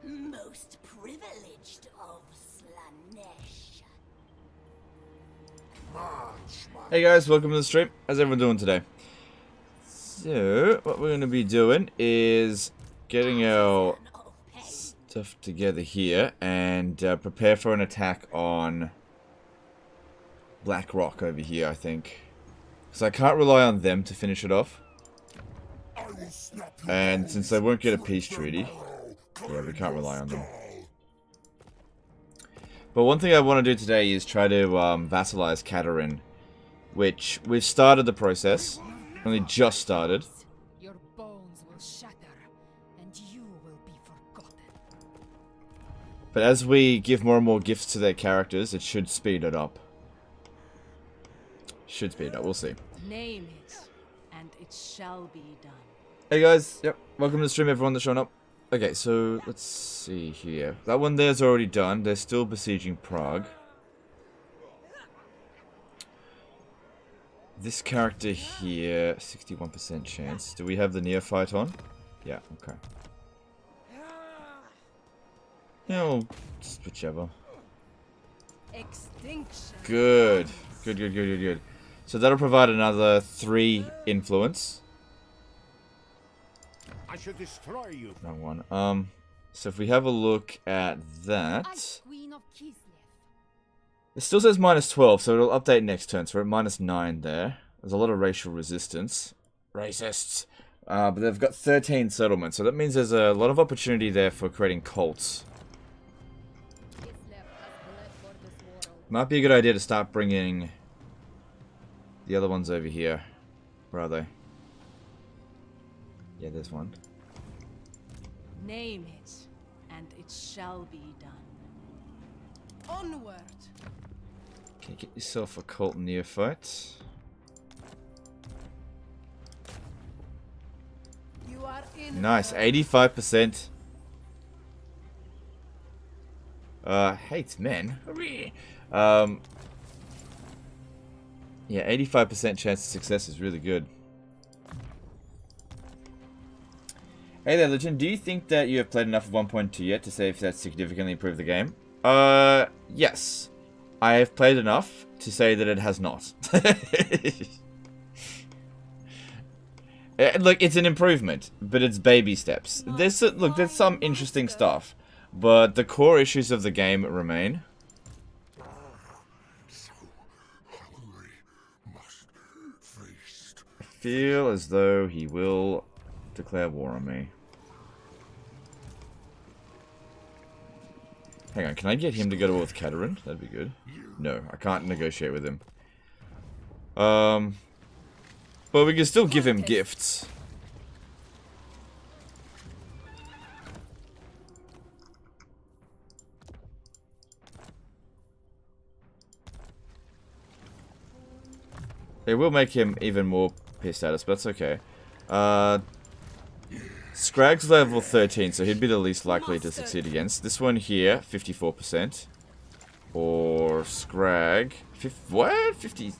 Most privileged of Slanesh. Hey guys, welcome to the stream. How's everyone doing today? So, what we're going to be doing is getting our stuff together here and prepare for an attack on Black Rock over here, I think. Because I can't rely on them to finish it off. And since they won't get a peace treaty, yeah, we can't rely on them. But one thing I want to do today is try to vassalize Katarin, which we've started the process. Only just started. Your bones will shatter, and you will be forgotten. But as we give more and more gifts to their characters, it should speed it up. Should speed it up, we'll see. Name it, and it shall be done. Hey guys, yep, welcome to the stream, everyone that's shown up. Okay, so let's see here. That one there's already done. They're still besieging Prague. This character here, 61% chance. Do we have the neophyte on? Yeah, okay. Yeah, well, just whichever. Extinction. Good. Good. So that'll provide another 3 influence. I should destroy you. Wrong one. So if we have a look at that, Queen of Kislev. it still says -12, so it'll update next turn. So we're at -9 there. There's a lot of racial resistance. Racists. But they've got 13 settlements, so that means there's a lot of opportunity there for creating cults. Might be a good idea to start bringing the other ones over here. Where are they? Yeah, there's one. Name it, and it shall be done. Onward. Okay, get yourself a cult neophyte. You are in. Nice, 85%. Hates men. Yeah, 85% chance of success is really good. Hey there, Legend. Do you think that you have played enough of 1.2 yet to say if that's significantly improved the game? Yes. I have played enough to say that it has not. Look, it's an improvement, but it's baby steps. There's some interesting stuff, but the core issues of the game remain. I feel as though he will declare war on me. Hang on, can I get him to go to war with Katarin? That'd be good. No, I can't negotiate with him. But we can still give him gifts. It will make him even more pissed at us, but that's okay. Scrag's level 13, so he'd be the least likely to succeed against. This one here, 54%. Or Scrag. What? 50...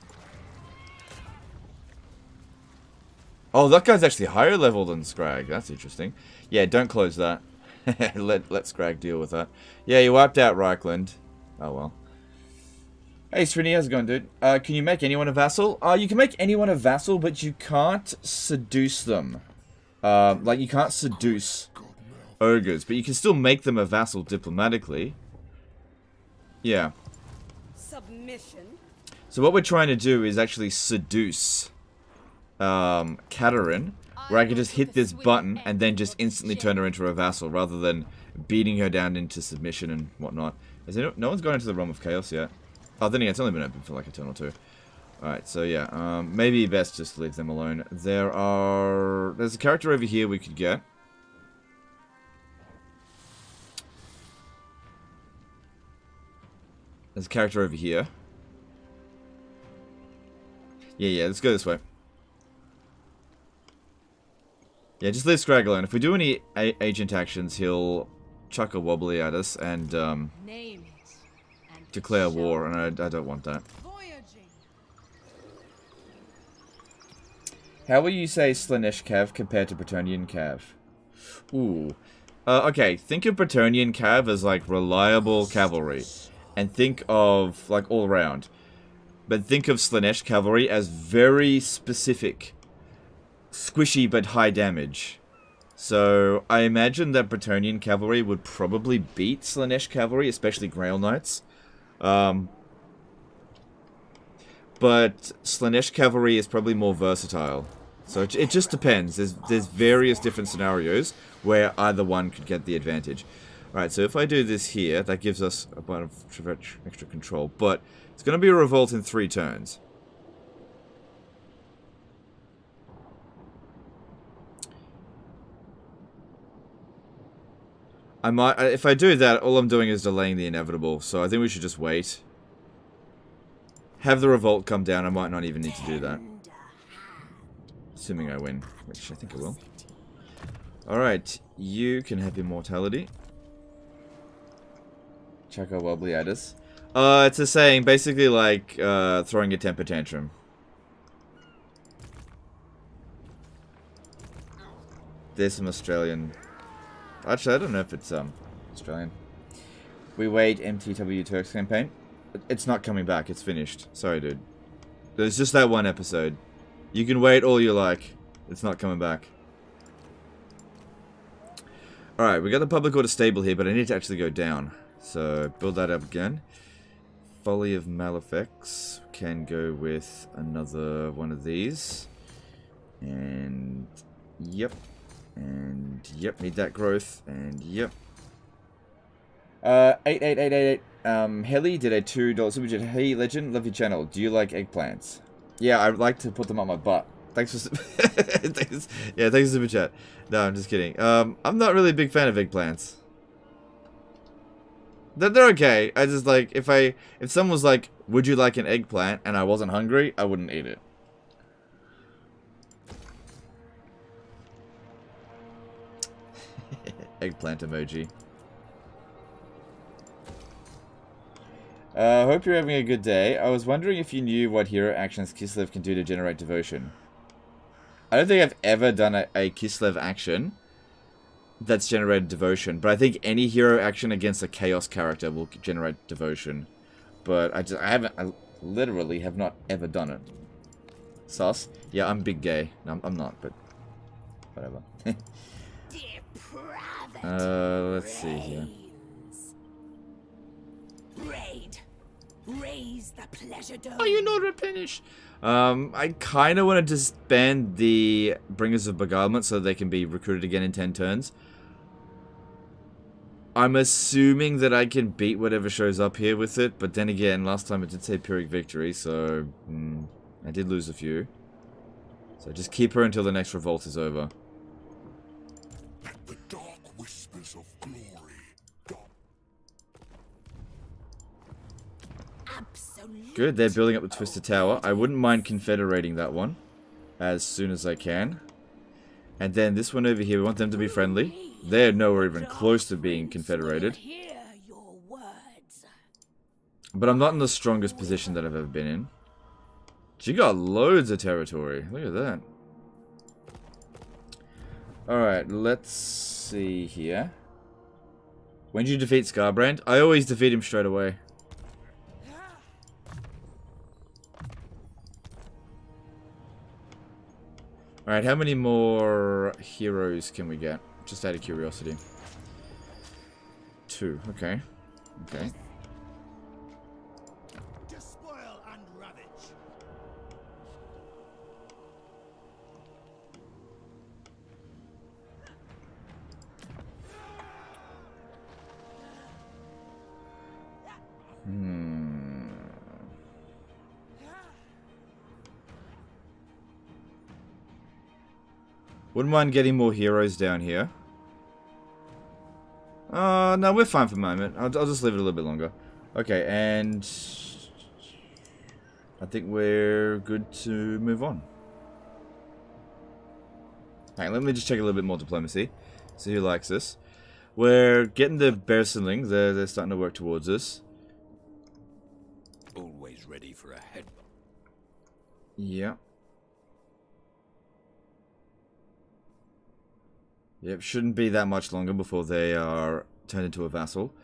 Oh, that guy's actually higher level than Scrag. That's interesting. Yeah, don't close that. let Scrag deal with that. Yeah, you wiped out Reichland. Oh well. Hey Srini, how's it going, dude? Can you make anyone a vassal? You can make anyone a vassal, but you can't seduce them. Like, you can't seduce ogres, but you can still make them a vassal diplomatically. Yeah. Submission. So what we're trying to do is actually seduce Katarin, where I can just hit this button and then just instantly turn her into a vassal, rather than beating her down into submission and whatnot. No one's gone into the Realm of Chaos yet. Oh, then again, it's only been open for like a turn or two. Alright, so yeah, maybe best just leave them alone. There's a character over here we could get. There's a character over here. Yeah, let's go this way. Yeah, just leave Scrag alone. If we do any agent actions, he'll chuck a wobbly at us and declare war, and I don't want that. How will you say Slanesh Cav compared to Bretonnian Cav? Ooh. Okay, think of Bretonnian Cav as like reliable cavalry. And think of like all round. But think of Slanesh cavalry as very specific. Squishy but high damage. So I imagine that Bretonnian cavalry would probably beat Slanesh cavalry, especially Grail Knights. But Slanesh cavalry is probably more versatile. So it just depends. There's various different scenarios where either one could get the advantage. Alright, so if I do this here, that gives us a bunch of extra control. But it's going to be a revolt in 3 turns. I might, if I do that, all I'm doing is delaying the inevitable. So I think we should just wait. Have the revolt come down. I might not even need to do that. Assuming I win, which I think I will. Alright, you can have immortality. Check how wobbly at us. It's a saying, basically like throwing a temper tantrum. There's some Australian... Actually, I don't know if it's Australian. We wait MTW Turks campaign. It's not coming back, it's finished. Sorry, dude. There's just that one episode. You can wait all you like. It's not coming back. Alright, we got the public order stable here, but I need to actually go down. So, build that up again. Folly of Malefics. Can go with another one of these. And... Yep. And... Yep, need that growth. And yep. 88888. Heli did a $2 superchat. Hey, legend, love your channel. Do you like eggplants? Yeah, I'd like to put them on my butt. Thanks for... thanks, yeah, thanks for superchat. No, I'm just kidding. I'm not really a big fan of eggplants. They're okay. I just like, if someone was like, would you like an eggplant, and I wasn't hungry, I wouldn't eat it. Eggplant emoji. Hope you're having a good day. I was wondering if you knew what hero actions Kislev can do to generate devotion. I don't think I've ever done a Kislev action that's generated devotion, but I think any hero action against a chaos character will generate devotion. But I literally have not ever done it. Sus? Yeah, I'm big gay. No, I'm not, but whatever. Let's see here. Raise the pleasure dome. Oh, you not replenish. I kind of want to disband the Bringers of Beguilement so they can be recruited again in 10 turns. I'm assuming that I can beat whatever shows up here with it, but then again, last time it did say Pyrrhic Victory, so I did lose a few. So just keep her until the next revolt is over. At the dark whispers of glory. Good, they're building up the Twisted Tower. I wouldn't mind confederating that one as soon as I can. And then this one over here, we want them to be friendly. They're nowhere even close to being confederated. But I'm not in the strongest position that I've ever been in. She got loads of territory. Look at that. Alright, let's see here. When did you defeat Scarbrand? I always defeat him straight away. Alright, how many more heroes can we get? Just out of curiosity. 2, okay. Okay. Despoil and ravage. Wouldn't mind getting more heroes down here. No, we're fine for the moment. I'll just leave it a little bit longer. Okay, and I think we're good to move on. Hang on, let me just check a little bit more diplomacy. See who likes this. We're getting the Bearsenling. They're starting to work towards us. Always ready for a head. Yeah. Yep, shouldn't be that much longer before they are turned into a vassal.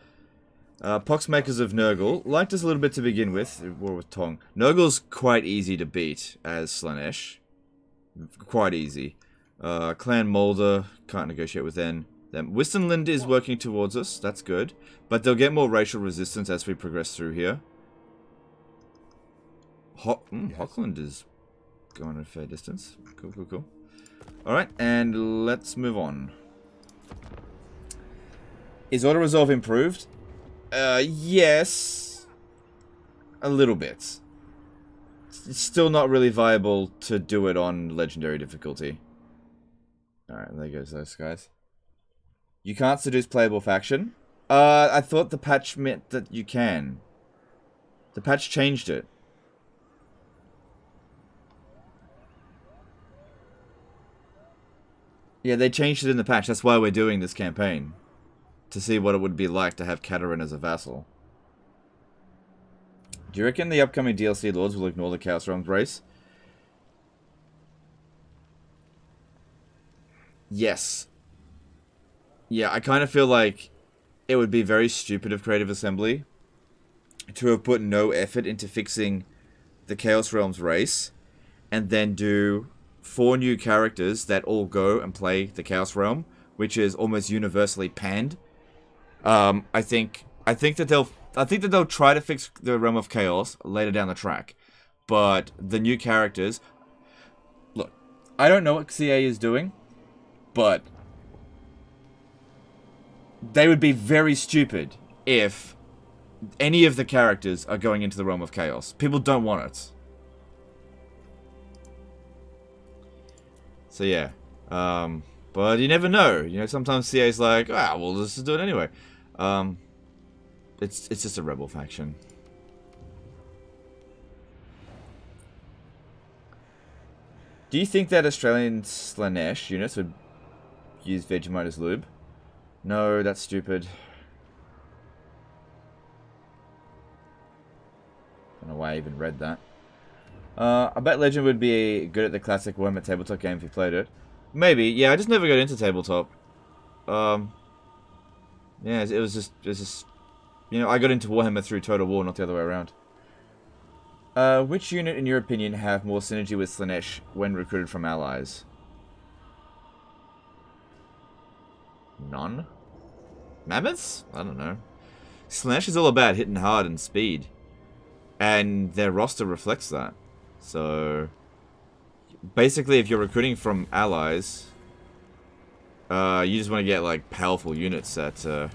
Poxmakers of Nurgle. Liked us a little bit to begin with. War with Tong. Nurgle's quite easy to beat as Slanesh. Quite easy. Clan Molder. Can't negotiate with them. Wistonland is working towards us. That's good. But they'll get more racial resistance as we progress through here. Hockland is going a fair distance. Cool, cool, cool. Alright, and let's move on. Is auto-resolve improved? Yes. A little bit. It's still not really viable to do it on legendary difficulty. Alright, there goes those guys. You can't seduce playable faction? I thought the patch meant that you can. The patch changed it. Yeah, they changed it in the patch. That's why we're doing this campaign. To see what it would be like to have Katarin as a vassal. Do you reckon the upcoming DLC lords will ignore the Chaos Realms race? Yes. Yeah, I kind of feel like it would be very stupid of Creative Assembly to have put no effort into fixing the Chaos Realms race and then do 4 new characters that all go and play the Chaos Realm, which is almost universally panned. I think that they'll try to fix the Realm of Chaos later down the track, but the new characters. Look, I don't know what CA is doing, but they would be very stupid if any of the characters are going into the Realm of Chaos. People don't want it. So yeah, but you never know. You know, sometimes CA's like, ah, well, let's just do it anyway. It's just a rebel faction. Do you think that Australian Slanesh units would use Vegemite as lube? No, that's stupid. Don't know why I even read that. I bet Legend would be good at the classic Warhammer tabletop game if you played it. Maybe, yeah, I just never got into tabletop. Yeah, it was just, you know, I got into Warhammer through Total War, not the other way around. Which unit, in your opinion, have more synergy with Slanesh when recruited from allies? None? Mammoths? I don't know. Slanesh is all about hitting hard and speed. And their roster reflects that. So, basically, if you're recruiting from allies, you just want to get, like, powerful units that, I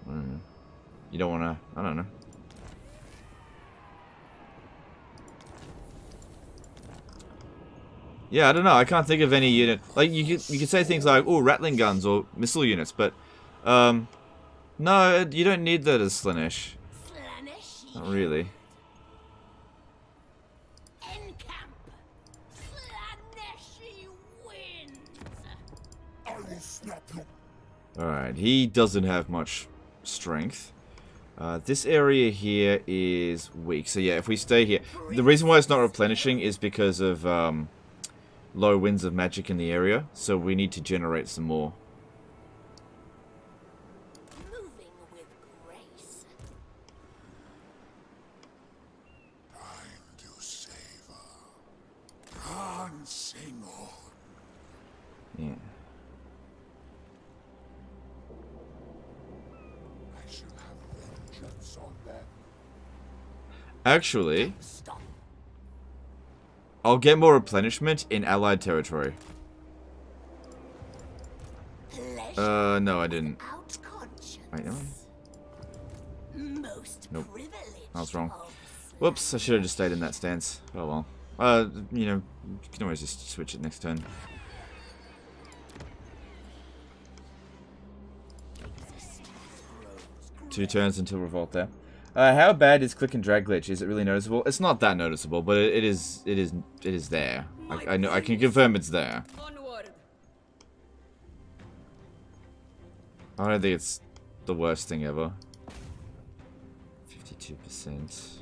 don't know. You don't want to, I don't know. Yeah, I don't know. I can't think of any unit. Like, you could say things like, oh, rattling guns or missile units, but, no, you don't need that as Slanesh. Not really. Alright, he doesn't have much strength. This area here is weak. So yeah, if we stay here... The reason why it's not replenishing is because of low winds of magic in the area. So we need to generate some more. Moving with grace. Time to savor. Khan sing on. Yeah. I shall have vengeance on them. Actually, Stop. I'll get more replenishment in allied territory. Pleasure No, I didn't. without conscience. Wait, no. Most Nope. privileged I was wrong. of Whoops, I should have just stayed in that stance. Oh well. You know, you can always just switch it next turn. Two turns until revolt there. How bad is click and drag glitch? Is it really noticeable? It's not that noticeable, but it is there. I know, I can confirm it's there. Onward. I don't think it's the worst thing ever. 52%.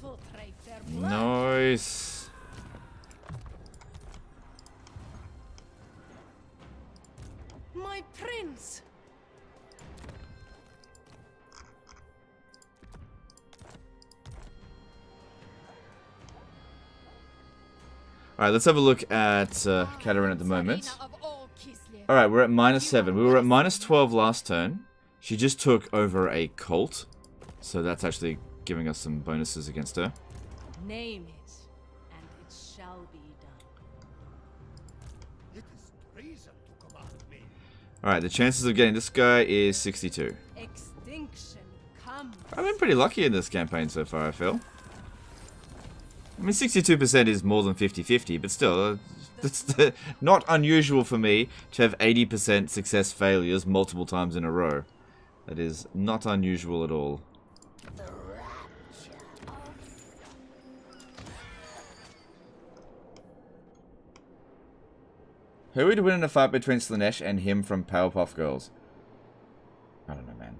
infiltrate their blood. Nice. My prince. Alright, let's have a look at Katarin at the moment. Tsarina of all Kislev. Alright, we're at -7. We were at -12 last turn. She just took over a cult. So that's actually giving us some bonuses against her. Name it, and it shall be done. It is treason to command me. Alright, the chances of getting this guy is 62. Extinction comes. I've been pretty lucky in this campaign so far, I feel. I mean, 62% is more than 50-50, but still, that's not unusual for me to have 80% success failures multiple times in a row. That is not unusual at all. The rapture of Who would win in a fight between Slanesh and him from Powerpuff Girls? I don't know, man.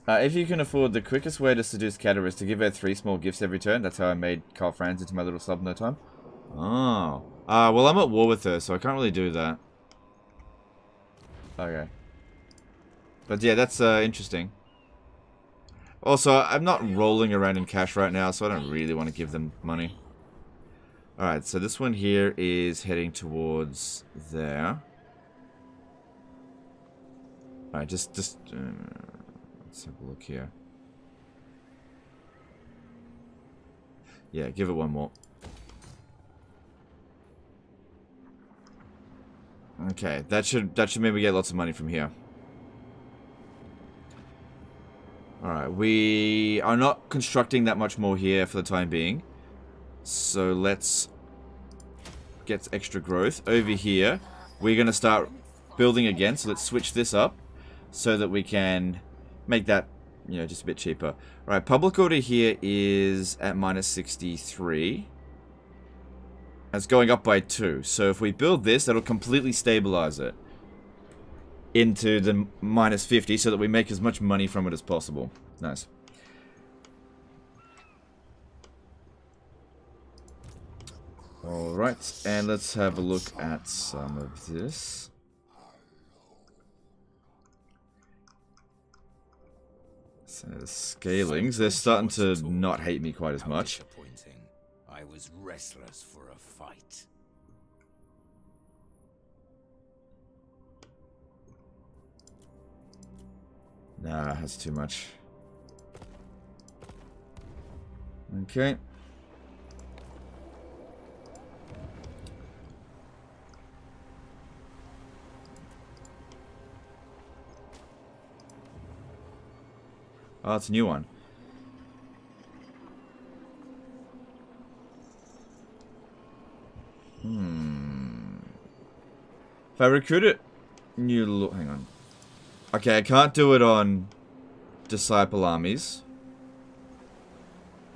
If you can afford, the quickest way to seduce Katarin is to give her 3 small gifts every turn. That's how I made Carl Franz into my little sub in no time. Oh. Well, I'm at war with her, so I can't really do that. Okay. But yeah, that's interesting. Also, I'm not rolling around in cash right now, so I don't really want to give them money. Alright, so this one here is heading towards there. Alright, just let's have a look here. Yeah, give it one more. Okay, that should mean we get lots of money from here. Alright, we are not constructing that much more here for the time being. So let's get extra growth. Over here, we're going to start building again. So let's switch this up so that we can make that, you know, just a bit cheaper. Alright, public order here is at -63. It's going up by 2. So if we build this, that'll completely stabilize it into the -50 so that we make as much money from it as possible. Nice. Alright, and let's have a look at some of this. So scalings, they're starting to not hate me quite as much. I was restless for a fight. Nah, that's too much. Okay. Oh, it's a new one. If I recruit it, new look. Hang on. Okay, I can't do it on disciple armies.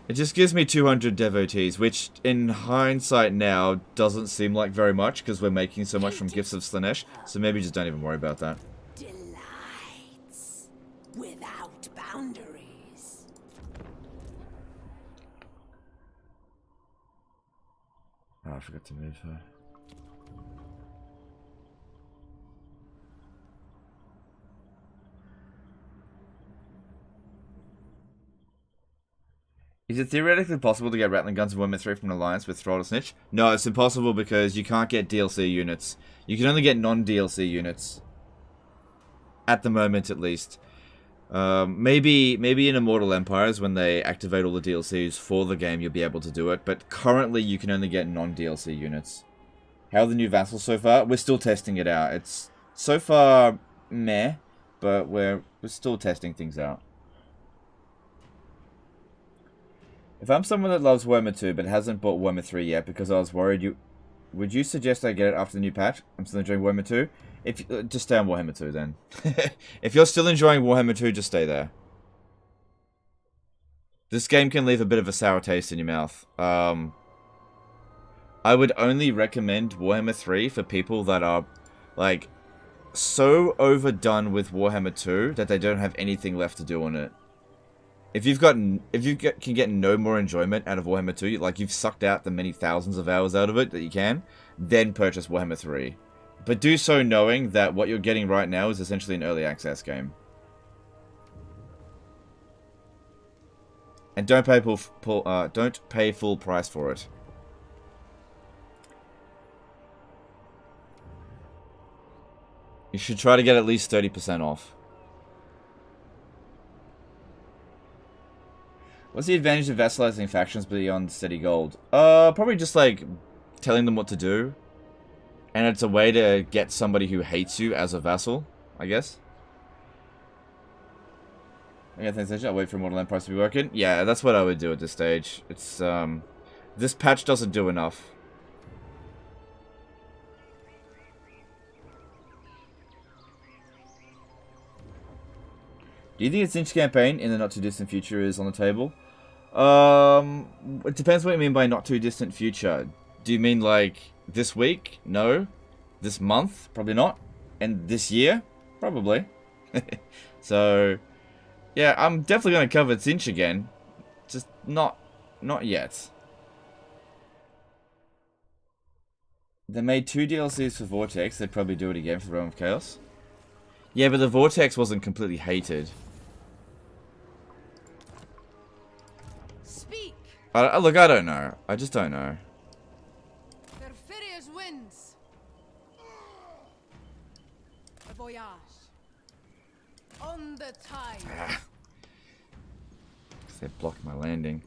It just gives me 200 devotees, which in hindsight now doesn't seem like very much because we're making so much from Gifts of Slanesh. So maybe just don't even worry about that. delights without boundaries. Oh, I forgot to move her. Is it theoretically possible to get Rattling Guns and Warhammer 3 from an alliance with Thrall to Snitch? No, it's impossible because you can't get DLC units. You can only get non-DLC units. At the moment, at least. Maybe in Immortal Empires, when they activate all the DLCs for the game, you'll be able to do it. But currently, you can only get non-DLC units. How are the new Vassals so far? We're still testing it out. It's so far meh, but we're still testing things out. If I'm someone that loves Warhammer 2 but hasn't bought Warhammer 3 yet because I was worried, would you suggest I get it after the new patch? I'm still enjoying Warhammer 2. If just stay on Warhammer 2 then. If you're still enjoying Warhammer 2, just stay there. This game can leave a bit of a sour taste in your mouth. I would only recommend Warhammer 3 for people that are like so overdone with Warhammer 2 that they don't have anything left to do on it. if you can get no more enjoyment out of Warhammer 2, like you've sucked out the many thousands of hours out of it that you can, then purchase Warhammer 3. But do so knowing that what you're getting right now is essentially an early access game. And don't pay full price for it. You should try to get at least 30% off. What's the advantage of vassalizing factions beyond steady gold? Probably just like telling them what to do. And it's a way to get somebody who hates you as a vassal, I guess. Okay, thanks, I'll wait for Mortal Empires to be working. Yeah, that's what I would do at this stage. It's, this patch doesn't do enough. Do you think a Cinch campaign in the not-too-distant future is on the table? It depends what you mean by not-too-distant future. Do you mean, like, this week? No. This month? Probably not. And this year? Probably. So, yeah, I'm definitely going to cover Cinch again. Just not yet. They made 2 DLCs for Vortex. They'd probably do it again for the Realm of Chaos. Yeah, but the Vortex wasn't completely hated. Speak. Look, I don't know. I just don't know. Perfidious winds. A voyage. On the tide. They're blocking my landing.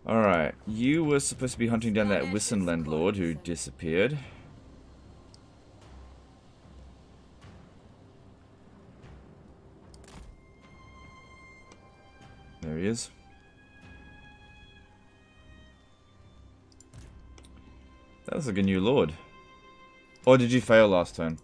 Alright, you were supposed to be hunting down that Wissen landlord who disappeared. There he is. That looks like a new lord. Or did you fail last turn?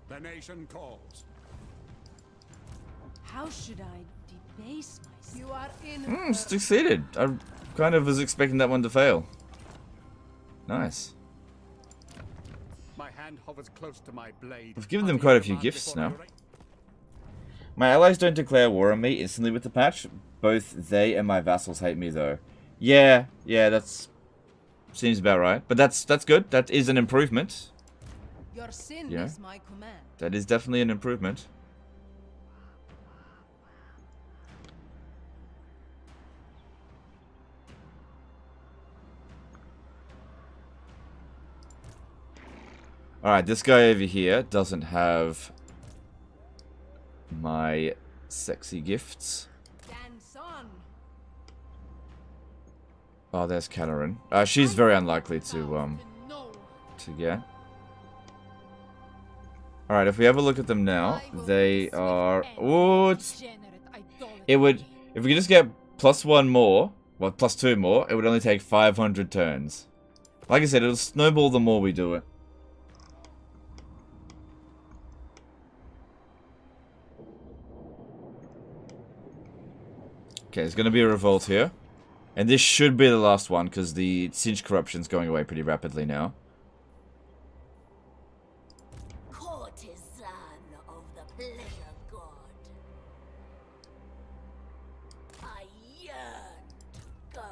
The nation calls. How should I debase myself? You are in. Succeeded. I kind of was expecting that one to fail. Nice. My hand hovers close to my blade. We've given them quite a few gifts now. My allies don't declare war on me instantly with the patch. Both they and my vassals hate me though. Yeah, that's seems about right. But that's good. That is an improvement. Your sin Yeah. is my command. That is definitely an improvement. Alright, this guy over here doesn't have my sexy gifts. Dance on. Oh, there's Katarin. She's very unlikely to get. Alright, if we have a look at them now, they are... Oh, it would... If we could just get +1 more, well, +2 more, it would only take 500 turns. Like I said, it'll snowball the more we do it. Okay, there's going to be a revolt here. And this should be the last one, because the Cinch corruption's going away pretty rapidly now. Courtesan of the pleasure god. I yearn to go.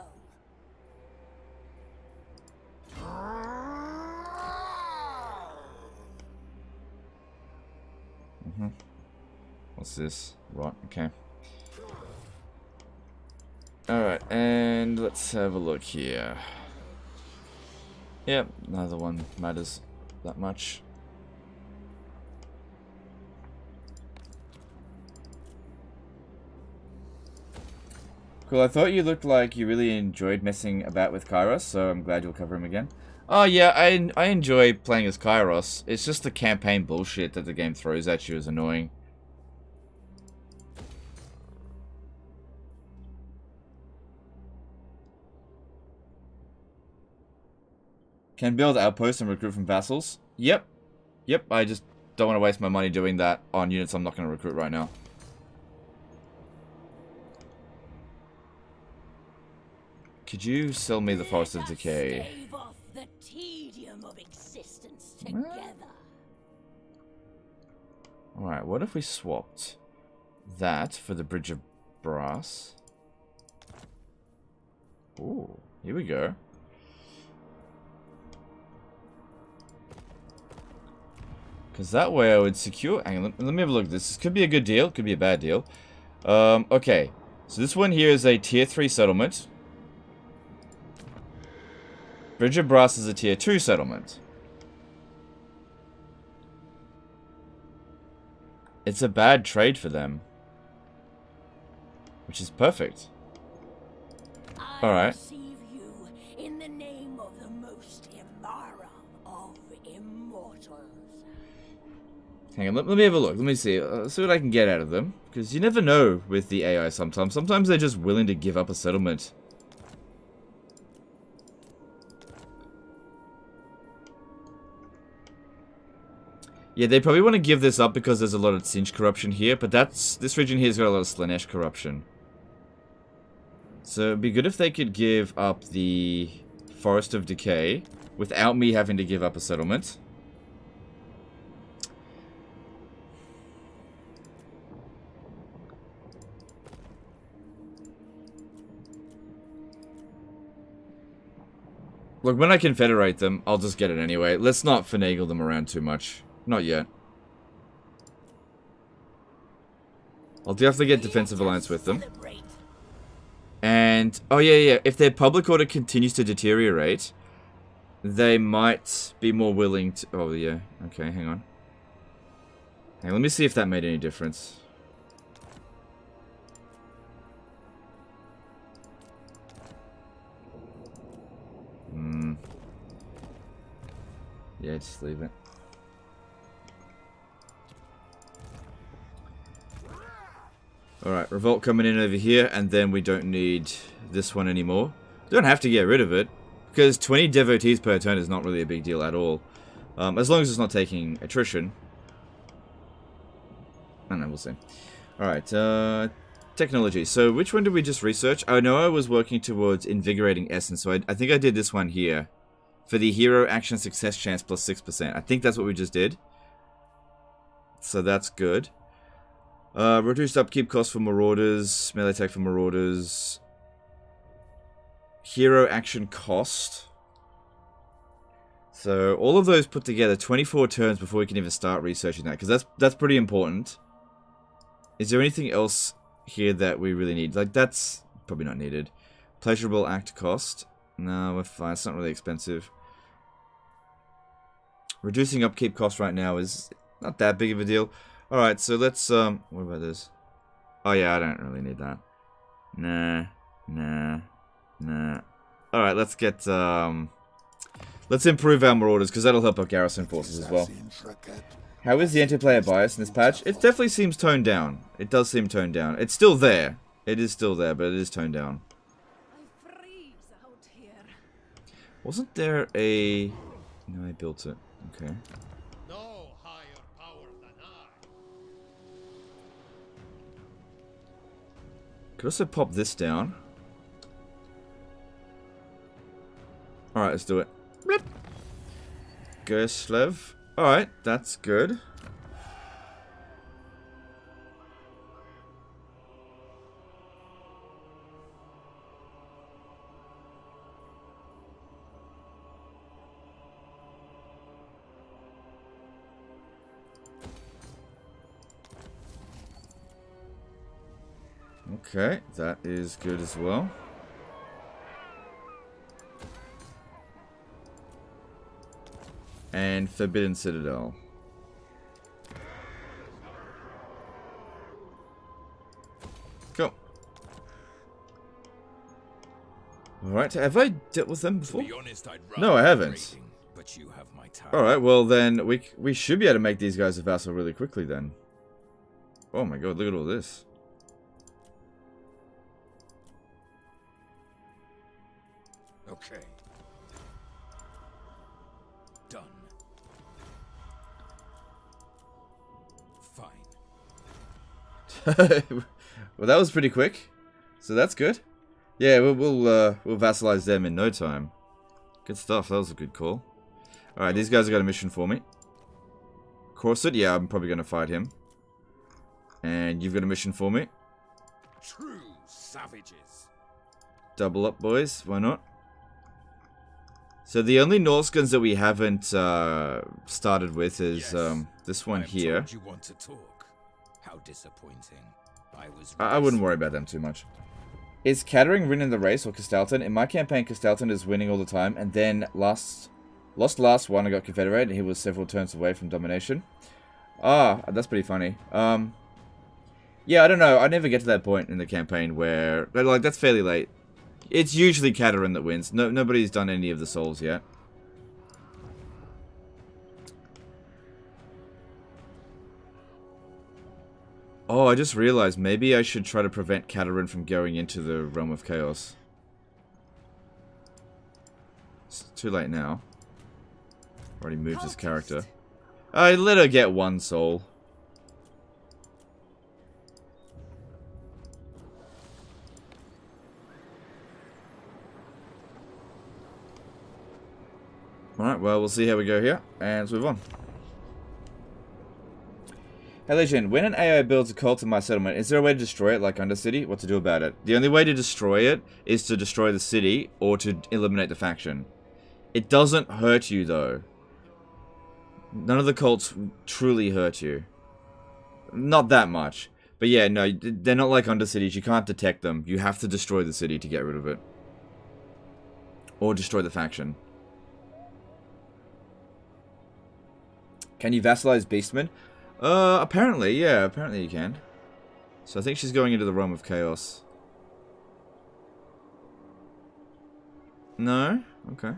What's this? Right, okay. Alright, and let's have a look here. Yep, neither one matters that much. Cool, I thought you looked like you really enjoyed messing about with Kairos, so I'm glad you'll cover him again. Oh yeah, I enjoy playing as Kairos. It's just the campaign bullshit that the game throws at you is annoying. Can build outposts and recruit from vassals? Yep. Yep, I just don't want to waste my money doing that on units I'm not going to recruit right now. Could you sell me the Forest of Let us Decay? stave off the tedium of existence together. Alright, what if we swapped that for the Bridge of Brass? Ooh, here we go. Because that way I would secure... Hang on, let me have a look at this. This could be a good deal, could be a bad deal. Okay, so this one here is a tier 3 settlement. Bridge of Brass is a tier 2 settlement. It's a bad trade for them. Which is perfect. Alright. Receive you in the name of the most immoral of immortals. Hang on, let me have a look. Let me see. See what I can get out of them. Because you never know with the AI sometimes. Sometimes they're just willing to give up a settlement. Yeah, they probably want to give this up because there's a lot of Sinch corruption here. But this region here's got a lot of Slanesh corruption. So it'd be good if they could give up the Forest of Decay without me having to give up a settlement. Look, when I confederate them, I'll just get it anyway. Let's not finagle them around too much. Not yet. I'll definitely get defensive alliance with them. And, oh yeah, if their public order continues to deteriorate, they might be more willing to... Oh yeah, okay, hang on. Hey, let me see if that made any difference. Yeah, just leave it. Alright, revolt coming in over here, and then we don't need this one anymore. Don't have to get rid of it, because 20 devotees per turn is not really a big deal at all. As long as it's not taking attrition. I don't know, we'll see. Alright, technology. So, which one did we just research? I know I was working towards Invigorating Essence, so I think I did this one here. For the hero action success chance plus 6%. I think that's what we just did. So that's good. Reduced upkeep cost for Marauders. Melee attack for Marauders. Hero action cost. So all of those put together, 24 turns before we can even start researching that. Because that's pretty important. Is there anything else here that we really need? Like, that's probably not needed. Pleasurable act cost. No, we're fine. It's not really expensive. Reducing upkeep cost right now is not that big of a deal. Alright, so let's, what about this? Oh yeah, I don't really need that. Nah. Alright, let's get, let's improve our Marauders, because that'll help our garrison forces as well. How is the anti-player bias in this patch? It definitely seems toned down. It does seem toned down. It's still there. It is still there, but it is toned down. I freeze out here. Wasn't there a... No, I built it. Okay. No higher power than I. Could also pop this down. Alright, let's do it. Blip. Gerslev. Alright, that's good. Okay, that is good as well. And Forbidden Citadel. Cool. Alright, have I dealt with them before? To be honest, I'd No, I haven't. raiding, but you have my tower. Alright, well then, we should be able to make these guys a vassal really quickly then. Oh my god, look at all this. Okay. Done. Fine. Well, that was pretty quick. So that's good. Yeah, we'll vassalize them in no time. Good stuff. That was a good call. All right, these guys have got a mission for me. Corset, yeah, I'm probably going to fight him. And you've got a mission for me. True savages. Double up, boys. Why not? So the only Norskins that we haven't started with is this one here. You want to talk? How disappointing. I wouldn't worry about them too much. Is Katarin winning the race or Exalted? In my campaign, Exalted is winning all the time, and then lost last one. I got Confederate, and he was several turns away from domination. Ah, that's pretty funny. Yeah, I don't know. I never get to that point in the campaign where, like, that's fairly late. It's usually Katarin that wins. Nobody's done any of the souls yet. Oh, I just realized maybe I should try to prevent Katarin from going into the Realm of Chaos. It's too late now. Already moved his character. I let her get one soul. Alright, well, we'll see how we go here, and let's move on. Hey Legend, when an AI builds a cult in my settlement, is there a way to destroy it like Undercity? What to do about it? The only way to destroy it is to destroy the city or to eliminate the faction. It doesn't hurt you though. None of the cults truly hurt you. Not that much. But yeah, no, they're not like Undercities. You can't detect them. You have to destroy the city to get rid of it. Or destroy the faction. Can you vassalize Beastmen? Apparently, yeah, apparently you can. So I think she's going into the Realm of Chaos. No? Okay.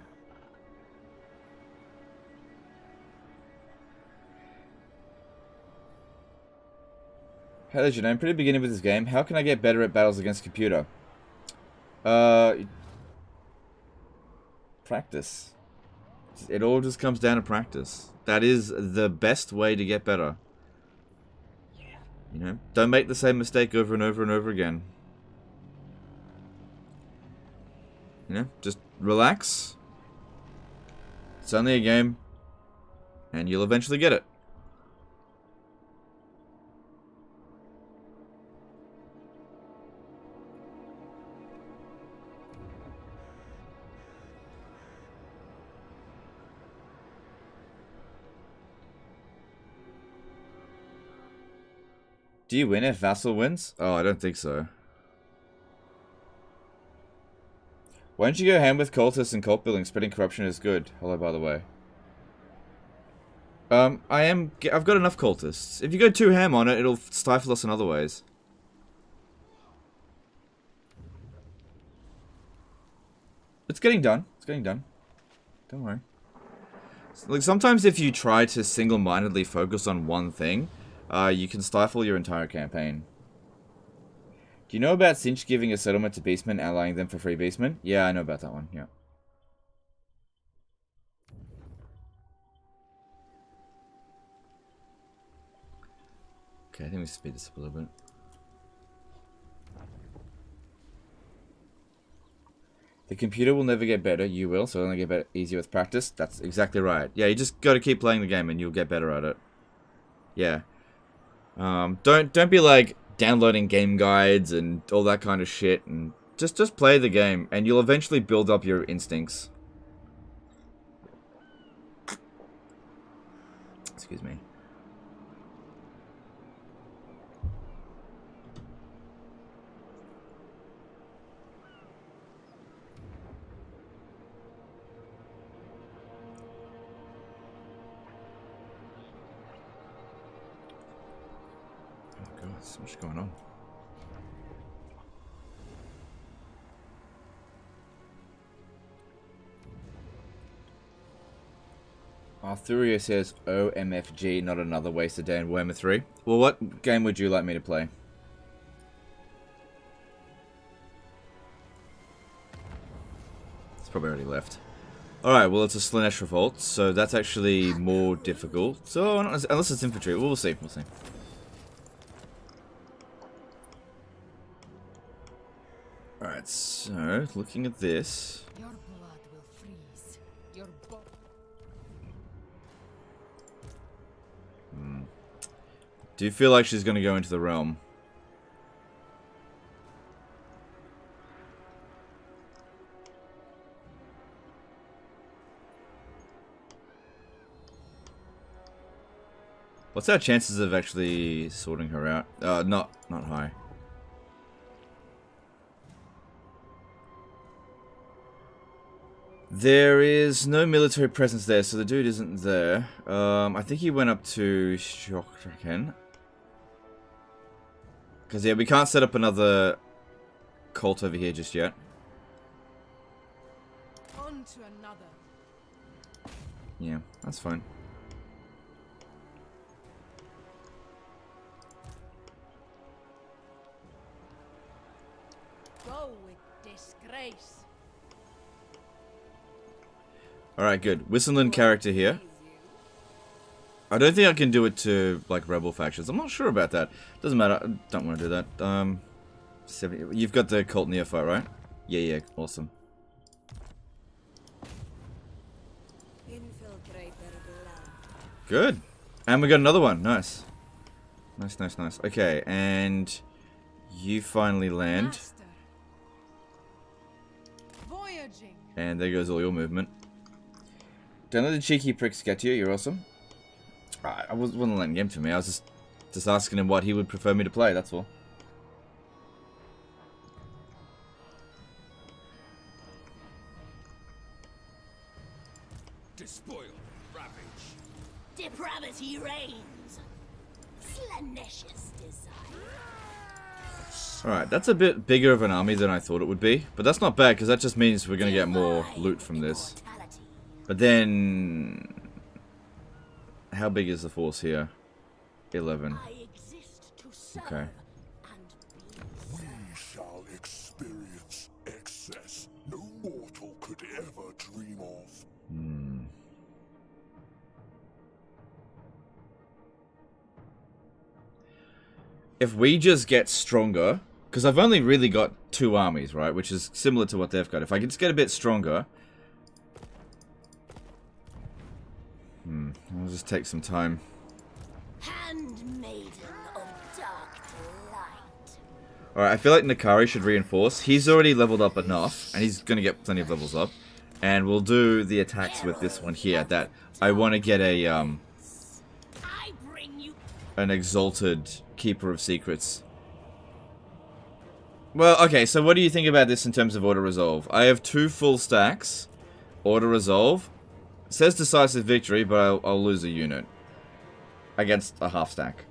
Hey Legend, I'm pretty beginning with this game. How can I get better at battles against computer? Practice. It all just comes down to practice. That is the best way to get better. You know, don't make the same mistake over and over and over again. You know, just relax. It's only a game. And you'll eventually get it. Do you win if Vassal wins? Oh, I don't think so. Why don't you go ham with cultists and cult building? Spreading corruption is good. Hello, by the way. I've got enough cultists. If you go too ham on it, it'll stifle us in other ways. It's getting done. It's getting done. Don't worry. Like, sometimes if you try to single-mindedly focus on one thing, you can stifle your entire campaign. Do you know about Cinch giving a settlement to Beastmen, allying them for free Beastmen? Yeah, I know about that one, yeah. Okay, I think we speed this up a little bit. The computer will never get better, you will, so it'll only get better, easier with practice. That's exactly right. Yeah, you just gotta keep playing the game and you'll get better at it. Yeah. Don't be like downloading game guides and all that kind of shit, and just play the game and you'll eventually build up your instincts. Excuse me. So much going on. Arthuria says OMFG, not another wasted day in Warhammer 3. Well, what game would you like me to play? It's probably already left. Alright, well, it's a Slanesh Revolt, so that's actually more difficult. So, unless it's infantry, we'll see. We'll see. Alright, Alright, so looking at this. Your blood will freeze. Your Do you feel like she's going to go into the realm? What's our chances of actually sorting her out? Not high. There is no military presence there, so the dude isn't there. I think he went up to Shokraken. Because, yeah, we can't set up another cult over here just yet. on to another. Yeah, that's fine. Go with disgrace. Alright, good. Whistling character here. I don't think I can do it to, like, rebel factions. I'm not sure about that. Doesn't matter. I don't want to do that. 70, you've got the cult neophyte, right? Yeah, awesome. Good. And we got another one. Nice. Nice. Okay, and you finally land. Master. Voyaging. And there goes all your movement. Don't let the cheeky pricks get to you. You're awesome. I wasn't letting him to me. I was just asking him what he would prefer me to play. That's all. Despoil, ravage. Depravity reigns. Slanescious desire. Alright, that's a bit bigger of an army than I thought it would be. But that's not bad, because that just means we're going to get more loot from this. But then... how big is the force here? 11. Okay. We shall experience excess no mortal could ever dream of. If we just get stronger, because I've only really got 2 armies, right? Which is similar to what they've got. If I can just get a bit stronger... I'll just take some time. Handmaiden of dark delight. Alright, I feel like Nikari should reinforce. He's already leveled up enough, and he's going to get plenty of levels up. And we'll do the attacks with this one here, that I want to get a, I bring you an Exalted Keeper of Secrets. Well, okay, so what do you think about this in terms of Auto Resolve? I have 2 full stacks. Auto Resolve. It says decisive victory, but I'll lose a unit. Against a half stack.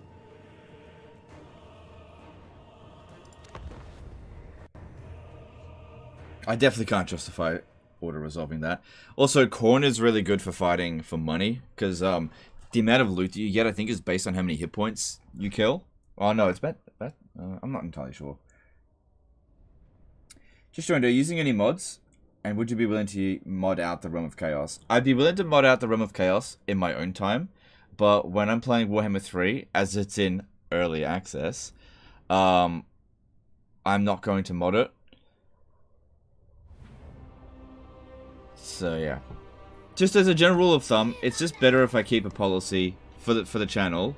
I definitely can't justify auto-resolving that. Also, Corn is really good for fighting for money, because the amount of loot that you get, I think, is based on how many hit points you kill. Oh, no, it's I'm not entirely sure. Just joined, are you using any mods? And would you be willing to mod out the Realm of Chaos? I'd be willing to mod out the Realm of Chaos in my own time, but when I'm playing Warhammer 3, as it's in early access, I'm not going to mod it. So yeah, just as a general rule of thumb, it's just better if I keep a policy for the channel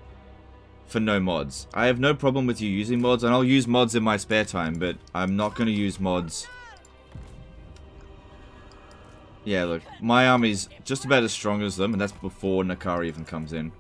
for no mods. I have no problem with you using mods, and I'll use mods in my spare time, but I'm not going to use mods. Yeah, look, my army's just about as strong as them, and that's before Nikari even comes in.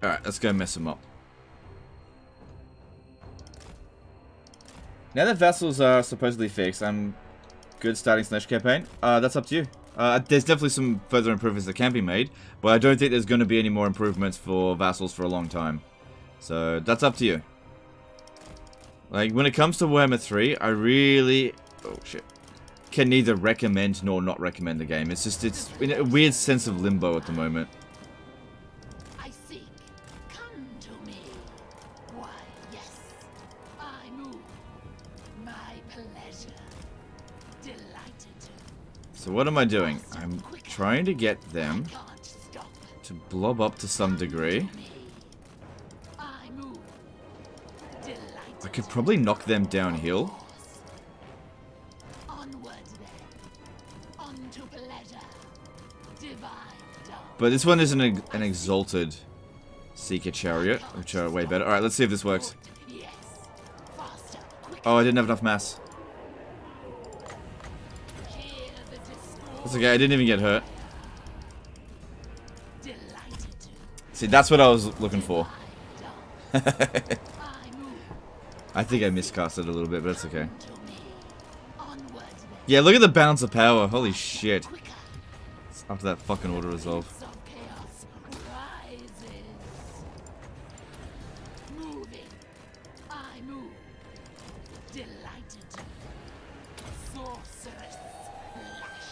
Alright, let's go mess them up. Now that Vassals are supposedly fixed, I'm good starting Slash campaign. That's up to you. There's definitely some further improvements that can be made, but I don't think there's going to be any more improvements for Vassals for a long time. So, that's up to you. Like, when it comes to Warhammer 3, I really... Oh, shit. Can neither recommend nor not recommend the game. It's just, it's in a weird sense of limbo at the moment. I seek. Come to me. Why, yes. I move. My pleasure. Delighted to. So what am I doing? I'm trying to get them Can't stop. to blob up to some degree. Me. I move. Delighted. I could probably knock them downhill. Onward then. Unto pleasure. Divine dawn. But this one isn't an Exalted Seeker Chariot, which are way better. Alright, let's see if this works. Yes. Faster. Quicker. Oh, I didn't have enough mass. Hear the discord. That's okay, I didn't even get hurt. Delighted to. See, that's what I was looking for. I move. I think I miscast it a little bit, but it's okay. To me. Onward then. Yeah, look at the balance of power. Holy shit. Quicker. After that fucking auto resolve. Of chaos rises. Moving. I move. Delighted to. Sorceress. Lash.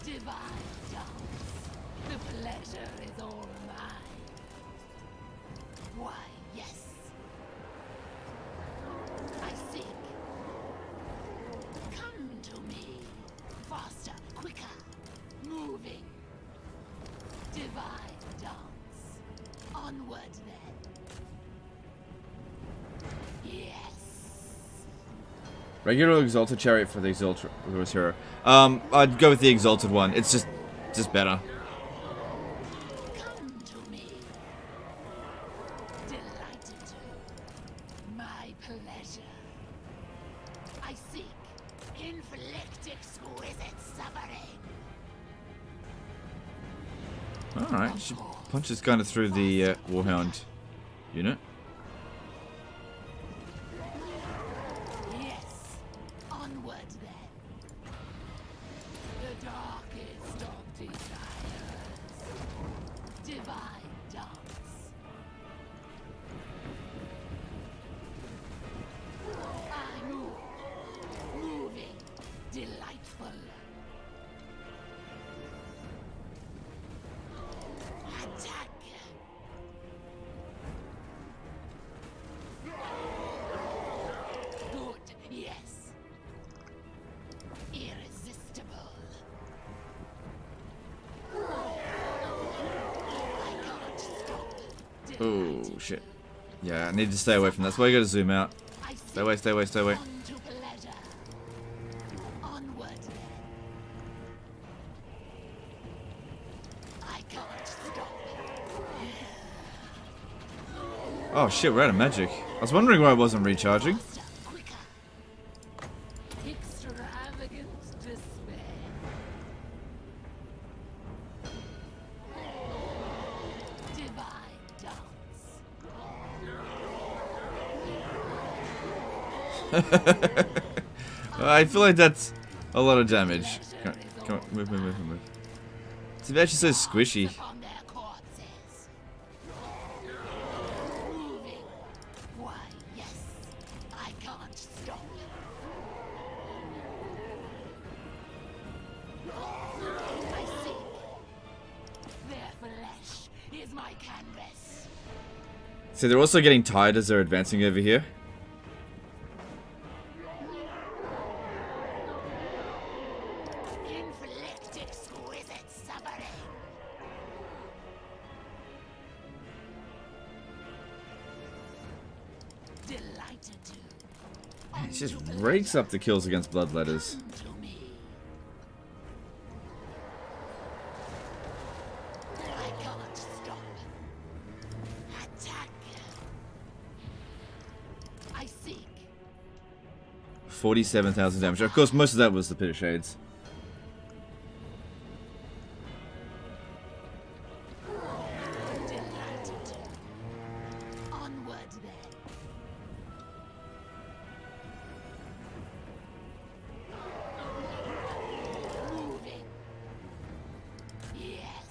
Divine dance. The pleasure is all mine. Why, yes. I seek. Come to me. Faster, quicker. Moving. Divine dance. Onward then. Yes. Regular Exalted Chariot for the Exalted hero. I'd go with the Exalted one. It's just better. Come to me. Delighted to. My pleasure. I seek. Inflict exquisite suffering. Alright, she punches kind of through the Warhound unit. Yes. Onward then. The darkest of desires. Divine dance. I move. Moving. Delightful. Attack. Good, yes. Irresistible. I can't stop. Oh, shit. Yeah, I need to stay away from that. That's why you gotta zoom out. I Stay away, stay away, stay away. unto pleasure. Onward then. I can't stop. Oh shit, we're out of magic. I was wondering why I wasn't recharging. Faster, quicker. Extravagant despair. Divine dance. I feel like that's a lot of damage. Come on, move, move, move, move. It's actually so squishy. Upon their corpses. Moving. Why, yes. I can't stop. I seek. Their flesh is my canvas. So they're also getting tired as they're advancing over here. Inflict exquisite suffering. Delighted to. It just rakes up the kills against Bloodletters. Come to me. I can't stop. Attack. I seek. 47,000 damage. Of course, most of that was the Pit of Shades. Delighted to. Onward then. Moving. Yes.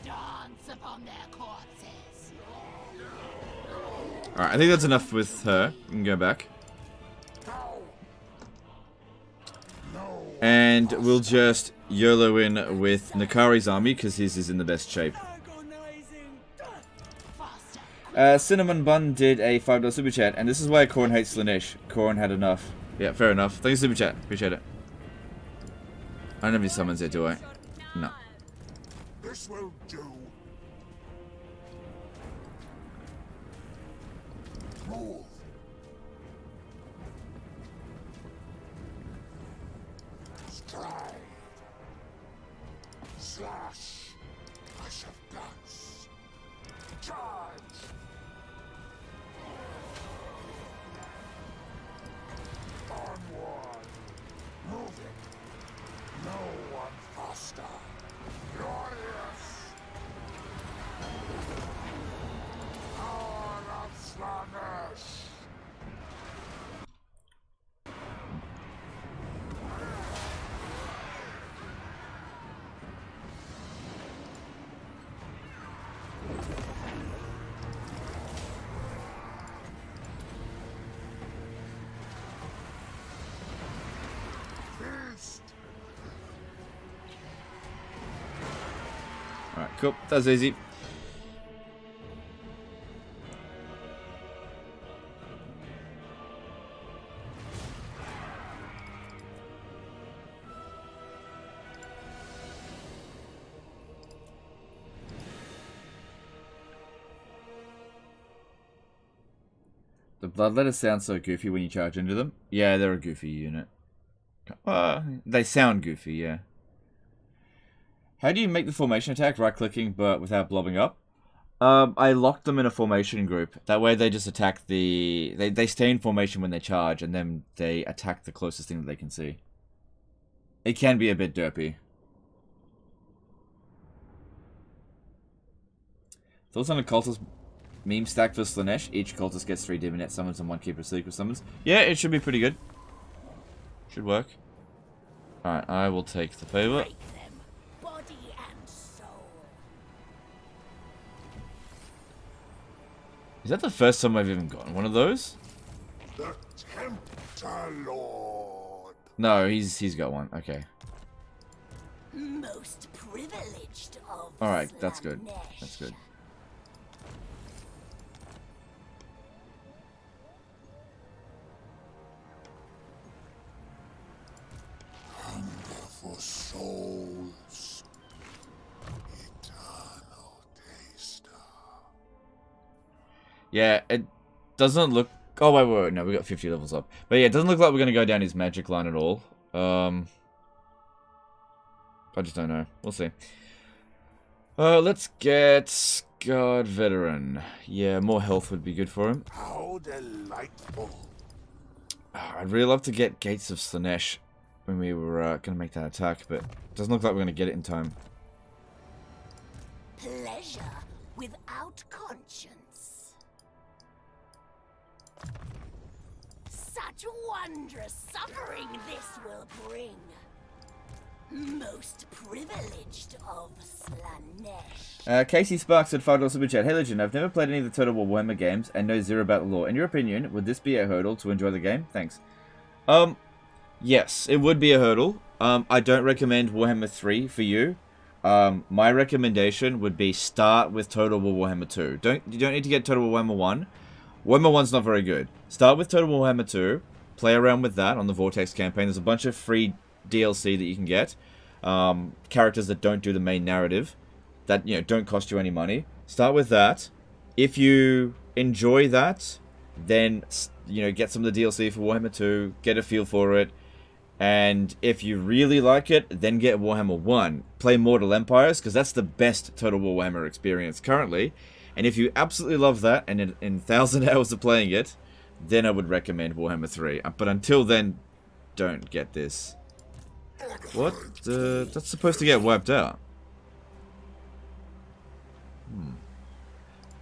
Dance upon their corpses. Alright, I think that's enough with her. You can go back. And we'll just YOLO in with Nikari's army, because his is in the best shape. Cinnamon Bun did a $5 super chat, and this is why Corn hates Slanesh. Corn had enough. Yeah, fair enough. Thanks super chat. Appreciate it. I don't have any summons yet, do I? No. This will do. Move. Stride. Slash. Rush of guts. Charge. Onward. Move it. No one faster. Glorious. Power of Slanesh. Feast. Alright, cool. That's easy. The Bloodletters sound so goofy when you charge into them. Yeah, they're a goofy unit. They sound goofy, yeah. How do you make the formation attack? Right-clicking, but without blobbing up? I locked them in a formation group. That way they just attack the... They stay in formation when they charge, and then they attack the closest thing that they can see. It can be a bit derpy. Thoughts on a cultist meme stack for Slanesh? Each cultist gets 3 Divinet summons and 1 Keeper Secret summons. Yeah, it should be pretty good. Should work. Alright, I will take the favor. Break them, body and soul. Is that the first time I've even gotten one of those? The Tempter Lord. No, he's got one. Okay. Most privileged of Alright, that's good. Slanesh. That's good. Hunger for souls. Eternal taster. Yeah, it doesn't look... Oh, wait, no, we got 50 levels up. But yeah, it doesn't look like we're going to go down his magic line at all. I just don't know. We'll see. Let's get Scarred Veteran. Yeah, more health would be good for him. How delightful. I'd really love to get Gates of Slanesh when we were going to make that attack, but it doesn't look like we're going to get it in time. Pleasure without conscience. Such wondrous suffering this will bring. Most privileged of Slanesh. Casey Sparks at $5 Super Chat. Hey Legend, I've never played any of the Total War Warhammer games and know zero about the lore. In your opinion, would this be a hurdle to enjoy the game? Thanks. Yes, it would be a hurdle. I don't recommend Warhammer 3 for you. My recommendation would be start with Total War Warhammer 2. You don't need to get Total War Warhammer 1. Warhammer 1's not very good. Start with Total War Warhammer 2. Play around with that on the Vortex campaign. There's a bunch of free DLC that you can get. Characters that don't do the main narrative. That, don't cost you any money. Start with that. If you enjoy that, then, get some of the DLC for Warhammer 2. Get a feel for it. And if you really like it, then get Warhammer 1. Play Mortal Empires, because that's the best Total War Warhammer experience currently. And if you absolutely love that, and in 1,000 hours of playing it, then I would recommend Warhammer 3. But until then, don't get this. What? That's supposed to get wiped out.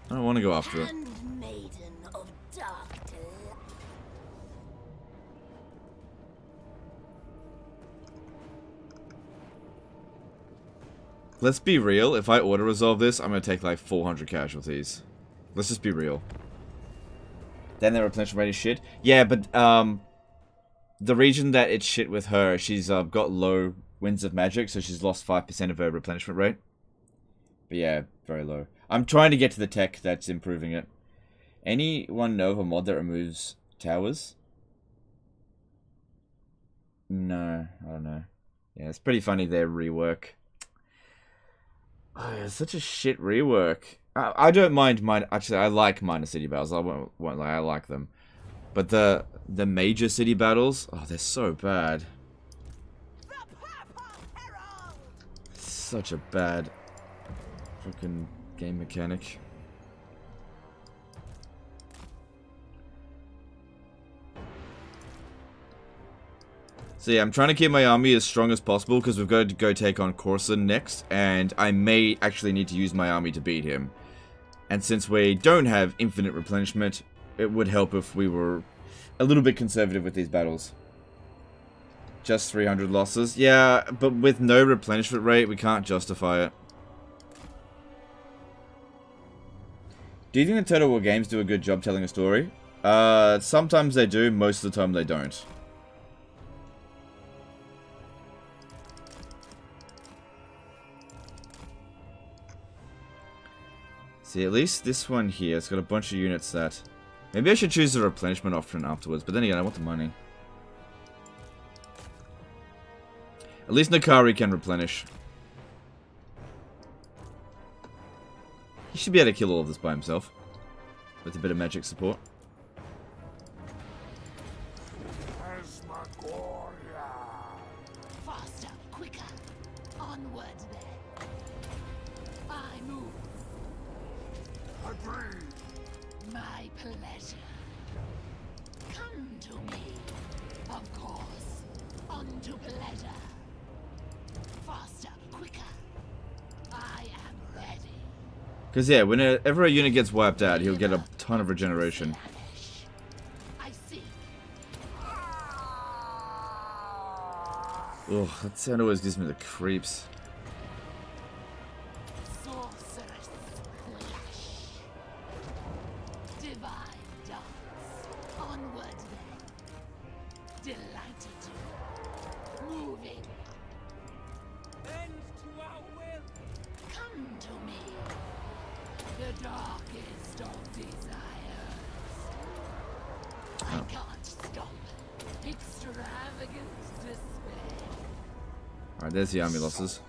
I don't want to go after it. Handmaiden of dark delight. Let's be real. If I auto-resolve this, I'm going to take like 400 casualties. Let's just be real. then the replenishment rate is shit. Yeah, but the region that it's shit with her, she's got low winds of magic, so she's lost 5% of her replenishment rate. But yeah, very low. I'm trying to get to the tech that's improving it. Anyone know of a mod that removes towers? No, I don't know. Yeah, it's pretty funny their rework. Oh, it's such a shit rework. I don't mind mine. Actually, I like minor city battles. I won't lie, I like them. But the major city battles, oh, they're so bad. Such a bad fucking game mechanic. So yeah, I'm trying to keep my army as strong as possible because we've got to go take on Corson next, and I may actually need to use my army to beat him. And since we don't have infinite replenishment, it would help if we were a little bit conservative with these battles. Just 300 losses? Yeah, but with no replenishment rate, we can't justify it. Do you think the Total War games do a good job telling a story? Sometimes they do, most of the time they don't. See, at least this one here, it's got a bunch of units that... Maybe I should choose the replenishment option afterwards, but then again, I want the money. At least Nikari can replenish. He should be able to kill all of this by himself. With a bit of magic support. Faster, quicker. Onward then. I move. Agreed. My pleasure. Come to me. Of course. Unto pleasure. Faster, quicker. I am ready. Because yeah, whenever a unit gets wiped out, he'll get a ton of regeneration. I see. Ugh, that sound always gives me the creeps. Sorceress flash. Divine dance. Onward then. Delighted to. Moving. Bend to our will. Come to me. The darkest of desires. I can't stop. Extravagant despair. Alright, there's the army losses.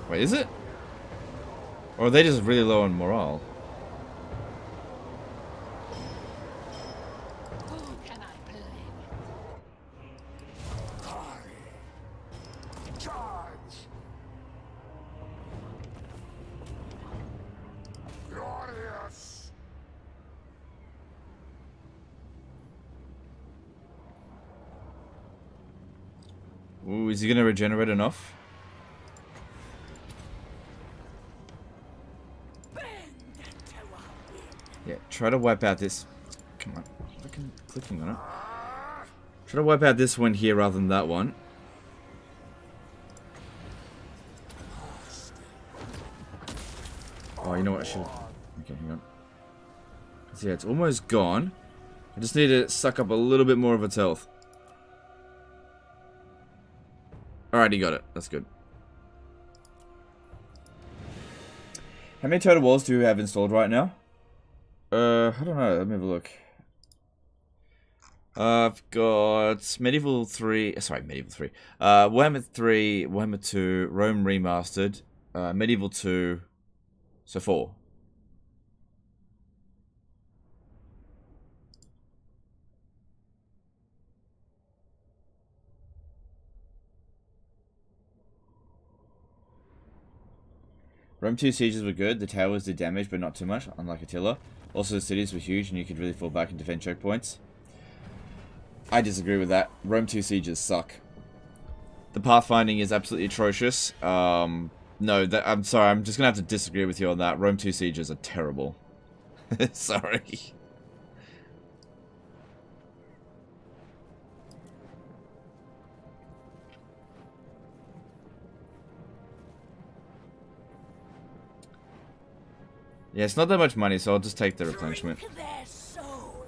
Wait, is it? Or are they just really low on morale? Who can I play with? Charge. Glorious. Ooh, is he gonna regenerate enough? Yeah, try to wipe out this. Come on, fucking clicking on it. Try to wipe out this one here rather than that one. Oh, you know what? I should. Okay, hang on. So yeah, it's almost gone. I just need to suck up a little bit more of its health. Alright, he got it. That's good. How many Total Wars do you have installed right now? I don't know. Let me have a look. I've got Medieval 3. Sorry, Medieval 3. Warhammer 3, Warhammer 2, Rome Remastered, Medieval 2. So 4. Rome 2 sieges were good. The towers did damage, but not too much, unlike Attila. Also, the cities were huge, and you could really fall back and defend choke points. I disagree with that. Rome 2 sieges suck. The pathfinding is absolutely atrocious. No, I'm sorry, I'm just gonna have to disagree with you on that. Rome 2 sieges are terrible. Sorry. Yeah, it's not that much money, so I'll just take the replenishment. Drink their souls.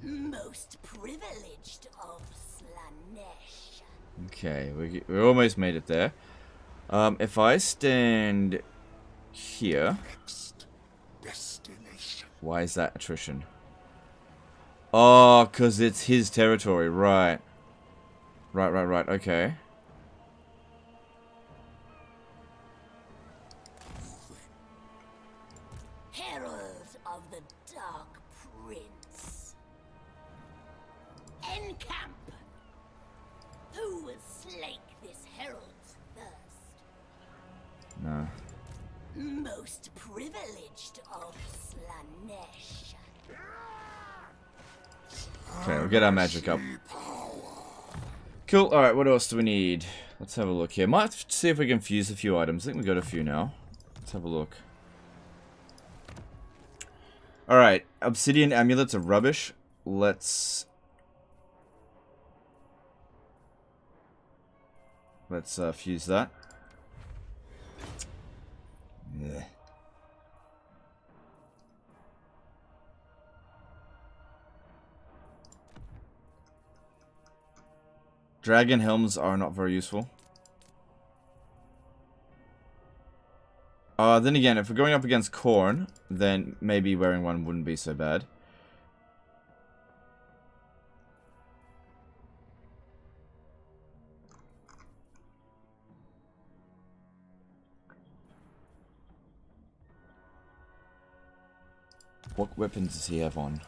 Most privileged of Slanesh. Okay, we almost made it there. If I stand here... Next destination. Why is that attrition? Oh, because it's his territory. Right. Right. Okay. Heralds of the Dark Prince. Encamp! Who will slake this herald's thirst? No. Most privileged of Slanesh. Okay, we'll get our magic up. Cool. Alright, what else do we need? Let's have a look here. Might see if we can fuse a few items. I think we got a few now. Let's have a look. Alright, obsidian amulets are rubbish. Let's fuse that. Yeah. Dragon helms are not very useful. Then again, if we're going up against Khorne, then maybe wearing one wouldn't be so bad. What weapons does he have on?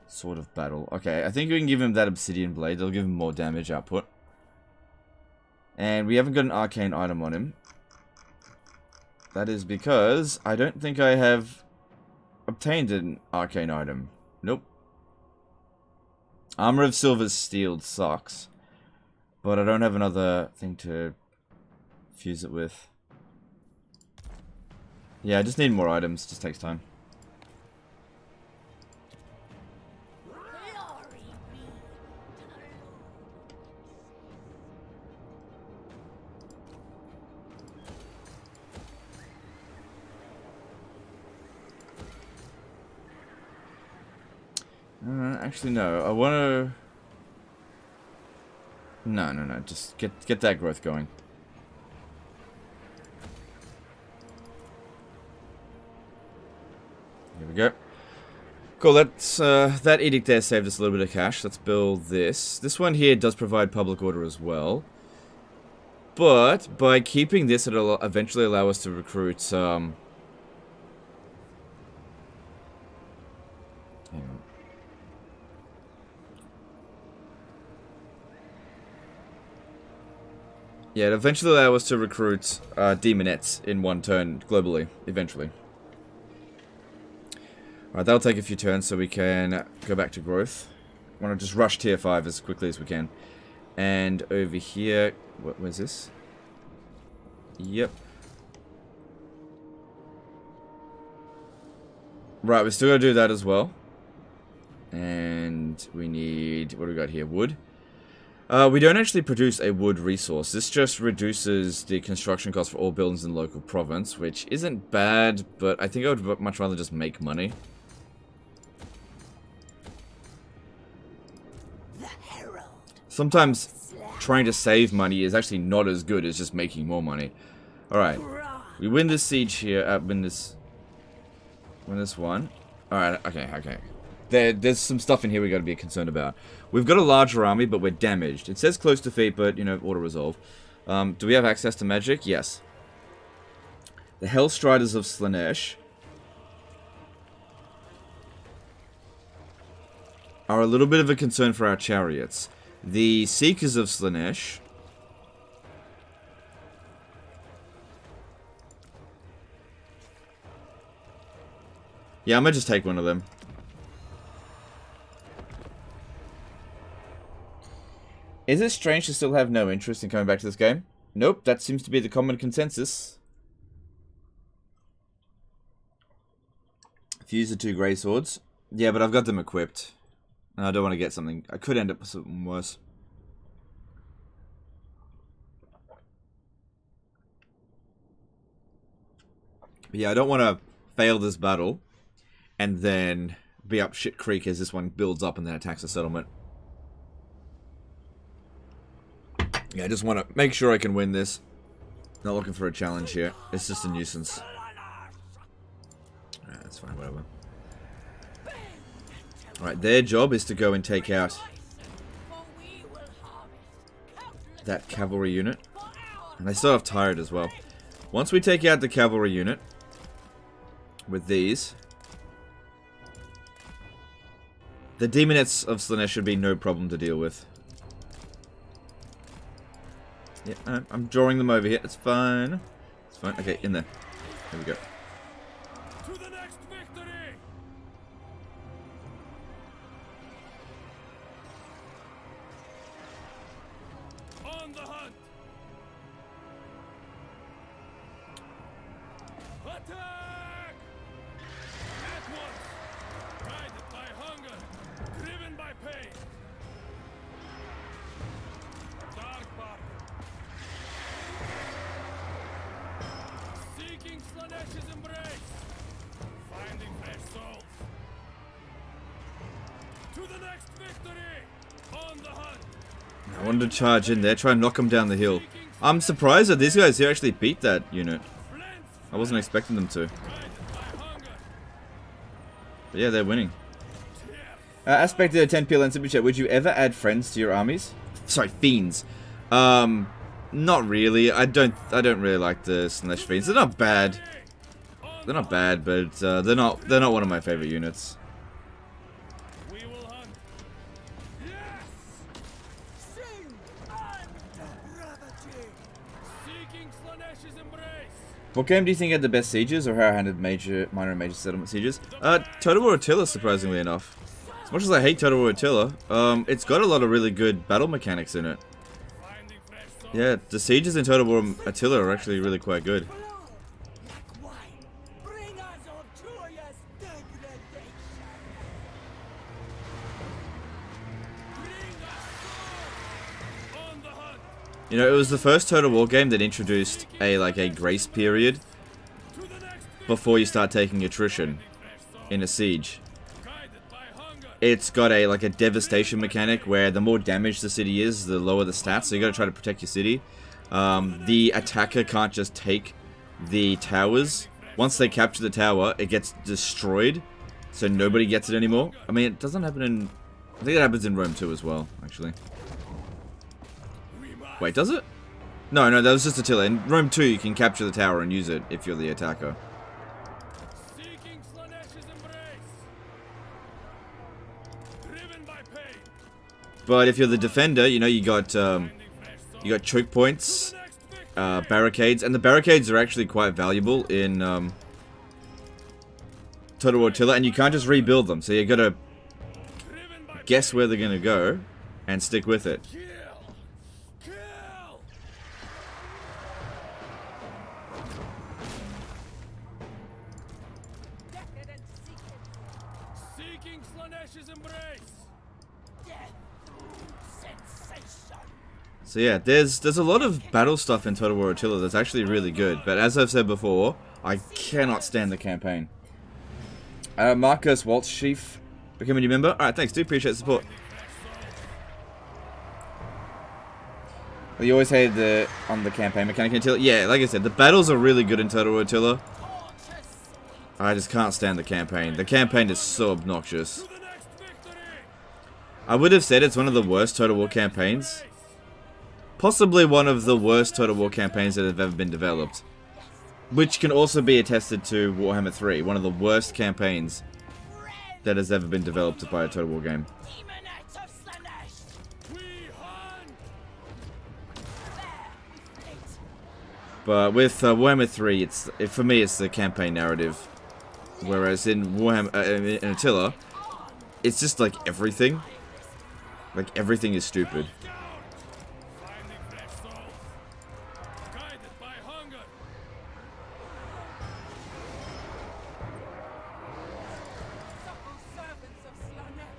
Sword of Battle. Okay, I think we can give him that Obsidian Blade. They'll give him more damage output. And we haven't got an arcane item on him. That is because I don't think I have obtained an arcane item. Nope. Armor of Silver Steel sucks. But I don't have another thing to fuse it with. Yeah, I just need more items. Just takes time. Glory be Actually, no. I want to... No. Just get that growth going. Here we go. Cool, that's, that edict there saved us a little bit of cash. Let's build this. This one here does provide public order as well. But, by keeping this, it'll eventually allow us to recruit, hang on. Yeah, it'll eventually allow us to recruit, demonettes in one turn, globally, eventually. Alright, that'll take a few turns so we can go back to growth. I want to just rush tier 5 as quickly as we can. And over here... where's this? Yep. Right, we still gotta do that as well. And we need... what do we got here? Wood? We don't actually produce a wood resource. This just reduces the construction cost for all buildings in the local province, which isn't bad, but I think I would much rather just make money. Sometimes trying to save money is actually not as good as just making more money. Alright. We win this siege here. Win this one. Alright, okay. There's some stuff in here we gotta be concerned about. We've got a larger army, but we're damaged. It says close defeat, but, you know, auto-resolve. Do we have access to magic? Yes. The Hellstriders of Slanesh are a little bit of a concern for our chariots. The Seekers of Slanesh yeah, I'm gonna just take one of them. Is it strange to still have no interest in coming back to this game? Nope, that seems to be the common consensus. Fuse the 2 grey swords. Yeah, but I've got them equipped. And I don't want to get something. I could end up with something worse. But yeah, I don't want to fail this battle and then be up shit creek as this one builds up and then attacks the settlement. Yeah, I just want to make sure I can win this. Not looking for a challenge here. It's just a nuisance. Alright, that's fine, whatever. Alright, their job is to go and take out that cavalry unit. And they start off tired as well. Once we take out the cavalry unit with these, the demonettes of Slanesh should be no problem to deal with. Yeah, I'm drawing them over here. It's fine. It's fine. Okay, in there. There we go. To the next victory! On the hunt! Attack! At once! Guided by hunger, driven by pain. Dark bark. Seeking Slanesh's embrace. Finding fresh souls. To the next victory! On the hunt! I wanted to charge in there, try and knock them down the hill. I'm surprised that these guys here actually beat that unit. I wasn't expecting them to. But yeah, they're winning. Aspect of the 10 PLN Super Chat, would you ever add friends to your armies? Sorry, fiends. Not really. I don't really like the Slanesh fiends. They're not bad. They're not bad, but they're not one of my favorite units. We will hunt. Yes! Sing and ravaging. Seeking Slanesh's embrace. What game do you think had the best sieges, or how handled minor and major settlement sieges? Total War Attila, surprisingly enough. As much as I hate Total War Attila, it's got a lot of really good battle mechanics in it. Yeah, the sieges in Total War Attila are actually really quite good. Bring us all joyous degradation. On the hunt. You know, it was the first Total War game that introduced a grace period To the next before you start taking attrition in a siege. guided by hunger. It's got a devastation mechanic where the more damage the city is, the lower the stats, so you gotta try to protect your city. The attacker can't just take the towers. Once they capture the tower, it gets destroyed, so nobody gets it anymore. I mean, it doesn't happen in... I think it happens in Rome too as well, actually. Wait, does it? No, that was just Attila. In Rome 2, you can capture the tower and use it if you're the attacker. Seeking Slanesh's embrace. Driven by pain. But if you're the defender, you know, you got choke points, Next victory. barricades, and the barricades are actually quite valuable in Total War Attila, and you can't just rebuild them, so you gotta Driven by guess where they're gonna go and stick with it. kill. Kill. Decadent seeking. Seeking Slanesh's embrace. Death through sensation. So yeah, there's a lot of battle stuff in Total War Attila that's actually really good, but as I've said before, I cannot stand the campaign. Marcus Waltzschief, become a new member. Alright, thanks dude, appreciate the support. You always hated on the campaign mechanic in Attila. Yeah, like I said, the battles are really good in Total War Attila. I just can't stand the campaign. The campaign is so obnoxious. To the next victory. I would have said it's one of the worst Total War campaigns. Possibly one of the worst Total War campaigns that have ever been developed. Which can also be attested to Warhammer 3, one of the worst campaigns that has ever been developed by a Total War game. Demonettes of Slanesh. We hunt. There we flit. But with Warhammer 3, for me it's the campaign narrative. Whereas in Warhammer, in Attila, it's just like everything. Like everything is stupid. Down. Finding fresh souls. Guided by hunger. Supple servants of Slanesh.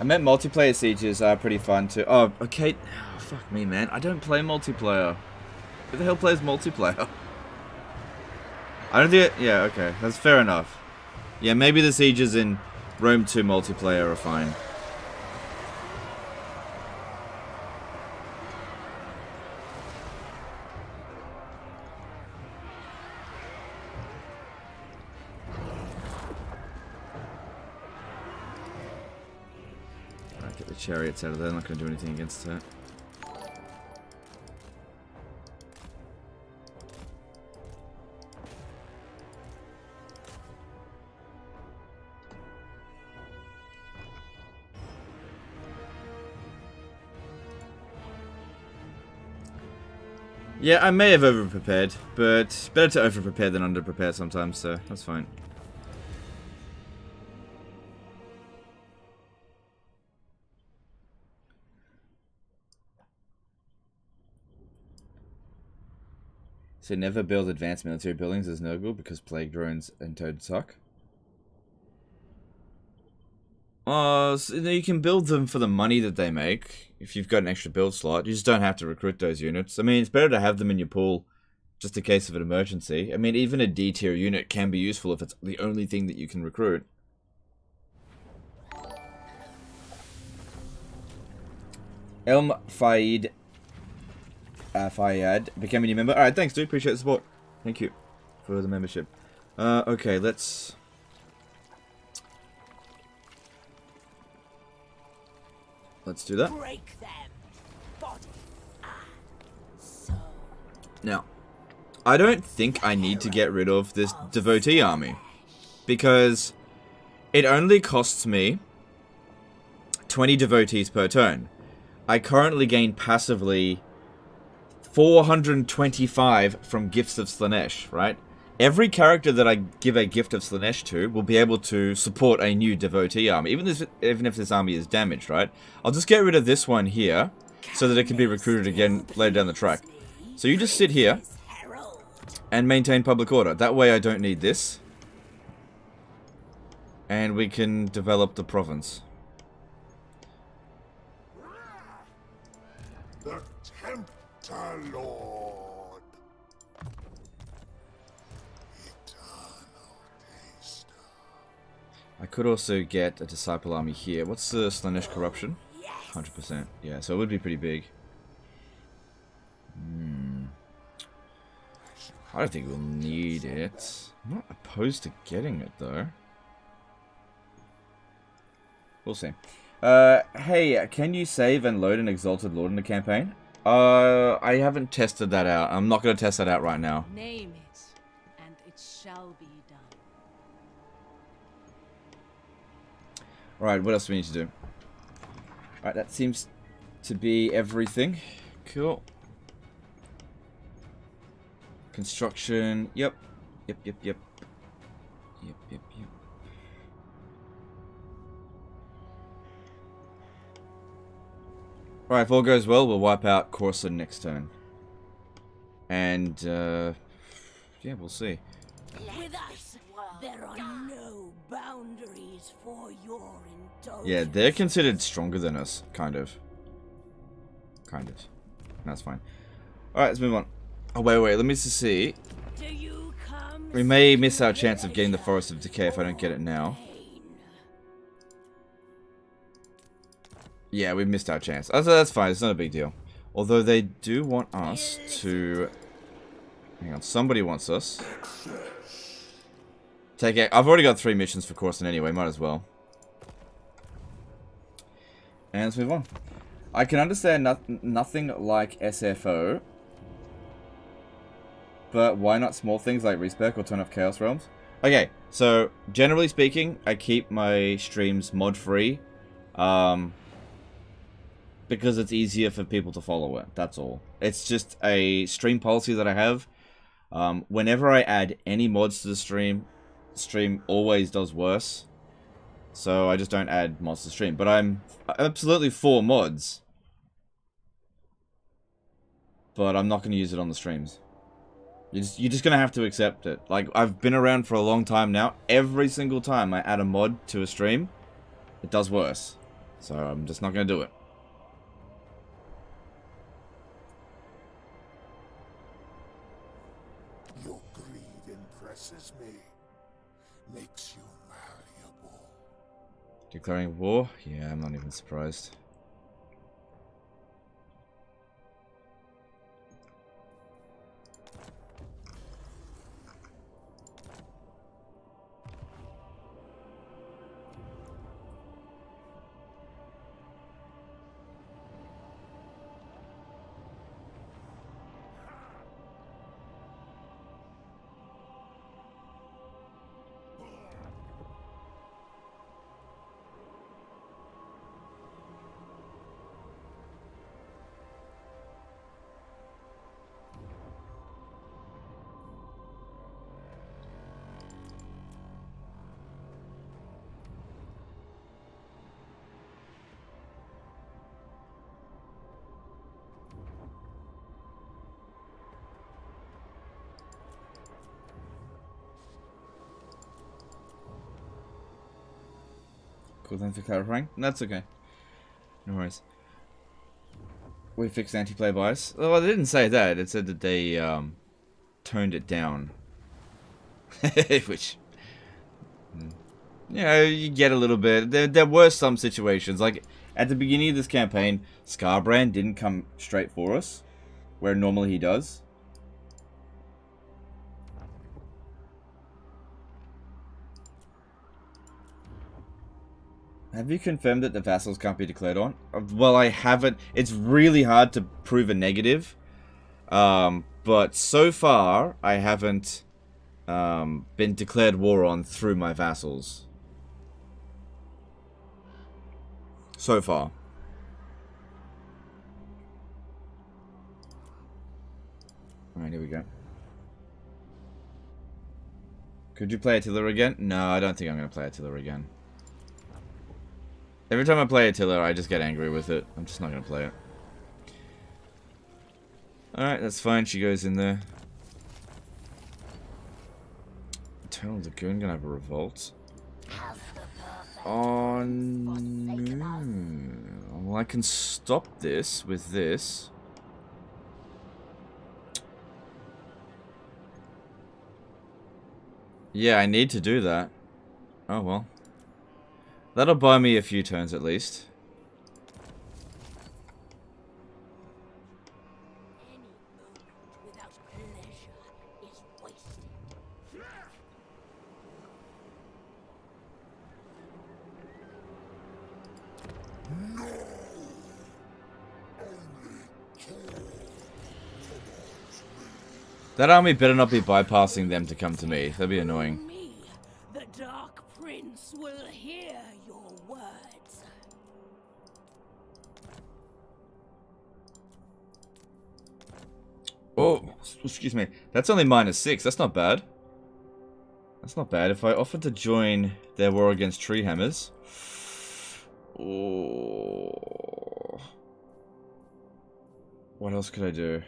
I meant multiplayer sieges are pretty fun too. Oh, okay. Oh, fuck me, man. I don't play multiplayer. Who the hell plays multiplayer? I don't think... Yeah, okay. That's fair enough. Yeah, maybe the sieges in Rome 2 multiplayer are fine. Alright, get the chariots out of there. I'm not going to do anything against that. Yeah, I may have over-prepared, but better to over-prepare than under-prepare sometimes, so that's fine. So never build advanced military buildings as Nurgle because plague drones and toads suck. So you can build them for the money that they make, if you've got an extra build slot. You just don't have to recruit those units. I mean, it's better to have them in your pool, just in case of an emergency. I mean, even a D tier unit can be useful if it's the only thing that you can recruit. Elm Fayyad became a new member. Alright, thanks dude, appreciate the support. Thank you for the membership. Okay, let's do that. Break them, body and soul. Now, I don't think I need to get rid of this devotee army, because it only costs me 20 devotees per turn. I currently gain passively 425 from Gifts of Slaanesh, right? Every character that I give a Gift of Slaanesh to will be able to support a new devotee army, even if this army is damaged, right? I'll just get rid of this one here, so that it can be recruited again later down the track. So you just sit here and maintain public order. That way I don't need this. And we can develop the province. The Tempter Lord. Eternal taster. I could also get a disciple army here. What's the Slaanesh corruption? 100%. Yeah, so it would be pretty big. I don't think we'll need it. I'm not opposed to getting it, though. We'll see. Hey, can you save and load an Exalted Lord in the campaign? I haven't tested that out. I'm not going to test that out right now. Name it, and it shall be done. Alright, what else do we need to do? Alright, that seems to be everything. Cool. Construction. Yep. Yep. Alright, if all goes well, we'll wipe out Corsa next turn. And, yeah, we'll see. With us, there are no boundaries for your indulgence. Yeah, they're considered stronger than us, kind of. That's fine. Alright, let's move on. Oh, wait, let me just see. Do you come We may miss our chance of getting the Forest of Decay if I don't get it now. Yeah, we missed our chance. That's fine, it's not a big deal. Although they do want us to... Hang on, somebody wants us. Take it. I've already got 3 missions for Corson anyway, might as well. And let's move on. I can understand nothing like SFO. But why not small things like Respec or turn off Chaos Realms? Okay, so generally speaking, I keep my streams mod free. Because it's easier for people to follow it, that's all. It's just a stream policy that I have. Whenever I add any mods to the stream always does worse. So I just don't add mods to the stream. But I'm absolutely for mods. But I'm not going to use it on the streams. You're just going to have to accept it. Like, I've been around for a long time now. Every single time I add a mod to a stream, it does worse. So I'm just not going to do it. Your greed impresses me. Makes you malleable. Declaring war? Yeah, I'm not even surprised. Cool thing for clarifying. That's okay. No worries. We fixed anti-play bias. Well, they didn't say that. It said that they toned it down. Which, you know, you get a little bit. There were some situations, like at the beginning of this campaign, Scarbrand didn't come straight for us, where normally he does. Have you confirmed that the vassals can't be declared on? Well, I haven't. It's really hard to prove a negative. But so far, I haven't been declared war on through my vassals. So far. Alright, here we go. Could you play Attila again? No, I don't think I'm going to play Attila again. Every time I play Attila, I just get angry with it. I'm just not going to play it. Alright, that's fine. She goes in there. Eternal Lagoon gonna have a revolt. Oh no. Well, I can stop this with this. Yeah, I need to do that. Oh well. That'll buy me a few turns at least. That army better not be bypassing them to come to me. That'd be annoying. Me, the Dark Prince will hear your words. Oh, excuse me. That's only -6. That's not bad. That's not bad. If I offered to join their war against tree hammers. Oh. What else could I do?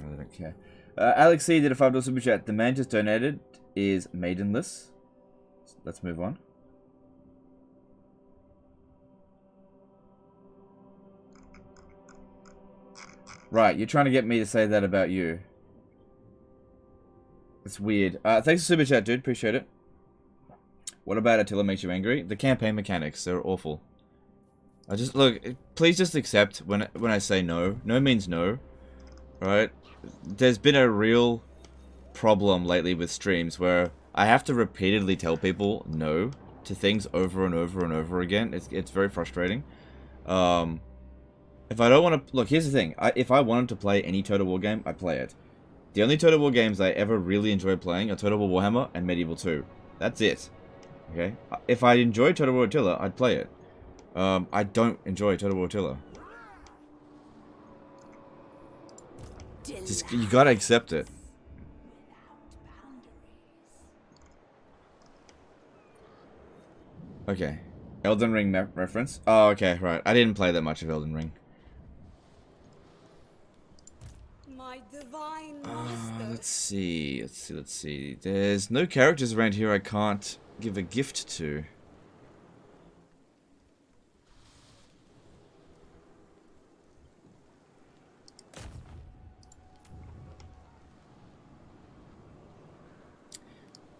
I don't care. Alex C did a $5 super chat. The man just donated is maidenless. Let's move on. Right, you're trying to get me to say that about you. It's weird. Thanks for super chat, dude. Appreciate it. What about Attila makes you angry? The campaign mechanics, they're awful. I just look. Please just accept when I say no. No means no. Right? There's been a real problem lately with streams where I have to repeatedly tell people no to things over and over and over again. It's very frustrating. If I don't want to... Look, here's the thing. If I wanted to play any Total War game, I play it. The only Total War games I ever really enjoy playing are Total War Warhammer and Medieval 2. That's it. Okay? If I enjoy Total War Attila, I'd play it. I don't enjoy Total War Attila. Just, you gotta accept it. Okay. Elden Ring reference? Oh, okay, right. I didn't play that much of Elden Ring. My divine master. Let's see. There's no characters around here I can't give a gift to.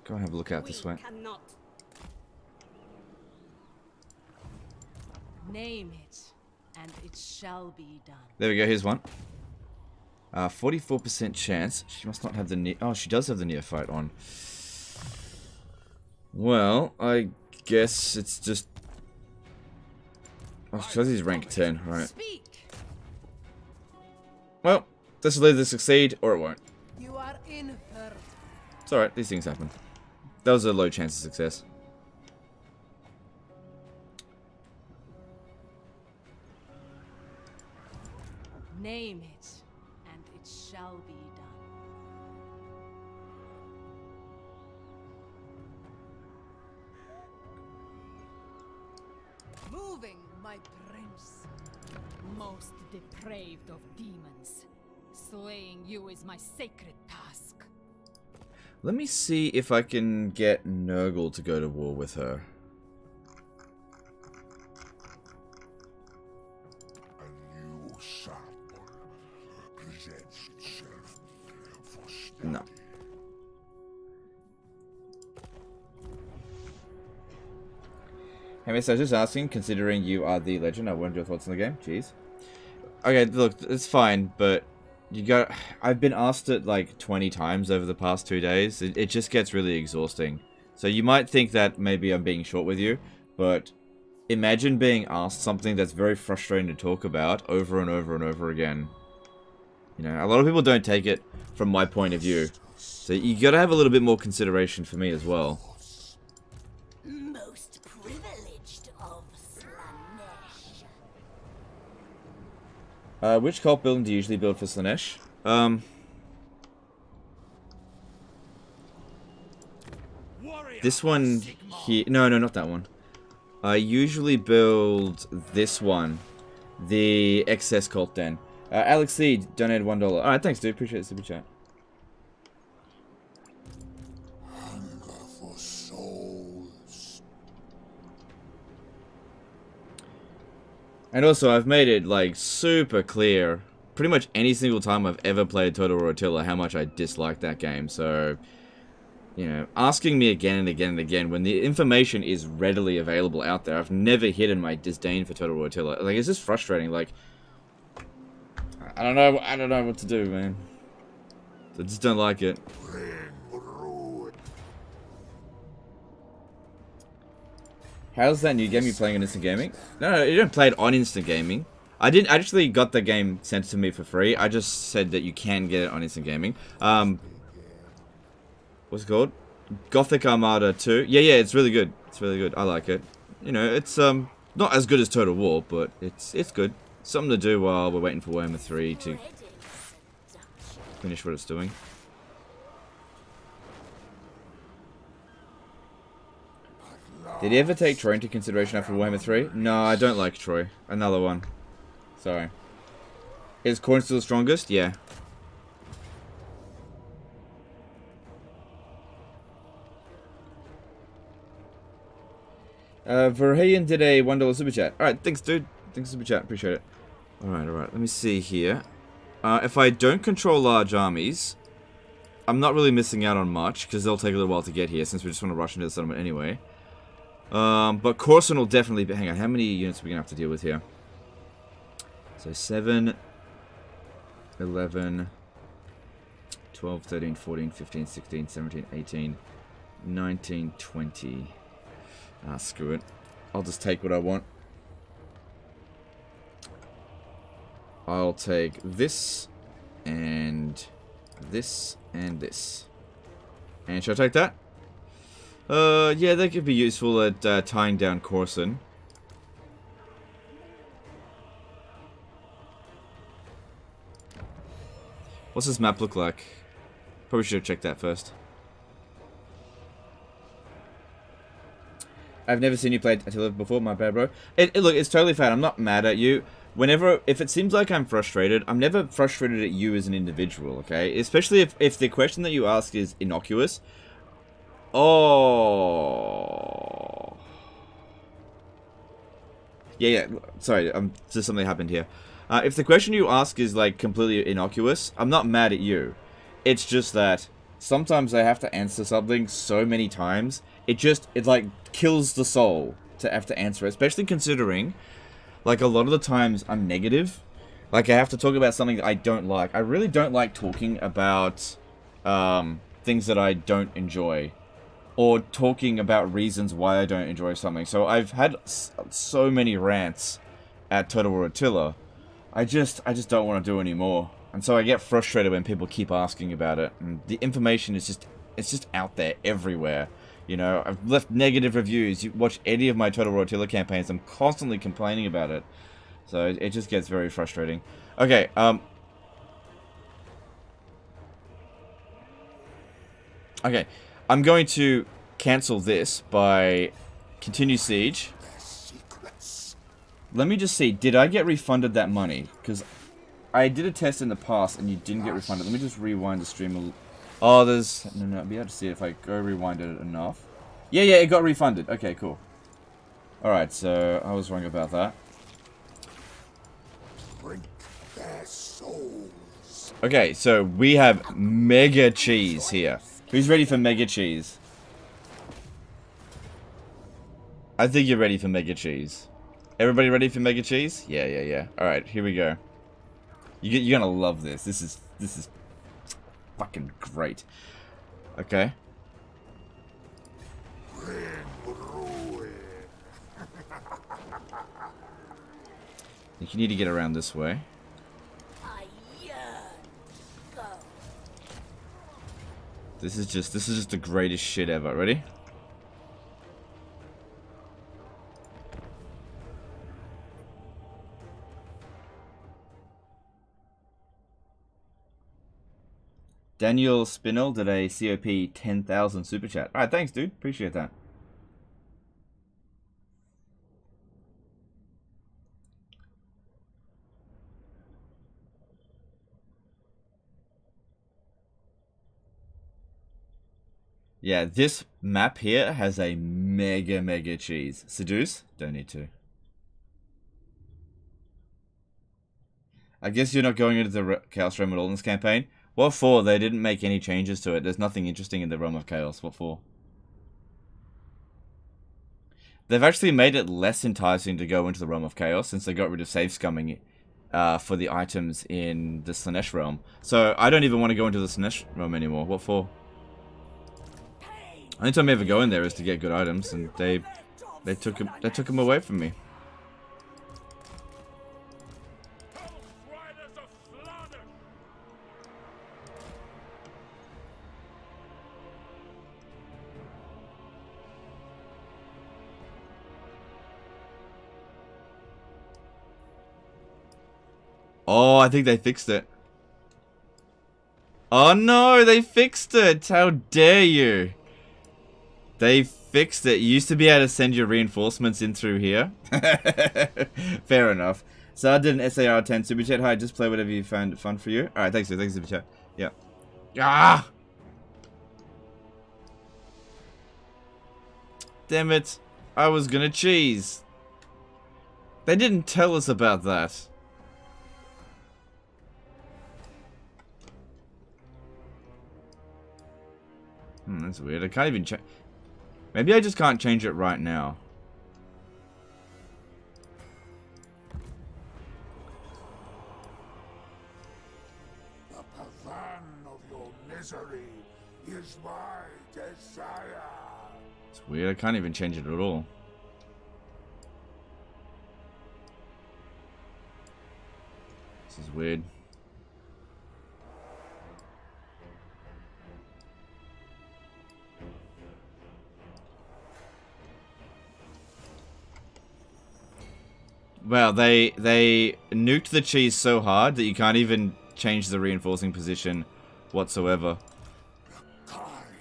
Go and have a look out this way. Cannot. Name it, and it shall be done. There we go, here's one. 44% chance. She must not have the oh, she does have the neophyte on. Well, I guess it's just... Oh, she says he's rank 10, right. Speak. Well, this will either succeed or it won't. You are infertile. It's alright, these things happen. That was a low chance of success. Name it, and it shall be done. Moving, my prince. Most depraved of demons. Slaying you is my sacred task. Let me see if I can get Nurgle to go to war with her. A new sample presents itself for study. No. Hey, miss, I was just asking, considering you are the legend, I wondered your thoughts on the game. Jeez. Okay, look, it's fine, but you got... I've been asked it like 20 times over the past 2 days. It just gets really exhausting. So you might think that maybe I'm being short with you, but imagine being asked something that's very frustrating to talk about over and over and over again. You know, a lot of people don't take it from my point of view. So you gotta have a little bit more consideration for me as well. Most privileged of Slanesh. Which cult building do you usually build for Slanesh? This one here. No, not that one. I usually build this one. The XS cult den. Alex C donated $1. Alright, thanks dude. Appreciate the super chat. Hunger for souls. And also, I've made it, like, super clear, pretty much any single time I've ever played Total Rotilla, how much I dislike that game, so, you know, asking me again and again and again, when the information is readily available out there, I've never hidden my disdain for Total Rotilla. Like, it's just frustrating, like, I don't know what to do, man. I just don't like it. How's that new game you playing on Instant Gaming? No, you don't play it on Instant Gaming. I actually got the game sent to me for free. I just said that you can get it on Instant Gaming. What's it called? Gothic Armada 2. Yeah, it's really good. It's really good. I like it. You know, it's not as good as Total War, but it's good. Something to do while we're waiting for Warhammer 3 to finish what it's doing. Did you ever take Troy into consideration after Warhammer 3? No, I don't like Troy. Another one. Sorry. Is Khorne still the strongest? Yeah. Verheyen did a $1 super chat. Alright, thanks dude. Thanks super chat. Appreciate it. Alright. Let me see here. If I don't control large armies, I'm not really missing out on much, because they'll take a little while to get here, since we just want to rush into the settlement anyway. But Corson will definitely be... Hang on, how many units are we going to have to deal with here? So 7, 11, 12, 13, 14, 15, 16, 17, 18, 19, 20. Ah, screw it. I'll just take what I want. I'll take this, and this, and this. And should I take that? Yeah, they could be useful at tying down Corson. What's this map look like? Probably should have checked that first. I've never seen you play Attila before, my bad, bro. Look, it's totally fine. I'm not mad at you. If it seems like I'm frustrated, I'm never frustrated at you as an individual, okay? Especially if the question that you ask is innocuous. Oh. Yeah, sorry, just something happened here. If the question you ask is, like, completely innocuous, I'm not mad at you. It's just that sometimes I have to answer something so many times, it like, kills the soul to have to answer it. Especially considering, like, a lot of the times I'm negative. Like, I have to talk about something that I don't like. I really don't like talking about things that I don't enjoy. Or talking about reasons why I don't enjoy something. So I've had so many rants at Total War Attila. I just don't want to do anymore. And so I get frustrated when people keep asking about it. And the information is just out there everywhere. You know, I've left negative reviews. You watch any of my Total War Attila campaigns, I'm constantly complaining about it. So it just gets very frustrating. Okay, okay, I'm going to cancel this by continue siege. Let me just see, did I get refunded that money? Because I did a test in the past and you didn't get refunded. Let me just rewind the stream a little. Oh, there's... No, I'll be able to see it if I go rewind it enough. Yeah, it got refunded. Okay, cool. Alright, so I was wrong about that. Okay, so we have Mega Cheese here. Who's ready for Mega Cheese? I think you're ready for Mega Cheese. Everybody ready for Mega Cheese? Yeah. Alright, here we go. You're gonna love this. This is fucking great. Okay. I think you need to get around this way. This is just the greatest shit ever. Ready? Daniel Spinell did a COP 10,000 super chat. Alright, thanks, dude. Appreciate that. Yeah, this map here has a mega cheese. Seduce? Don't need to. I guess you're not going into the Chaos Realm at all in this campaign? What for? They didn't make any changes to it. There's nothing interesting in the Realm of Chaos. What for? They've actually made it less enticing to go into the Realm of Chaos since they got rid of save scumming for the items in the Slanesh Realm. So I don't even want to go into the Slanesh Realm anymore. What for? Only time I ever go in there is to get good items, and they took them away from me. Oh, I think they fixed it. Oh no, they fixed it! How dare you! They fixed it. You used to be able to send your reinforcements in through here. Fair enough. So I did an SAR 10 super chat. Hi, just play whatever you found fun for you. Alright, thanks, thanks super chat. Yeah. Ah! Damn it. I was gonna cheese. They didn't tell us about that. That's weird. I can't even check. Maybe I just can't change it right now. The pavan of your misery is my desire. It's weird. I can't even change it at all. This is weird. Wow, they nuked the cheese so hard that you can't even change the reinforcing position whatsoever.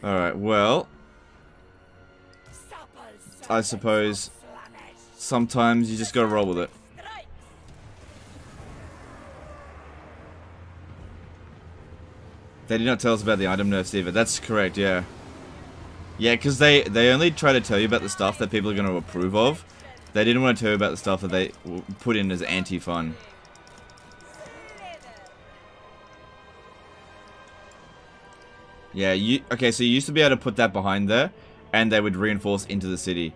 Alright, well. I suppose. Sometimes you just gotta roll with it. They did not tell us about the item nerfs either. That's correct, yeah. Yeah, because they only try to tell you about the stuff that people are going to approve of. They didn't want to tell you about the stuff that they put in as anti-fun. Yeah, okay, so you used to be able to put that behind there, and they would reinforce into the city.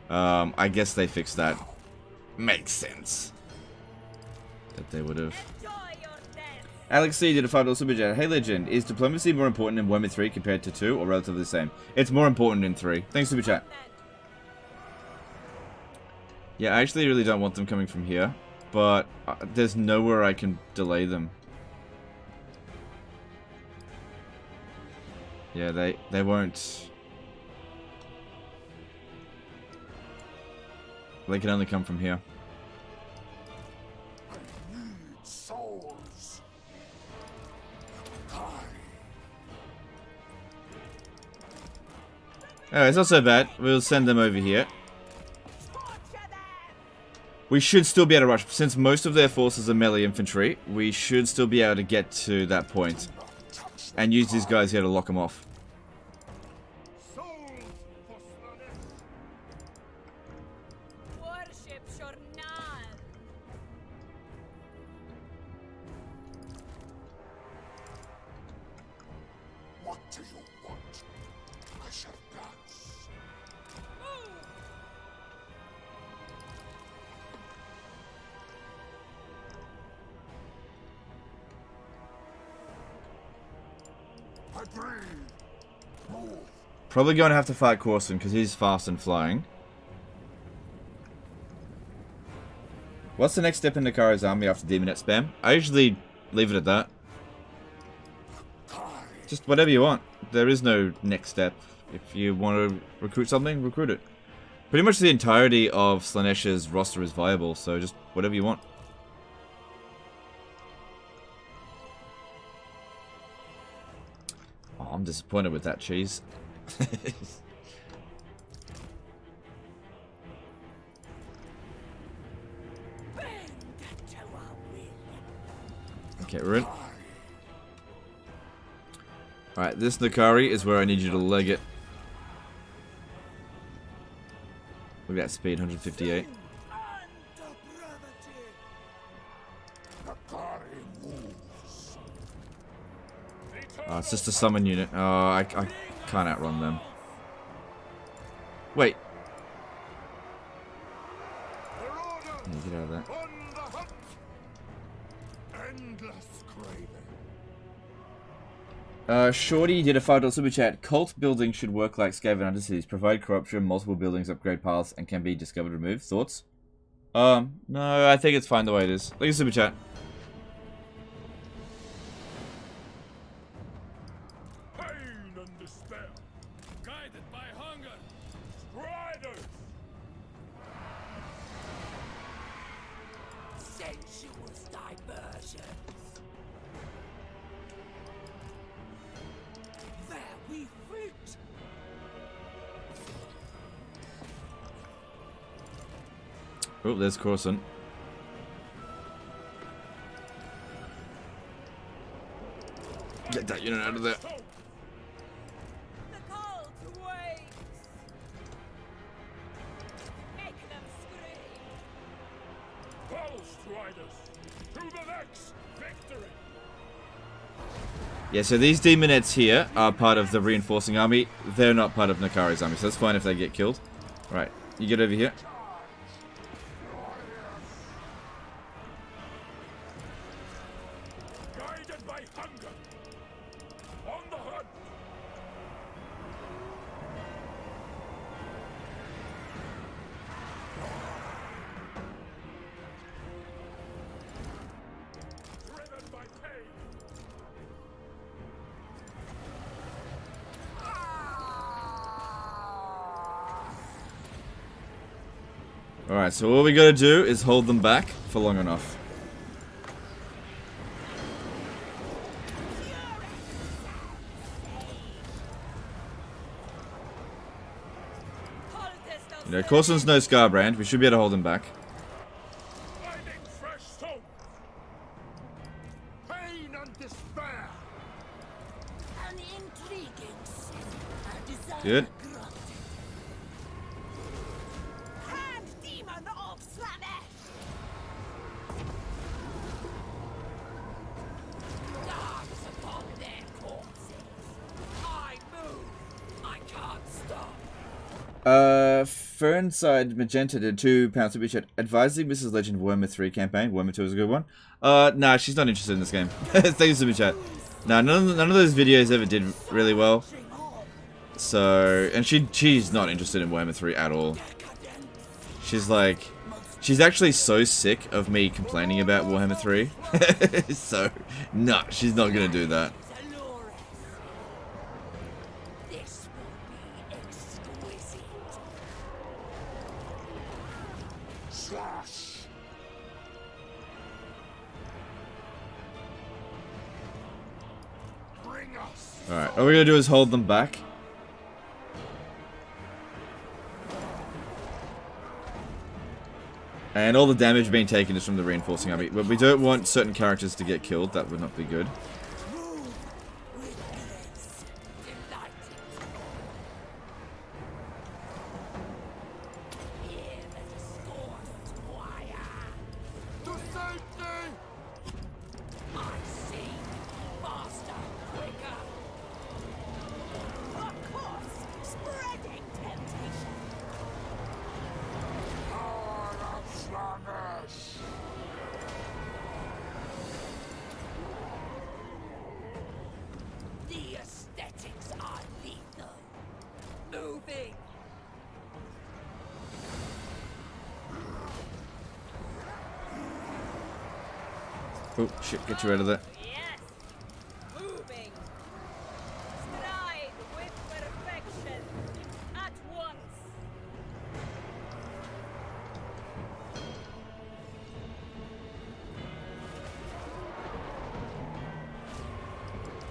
I guess they fixed that. Makes sense. That they would have. Alex C did a $5 super chat. Hey Legend, is diplomacy more important in Warhammer 3 compared to 2, or relatively the same? It's more important in 3. Thanks super chat. Yeah, I actually really don't want them coming from here, but there's nowhere I can delay them. Yeah, they won't. They can only come from here. Oh, it's not so bad. We'll send them over here. We should still be able to rush. Since most of their forces are melee infantry, we should still be able to get to that point. And use these guys here to lock them off. Probably going to have to fight Corson because he's fast and flying. What's the next step in Nikari's army after Demonet spam? I usually leave it at that. Just whatever you want. There is no next step. If you want to recruit something, recruit it. Pretty much the entirety of Slaanesh's roster is viable, so just whatever you want. Oh, I'm disappointed with that cheese. Okay, we're in. Alright, this Nikari is where I need you to leg it. Look at that speed, 158. Oh, it's just a summon unit. Oh, I can't outrun them. Wait. Yeah, get out of that. Shorty did a $5 super chat. Cult building should work like Skaven Undercities. Provide corruption, multiple buildings, upgrade paths, and can be discovered, removed. Thoughts? No, I think it's fine the way it is. Look at super chat. Oh, there's Corson. Get that unit out of there. Yeah, so these demonettes here are part of the reinforcing army. They're not part of Nikari's army, so that's fine if they get killed. Right, you get over here. Alright, so all we gotta do is hold them back for long enough. You know, Corson's no Scarbrand. We should be able to hold him back. Finding fresh hope. Pain and despair. An intriguing sin, a desire Good. growth. Hand demon of Slanesh! Dance upon their corpses. I move. I can't stop. Fernside Magenta did £2 super chat. Advising Mrs. Legend Warhammer 3 campaign. Warhammer 2 is a good one. Nah, she's not interested in this game. Thank you, super chat. Nah, none of those videos ever did really well. So, and she's not interested in Warhammer 3 at all. She's like, she's actually so sick of me complaining about Warhammer 3. So, nah, she's not gonna do that. This will be exquisite. Slash. Bring us. Alright, all we're gonna do is hold them back. And all the damage being taken is from the reinforcing army. But we don't want certain characters to get killed. That would not be good. Move with grace. Delighted. Hear the discourse, squire. To safety. I see. Faster, quicker. Of course, spreading temptation. Power of Slanesh. The aesthetics are lethal. Moving. Oh, shit, get you out of there. Yes. Moving. Stride with perfection. At once.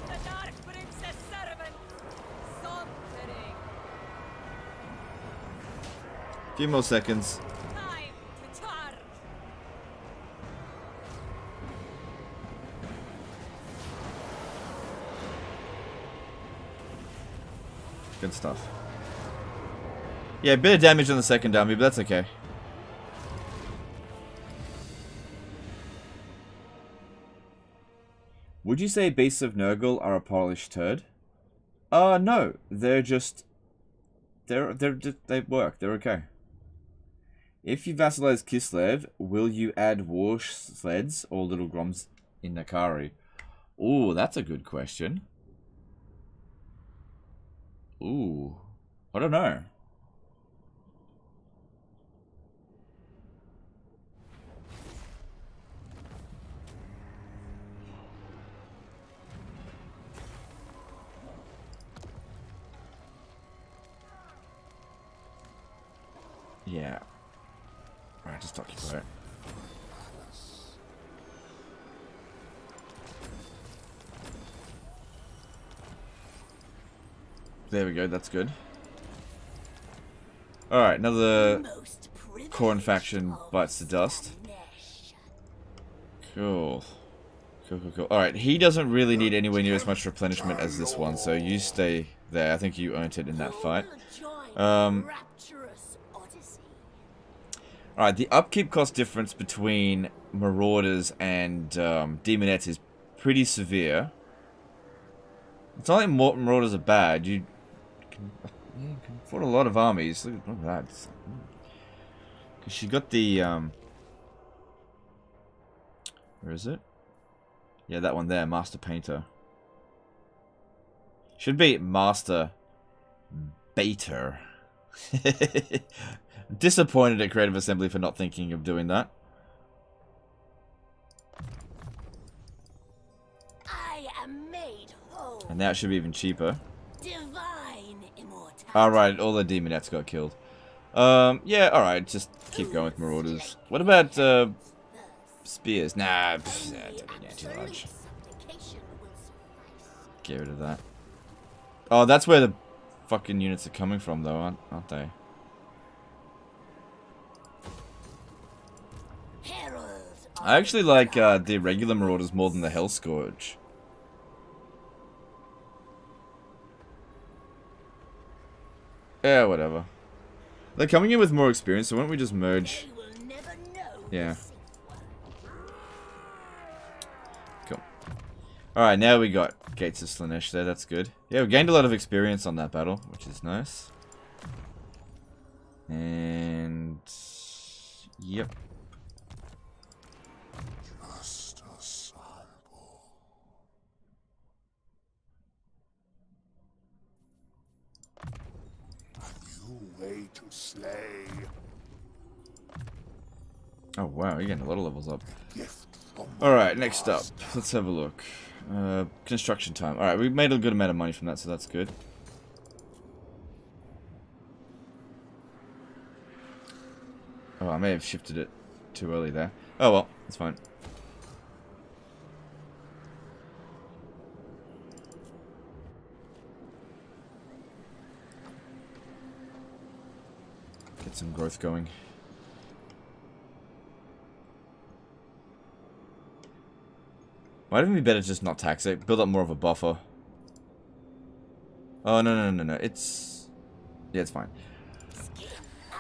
The Dark Princess servant. Sauntering. Few more seconds. Time to charge. Good stuff. Yeah, a bit of damage on the second army, but that's okay. Would you say Beasts of Nurgle are a polished turd? No. They're just... They work. They're okay. If you vassalize Kislev, will you add war sleds or little groms in Nikari? Ooh, that's a good question. Ooh. I don't know. Yeah. Alright, just talk about it. There we go, that's good. Alright, another Khorne faction bites the dust. Cool. Cool. Alright, he doesn't really need anywhere near as much replenishment as this one, so you stay there. I think you earned it in that fight. Alright, the upkeep cost difference between Marauders and Demonettes is pretty severe. It's not like Marauders are bad. You can afford a lot of armies. Look at that. Because she got the... where is it? Yeah, that one there. Master Painter. Should be Master Baiter. Disappointed at Creative Assembly for not thinking of doing that. I am made whole. And now it should be even cheaper. Divine immortality. Alright, all the Demonettes got killed. Yeah, alright, just keep going with Marauders. What about, Spears? Nah, too large. Get rid of that. Oh, that's where the fucking units are coming from, though, aren't they? I actually like the regular Marauders more than the Hell Scourge. Yeah, whatever. They're coming in with more experience, so why don't we just merge? Yeah. Cool. Alright, now we got Gates of Slaanesh there, that's good. Yeah, we gained a lot of experience on that battle, which is nice. And... Yep. Just a sample. A new way to slay. Oh wow, you're getting a lot of levels up. Gift from Alright, next up. Let's have a look. Construction time. Alright, we made a good amount of money from that, so that's good. Oh, I may have shifted it too early there. Oh well, it's fine. Get some growth going. Might even be better to just not tax it. Build up more of a buffer. Oh, no. It's... Yeah, it's fine.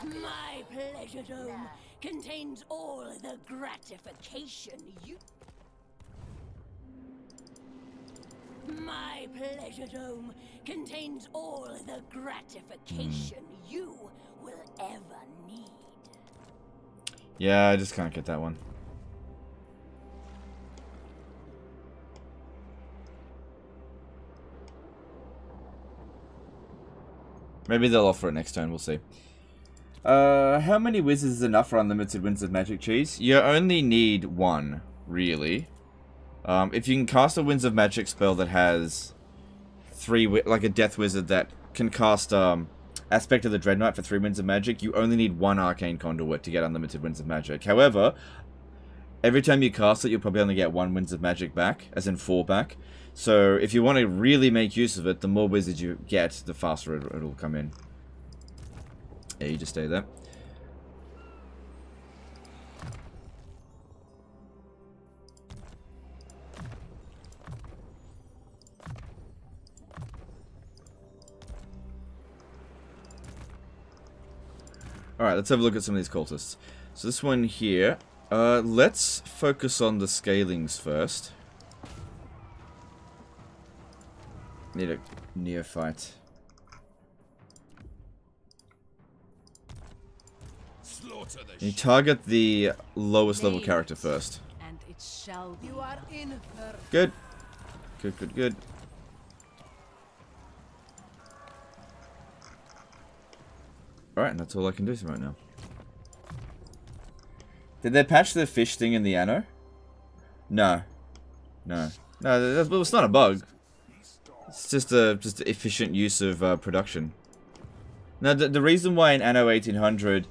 My pleasure dome contains all the gratification you... My pleasure dome contains all the gratification you will ever need. Yeah, I just can't get that one. Maybe they'll offer it next turn, we'll see. How many wizards is enough for unlimited Winds of Magic cheese? You only need one, really. If you can cast a Winds of Magic spell that has like a Death Wizard that can cast Aspect of the Dreadnought for 3 Winds of Magic, you only need 1 Arcane Conduit to get unlimited Winds of Magic. However, every time you cast it, you'll probably only get 1 Winds of Magic back, as in 4 back. So if you want to really make use of it, the more wizards you get, the faster it'll come in. Yeah, you just stay there. Alright, let's have a look at some of these cultists. So this one here, let's focus on the scalings first. Need a neophyte. You target the lowest level character first. And it shall be. You are in for... Good. Good. Alright, and that's all I can do right now. Did they patch the fish thing in the anno? No. No, it's not a bug. It's just efficient use of production. Now, the reason why in Anno 1800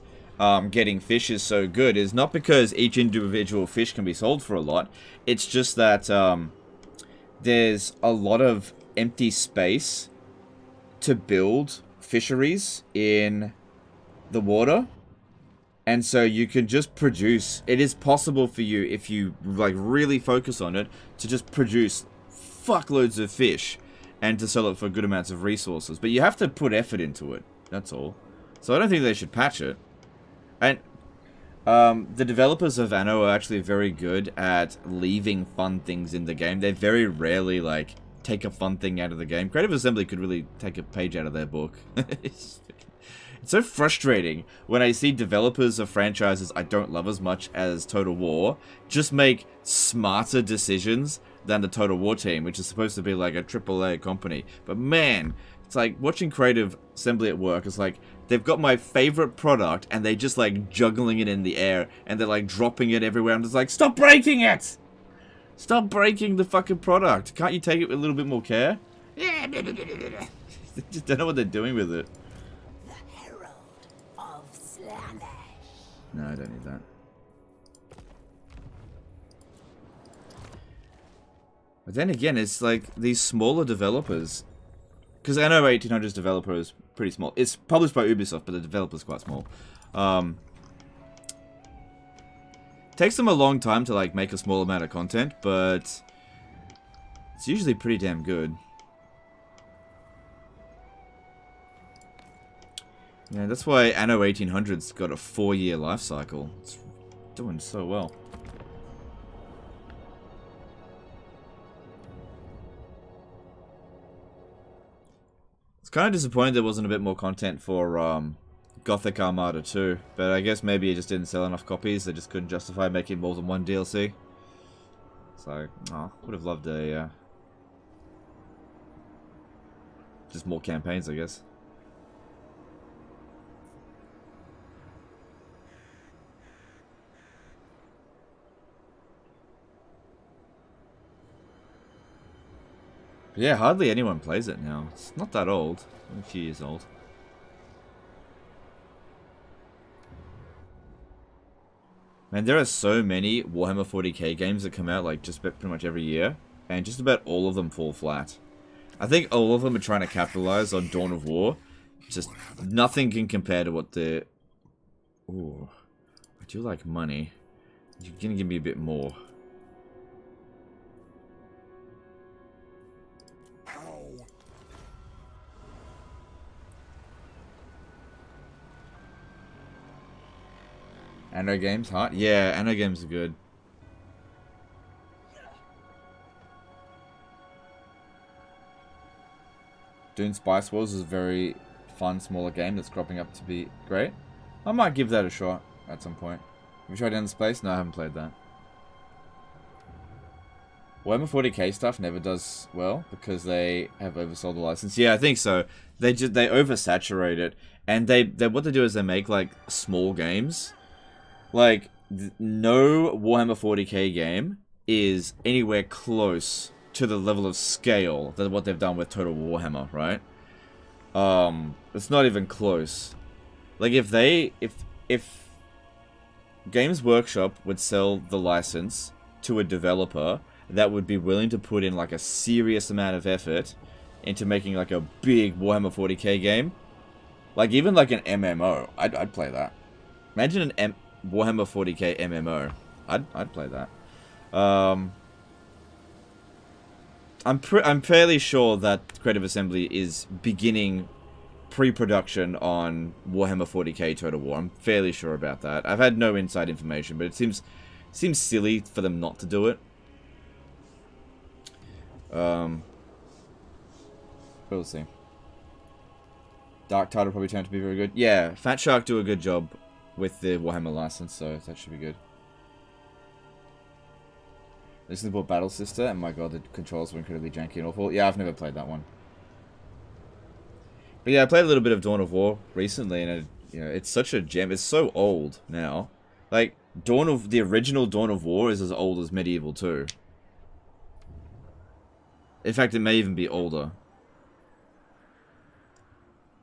getting fish is so good is not because each individual fish can be sold for a lot. It's just that there's a lot of empty space to build fisheries in the water. And so you can just produce... It is possible for you, if you like really focus on it, to just produce fuckloads of fish. And to sell it for good amounts of resources. But you have to put effort into it. That's all. So I don't think they should patch it. And the developers of Anno are actually very good at leaving fun things in the game. They very rarely, like, take a fun thing out of the game. Creative Assembly could really take a page out of their book. It's so frustrating when I see developers of franchises I don't love as much as Total War just make smarter decisions than the Total War team, which is supposed to be like a AAA company. But man, it's like watching Creative Assembly at work. It's like they've got my favorite product and they just like juggling it in the air and they're like dropping it everywhere. I'm just like, stop breaking it! Stop breaking the fucking product. Can't you take it with a little bit more care? They just don't know what they're doing with it. The Herald of Slaanesh. No, I don't need that. But then again, it's like these smaller developers. Because I know 1800's developer is pretty small. It's published by Ubisoft, but the developer's quite small. Takes them a long time to like make a small amount of content, but it's usually pretty damn good. Yeah, that's why Anno 1800's got a 4-year life cycle. It's doing so well. It's kind of disappointed there wasn't a bit more content for Gothic Armada 2, but I guess maybe it just didn't sell enough copies. They just couldn't justify making more than one DLC. So, would have loved a just more campaigns, I guess. But yeah, hardly anyone plays it now. It's not that old. Only a few years old. Man, there are so many Warhammer 40k games that come out like just about pretty much every year, and just about all of them fall flat. I think all of them are trying to capitalize on Dawn of War. Just nothing can compare to what the... Ooh, I do like money. You're gonna give me a bit more. Anno games, huh? Yeah, Anno games are good. Dune Spice Wars is a very fun, smaller game that's cropping up to be great. I might give that a shot at some point. Have you tried Endless Space? No, I haven't played that. Warhammer 40k stuff never does well because they have oversold the license. Yeah, I think so. They oversaturate it, and they what they do is they make like small games. Like no Warhammer 40k game is anywhere close to the level of scale that what they've done with Total Warhammer, right? It's not even close. Like if Games Workshop would sell the license to a developer that would be willing to put in like a serious amount of effort into making like a big Warhammer 40k game, like even like an MMO, I'd play that. Imagine an Warhammer 40k MMO. I'd play that. I'm fairly sure that Creative Assembly is beginning pre-production on Warhammer 40k Total War. I'm fairly sure about that. I've had no inside information, but it seems silly for them not to do it. We'll see. Dark Tide will probably turn out to be very good. Yeah, Fat Shark do a good job with the Warhammer license, so that should be good. This is the Battle Sister, and my god, the controls were incredibly janky and awful. Yeah, I've never played that one. But yeah, I played a little bit of Dawn of War recently, and it's such a gem. It's so old now. Like, the original Dawn of War is as old as Medieval 2. In fact, it may even be older.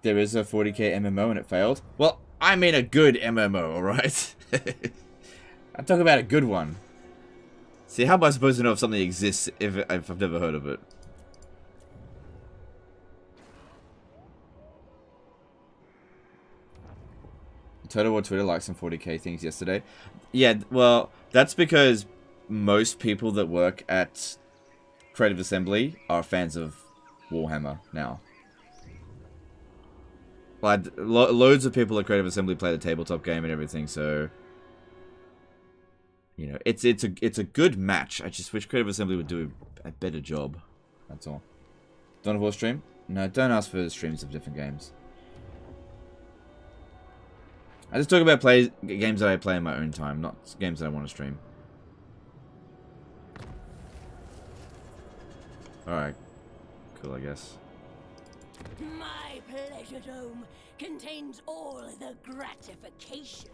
There is a 40k MMO and it failed. Well, I mean a good MMO, alright? I'm talking about a good one. See, how am I supposed to know if something exists if I've never heard of it? Total War Twitter liked some 40k things yesterday. Yeah, well, that's because most people that work at Creative Assembly are fans of Warhammer now. Like, loads of people at Creative Assembly play the tabletop game and everything, so... You know, it's a good match. I just wish Creative Assembly would do a better job. That's all. Dawn of War stream? No, don't ask for streams of different games. I just talk about games that I play in my own time, not games that I want to stream. Alright. Cool, I guess. My pleasure dome contains all the gratification.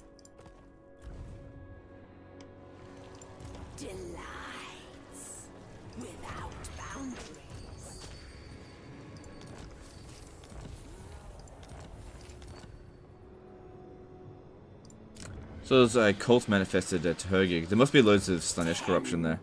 Delights without boundaries. So there's a cult manifested at Hergig. There must be loads of Slaanesh corruption there.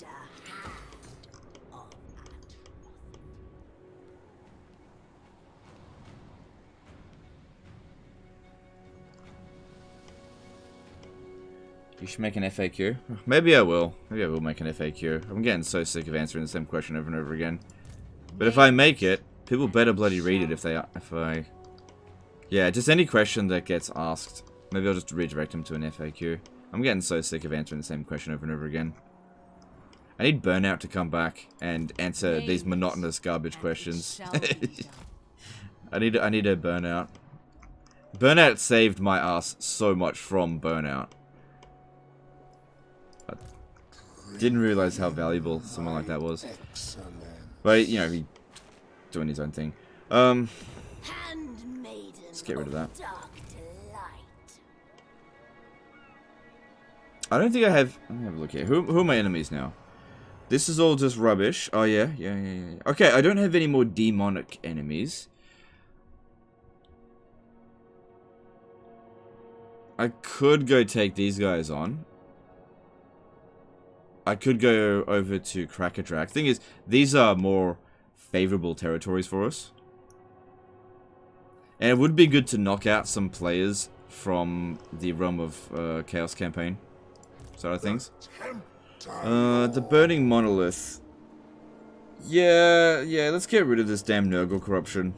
You should make an FAQ. Maybe I will. Maybe I will make an FAQ. I'm getting so sick of answering the same question over and over again. But if I make it, people better bloody read it if I... Yeah, just any question that gets asked. Maybe I'll just redirect them to an FAQ. I'm getting so sick of answering the same question over and over again. I need Burnout to come back and answer these monotonous garbage questions. I need a Burnout. Burnout saved my ass so much from Burnout. I didn't realize how valuable someone like that was. But, you know, he doing his own thing. Let's get rid of that. I don't think I have... Let me have a look here. Who are my enemies now? This is all just rubbish. Oh, yeah. Okay, I don't have any more demonic enemies. I could go take these guys on. I could go over to Krakatrak. Thing is, these are more favorable territories for us. And it would be good to knock out some players from the Realm of Chaos campaign side of things. The Burning Monolith. Yeah, let's get rid of this damn Nurgle corruption.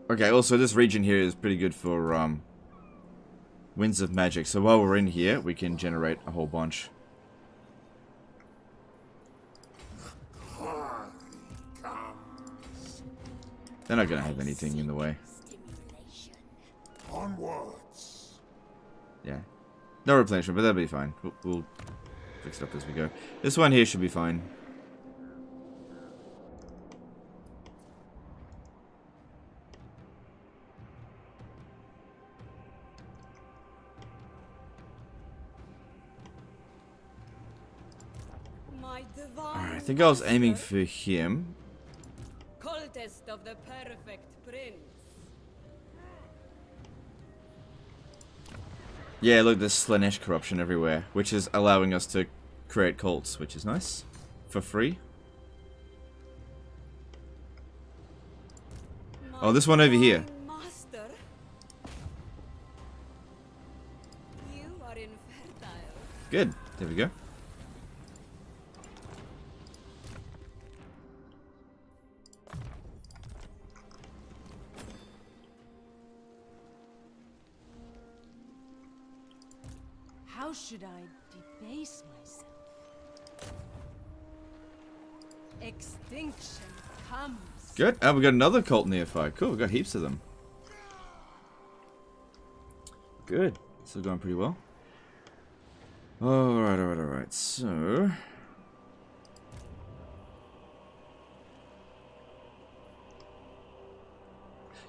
Okay, also this region here is pretty good for Winds of Magic. So while we're in here, we can generate a whole bunch. They're not gonna have anything in the way. Onwards. Yeah. No replenishment, but that'll be fine. We'll fix it up as we go. This one here should be fine. Alright, I think I was aiming for him. Cultist of the perfect prince. Yeah, look, there's Slanesh corruption everywhere, which is allowing us to create cults, which is nice. For free. Oh, this one over here. Master, you are infertile. Good. There we go. How should I debase myself? Extinction comes. Good. And we got another cult nearby. Cool, we got heaps of them. Good. Still going pretty well. Alright. So...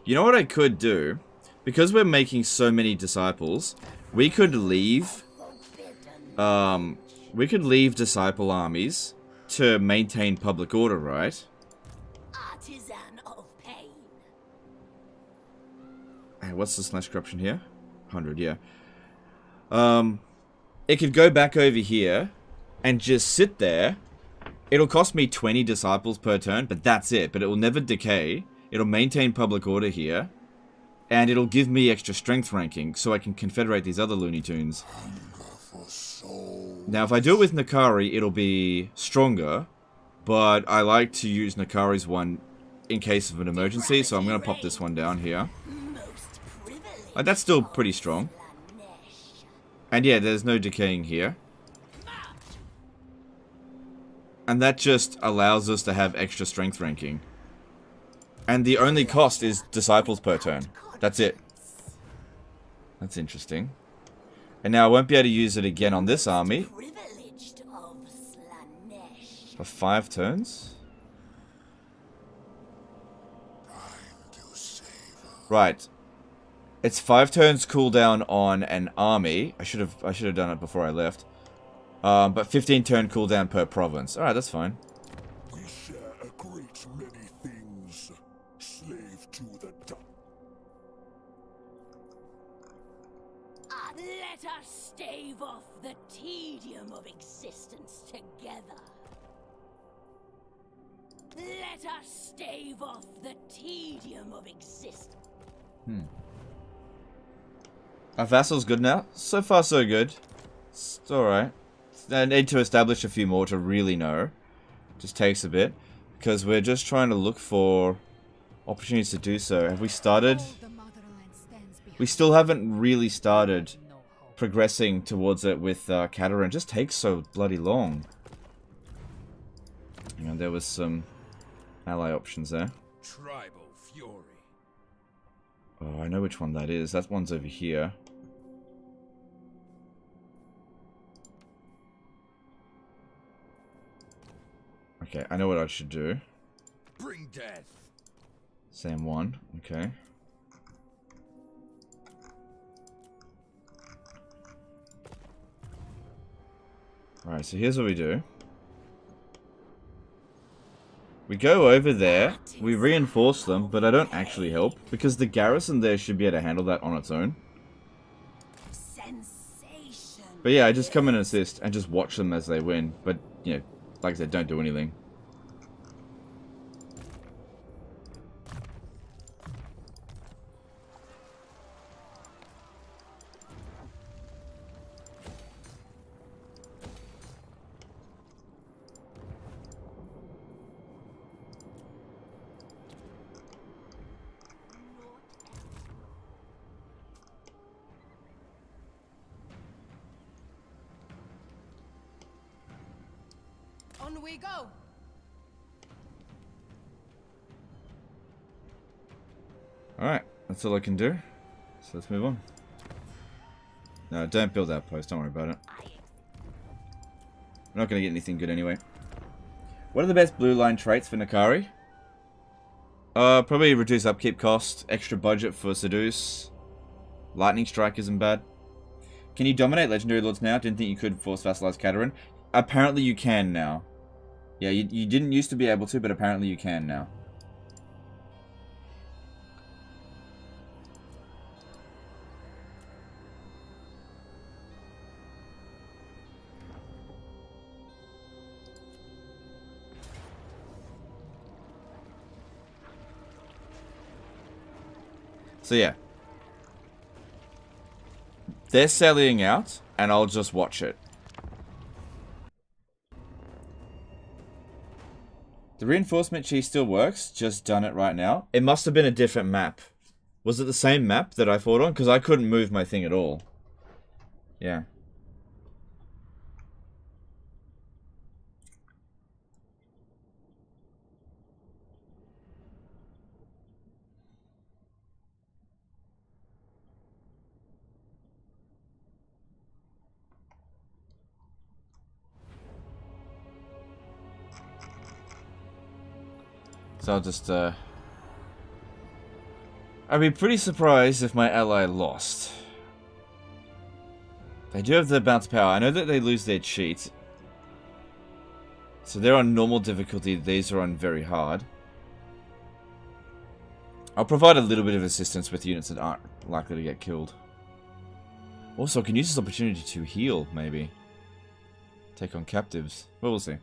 You know what I could do? Because we're making so many disciples, we could leave... we could leave disciple armies to maintain public order, right? Artisan of pain. Hey, what's the slash corruption here? 100, yeah. It could go back over here and just sit there. It'll cost me 20 disciples per turn, but that's it. But it will never decay. It'll maintain public order here. And it'll give me extra strength ranking so I can confederate these other Looney Tunes. Now, if I do it with Nikari, it'll be stronger. But I like to use Nikari's one in case of an emergency, so I'm going to pop this one down here. That's still pretty strong. And yeah, there's no decaying here. And that just allows us to have extra strength ranking. And the only cost is disciples per turn. That's it. That's interesting. And now I won't be able to use it again on this army. For 5 turns? Right. It's 5 turns cooldown on an army. I should have done it before I left. But 15 turn cooldown per province. Alright, that's fine. We share a great many things. Slave to the dark. Let us stave off the tedium of existence together. Let us stave off the tedium of existence. Our vassal's good now? So far, so good. It's alright. I need to establish a few more to really know. Just takes a bit. Because we're just trying to look for opportunities to do so. Have we started? We still haven't really started progressing towards it with Katarin. It just takes so bloody long. Hang on, there was some ally options there. Tribal fury. Oh, I know which one that is. That one's over here. Okay, I know what I should do. Bring death. Same one. Okay. Alright, so here's what we do. We go over there, we reinforce them, but I don't actually help, because the garrison there should be able to handle that on its own. Sensation. But yeah, I just come in and assist, and just watch them as they win. But, you know, like I said, don't do anything. On we go. Alright, that's all I can do. So let's move on. No, don't build that post, don't worry about it. We're not going to get anything good anyway. What are the best blue line traits for Nikari? Probably reduce upkeep cost, extra budget for Seduce. Lightning Strike isn't bad. Can you dominate Legendary Lords now? Didn't think you could force Vassalize Katarin. Apparently you can now. Yeah, you didn't used to be able to, but apparently you can now. So yeah. They're selling out, and I'll just watch it. The reinforcement cheese still works, just done it right now. It must have been a different map. Was it the same map that I fought on? Because I couldn't move my thing at all. Yeah. So I'll just, I'd be pretty surprised if my ally lost. They do have the bounce power. I know that they lose their cheat. So they're on normal difficulty. These are on very hard. I'll provide a little bit of assistance with units that aren't likely to get killed. Also, I can use this opportunity to heal, maybe. Take on captives. Well, we'll see.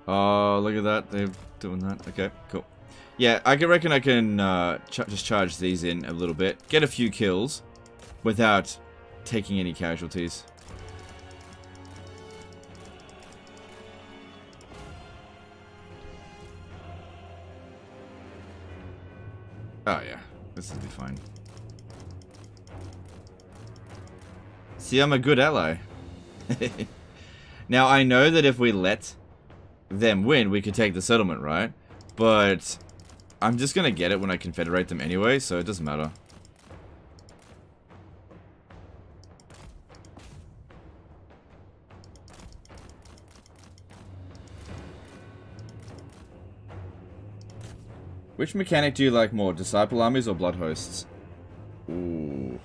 Oh, look at that. They're doing that. Okay, cool. Yeah, I reckon I can just charge these in a little bit. Get a few kills without taking any casualties. Oh, yeah. This will be fine. See, I'm a good ally. Now, I know that if we let them win, we could take the settlement, right? But I'm just gonna get it when I confederate them anyway, so it doesn't matter. Which mechanic do you like more, Disciple Armies or Blood Hosts? Ooh,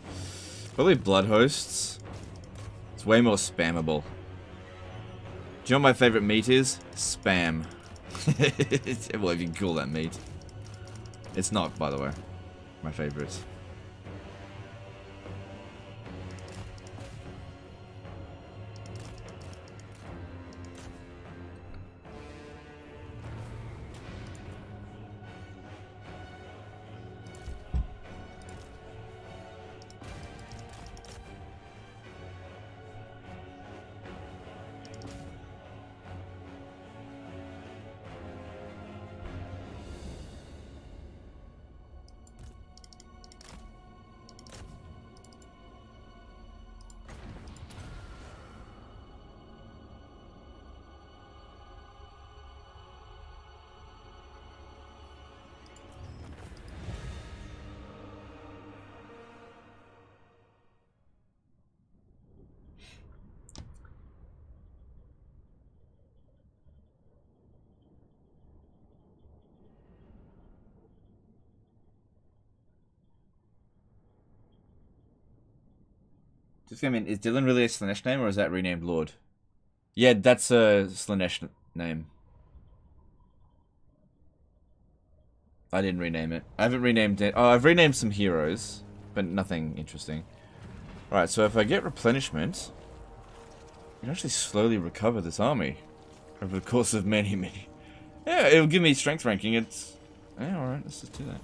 probably Blood Hosts. It's way more spammable. Do you know what my favorite meat is? Spam. Well, if you can call that meat. It's not, by the way. My favorite. Just I mean, is Dylan really a Slanesh name, or is that renamed Lord? Yeah, that's a Slanesh name. I didn't rename it. I haven't renamed it. Oh, I've renamed some heroes, but nothing interesting. Alright, so if I get replenishment, I can actually slowly recover this army over the course of many. Yeah, it'll give me strength ranking. It's... Yeah, alright, let's just do that.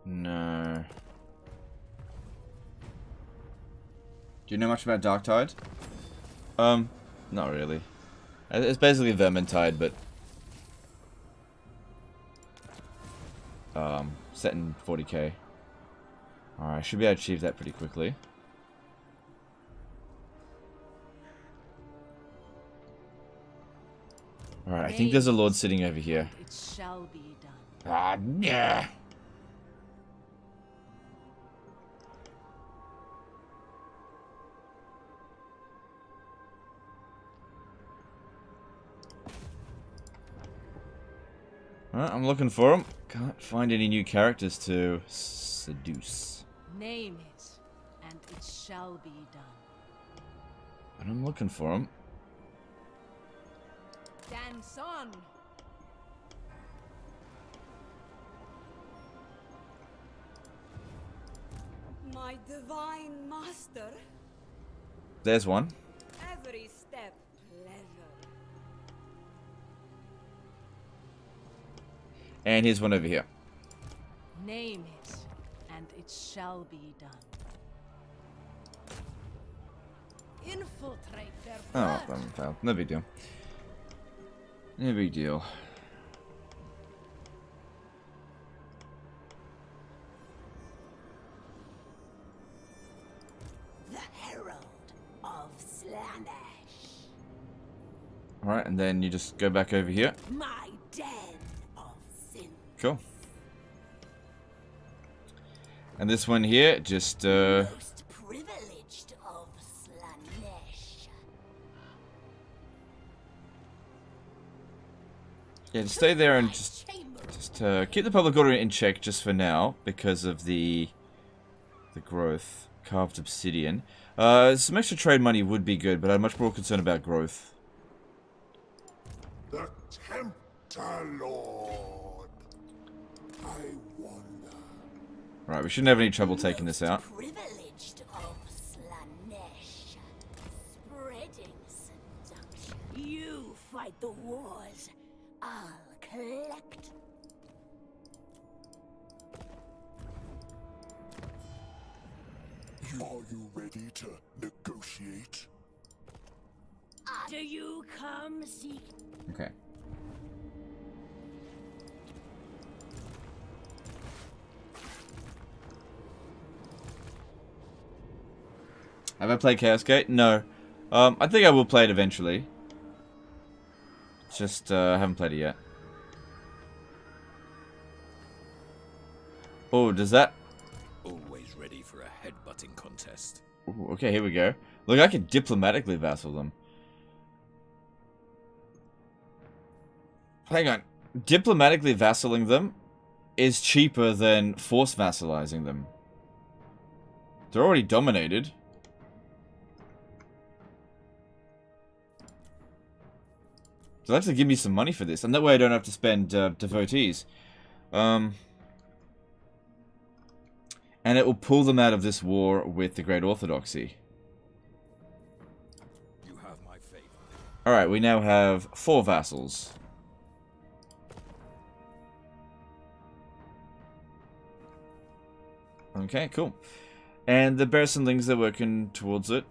No. Do you know much about Darktide? Not really. It's basically Vermintide, but set in 40k. Alright, I should be able to achieve that pretty quickly. Alright, I think there's a lord sitting over here. It shall be done. Ah, yeah. Alright, I'm looking for him. Can't find any new characters to seduce. Name it, and it shall be done. But I'm looking for him. Dance on. My divine master, There's one. every step pleasure. And here's one over here. Name it, and it shall be done. Infiltrate their Oh, blood. that one failed. No big deal. No big deal. The herald of Slanesh. Alright, and then you just go back over here. My den of sin. Cool. And this one here, just, Most privileged of Slanesh. yeah, just stay there and My just chamber. keep the public order in check just for now, because of the growth. Carved obsidian. Some extra trade money would be good, but I'm much more concerned about growth. The Tempter Lord. I wonder. Right, we shouldn't have any trouble taking this out. Privileged of Slanesh. Spreading seduction. You fight the wars. I'll collect. Are you ready to negotiate? Do you come seek? Okay. Have I played Chaos Gate? No. I think I will play it eventually. Just, haven't played it yet. Oh, does that... Always ready for a headbutting contest. Ooh, okay, here we go. Look, I can diplomatically vassal them. Hang on. Diplomatically vassaling them is cheaper than force vassalizing them. They're already dominated. They'll actually give me some money for this, and that way I don't have to spend devotees. And it will pull them out of this war with the Great Orthodoxy. You have my favor. Alright, we now have 4 vassals. Okay, cool. And the Bearsenlings, they're working towards it.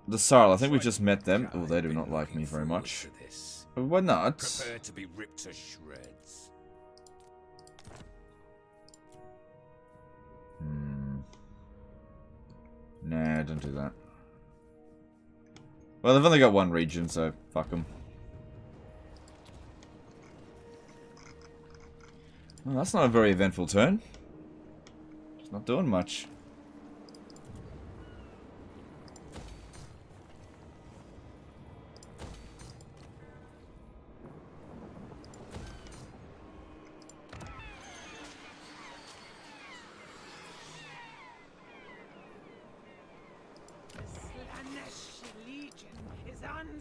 The Sarl, I think we just met them. Oh, they do not like me very much. Why not? Prepare to be ripped to shreds. Nah, don't do that. Well, they've only got 1 region, so fuck them. Well, that's not a very eventful turn. It's not doing much.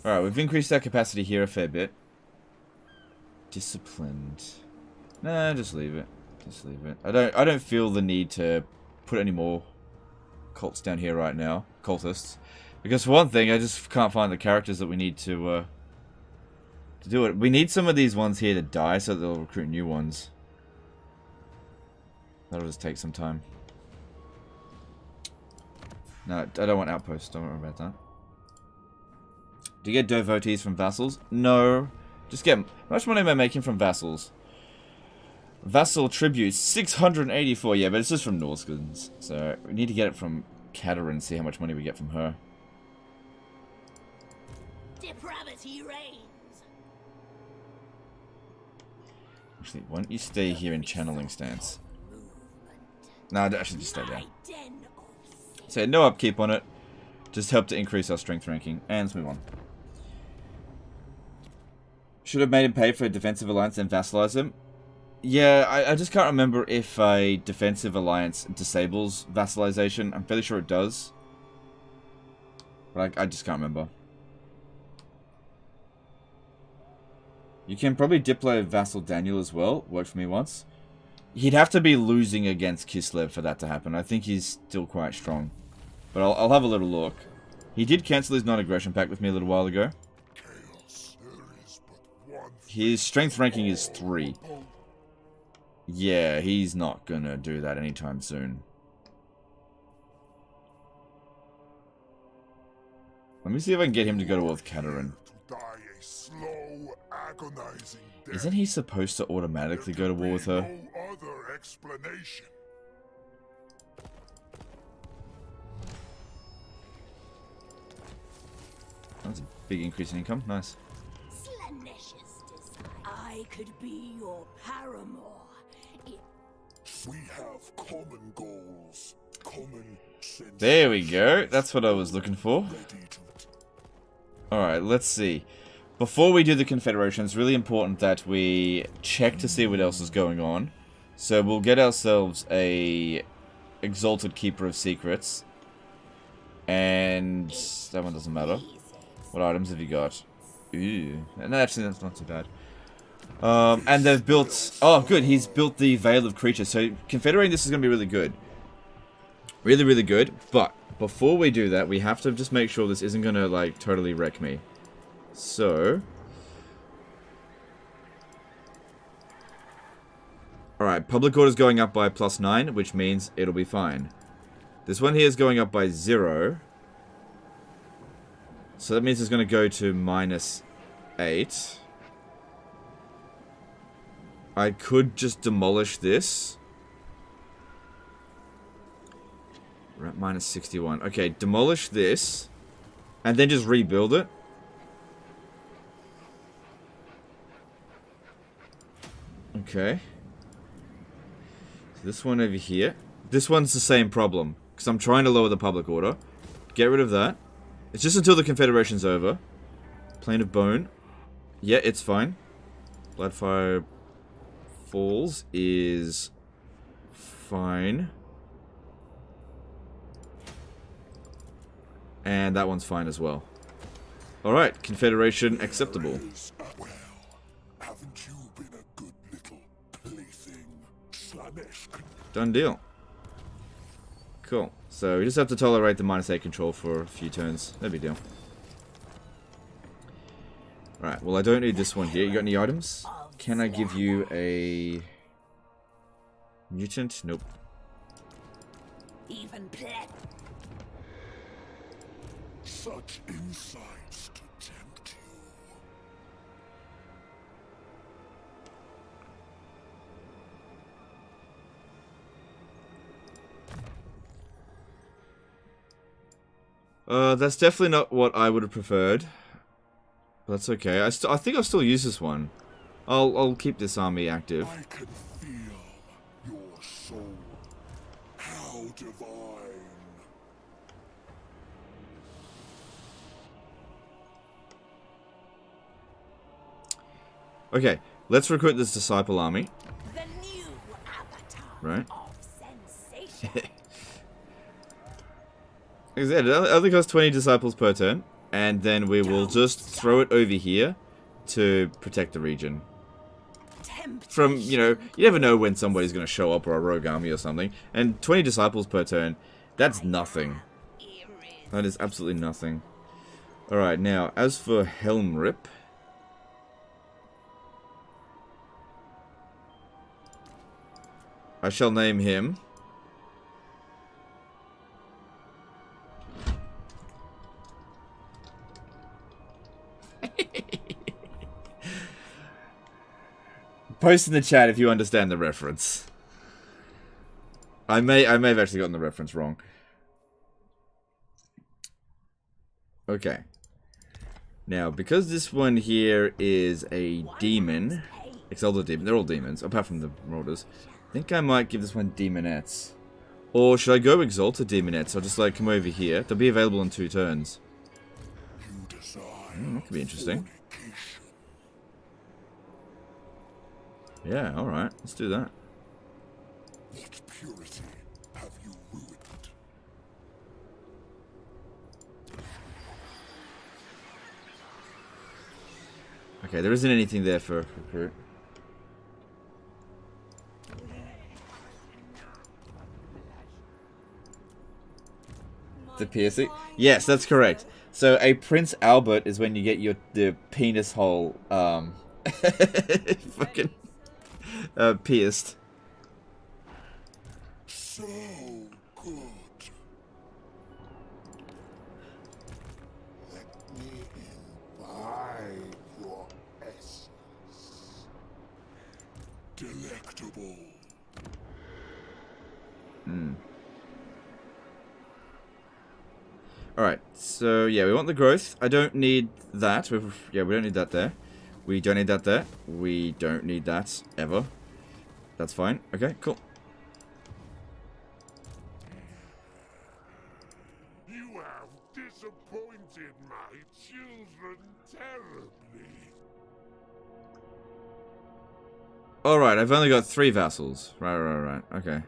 Alright, we've increased our capacity here a fair bit. Disciplined. Nah, just leave it. Just leave it. I don't feel the need to put any more cults down here right now. Cultists. Because for one thing, I just can't find the characters that we need to do it. We need some of these ones here to die so that they'll recruit new ones. That'll just take some time. No, I don't want outposts. Don't worry about that. Do you get devotees from vassals? No. Just get... How much money am I making from vassals? Vassal tribute, 684. Yeah, but it's just from Norskins. So, we need to get it from Katarin, see how much money we get from her. Depravity reigns. Actually, why don't you stay here in channeling stance? No, actually just stay there. So, no upkeep on it. Just help to increase our strength ranking. And let's move on. Should have made him pay for a defensive alliance and vassalize him. Yeah, I just can't remember if a defensive alliance disables vassalization. I'm fairly sure it does. But I just can't remember. You can probably diplo Vassal Daniel as well. Worked for me once. He'd have to be losing against Kislev for that to happen. I think he's still quite strong. But I'll have a little look. He did cancel his non-aggression pact with me a little while ago. His strength ranking is 3. Yeah, he's not gonna do that anytime soon. Let me see if I can get him to go to war with Katarin. Isn't he supposed to automatically go to war with her? That's a big increase in income. Nice. I could be your paramour. We have common goals, common sense. There we go. That's what I was looking for. Alright, let's see. Before we do the Confederation, it's really important that we check to see what else is going on. So we'll get ourselves a Exalted Keeper of Secrets. And that one doesn't matter. What items have you got? Ooh. No, actually, that's not too bad. And they've built... Oh, good. He's built the Veil of Creatures. So, confederating this is going to be really good. Really, really good. But, before we do that, we have to just make sure this isn't going to, like, totally wreck me. So... Alright, public order's going up by +9, which means it'll be fine. This one here is going up by 0. So that means it's going to go to -8. I could just demolish this. We're at -61. Okay, demolish this. And then just rebuild it. Okay. This one over here. This one's the same problem. Because I'm trying to lower the public order. Get rid of that. It's just until the Confederation's over. Plane of Bone. Yeah, it's fine. Bloodfire Falls is fine. And that one's fine as well. Alright, Confederation acceptable. Well, haven't you been a good little plaything? Slanesh can Done deal. Cool. So we just have to tolerate the -8 control for a few turns. No big deal. Right, well I don't need this one here. You got any items? Can I give you a mutant? Nope. Even such insights to tempt you. That's definitely not what I would have preferred. But that's okay. I think I'll still use this one. I'll keep this army active. I can feel your soul. How divine. Okay, let's recruit this disciple army. the new avatar Right. of sensation. Like I said, it only costs 20 disciples per turn. And then we will just throw it over here to protect the region. From, you know, you never know when somebody's going to show up or a rogue army or something. And 20 disciples per turn, that's nothing. That is absolutely nothing. Alright, now, as for Helm Rip. I shall name him post in the chat if you understand the reference. I may have actually gotten the reference wrong. Okay. Now, because this one here is a demon, Exalted demon, they're all demons, apart from the Marauders. I think I might give this one Demonettes. Or should I go Exalted Demonettes? I'll just like come over here. They'll be available in 2 turns. That could be interesting. Yeah, alright. Let's do that. What purity have you ruined? Okay, there isn't anything there for recruit. The piercing? Yes, that's correct. So a Prince Albert is when you get the penis hole fucking pierced. So good. Let me imbibe your essence. Delectable. Alright, so yeah, we want the growth. I don't need that. Yeah, we don't need that there. We don't need that there. We don't need that ever. That's fine. Okay, cool. You have disappointed my children terribly. Alright, I've only got 3 vassals. Right. Okay,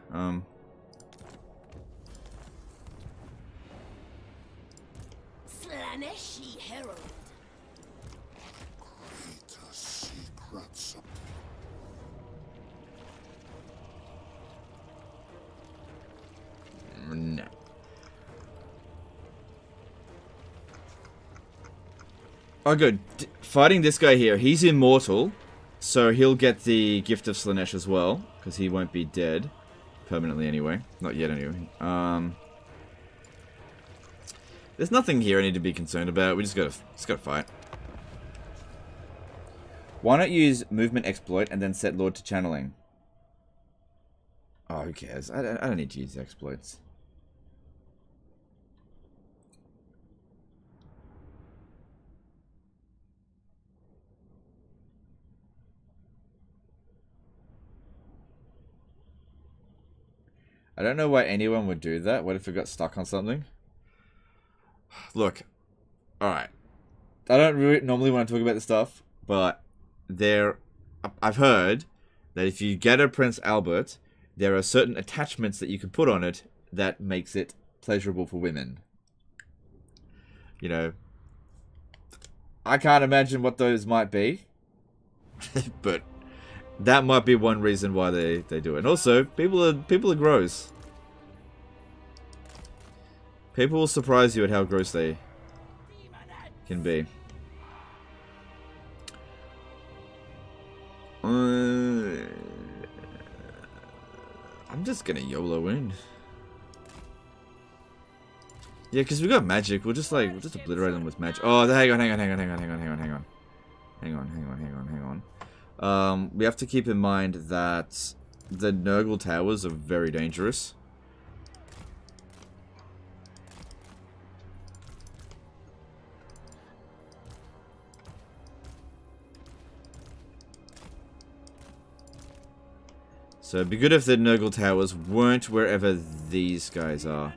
Slaneshi Herald. Greater secrets. no. Oh, good. Fighting this guy here. He's immortal. So he'll get the Gift of Slanesh as well. Because he won't be dead. Permanently anyway. Not yet anyway. There's nothing here I need to be concerned about. We just gotta fight. Why not use movement exploit and then set Lord to channeling? Oh, who cares? I don't need to use exploits. I don't know why anyone would do that. What if it got stuck on something? Look, alright. I don't really normally want to talk about this stuff, but I've heard that if you get a Prince Albert, there are certain attachments that you can put on it that makes it pleasurable for women. You know, I can't imagine what those might be, but that might be one reason why they do it. And also, people are gross. People will surprise you at how gross they can be. I'm just gonna YOLO in. Yeah, because we got magic. We'll just obliterate them with magic. Oh, hang on. We have to keep in mind that the Nurgle towers are very dangerous. So it'd be good if the Nurgle towers weren't wherever these guys are.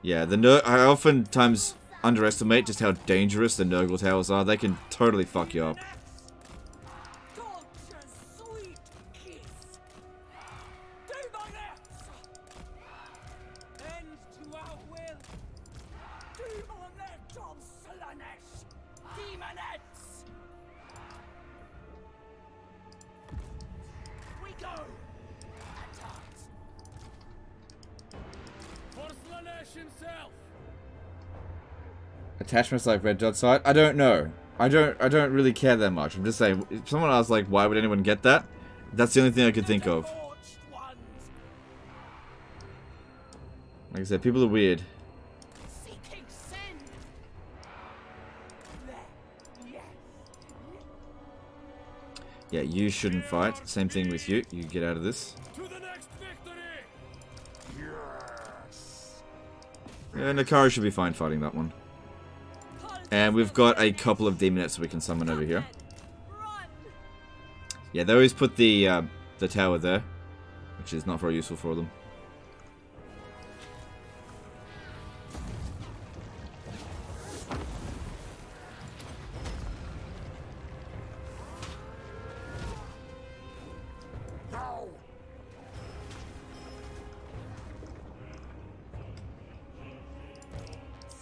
Yeah, I oftentimes underestimate just how dangerous the Nurgle towers are. They can totally fuck you up. Attachments like red dot sight? I don't know. I don't really care that much. I'm just saying, if someone asks like, why would anyone get that? That's the only thing I could think of. Like I said, people are weird. Yeah, you shouldn't fight. Same thing with you. You get out of this. Yeah, Nikari should be fine fighting that one. And we've got a couple of demonettes we can summon over here. Yeah, they always put the tower there, which is not very useful for them.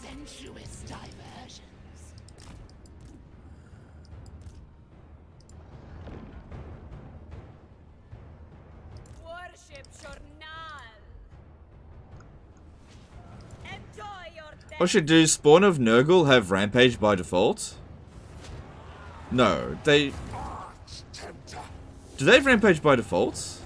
Sensuous diversions. Worship Journal. Enjoy your What should do? Spawn of Nurgle have Rampage by default? No, they... Do they have Rampage by default?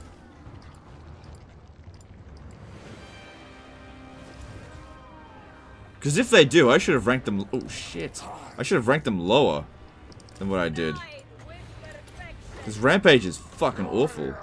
Because if they do, I should have ranked them... Oh, shit. I should have ranked them lower than what I did. Because Rampage is fucking awful.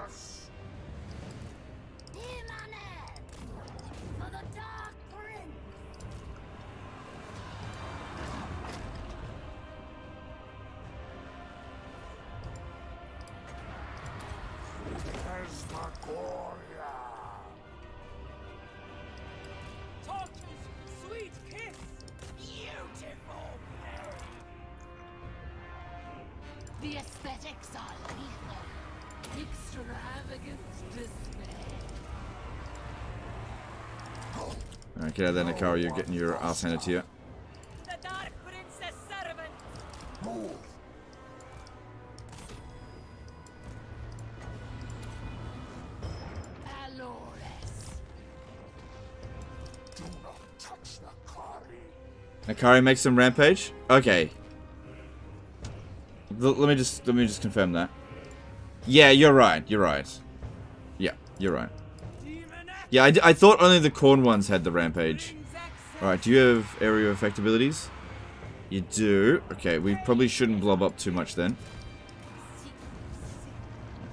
The aesthetics are lethal. Extravagant display. Alright, get out of there, Nikari. You're getting your ass handed to you. The Dark Princess servant. Move. Valores. Do not touch Nikari. Nikari makes some Rampage? Okay. Let me just confirm that. Yeah, you're right. You're right. Yeah, you're right. Yeah, I thought only the Khorne ones had the Rampage. Alright, do you have area effect abilities? You do. Okay, we probably shouldn't blob up too much then.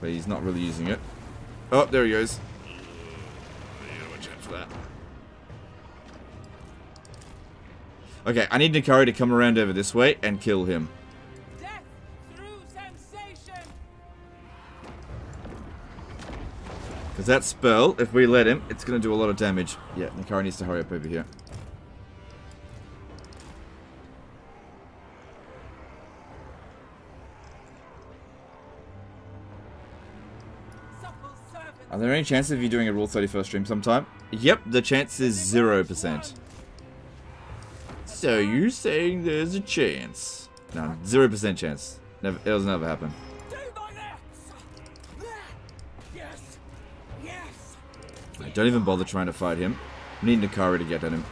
But he's not really using it. Oh, there he goes. Watch out for that. Okay, I need Nikari to come around over this way and kill him. Because that spell, if we let him, it's going to do a lot of damage. Yeah, Nikari needs to hurry up over here. Are there any chances of you doing a Rule 31st stream sometime? Yep, the chance is 0%. So you're saying there's a chance? No, 0% chance. Never, it'll never happen. Right, don't even bother trying to fight him. We need Nikari to get at him.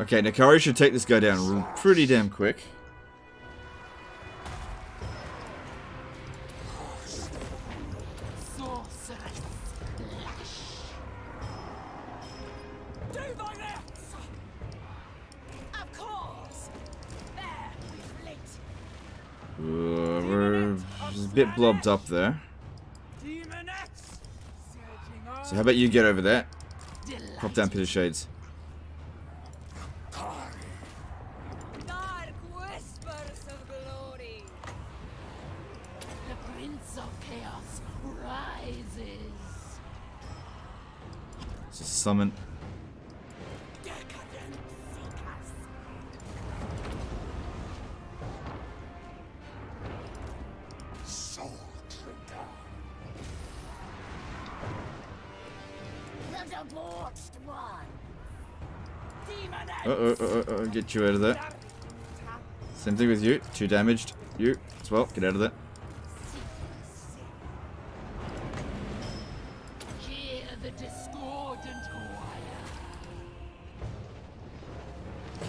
Okay, Nikari should take this guy down pretty damn quick. We're just a bit blobbed up there. So how about you get over there? Pop down Pit of Shades. Summon. Get you out of there. Same thing with you. 2 damaged. You as well. Get out of there.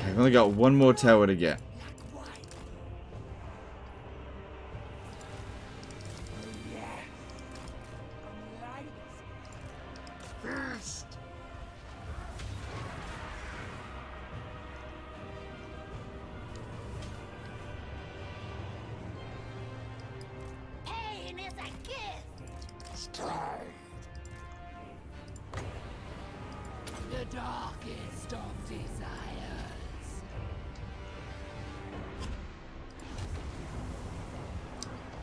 I've only got one more tower to get. Pain is a gift. Stride. The darkest of desires.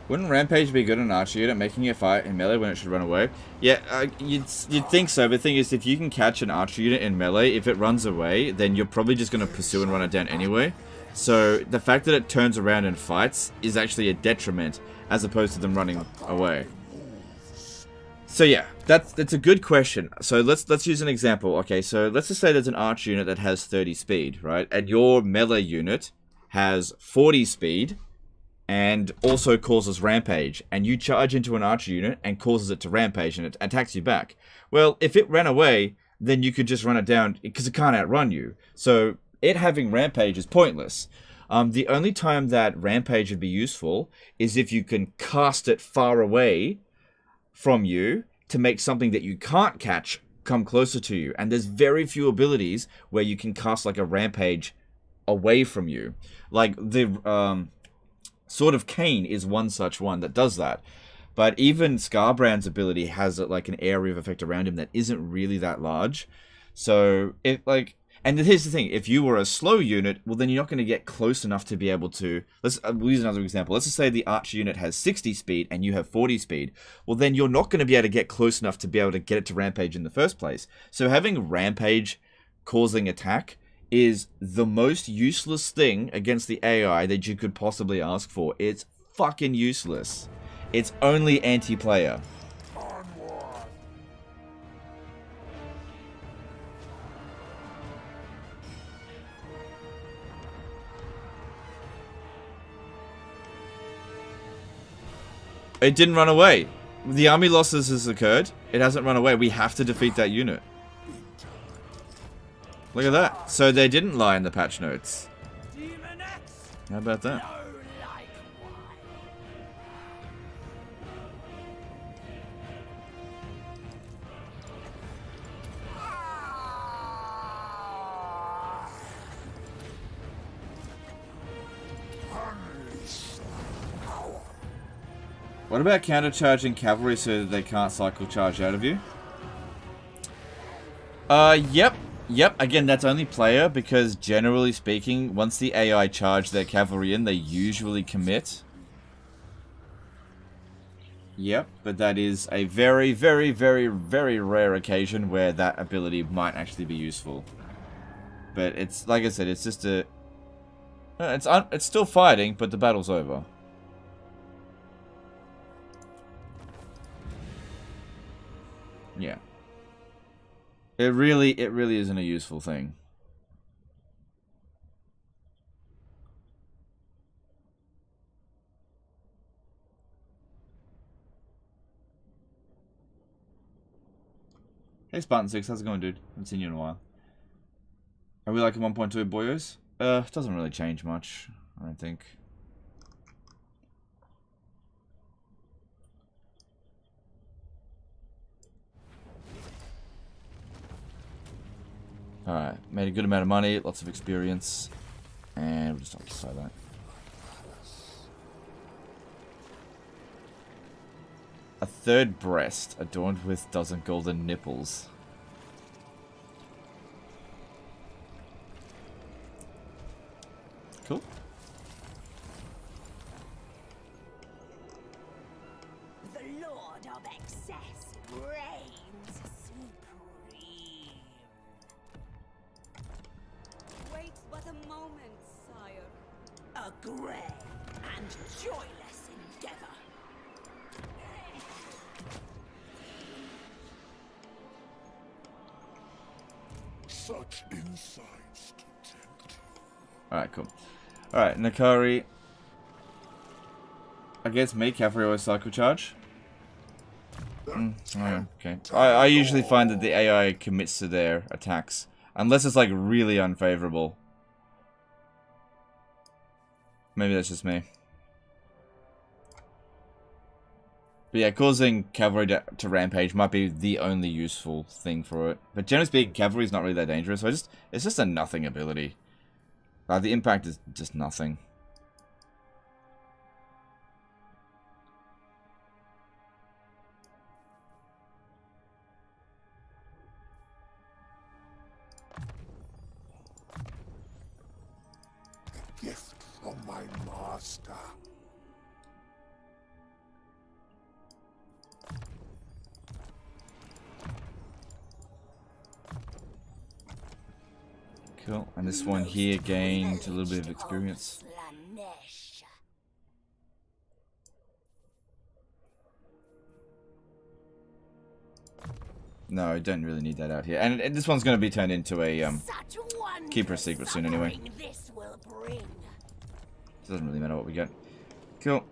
Wouldn't Rampage be good on Archer unit, making it fight in melee when it should run away? Yeah, you'd think so, but the thing is, if you can catch an Archer unit in melee, if it runs away, then you're probably just going to pursue and run it down anyway. So, the fact that it turns around and fights is actually a detriment, as opposed to them running away. So yeah, that's a good question. So let's use an example. Okay, so let's just say there's an Archer unit that has 30 speed, right? And your melee unit has 40 speed, and also causes Rampage, and you charge into an Archer unit and causes it to Rampage, and it attacks you back. Well, if it ran away, then you could just run it down, because it can't outrun you. So, it having Rampage is pointless. The only time that Rampage would be useful is if you can cast it far away from you to make something that you can't catch come closer to you. And there's very few abilities where you can cast like a Rampage away from you. Like the Sword of Cain is one such one that does that. But even Scarbrand's ability has like an area of effect around him that isn't really that large. So and here's the thing, if you were a slow unit, well then you're not going to get close enough to be able to, we'll use another example. Let's just say the Archer unit has 60 speed and you have 40 speed. Well then you're not going to be able to get close enough to be able to get it to Rampage in the first place. So having Rampage causing attack is the most useless thing against the AI that you could possibly ask for. It's fucking useless. It's only anti-player. It didn't run away. The army losses has occurred. It hasn't run away. We have to defeat that unit. Look at that. So they didn't lie in the patch notes. How about that? What about countercharging cavalry so that they can't cycle charge out of you? Yep. Again, that's only player, because generally speaking, once the AI charge their cavalry in, they usually commit. Yep, but that is a very, very, very, very rare occasion where that ability might actually be useful. But it's, like I said, it's just a... It's still fighting, but the battle's over. Yeah. It really isn't a useful thing. Hey Spartan 6, how's it going, dude? Haven't seen you in a while. Are we like a 1.2 boyos? It doesn't really change much, I don't think. Alright, made a good amount of money, lots of experience, and we'll just occupy that. A third breast, adorned with dozen golden nipples. Cool. The Lord of Excess reigns supreme. Wait but a moment, sire. A grey and joyless endeavor. Such insights to tempt you. Alright, cool. Alright, Nikari. Against me, cavalry always cycle charge. Okay. I usually find that the AI commits to their attacks. Unless it's like really unfavorable. Maybe that's just me. But yeah, causing cavalry to rampage might be the only useful thing for it. But generally speaking, cavalry is not really that dangerous. So it's just a nothing ability. The impact is just nothing. Gift from my master. Cool. And this one here gained a little bit of experience. No, I don't really need that out here. And this one's going to be turned into a keeper secret soon anyway. This will bring. It doesn't really matter what we get. Cool.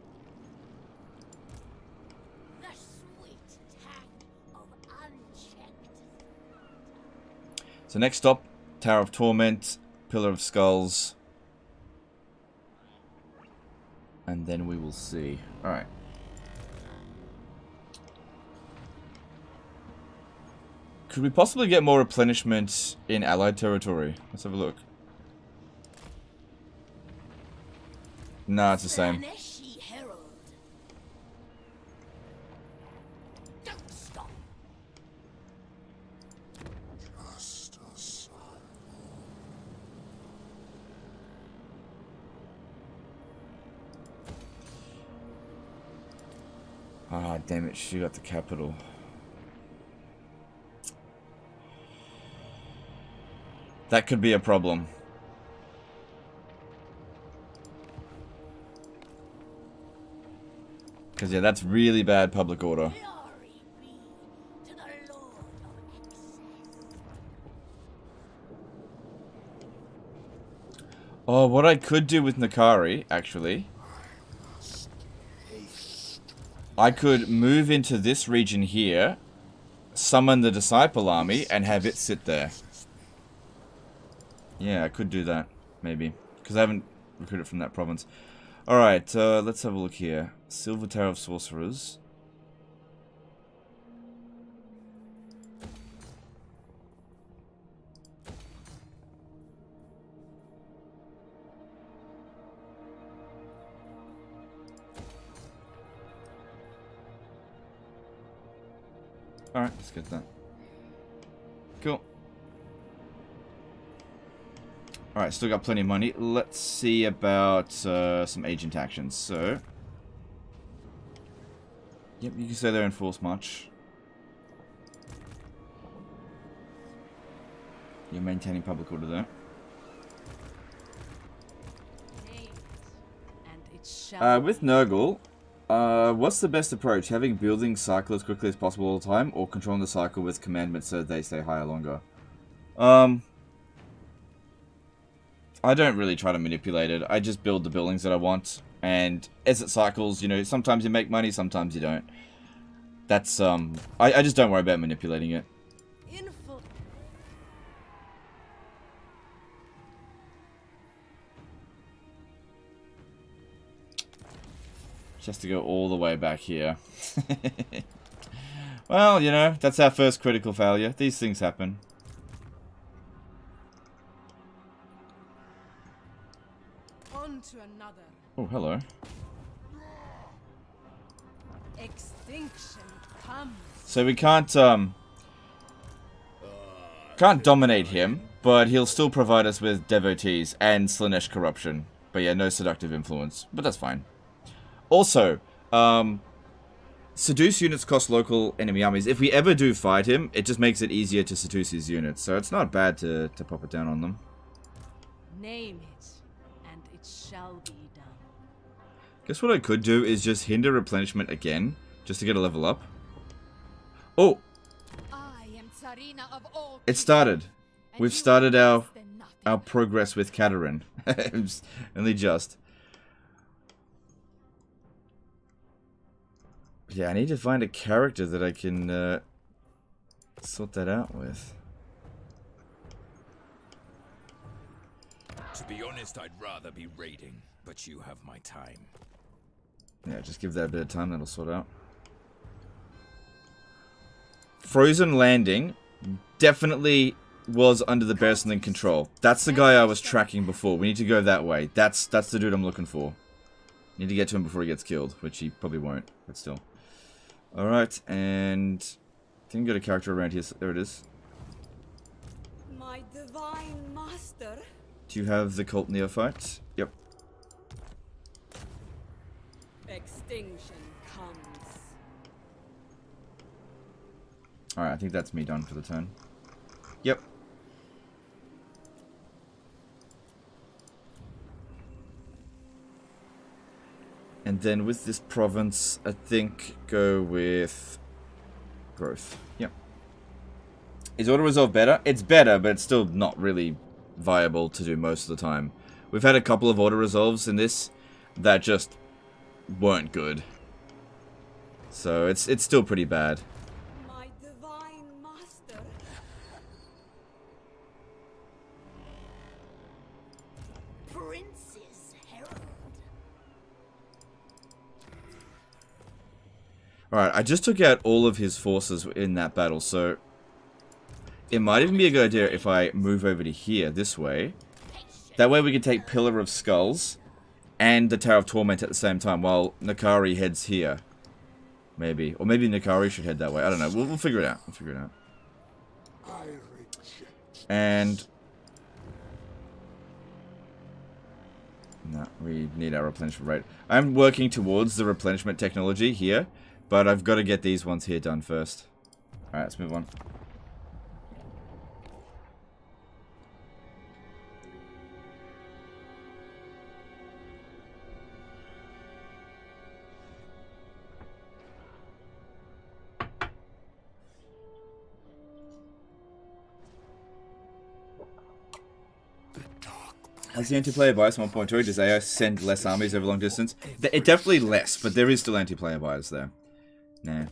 The sweet tang of unchecked. So next stop, Tower of Torment, Pillar of Skulls. And then we will see. Alright. Could we possibly get more replenishment in allied territory? Let's have a look. Nah, it's the same. Slaneshi Herald. Don't stop. Just a son. Ah, damn it, she got the capital. That could be a problem. Because, yeah, that's really bad public order. Glory be to the Lord of Excess. Oh, what I could do with Nikari, actually, I could move into this region here, summon the Disciple Army, and have it sit there. Yeah, I could do that, maybe. Because I haven't recruited from that province. Alright, let's have a look here. Silver Tower of Sorcerers. Alright, let's get that. Cool. Alright, still got plenty of money. Let's see about some agent actions. So, yep, you can say they're in force march. You're maintaining public order there. With Nurgle, what's the best approach? Having building cycle as quickly as possible all the time, or controlling the cycle with commandments so they stay higher longer? I don't really try to manipulate it. I just build the buildings that I want, and as it cycles, you know, sometimes you make money, sometimes you don't. That's, I just don't worry about manipulating it. Just to go all the way back here. Well, you know, that's our first critical failure. These things happen. On to another. Oh, hello. Extinction comes. So we can't dominate him, but he'll still provide us with devotees and Slanesh corruption. But yeah, no seductive influence. But that's fine. Also, seduce units cost local enemy armies. If we ever do fight him, it just makes it easier to seduce his units. So it's not bad to pop it down on them. Name it, and it shall be done. Guess what I could do is just hinder replenishment again, just to get a level up. Oh! I am Tsarina of all It started. and We've you started are our less than nothing. progress with Katarin. Only just. Yeah, I need to find a character that I can sort that out with. To be honest, I'd rather be raiding, but you have my time. Yeah, just give that a bit of time, that'll sort out. Frozen Landing definitely was under the Bearslin control. That's the guy I was tracking before. We need to go that way. That's the dude I'm looking for. Need to get to him before he gets killed, which he probably won't, but still. Alright, and I think we got a character around here. There it is. My divine master. Do you have the Cult Neophyte? Yep. Extinction comes. Alright, I think that's me done for the turn. Yep. And then with this province, I think go with growth. Yep. Is auto resolve better? It's better, but it's still not really viable to do most of the time. We've had a couple of auto resolves in this that just weren't good. So it's still pretty bad. My divine master. Prince's herald. Alright, I just took out all of his forces in that battle, so it might even be a good idea if I move over to here, this way. That way we can take Pillar of Skulls and the Tower of Torment at the same time, while Nikari heads here. Maybe. Or maybe Nikari should head that way. I don't know. We'll figure it out. We'll figure it out. And no, we need our replenishment rate. I'm working towards the replenishment technology here, but I've got to get these ones here done first. Alright, let's move on. Has the anti-player bias 1.2? Does AI send less armies over long distance? It definitely less, but there is still anti-player bias there. Nah.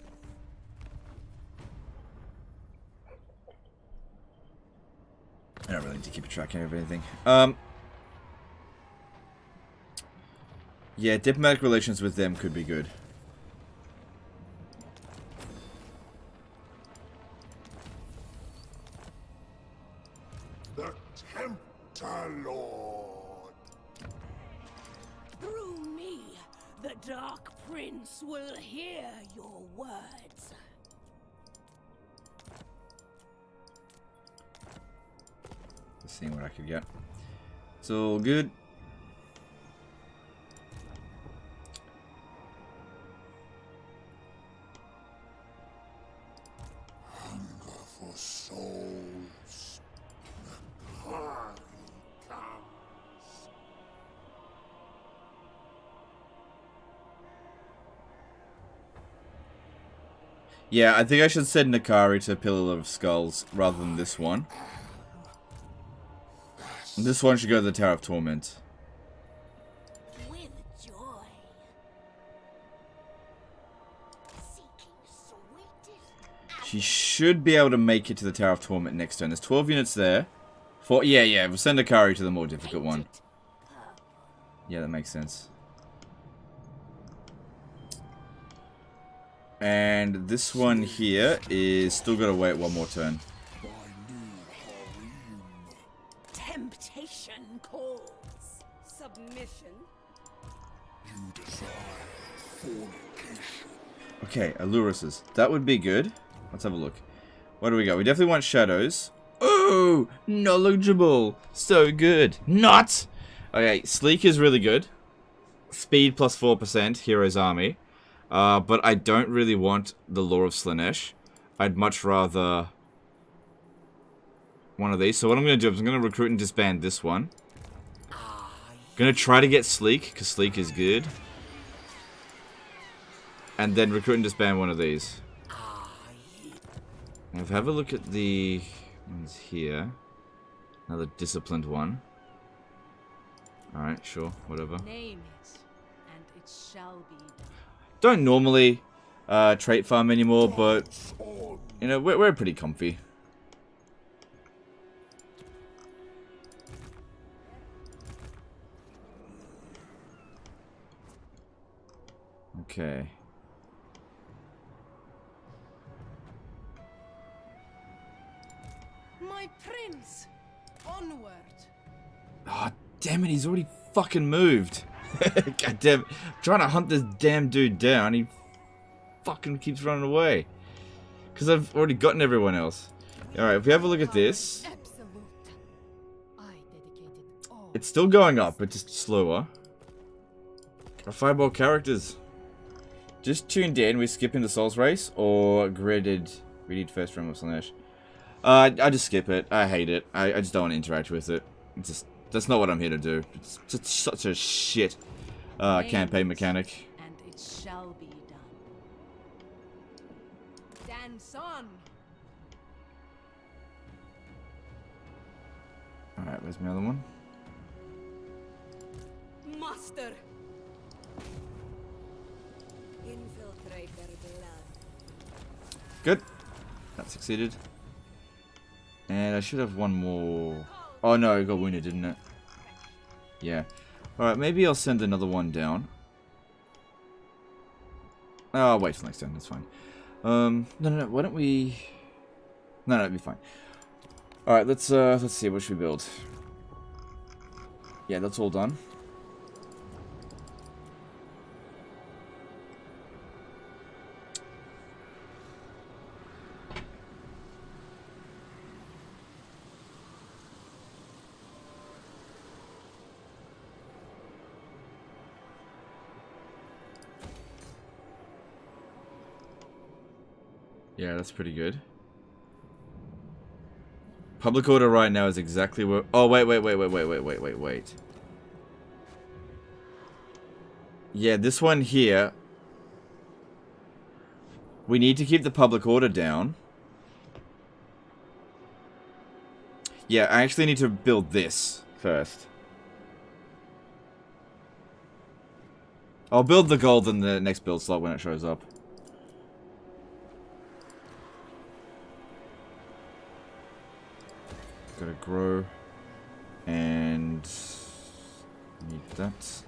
I don't really need to keep a track of anything. Yeah, diplomatic relations with them could be good. The Tempter Lord. Through me, the Dark Prince will hear your words. Let's see what I could get. It's all good. Hunger for souls. Nikari comes. Yeah, I think I should send Nikari to Pillar of Skulls rather than this one. This one should go to the Tower of Torment. With joy. Seeking sweetest. She should be able to make it to the Tower of Torment next turn. There's 12 units there. Yeah, we'll send Nikari to the more difficult one. Yeah, that makes sense. And this one here is still got to wait one more turn. My new harem. Temptation calls. Submission. You desire fornication. Okay, Aluruses. That would be good. Let's have a look. What do we got? We definitely want Shadows. Oh, knowledgeable. So good. Not! Okay, Sleek is really good. Speed plus 4%, Hero's Army. But I don't really want the Lore of Slaanesh. I'd much rather one of these. So what I'm going to do is I'm going to recruit and disband this one. Going to try to get Sleek, because Sleek is good. And then recruit and disband one of these. Now if I have a look at the ones here. Another disciplined one. Alright, sure, whatever. Name it, and it shall be done. Don't normally trait farm anymore, but you know, we're pretty comfy. Okay. My prince, onward. Oh, damn it, he's already fucking moved. God damn it. I'm trying to hunt this damn dude down. He fucking keeps running away. Because I've already gotten everyone else. Alright, if we have a look at this. Absolute. I dedicated all. It's still going up, but just slower. Got 5 more characters. Just tuned in, we skip into Souls Race or gridded. We need first round of Slaanesh. I just skip it. I hate it. I just don't want to interact with it. It's just, that's not what I'm here to do. It's just such a shit campaign mechanic. And it shall be done. Dance on. Alright, where's my other one? Master. Infiltrate their blood. Good. That succeeded. And I should have one more. Oh no, it got wounded, didn't it? Yeah. Alright, maybe I'll send another one down. Oh, I'll wait till next turn, that's fine. No, why don't we... No, it'll be fine. Alright, let's see, what should we build? Yeah, that's all done. Yeah, that's pretty good. Public order right now is exactly where... Oh, wait. Yeah, this one here. We need to keep the public order down. Yeah, I actually need to build this first. I'll build the gold in the next build slot when it shows up. Gotta grow. And need that.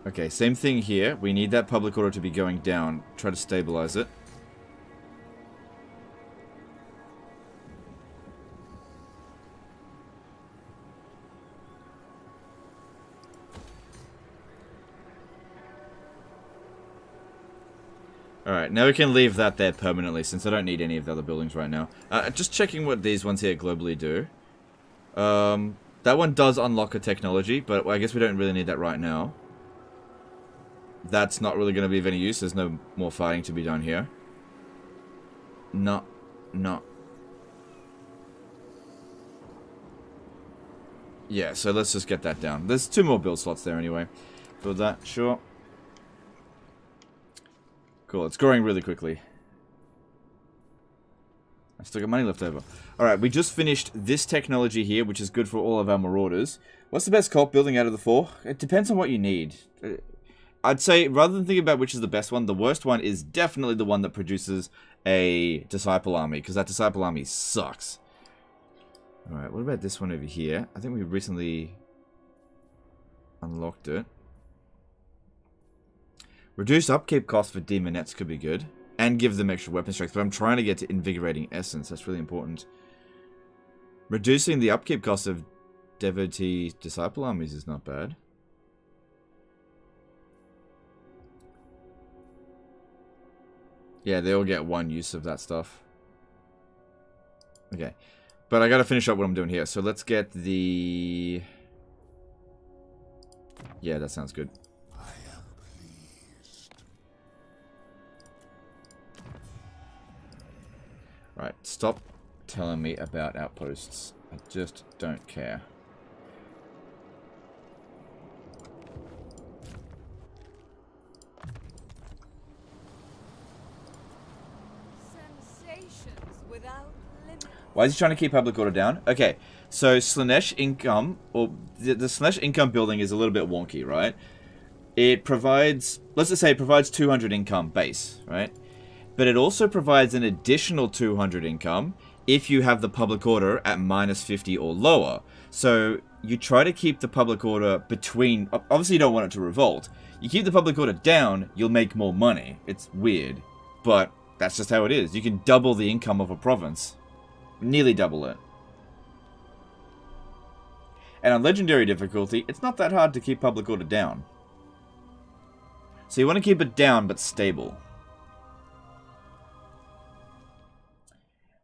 Okay, same thing here. We need that public order to be going down. Try to stabilize it. Alright, now we can leave that there permanently since I don't need any of the other buildings right now. Just checking what these ones here globally do. That one does unlock a technology, but I guess we don't really need that right now. That's not really going to be of any use. There's no more fighting to be done here. No. Yeah, so let's just get that down. There's 2 more build slots there anyway. Build that, sure. Cool, it's growing really quickly. I still got money left over. Alright, we just finished this technology here, which is good for all of our marauders. What's the best cult building out of the 4? It depends on what you need. I'd say, rather than thinking about which is the best one, the worst one is definitely the one that produces a Disciple Army, because that Disciple Army sucks. Alright, what about this one over here? I think we recently unlocked it. Reduce upkeep costs for Demonettes could be good. And give them extra weapon strength, but I'm trying to get to Invigorating Essence, that's really important. Reducing the upkeep cost of Devotee Disciple Armies is not bad. Yeah, they all get 1 use of that stuff. Okay. But I gotta finish up what I'm doing here. So let's get the... Yeah, that sounds good. I am pleased. Right, stop telling me about outposts. I just don't care. Why is he trying to keep public order down? Okay, so Slaanesh income, or the Slaanesh income building is a little bit wonky, right? It provides, let's just say it provides 200 income base, right? But it also provides an additional 200 income if you have the public order at -50 or lower. So you try to keep the public order between, obviously you don't want it to revolt. You keep the public order down, you'll make more money. It's weird, but that's just how it is. You can double the income of a province. Nearly double it. And on legendary difficulty, it's not that hard to keep public order down. So you want to keep it down, but stable.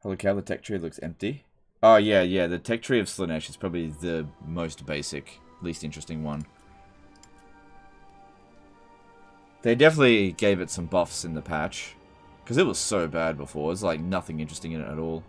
Holy cow, the tech tree looks empty. Oh yeah, the tech tree of Slaanesh is probably the most basic, least interesting one. They definitely gave it some buffs in the patch. Because it was so bad before, there's like nothing interesting in it at all.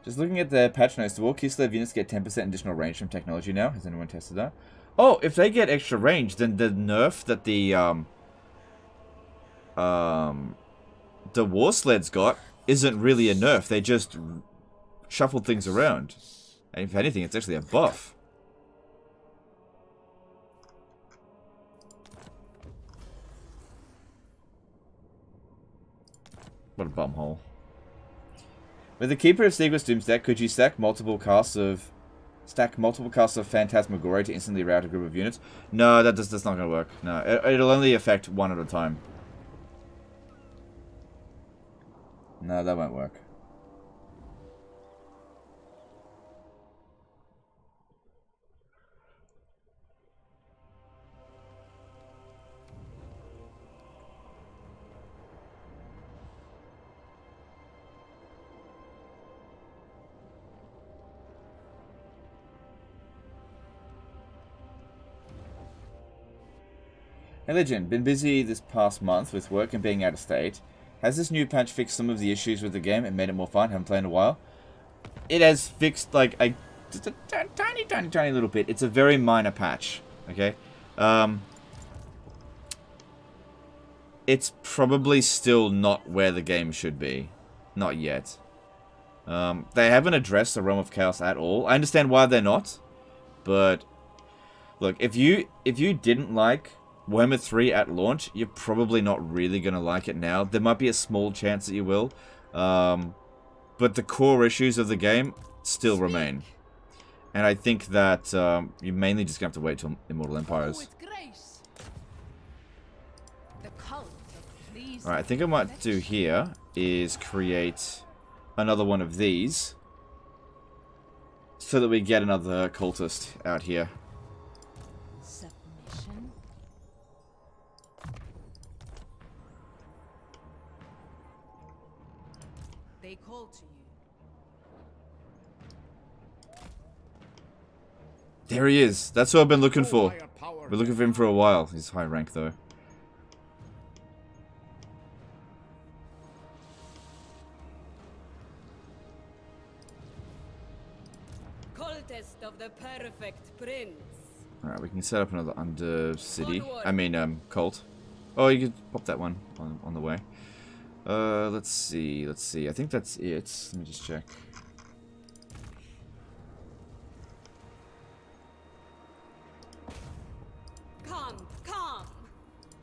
Just looking at the patch notes, do all Kislev units get 10% additional range from technology now? Has anyone tested that? Oh, if they get extra range, then the nerf that the war sleds got isn't really a nerf. They just shuffled things around. And if anything, it's actually a buff. What a bumhole. With the Keeper of Secrets Doomstack, could you stack multiple casts of Phantasmagoria to instantly route a group of units? No, that's not going to work. No, it'll only affect one at a time. No, that won't work. Hey Legend, been busy this past month with work and being out of state. Has this new patch fixed some of the issues with the game and made it more fun? Haven't played in a while. It has fixed like just a tiny little bit. It's a very minor patch. Okay. it's probably still not where the game should be. Not yet. They haven't addressed the Realm of Chaos at all. I understand why they're not, but look, if you didn't like Warhammer 3 at launch, you're probably not really gonna like it now. There might be a small chance that you will, but the core issues of the game still remain. And I think that you're mainly just gonna have to wait till Immortal Empires. Alright, I think I might do here is create another one of these so that we get another cultist out here. Submission. They call to you. There he is. That's what I've been looking for. We're looking for him for a while. He's high rank though. Cultist of the perfect prince. Alright, we can set up another under city. I mean, cult. Oh, you could pop that one on the way. Let's see. I think that's it. Let me just check. Come.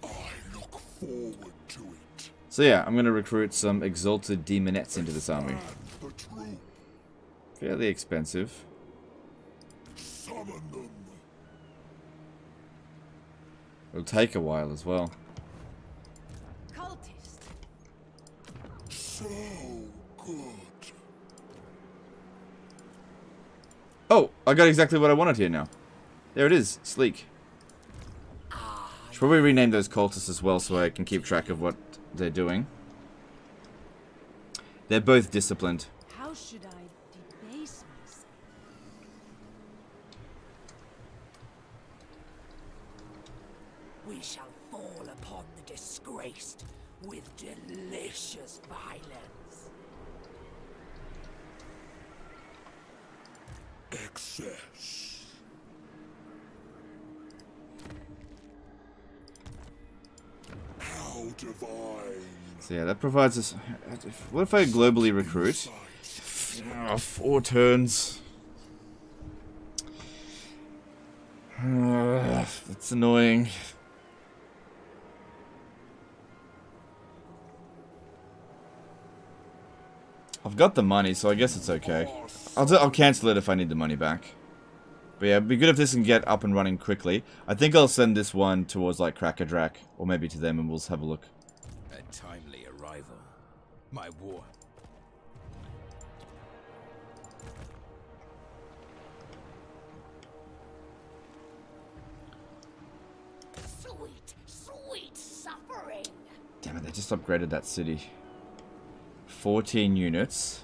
I look forward to it. So yeah, I'm gonna recruit some Exalted Demonettes into this army. The truth. Fairly expensive. Summon them. It'll take a while as well. Cultist. So good. Oh, I got exactly what I wanted here now. There it is, sleek. Should probably rename those cultists as well so I can keep track of what they're doing. They're both disciplined. How should I debase myself? We shall fall upon the disgraced with delicious violence. Excess. How divine. So yeah, that provides us... What if I globally recruit? Oh, 4 turns. That's annoying. I've got the money, so I guess it's okay. I'll cancel it if I need the money back. But yeah, it'd be good if this can get up and running quickly. I think I'll send this one towards like Crackerdrack, or maybe to them, and we'll have a look. A timely arrival. My war. Sweet suffering. Damn it, they just upgraded that city. 14 units.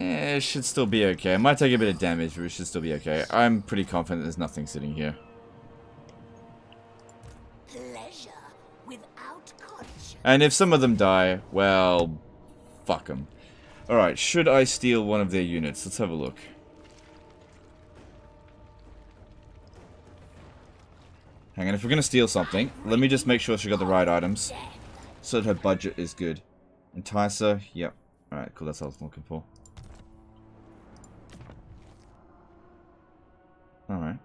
It should still be okay. It might take a bit of damage, but it should still be okay. I'm pretty confident there's nothing sitting here. Pleasure without conscience. And if some of them die, well, fuck them. Alright, should I steal one of their units? Let's have a look. Hang on, if we're gonna steal something, let me just make sure she got the right items. So that her budget is good. Enticer, yep. Alright, cool, that's what I was looking for. Alright.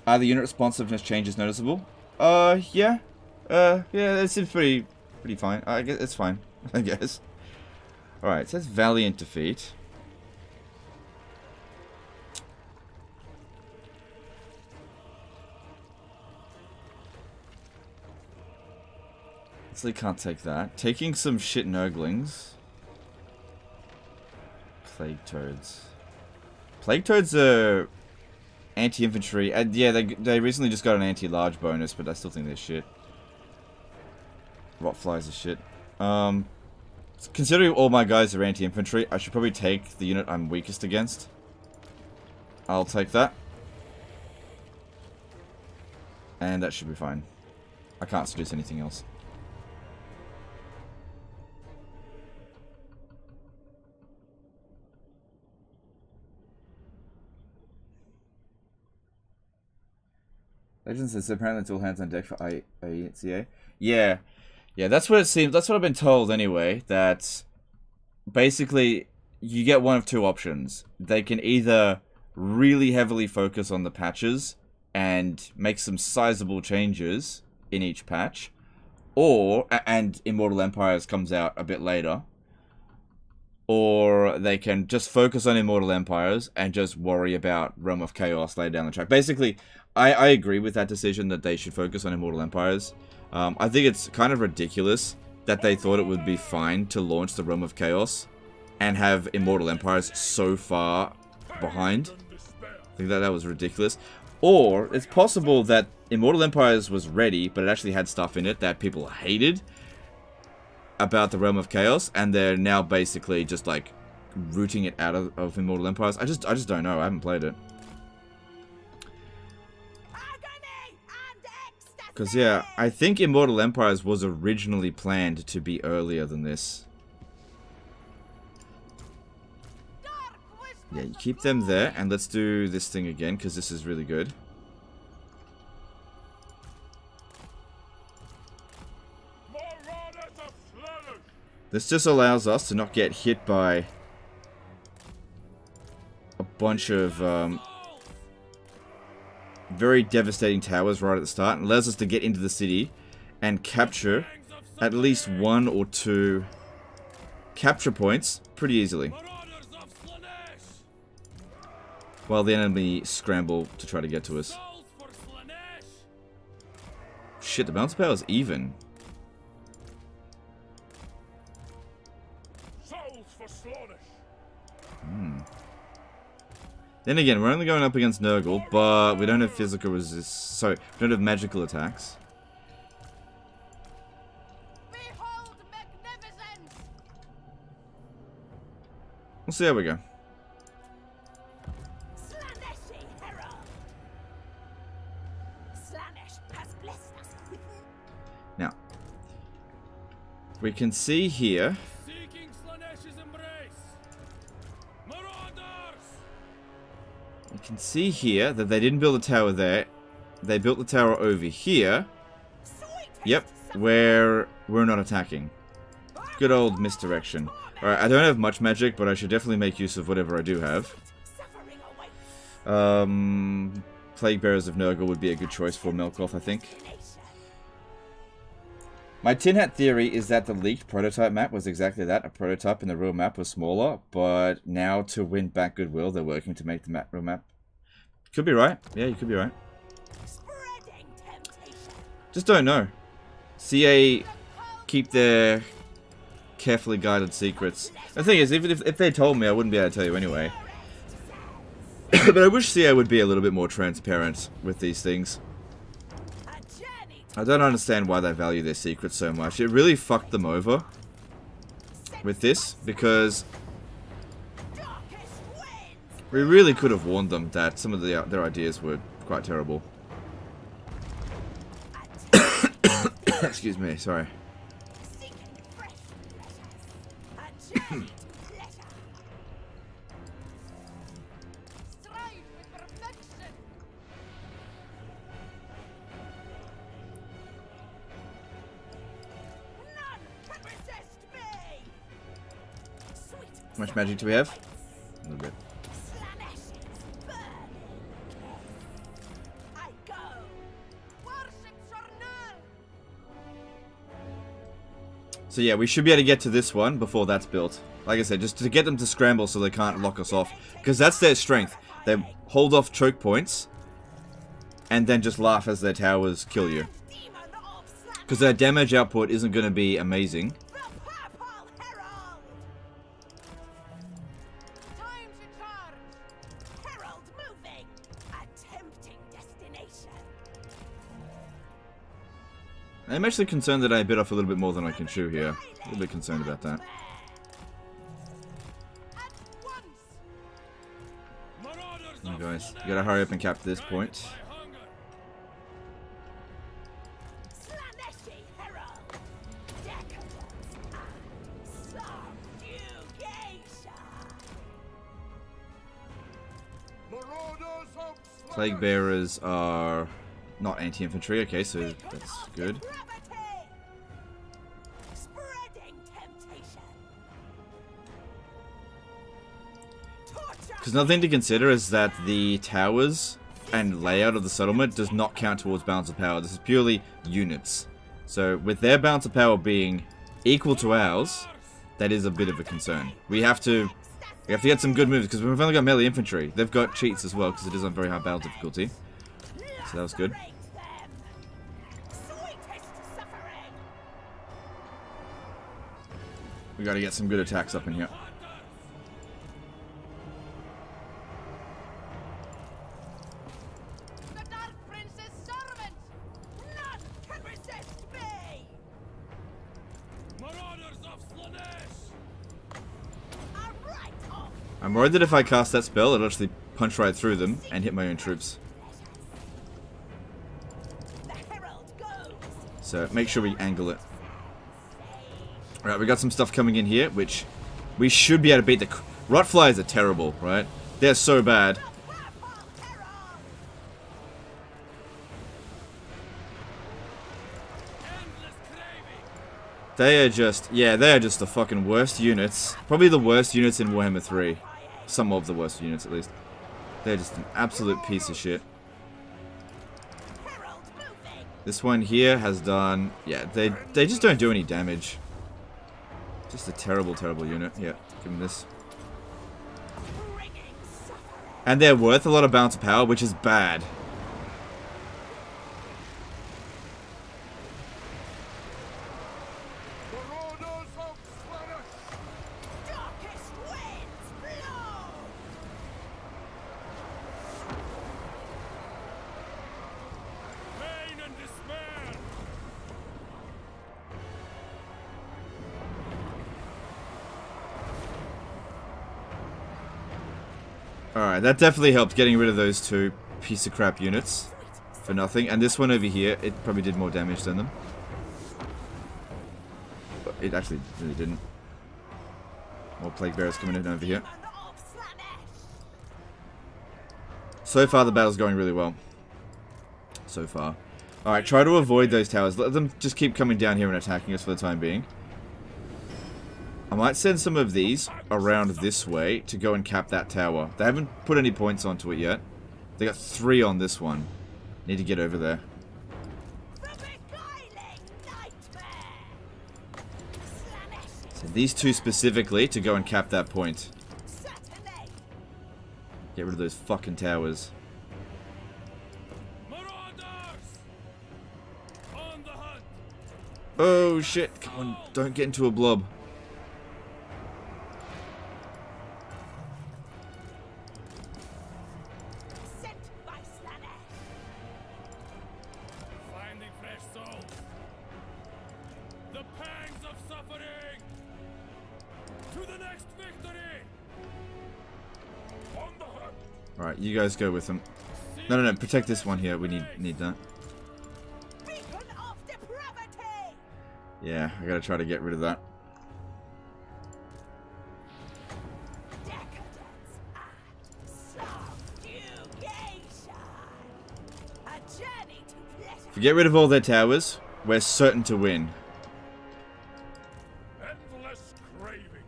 Are the unit responsiveness changes noticeable? Yeah. Yeah, it seems pretty fine. I guess it's fine, I guess. Alright, it says Valiant Defeat. So they can't take that. Taking some shit Nurglings. Plague Toads. Plague Toads are anti-infantry. And yeah, they recently just got an anti-large bonus, but I still think they're shit. Rotflies are shit. Considering all my guys are anti-infantry, I should probably take the unit I'm weakest against. I'll take that. And that should be fine. I can't seduce anything else. Legends says apparently it's all hands on deck for IECA. Yeah. Yeah, that's what it seems. That's what I've been told anyway. That basically you get one of two options. They can either really heavily focus on the patches and make some sizable changes in each patch, and Immortal Empires comes out a bit later, or they can just focus on Immortal Empires and just worry about Realm of Chaos later down the track. Basically, I agree with that decision that they should focus on Immortal Empires. I think it's kind of ridiculous that they thought it would be fine to launch the Realm of Chaos and have Immortal Empires so far behind. I think that was ridiculous. Or, it's possible that Immortal Empires was ready, but it actually had stuff in it that people hated about the Realm of Chaos, and they're now basically just, like, rooting it out of Immortal Empires. I just don't know. I haven't played it. Because, yeah, I think Immortal Empires was originally planned to be earlier than this. Yeah, you keep them there, and let's do this thing again, because this is really good. This just allows us to not get hit by a bunch of very devastating towers right at the start, and allows us to get into the city and capture at least 1 or 2 capture points pretty easily, while the enemy scramble to try to get to us. Shit, the bounce power is even. Then again, we're only going up against Nurgle, but we don't have physical resist. Sorry, we don't have magical attacks. Behold magnificence! We'll see how we go. Slaneshi Herald. Slanesh has blessed us. Now, we can see here. Seeking Slanesh's embrace. Marauders! You can see here that they didn't build a tower there. They built the tower over here. Yep, where we're not attacking. Good old misdirection. Alright, I don't have much magic, but I should definitely make use of whatever I do have. Plague Bearers of Nurgle would be a good choice for Melkoth, I think. My Tin Hat theory is that the leaked prototype map was exactly that, a prototype, and the real map was smaller, but now to win back goodwill, they're working to make the real map. Could be right. Yeah, you could be right. Just don't know. CA keep their carefully guided secrets. The thing is, even if they told me, I wouldn't be able to tell you anyway. But I wish CA would be a little bit more transparent with these things. I don't understand why they value their secrets so much. It really fucked them over with this, because we really could have warned them that some of their ideas were quite terrible. Excuse me, sorry. How much magic do we have? A little bit. So yeah, we should be able to get to this one before that's built. Like I said, just to get them to scramble so they can't lock us off. Because that's their strength. They hold off choke points and then just laugh as their towers kill you. Because their damage output isn't going to be amazing. I'm actually concerned that I bit off a little bit more than I can chew here. A little bit concerned about that. Oh, guys, you gotta hurry up and capture this point. Plague Bearers are not anti-infantry. Okay, so that's good. Spreading temptation. Because another thing to consider is that the towers and layout of the settlement does not count towards balance of power. This is purely units. So with their balance of power being equal to ours, that is a bit of a concern. We have to get some good moves because we've only got melee infantry. They've got cheats as well because it is on very high battle difficulty. So that was good. We got to get some good attacks up in here. The Dark Prince's servant! None can resist me! Marauders of Slanesh! A right off! I'm worried that if I cast that spell, it'll actually punch right through them and hit my own troops. The herald goes! So make sure we angle it. Alright, we got some stuff coming in here, which we should be able to beat. The Rotflies are terrible, right? They're so bad. Purple terror! Endless craving! They are just, yeah, they are just the fucking worst units. Probably the worst units in Warhammer 3. Some of the worst units, at least. They're just an absolute piece of shit. Herald moving! This one here has done, yeah, they just don't do any damage. Just a terrible, terrible unit. Yeah, give them this. Bringing suffering! And they're worth a lot of balance of power, which is bad. Marauders of Slanesh! Darkest winds blow! Pain and despair! Alright, that definitely helped getting rid of those two piece of crap units for nothing. And this one over here, it probably did more damage than them. But it actually really didn't. More plague bearers coming in over here. Demon of Slanesh! So far, the battle's going really well. So far. Alright, try to avoid those towers. Let them just keep coming down here and attacking us for the time being. I might send some of these around this way to go and cap that tower. They haven't put any points onto it yet. They got 3 on this one. Need to get over there. The beguiling nightmare! Slanesh So these two specifically to go and cap that point. certainly! Get rid of those fucking towers. Marauders! On the hunt! Oh shit, come on, don't get into a blob. Sent by Slanesh! Finding fresh souls! The pangs of suffering! To the next victory! On the hunt! Alright, you guys go with them. No, protect this one here. We need that. Beacon of depravity! Yeah, I gotta try to get rid of that. Decadence and subjugation! A journey to pleasure! If we get rid of all their towers, we're certain to win. Endless craving!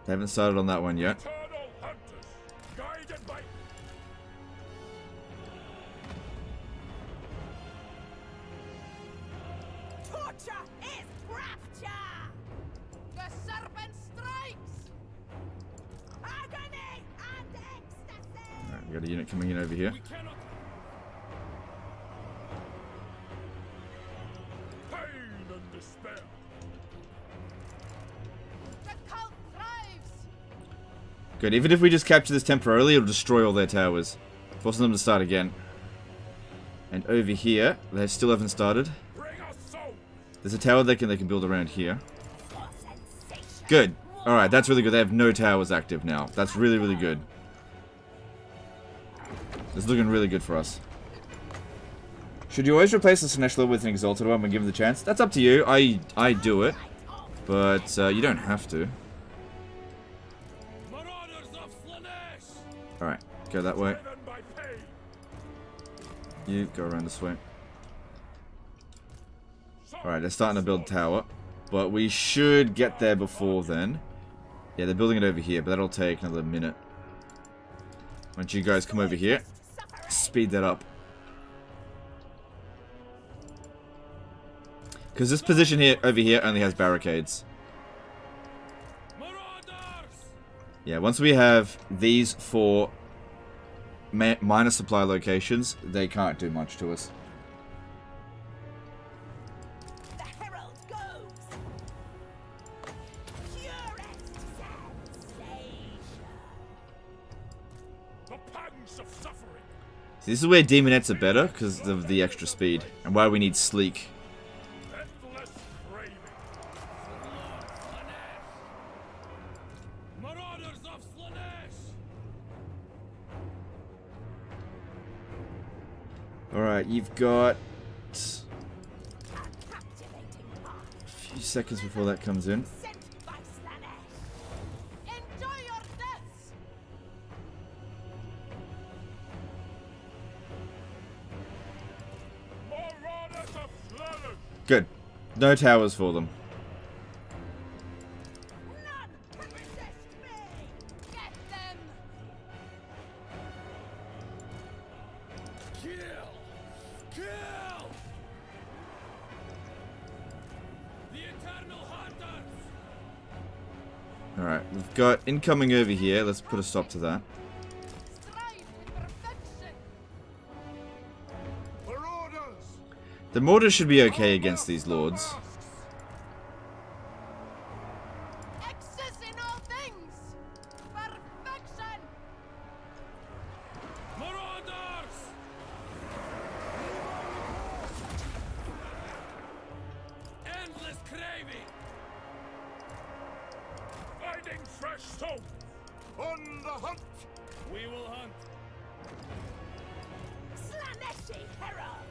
They haven't started on that one yet. Eternal hunters! Guided by... Torture is rapture! The serpent strikes! Agony and ecstasy! Alright, we got a unit coming in over here. We cannot... Pain and despair! The cult thrives! Good, even if we just capture this temporarily, it'll destroy all their towers. Forcing them to start again. And over here, they still haven't started. Bring us souls! There's a tower they can build around here. For sensation! Good. Alright, that's really good. They have no towers active now. That's really, really good. This is looking really good for us. Should you always replace the Slanesh with an Exalted one when given the chance? That's up to you. I do it. But you don't have to. Marauders of Slanesh! Alright, go that way. Driven by pain! You go around this way. Alright, they're starting to build tower. But we should get there before then. Yeah, they're building it over here, but that'll take another minute. Why don't you guys come over here? Speed that up. Because this position here, over here, only has barricades. Yeah, once we have these 4 minor supply locations, they can't do much to us. The herald goes. Purest sensation. The pangs of suffering. See, this is where demonettes are better, because of the extra speed. And why we need sleek. Endless craving. Marauders of Slanesh! Alright, you've got A captivating path a few seconds before that comes in. sent by Slanesh. Enjoy your deaths. Marauders of Slanesh. Good. No towers for them. None can resist me. Get them. Kill! Kill! The Eternal Hunters! Alright, we've got incoming over here. Let's put a stop to that. Strive with perfection. Marauders. The mortars should be okay against these lords. Excess in all things. Perfection. Marauders! Endless craving! Finding fresh stone. On the hunt. We will hunt. Slaneshi herald.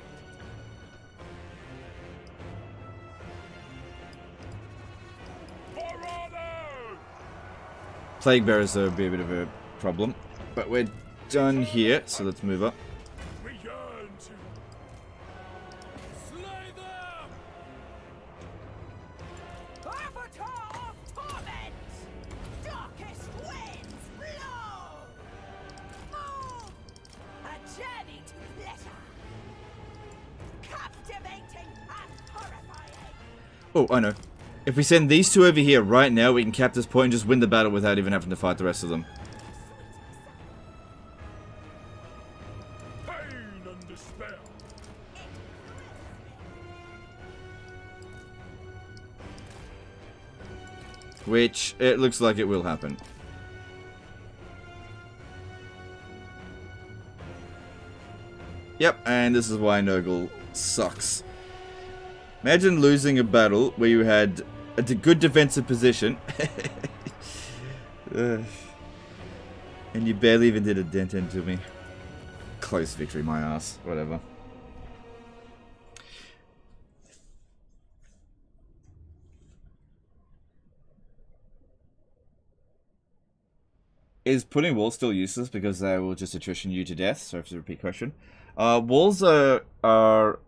Marauders. Plague bearers though would be a bit of a problem. But we're done here, so let's move up. We yearn to. Slay them! Avatar of torment. Darkest winds blow. Move. A journey to pleasure. Captivating and horrifying. Oh, I know. If we send these 2 over here right now, we can cap this point and just win the battle without even having to fight the rest of them. Pain and despair. Which, it looks like it will happen. Yep, and this is why Nurgle sucks. Imagine losing a battle where you had a good defensive position. And you barely even did a dent into me. Close victory, my ass. Whatever. Is putting walls still useless because they will just attrition you to death? Sorry for the repeat question. Walls are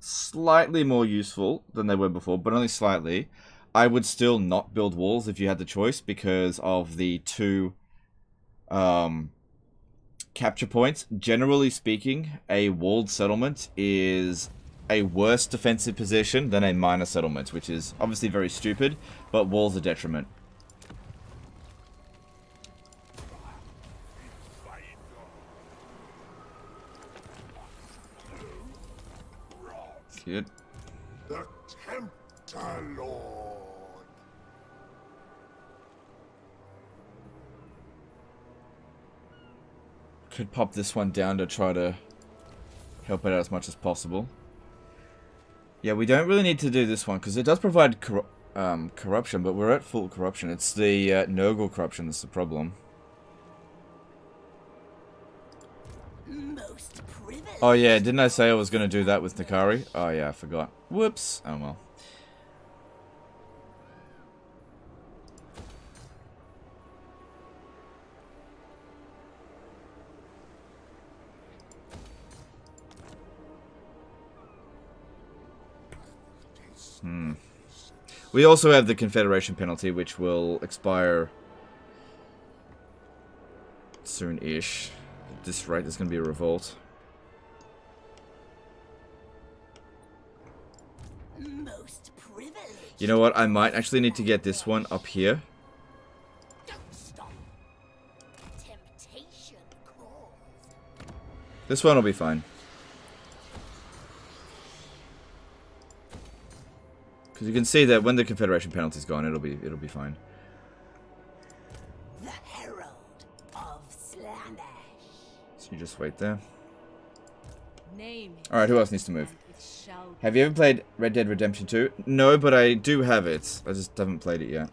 slightly more useful than they were before, but only slightly. I would still not build walls if you had the choice because of the 2 capture points. Generally speaking, a walled settlement is a worse defensive position than a minor settlement, which is obviously very stupid, but walls are detriment. Good. The Tempter Lord. Could pop this one down to try to help it out as much as possible. Yeah, we don't really need to do this one because it does provide corruption, but we're at full corruption. It's the Nurgle corruption that's the problem. Most privileged. Oh yeah, didn't I say I was going to do that with Nikari? Oh yeah, I forgot. Whoops. Oh well. Taste We also have the Confederation penalty, which will expire soon-ish. At this rate, there's going to be a revolt. Most privileged. You know what? I might actually need to get this one up here. Don't stop. Temptation calls. This one will be fine. Because you can see that when the Confederation penalty's gone, it'll be fine. The Herald of Slanesh. So you just wait there. Name it, Alright, who else needs to move? and it shall be. Have you ever played Red Dead Redemption 2? No, but I do have it. I just haven't played it yet.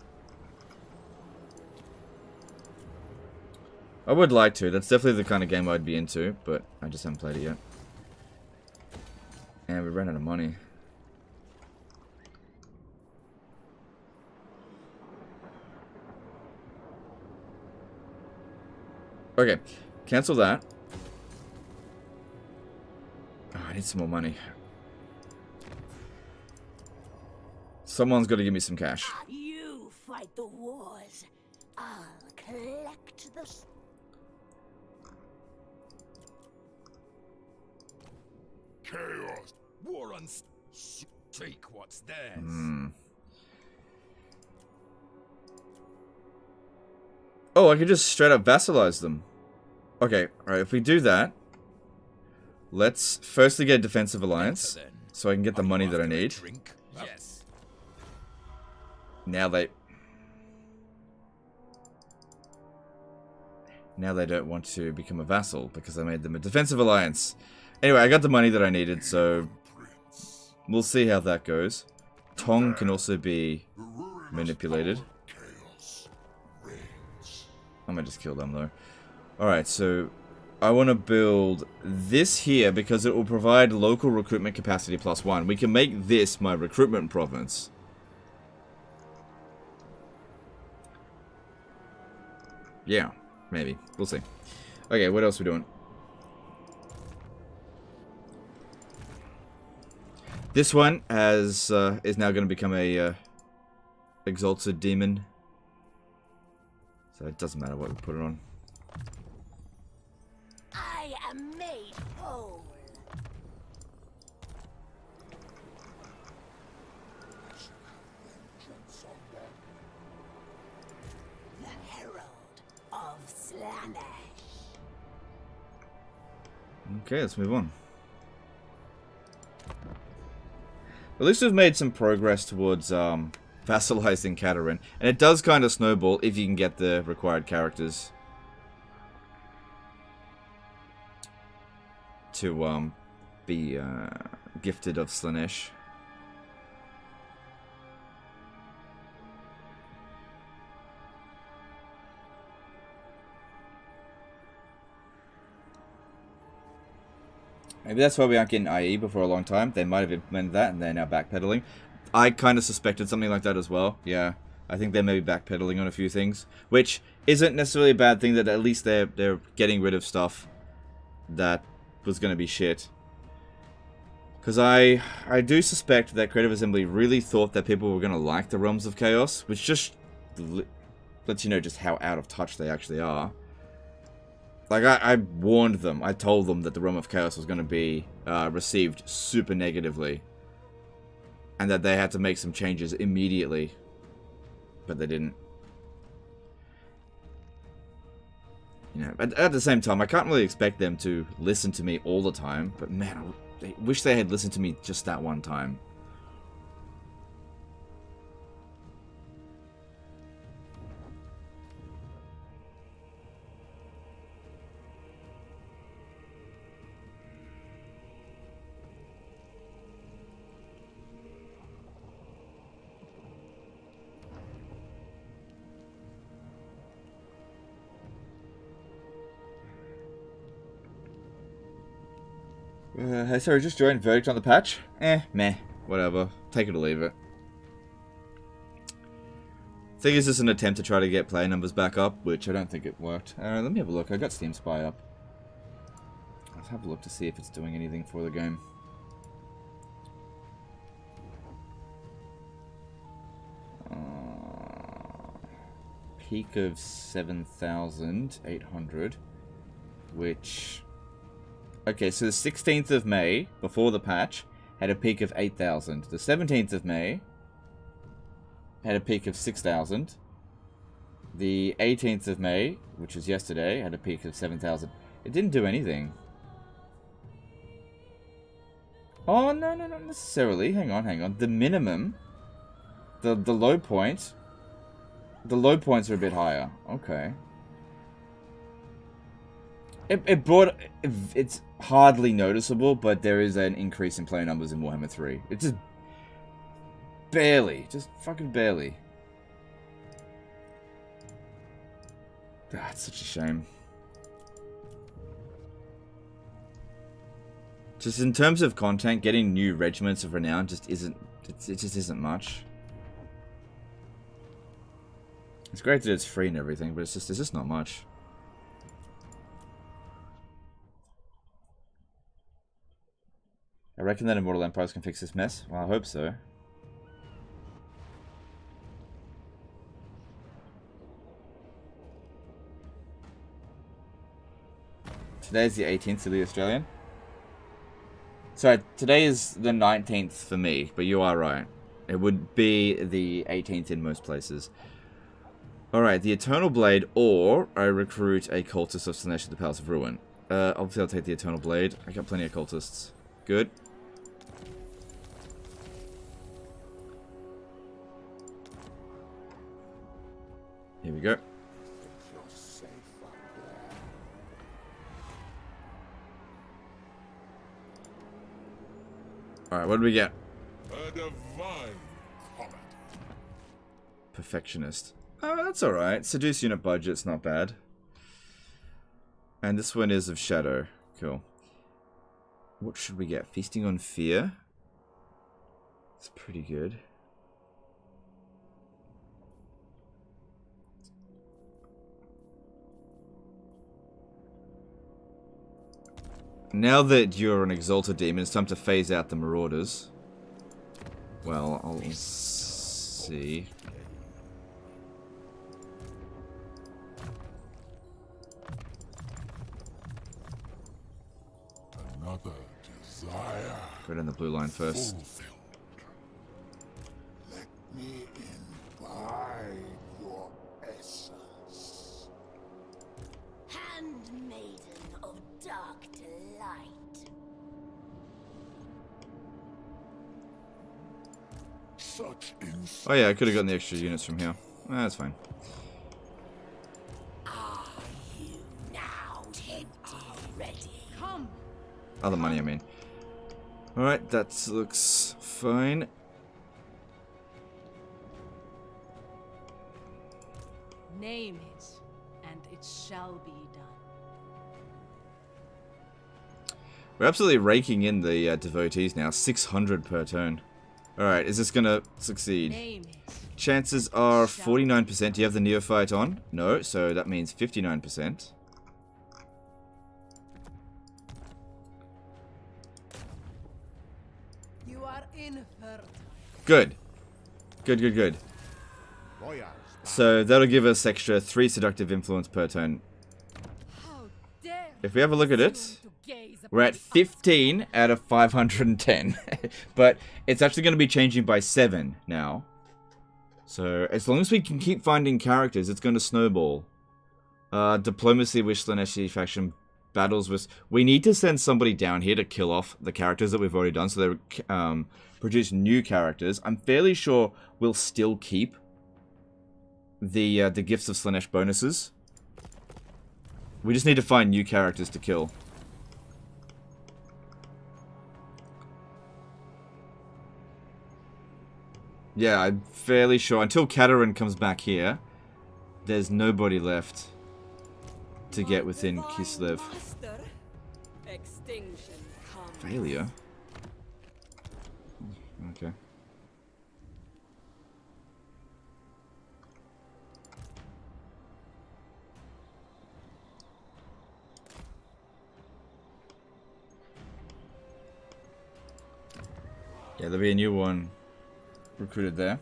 I would like to. That's definitely the kind of game I'd be into, but I just haven't played it yet. And we ran out of money. Okay, cancel that. Oh, I need some more money. Someone's got to give me some cash. You fight the wars. I'll collect the... Chaos. War on... Take what's theirs. Oh, I could just straight up vassalize them. Okay, alright, if we do that, let's firstly get a defensive alliance, Enter, then. so I can get the Are you money that I after a need. drink? Yes. Now they don't want to become a vassal, because I made them a defensive alliance. Anyway, I got the money that I needed, so we'll see how that goes. Tong can also be manipulated. Chaos reigns. I'm gonna just kill them though. Alright, so I want to build this here because it will provide local recruitment capacity +1. We can make this my recruitment province. Yeah, maybe. We'll see. Okay, what else are we doing? This one has is now going to become a Exalted demon. So it doesn't matter what we put it on. I am made whole. The Herald of Slanesh. Okay, let's move on. At least we've made some progress towards vassalizing Katarin. And it does kind of snowball if you can get the required characters to be gifted of Slanesh. Maybe that's why we aren't getting IE before a long time. They might have implemented that and they're now backpedaling. I kind of suspected something like that as well. Yeah, I think they may be backpedaling on a few things, which isn't necessarily a bad thing. That at least they're getting rid of stuff that was going to be shit. Because I do suspect that Creative Assembly really thought that people were going to like the Realms of Chaos, which just lets you know just how out of touch they actually are. Like, I warned them. I told them that the Realm of Chaos was going to be received super negatively. And that they had to make some changes immediately. But they didn't. You know, at the same time, I can't really expect them to listen to me all the time. But man, I wish they had listened to me just that one time. Hey, sorry, just joined. Verdict on the patch? Meh. Whatever. Take it or leave it. I think it's just an attempt to try to get player numbers back up, which I don't think it worked. Let me have a look. I got Steam Spy up. Let's have a look to see if it's doing anything for the game. peak of 7,800, which... Okay, so the 16th of May, before the patch, had a peak of 8,000. The 17th of May had a peak of 6,000. The 18th of May, which was yesterday, had a peak of 7,000. It didn't do anything. Oh, no, not necessarily. Hang on. The minimum, the low point, the low points are a bit higher. Okay. It's hardly noticeable, but there is an increase in player numbers in Warhammer 3. It's just barely, just fucking barely. That's such a shame. Just in terms of content, getting new regiments of renown just isn't, it just isn't much. It's great that it's free and everything, but it's just not much. I reckon that Immortal Empires can fix this mess. Well, I hope so. Today's the 18th to the Australian. Sorry, today is the 19th for me, but you are right. It would be the 18th in most places. Alright, the Eternal Blade, or I recruit a cultist of Slanesh at the Palace of Ruin. Obviously I'll take the Eternal Blade. I got plenty of cultists. Good. Here we go. Alright, what do we get? A divine comet. Perfectionist. Oh, that's alright. Seduce unit budget's not bad. And this one is of Shadow. Cool. What should we get? Feasting on Fear? It's pretty good. Now that you're an Exalted Demon, it's time to phase out the Marauders. Well, I'll see. Another desire. Go down the blue line first. Fulfilled. Let me imbibe your essence. Handmaiden of dark delight. Such insight. Oh yeah, I could have gotten the extra units from here. That's fine. Are you now tempted ready? Come. Other money, I mean. Alright, that looks fine. Name it, and it shall be done. We're absolutely raking in the devotees now. 600 per turn. Alright, is this gonna succeed? Name it. Chances are 49%. Do you have the Neophyte on? No, so that means 59%. You are infertile. Good. Good. So that'll give us extra 3 seductive influence per turn. How dare If we have a look at it, to gaze we're at upon 15 out of 510. But it's actually going to be changing by 7 now. So as long as we can keep finding characters, it's going to snowball. Diplomacy with Slaneshi faction battles with... We need to send somebody down here to kill off the characters that we've already done, so they produce new characters. I'm fairly sure we'll still keep the Gifts of Slanesh bonuses. We just need to find new characters to kill. Yeah, I'm fairly sure. Until Katarin comes back here, there's nobody left to get within Kislev. Extinction comes. Failure? Okay. Yeah, there'll be a new one recruited there.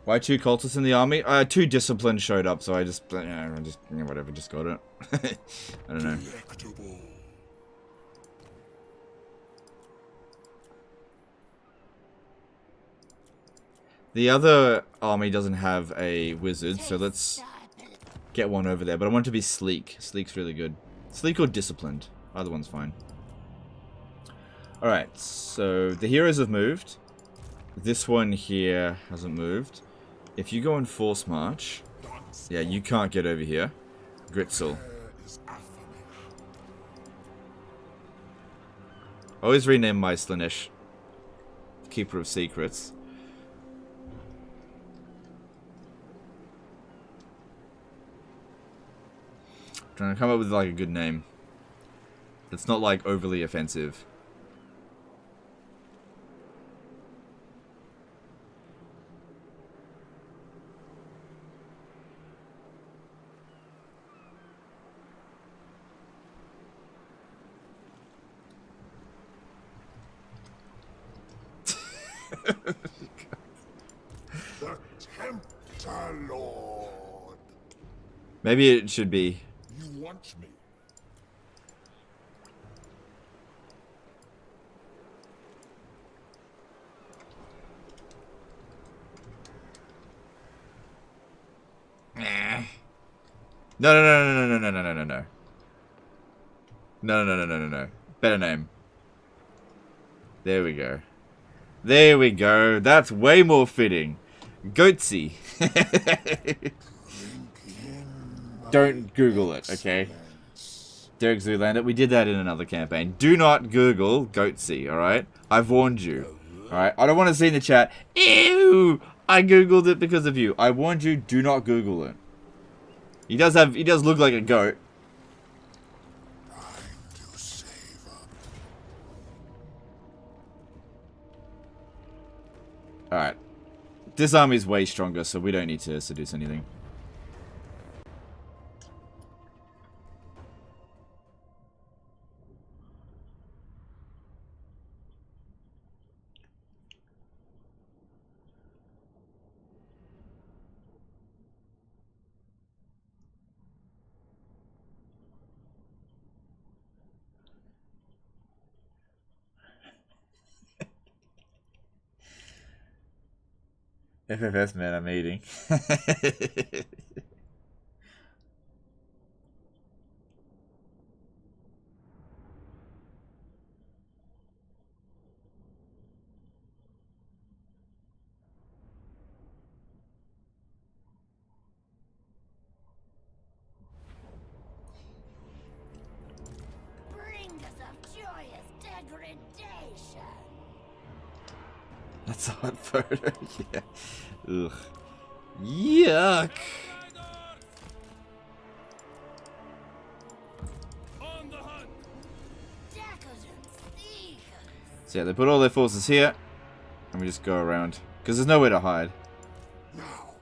Why 2 cultists in the army? 2 disciplined showed up, so I just, whatever, just got it. I don't know. Delectable. The other army doesn't have a wizard, so let's get one over there. But I want it to be sleek. Sleek's really good. Sleek or disciplined. Either one's fine. Alright, so the heroes have moved. This one here hasn't moved. If you go in force march, yeah, you can't get over here. Gritzel. I always rename my Slaanesh Keeper of Secrets. Trying to come up with like a good name that's not like overly offensive. The Tempter Lord. Maybe it should be. You want me? No, no, no, no, no, no, no, no, no, no. No, no, no, no, no, no. Better name. There we go. There we go. That's way more fitting. Goatsy. Don't Google it, okay? Derek Zoolander. We did that in another campaign. Do not Google Goatsy, alright? I've warned you. Alright? I don't want to see in the chat, ew! I Googled it because of you. I warned you, do not Google it. He does look like a goat. Alright. This army's way stronger, so we don't need to seduce anything. FFS man, I'm eating. Bring us a joyous degradation. That's a hot photo, yeah. Ugh. Yuck. On the hunt. So yeah, they put all their forces here, and we just go around. Because there's nowhere to hide. Now,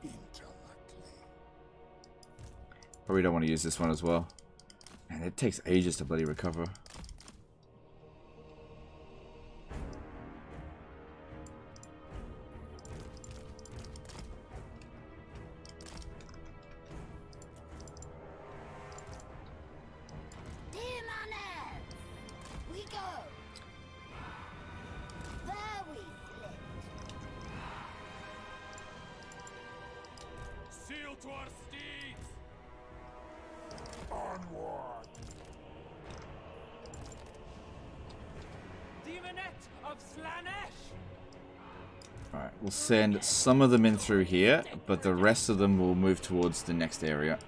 intimately. Probably don't want to use this one as well. Man, it takes ages to bloody recover. Alright, we'll send some of them in through here, but the rest of them will move towards the next area.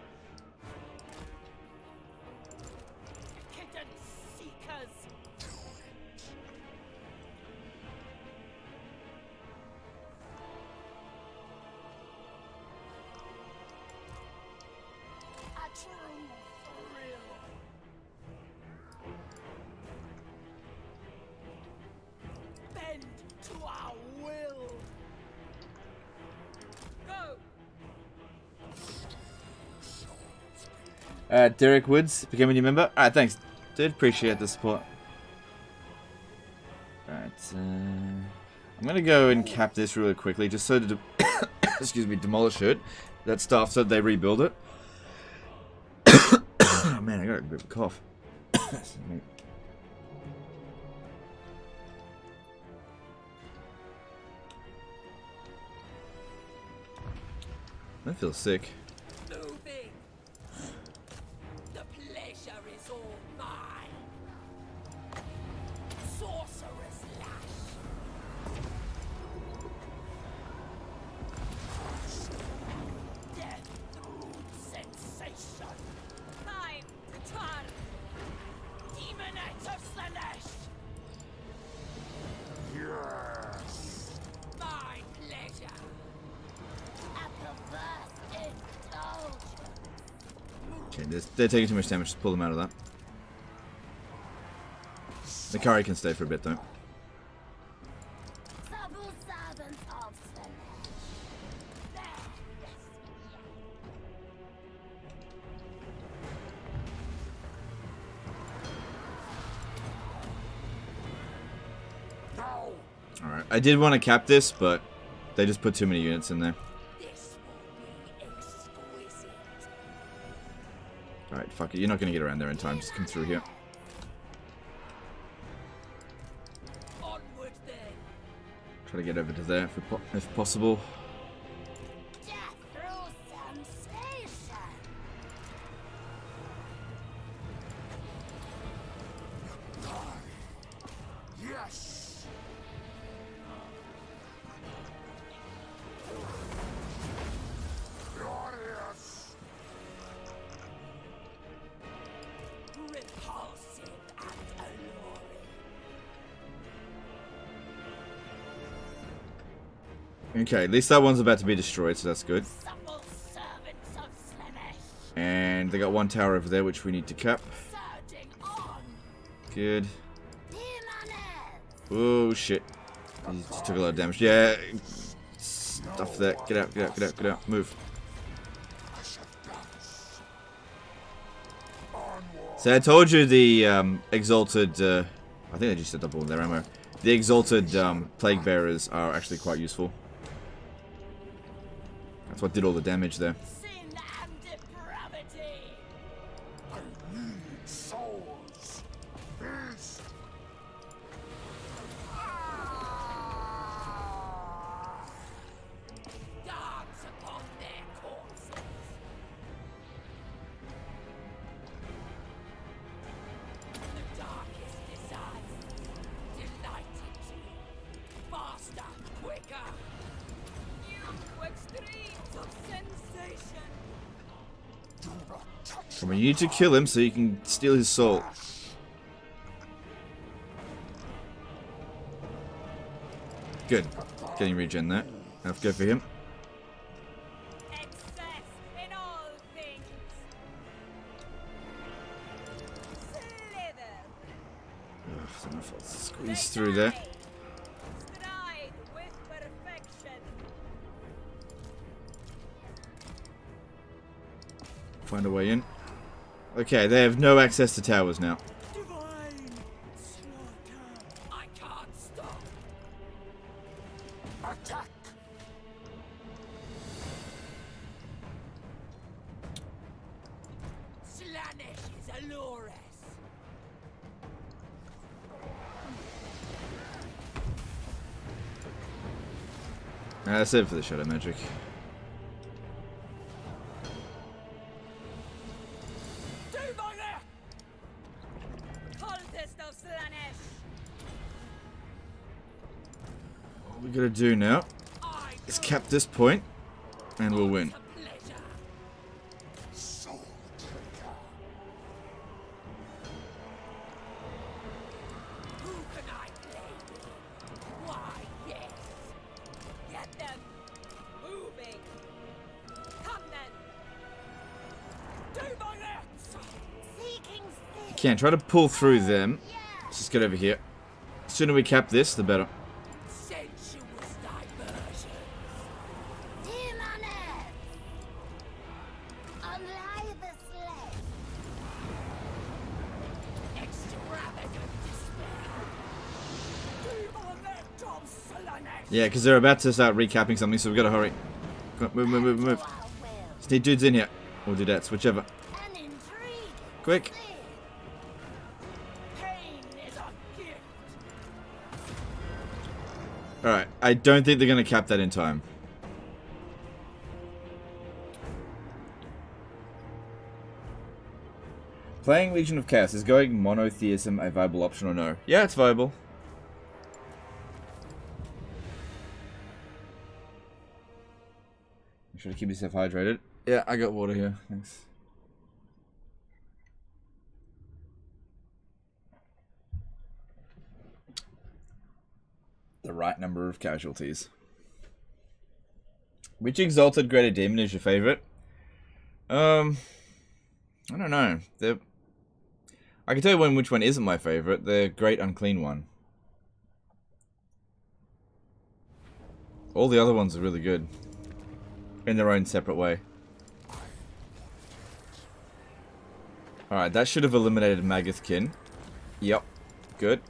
Derek Woods became a new member. Alright, thanks. Did appreciate the support. Alright, I'm gonna go and cap this really quickly, just so the excuse me, demolish it. That staff said they rebuild it. Oh man, I got a bit of a cough. I feel sick. Moving. The pleasure is all mine. Sorcerer's lash. Death through sensation. Time to turn. Demonite of Slanesh. Yes. My pleasure. At the first indulgence. Okay, they're taking too much damage. Just pull them out of that. Nikari can stay for a bit though. Trouble servants of Slanesh. There. Now. Alright, I did want to cap this, but they just put too many units in there. This will be exquisite. Alright, fuck it. You're not going to get around there in time. Just come through here. Onward then. Try to get over to there if possible. Death through sensation. Yes. Glorious. Repulsive and alluring. Okay, at least that one's about to be destroyed, so that's good. Supple servants of Slanesh. And they got one tower over there, which we need to cap. Surging on. Good. Demonets. Oh, shit. He just took a lot of damage. Yeah. Stuff that. Get out, get out, get out, get out. Move. So I told you the Exalted... I think they just set up all their ammo. The Exalted Plague Bearers are actually quite useful. That's what did all the damage there. Sin and depravity. I need souls. Feast. Dance upon their corpses. The darkest desires. Delighted to. Faster, quicker. New extremes of sensation. Do not touch. Come on, you need to kill him so you can steal his soul. Good. Getting regen there. Now go for him. Excess in all things. Slither. Ugh, I don't know if I'll squeeze through there. Stride with perfection. Find a way in. Okay, they have no access to towers now. Divine slaughter. I can't stop. Attack. Slanesh is allures. That's it for the shadow magic. Cultist of Slanesh. What we gotta do now I is cap this point, and we'll win. to pleasure. Soul taker. Who can I play with? Why, yes. Get them moving. Come then. Do my lips. Seeking sin. Can't try to pull through them. Let's just get over here. The sooner we cap this, the better. Sensuous diversions. Demonets! Unlie the slave! Extravagant despair. Demonette of Slanesh. Yeah, because they're about to start recapping something, so we've got to hurry. Come on, move. Just need dudes in here. Or dudettes, whichever. An intrigue. Quick. Pain is a gift. Alright, I don't think they're going to cap that in time. Playing Legion of Chaos, is going monotheism a viable option or no? Yeah, it's viable. Make sure to keep yourself hydrated. Yeah, I got water here. Thanks. The right number of casualties. Which Exalted Greater Demon is your favorite? I don't know. I can tell you which one isn't my favorite. The Great Unclean one. All the other ones are really good. In their own separate way. Alright, that should have eliminated Magathkin. Yep. Good.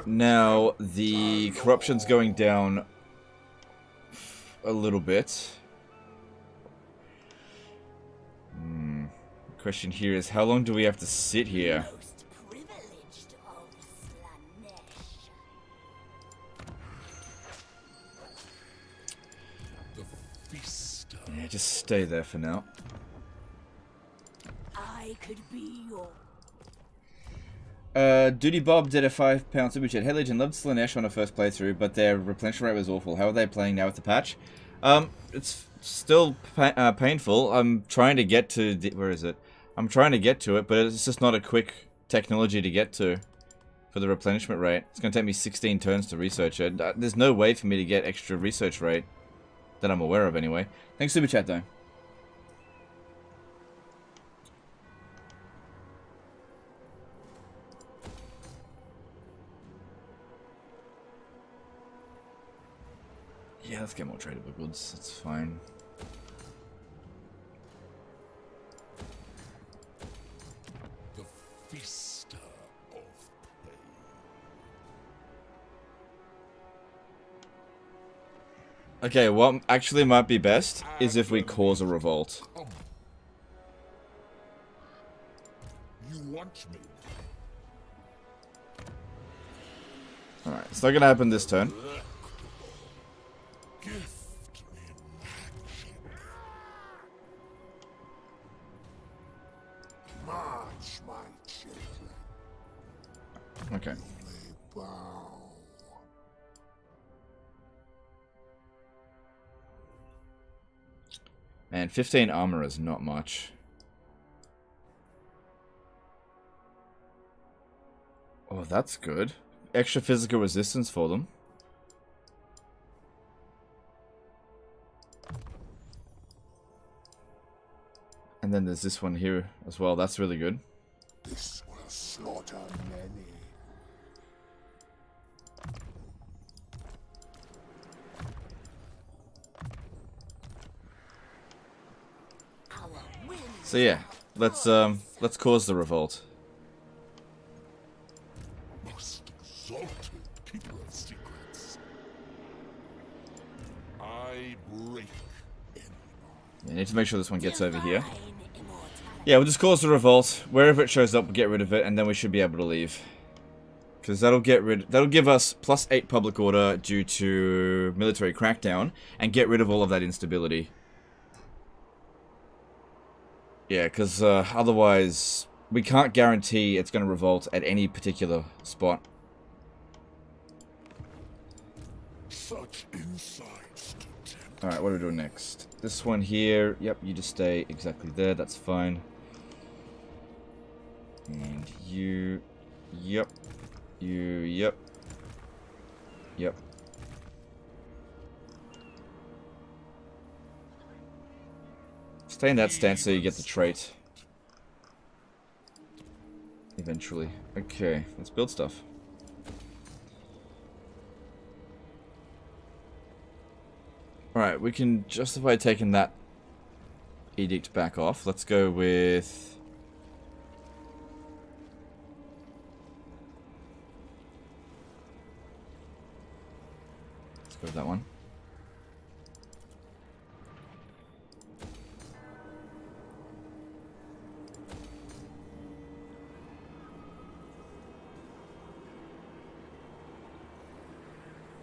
Now, the corruption's going down a little bit. Question here is, how long do we have to sit here? Most privileged of Slanesh. The feaster. Yeah, just stay there for now. I could be your Duty Bob did a £5 superchat. Hey Legion, loved Slanesh on a first playthrough, but their replenishment rate was awful. How are they playing now with the patch? It's still painful. I'm trying to get to where is it? I'm trying to get to it, but it's just not a quick technology to get to for the replenishment rate. It's going to take me 16 turns to research it. There's no way for me to get extra research rate that I'm aware of anyway. Thanks super chat though. Yeah, let's get more tradable goods. That's fine. The feaster of pain. Okay, what actually might be best is if we cause a revolt. You want me? Alright, it's not gonna happen this turn. Gift me magic. March, my children. Okay. They bow. Man, 15 armor is not much. Oh, that's good. Extra physical resistance for them. And then there's this one here as well. That's really good. This will slaughter many. So yeah, let's cause the revolt. Most exalted keeper of secrets. I break You need to make sure this one gets over here. divine immortality. Yeah, we'll just cause the revolt. Wherever it shows up, we'll get rid of it, and then we should be able to leave. Because that'll give us +8 public order due to military crackdown, and get rid of all of that instability. Yeah, because otherwise, we can't guarantee it's going to revolt at any particular spot. such insights to tempt. Alright, what are we doing next? This one here, yep, you just stay exactly there, that's fine. And you, yep, you, yep, yep. Stay in that stance so you get the trait. Eventually. Okay, let's build stuff. Alright, we can justify taking that edict back off. Let's go with... Let's go with that one.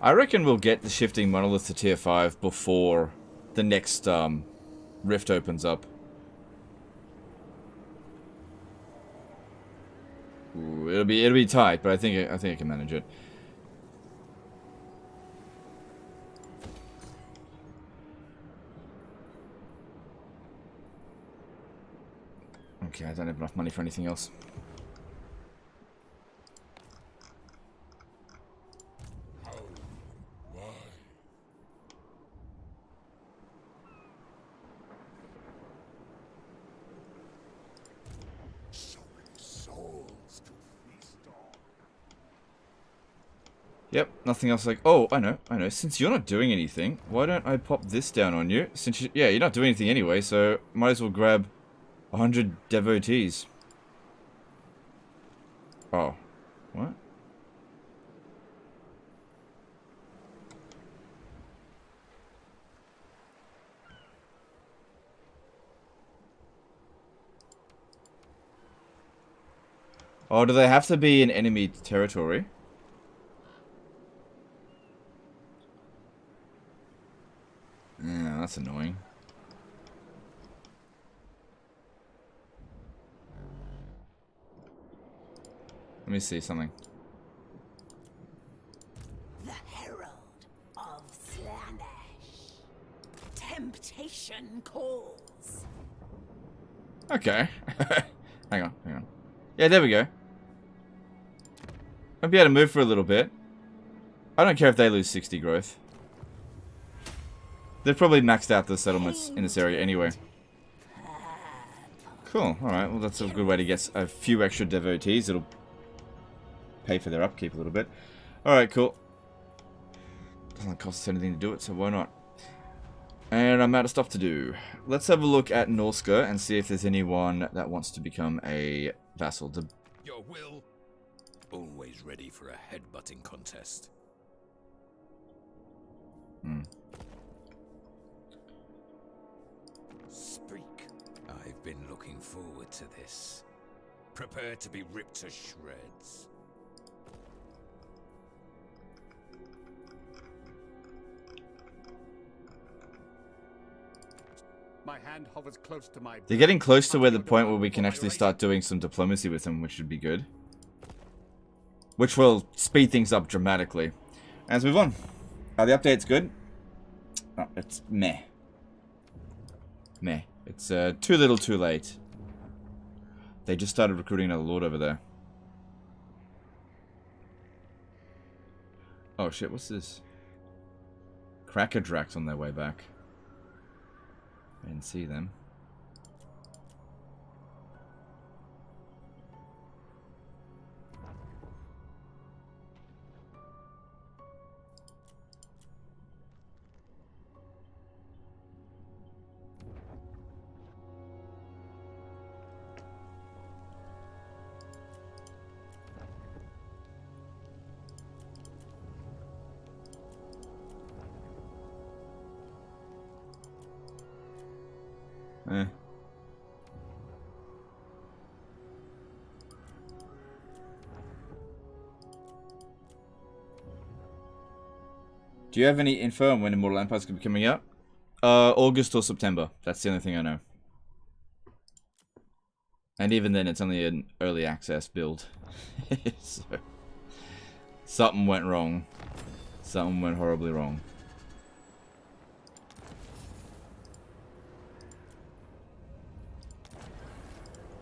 I reckon we'll get the shifting monolith to tier 5 before the next rift opens up. Ooh, it'll be tight, but I think I can manage it. Okay, I don't have enough money for anything else. Yep, nothing else like... Oh, I know. Since you're not doing anything, why don't I pop this down on you? Since you... Yeah, you're not doing anything anyway, so might as well grab 100 devotees. Oh. What? Oh, do they have to be in enemy territory? Yeah, that's annoying. Let me see something. The Herald of Slaanesh. Temptation calls. Okay. Hang on. Yeah, there we go. I'll be able to move for a little bit. I don't care if they lose 60 growth. They've probably maxed out the settlements in this area anyway. Cool, alright, well that's a good way to get a few extra devotees. It'll pay for their upkeep a little bit. Alright, cool. Doesn't cost us anything to do it, so why not? And I'm out of stuff to do. Let's have a look at Norska and see if there's anyone that wants to become a vassal. Your will. Always ready for a headbutting contest. Speak. I've been looking forward to this. Prepare to be ripped to shreds. My hand hovers close to my... They're getting close to where the point where we can actually start doing some diplomacy with them, which should be good. Which will speed things up dramatically. Let's move on. The update's good. Oh, it's meh. Meh. It's too little too late. They just started recruiting another lord over there. Oh shit, what's this? Cracker Drax on their way back. I didn't see them. Do you have any info on when Immortal Empire's going to be coming out? August or September. That's the only thing I know. And even then, it's only an early access build. So, something went wrong. Something went horribly wrong.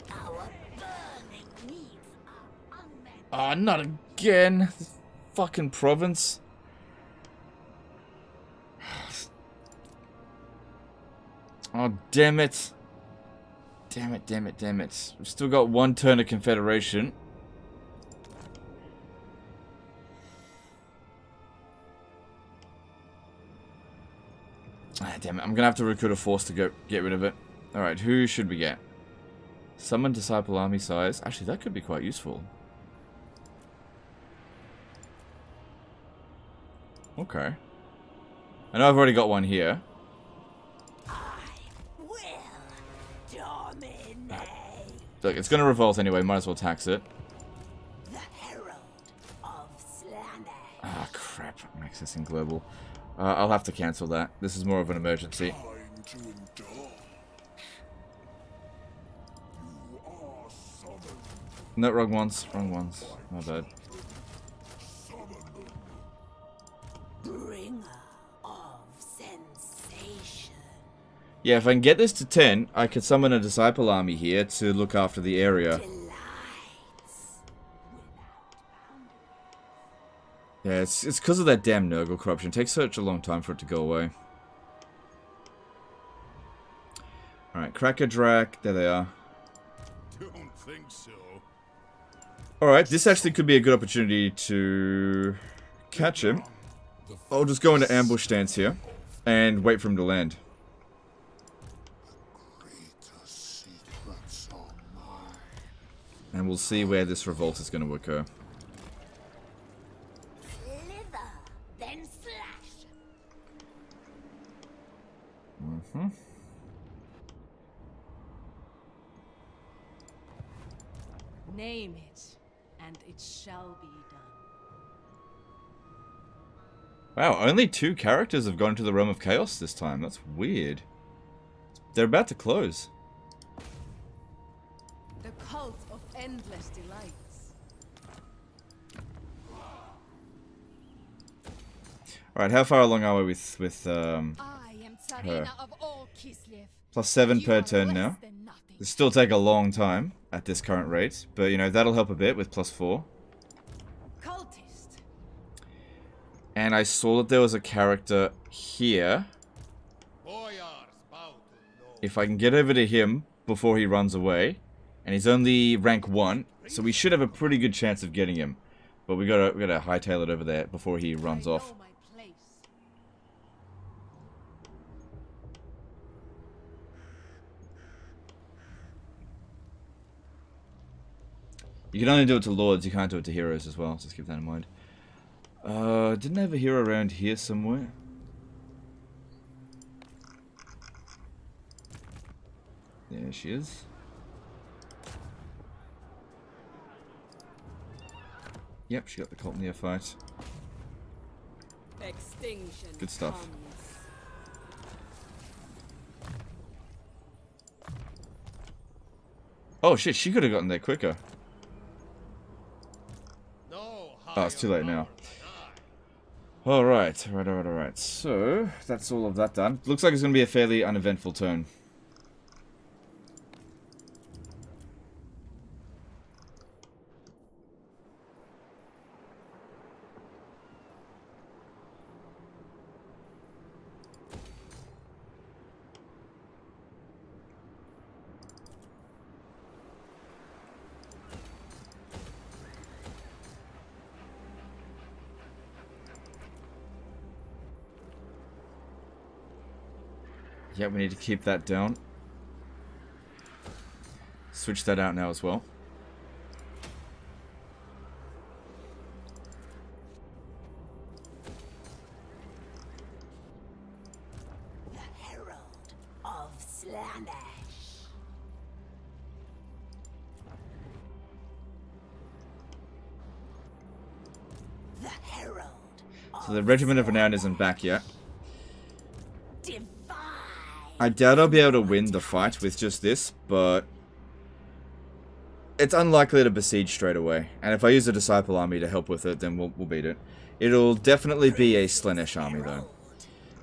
Our burning needs are unmet. Ah, not again. This fucking province. Oh, damn it. Damn it. We've still got one turn of Confederation. Ah, damn it. I'm gonna have to recruit a force to get rid of it. Alright, who should we get? Summon Disciple Army size. Actually, that could be quite useful. Okay. I know I've already got one here. Look, it's going to revolt anyway, might as well tax it. The Herald of Slaanesh. Ah, crap. accessing global. I'll have to cancel that. This is more of an emergency. Time to indulge. You are summoned. No, wrong ones. Wrong ones. My bad. Summon them. Bringer of sensation. Yeah, if I can get this to 10, I could summon a disciple army here to look after the area. Delights. Yeah, it's because of that damn Nurgle corruption. It takes such a long time for it to go away. Alright, Crackerdrak. There they are. Don't think so. Alright, this actually could be a good opportunity to catch him. I'll just go into ambush stance here and wait for him to land. Greater secrets are mine. And we'll see where this revolt is going to occur. Slither, then slash. Mm-hmm. Name it, and it shall be done. Wow, only 2 characters have gone to the Realm of Chaos this time. That's weird. They're about to close. The cult of endless delights. Alright, how far along are we with I am Tsarina of all Kislev. +7 per You are turn less now? than nothing. It'll still take a long time at this current rate, but you know, that'll help a bit with +4. Cultist. And I saw that there was a character here. If I can get over to him before he runs away, and he's only rank 1, so we should have a pretty good chance of getting him. But we gotta hightail it over there before he runs off. I know my place. You can only do it to lords, you can't do it to heroes as well, just keep that in mind. Didn't I have a hero around here somewhere? There she is. Yep, she got the cult neophyte. Extinction. Good stuff. comes. Oh shit, she could have gotten there quicker. Oh, it's too late now. Alright, alright. So, that's all of that done. Looks like it's going to be a fairly uneventful turn. Yeah, we need to keep that down. Switch that out now as well. The herald of Slanesh. The herald. So the Regiment of Renown isn't back yet. Divine. I doubt I'll be able to win the fight with just this, but it's unlikely to besiege straight away. And if I use a Disciple army to help with it, then we'll beat it. It'll definitely be a Slanesh army though.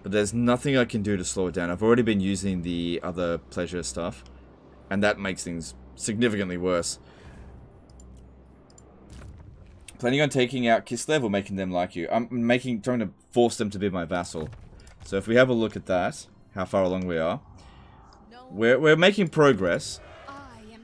But there's nothing I can do to slow it down. I've already been using the other pleasure stuff, and that makes things significantly worse. Planning on taking out Kislev or making them like you? I'm trying to force them to be my vassal. So if we have a look at that, how far along we are. We're making progress,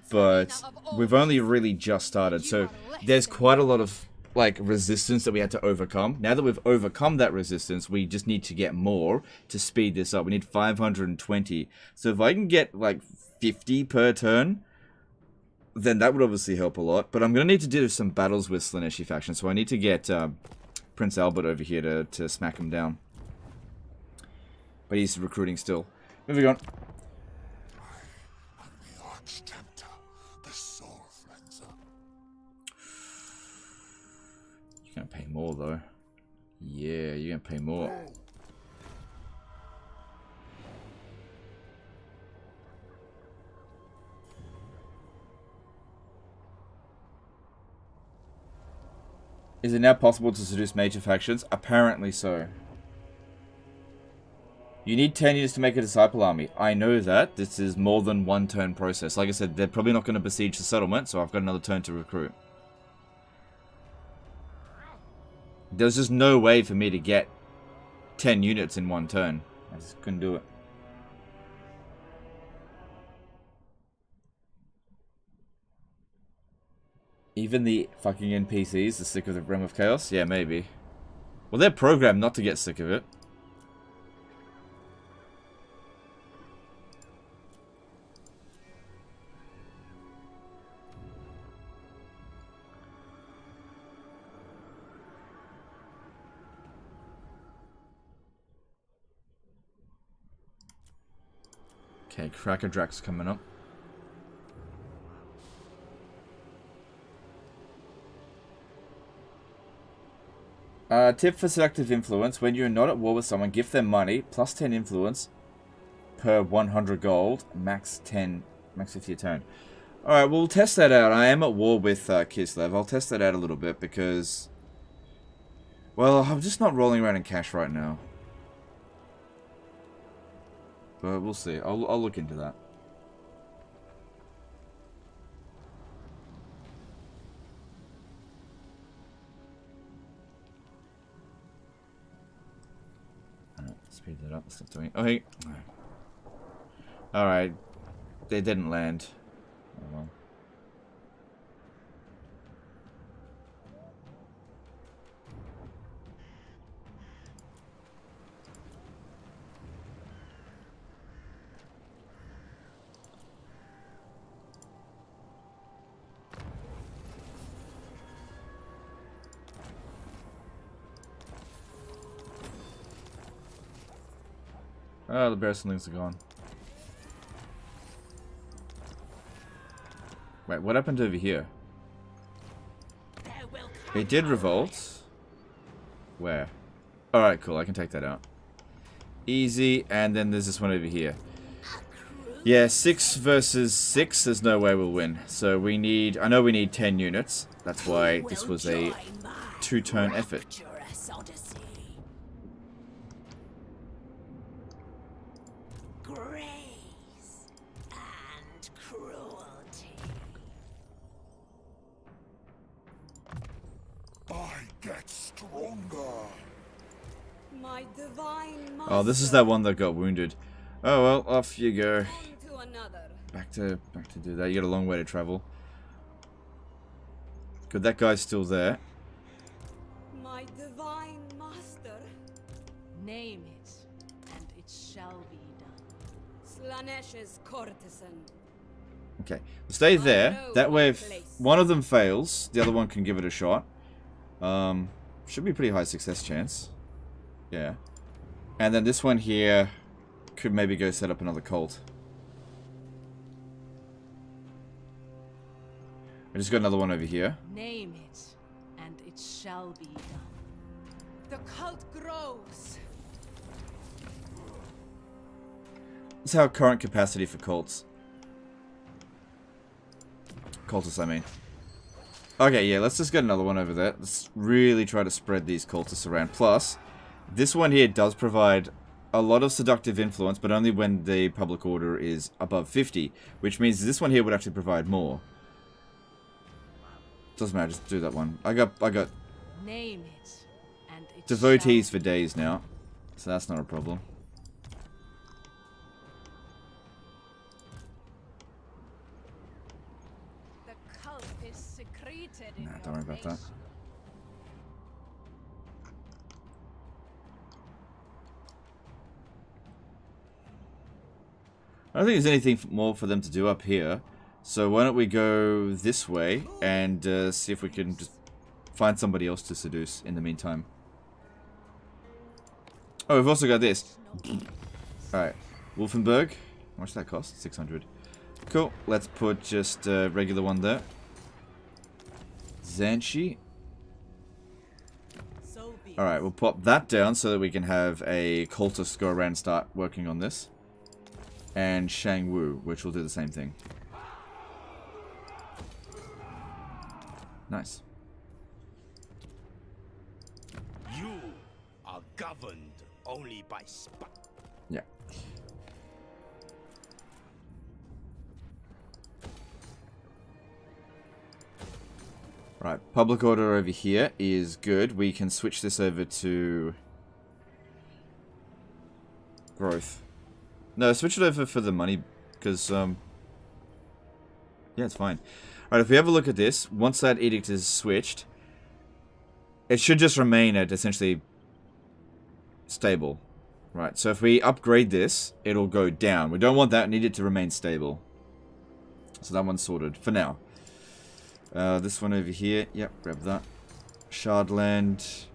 but we've only really just started. So there's quite a lot of like resistance that we had to overcome. Now that we've overcome that resistance, we just need to get more to speed this up. We need 520. So if I can get like 50 per turn, then that would obviously help a lot. But I'm going to need to do some battles with Slaneshi faction. So I need to get Prince Albert over here to smack him down. But he's recruiting still. Moving on. I'm the Arch-Tempter, the Soul Cleanser. You're going to pay more though. Yeah, you're gonna pay more. Is it now possible to seduce major factions? Apparently so. You need 10 years to make a disciple army. I know that. This is more than one turn process. Like I said, they're probably not going to besiege the settlement, so I've got another turn to recruit. There's just no way for me to get 10 units in one turn. I just couldn't do it. Even the fucking NPCs are sick of the Realm of Chaos? Yeah, maybe. Well, they're programmed not to get sick of it. Okay, Cracker Drax coming up. Tip for selective influence. When you're not at war with someone, give them money, plus 10 influence per 100 gold, max 10, max 50 a turn. Alright, we'll test that out. I am at war with Kislev. I'll test that out a little bit because, well, I'm just not rolling around in cash right now. But we'll see. I'll look into that. Speed that up. Stop doing it. Oh, hey. Alright. They didn't land. Oh, well. Oh, the Bearslings are gone. Wait, what happened over here? It did revolt. Where? Alright, cool. I can take that out. Easy. And then there's this one over here. Yeah, 6 versus 6. There's no way we'll win. So we need... I know we need 10 units. That's why this was a 2-turn effort. Oh, this is that one that got wounded. Oh well, off you go. Back to do that. You got a long way to travel. Good, that guy's still there. My divine master. Name it, and it shall be done. Slanesh's courtesan. Okay, stay there. That way, if one of them fails, the other one can give it a shot. Should be pretty high success chance. Yeah. And then this one here could maybe go set up another cult. I just got another one over here. Name it, and it shall be done. The cult grows. This is our current capacity for cults. Cultists, I mean. Okay, yeah, let's just get another one over there. Let's really try to spread these cultists around. Plus, this one here does provide a lot of seductive influence, but only when the public order is above 50, which means this one here would actually provide more. Doesn't matter, just do that one. I got Name it, and it devotees for days now, so that's not a problem. The cult is secreted in Nah, your don't worry about that. nation. I don't think there's anything more for them to do up here. So why don't we go this way and see if we can just find somebody else to seduce in the meantime. Oh, we've also got this. Alright. Wolfenberg. How much does that cost? 600. Cool. Let's put just a regular one there. Alright, we'll pop that down so that we can have a cultist go around and start working on this. And Shang Wu, which will do the same thing. Nice. You are governed only by spite. Yeah. Right, public order over here is good. We can switch this over to growth. No, switch it over for the money, because, yeah, it's fine. Alright, if we have a look at this, once that edict is switched, it should just remain at essentially stable. Right, so if we upgrade this, it'll go down. We don't want that, we need it to remain stable. So that one's sorted, for now. This one over here, yep, grab that. Shardland, it's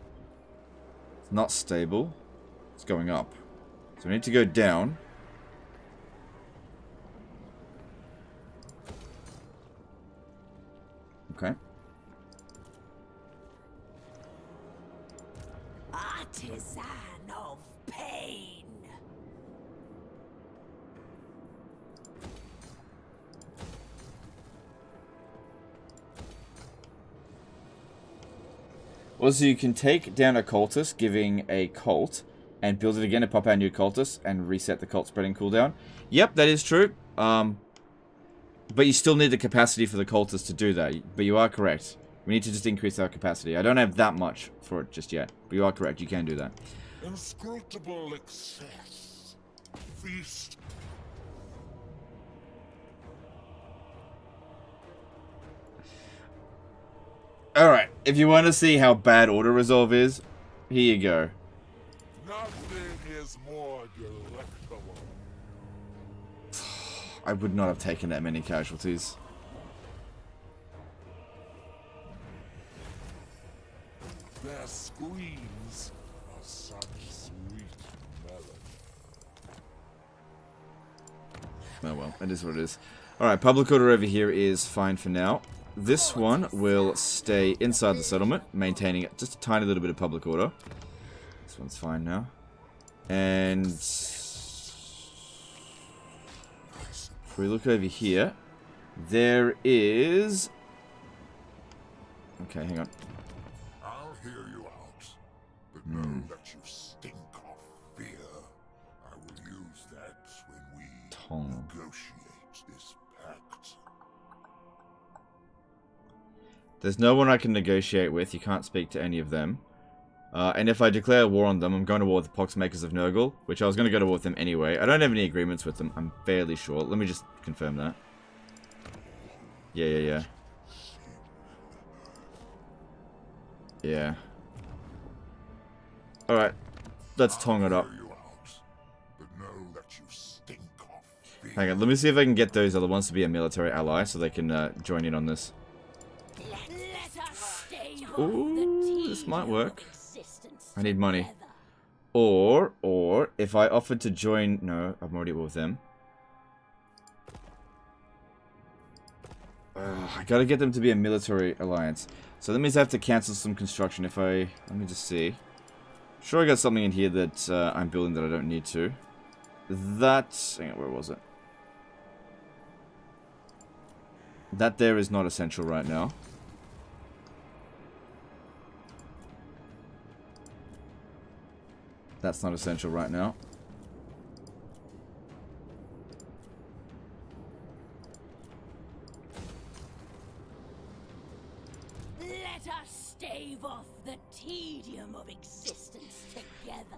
not stable, it's going up. So we need to go down. Okay. Artisan of pain. Also, you can take down a cultist, giving a cult, and build it again to pop out new cultists and reset the cult spreading cooldown. Yep, that is true. But you still need the capacity for the cultists to do that. But you are correct. We need to just increase our capacity. I don't have that much for it just yet. But you are correct. You can do that. Inscrutable excess. Feast. Alright. If you want to see how bad auto resolve is, here you go. Nothing is more delectable. I would not have taken that many casualties. Their screams are such sweet melody. Oh well, it is what it is. Alright, public order over here is fine for now. This one will stay inside the settlement, maintaining just a tiny little bit of public order. This one's fine now. And if we look over here, there is... Okay, hang on. I'll hear you out, but know that you stink of fear. I will use that when we negotiate this pact. There's no one I can negotiate with. You can't speak to any of them. And if I declare war on them, I'm going to war with the Poxmakers of Nurgle, which I was going to go to war with them anyway. I don't have any agreements with them, I'm fairly sure. Let me just confirm that. Yeah. Yeah. Alright. Let's tong it up. Hang on, let me see if I can get those other ones to be a military ally so they can join in on this. Ooh, this might work. I need money. Or, if I offered to join... No, I'm already with them. I gotta get them to be a military alliance. So that means I have to cancel some construction if I... Let me just see. Sure, I got something in here that I'm building that I don't need to. That... Hang on, where was it? That there is not essential right now. That's not essential right now. Let us stave off the tedium of existence together.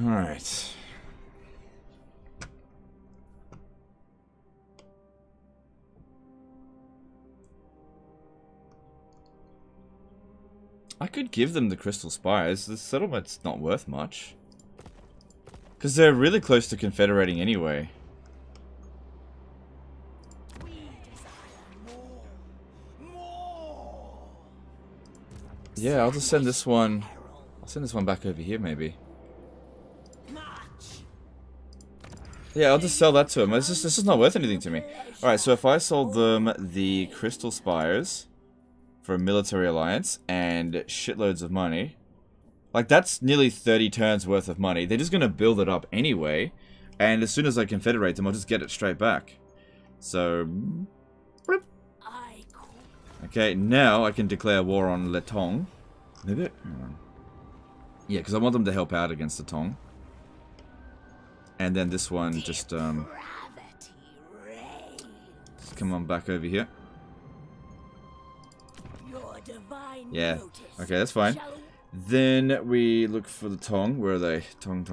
Alright. I could give them the Crystal Spires. The settlement's not worth much. Because they're really close to confederating anyway. Yeah, I'll just send this one... I'll send this one back over here, maybe. Yeah, I'll just sell that to them. This is not worth anything to me. Alright, so if I sold them the Crystal Spires for a military alliance and shitloads of money... Like, that's nearly 30 turns worth of money. They're just going to build it up anyway. And as soon as I confederate them, I'll just get it straight back. So... Okay, now I can declare war on Le Tong. Maybe? Yeah, because I want them to help out against the Tong. And then this one just come on back over here. Yeah, okay, that's fine. Then we look for the Tong. Where are they? Tong.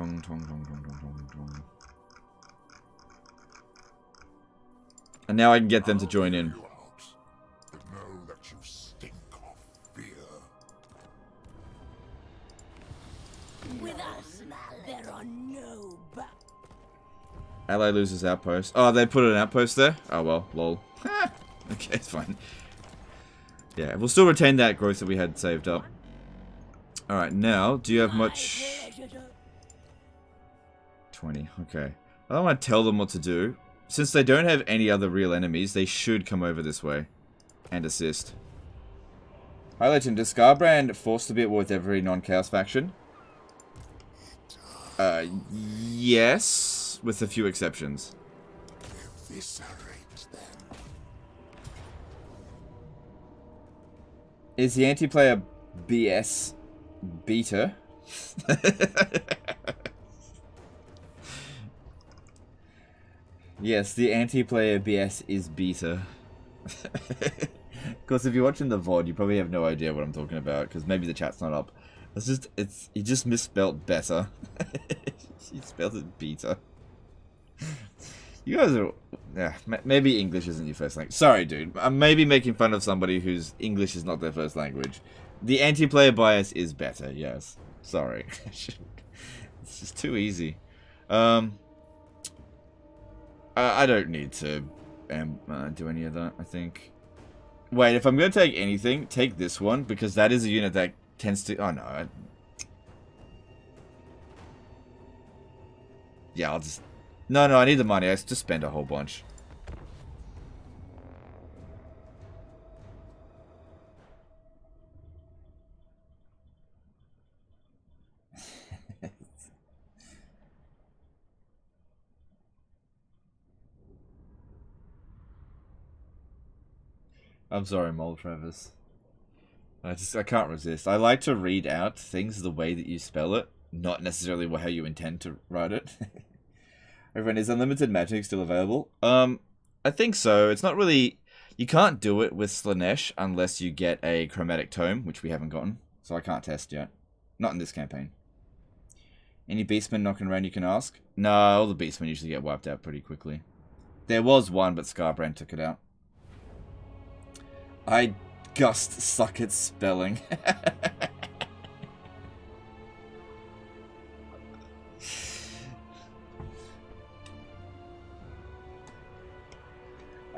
And now I can get them to join in. With us, there are no Ally loses outpost. Oh, they put an outpost there? Oh well, lol. Okay, it's fine. Yeah, we'll still retain that growth that we had saved up. Alright, now, do you have much... 20, okay. I don't want to tell them what to do. Since they don't have any other real enemies, they should come over this way. And assist. Hi Legend, is Scarbrand forced to be at war with every non-chaos faction? Yes, with a few exceptions. Is the anti-player BS beta? Yes, the anti-player BS is beta. Of course, if you're watching the VOD, you probably have no idea what I'm talking about, because maybe the chat's not up. He just misspelled better. He spelled it beta. You guys are... Yeah, maybe English isn't your first language. Sorry, dude. I'm maybe making fun of somebody whose English is not their first language. The anti-player bias is better, yes. Sorry. It's just too easy. I don't need to do any of that, I think. Wait, if I'm going to take anything, take this one, because that is a unit that tends to... Oh, no. Yeah, I'll just... No, I need the money. I just spend a whole bunch. I'm sorry, Mole Travis. I can't resist. I like to read out things the way that you spell it, not necessarily how you intend to write it. Everyone, is unlimited magic still available? I think so. It's not really... You can't do it with Slanesh unless you get a chromatic tome, which we haven't gotten. So I can't test yet. Not in this campaign. Any beastmen knocking around you can ask? No, all the beastmen usually get wiped out pretty quickly. There was one, but Scarbrand took it out. I just suck at spelling.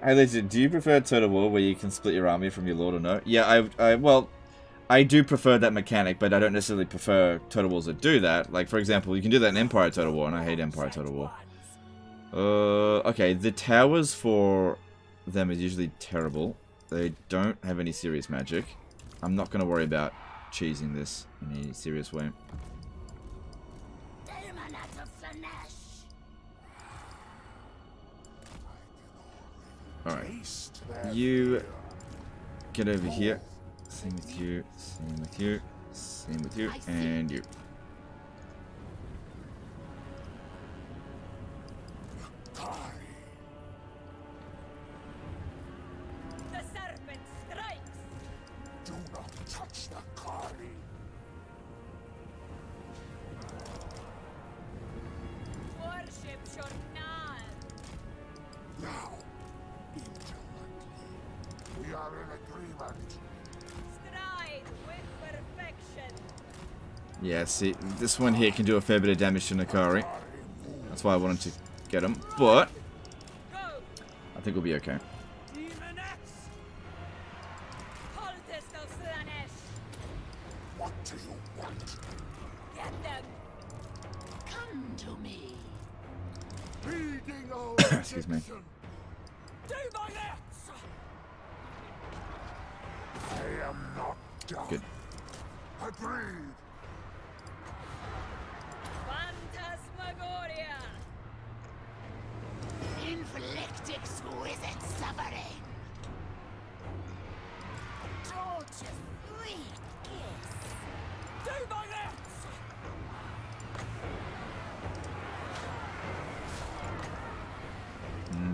Hey Legend, do you prefer Total War where you can split your army from your lord or no? Yeah, well, I do prefer that mechanic, but I don't necessarily prefer Total Wars that do that. Like, for example, you can do that in Empire Total War, and I hate Empire Total War. Okay, the towers for them is usually terrible. They don't have any serious magic. I'm not going to worry about cheesing this in any serious way. Alright. You get over here. Same with you, same with you, same with you, and you. The serpent strikes. Do not touch the Kari. Worship your Nal. Now, we are in agreement. Stride with perfection. Yeah, see, this one here can do a fair bit of damage to Nikari. That's why I wanted to get him, but I think we'll be okay. What do you want? Get them. Come to me. Feeding old Excuse me. Do my best. I am not done. Good. Agreed. Inflict exquisite suffering. Torture sweet kiss. Do my lips!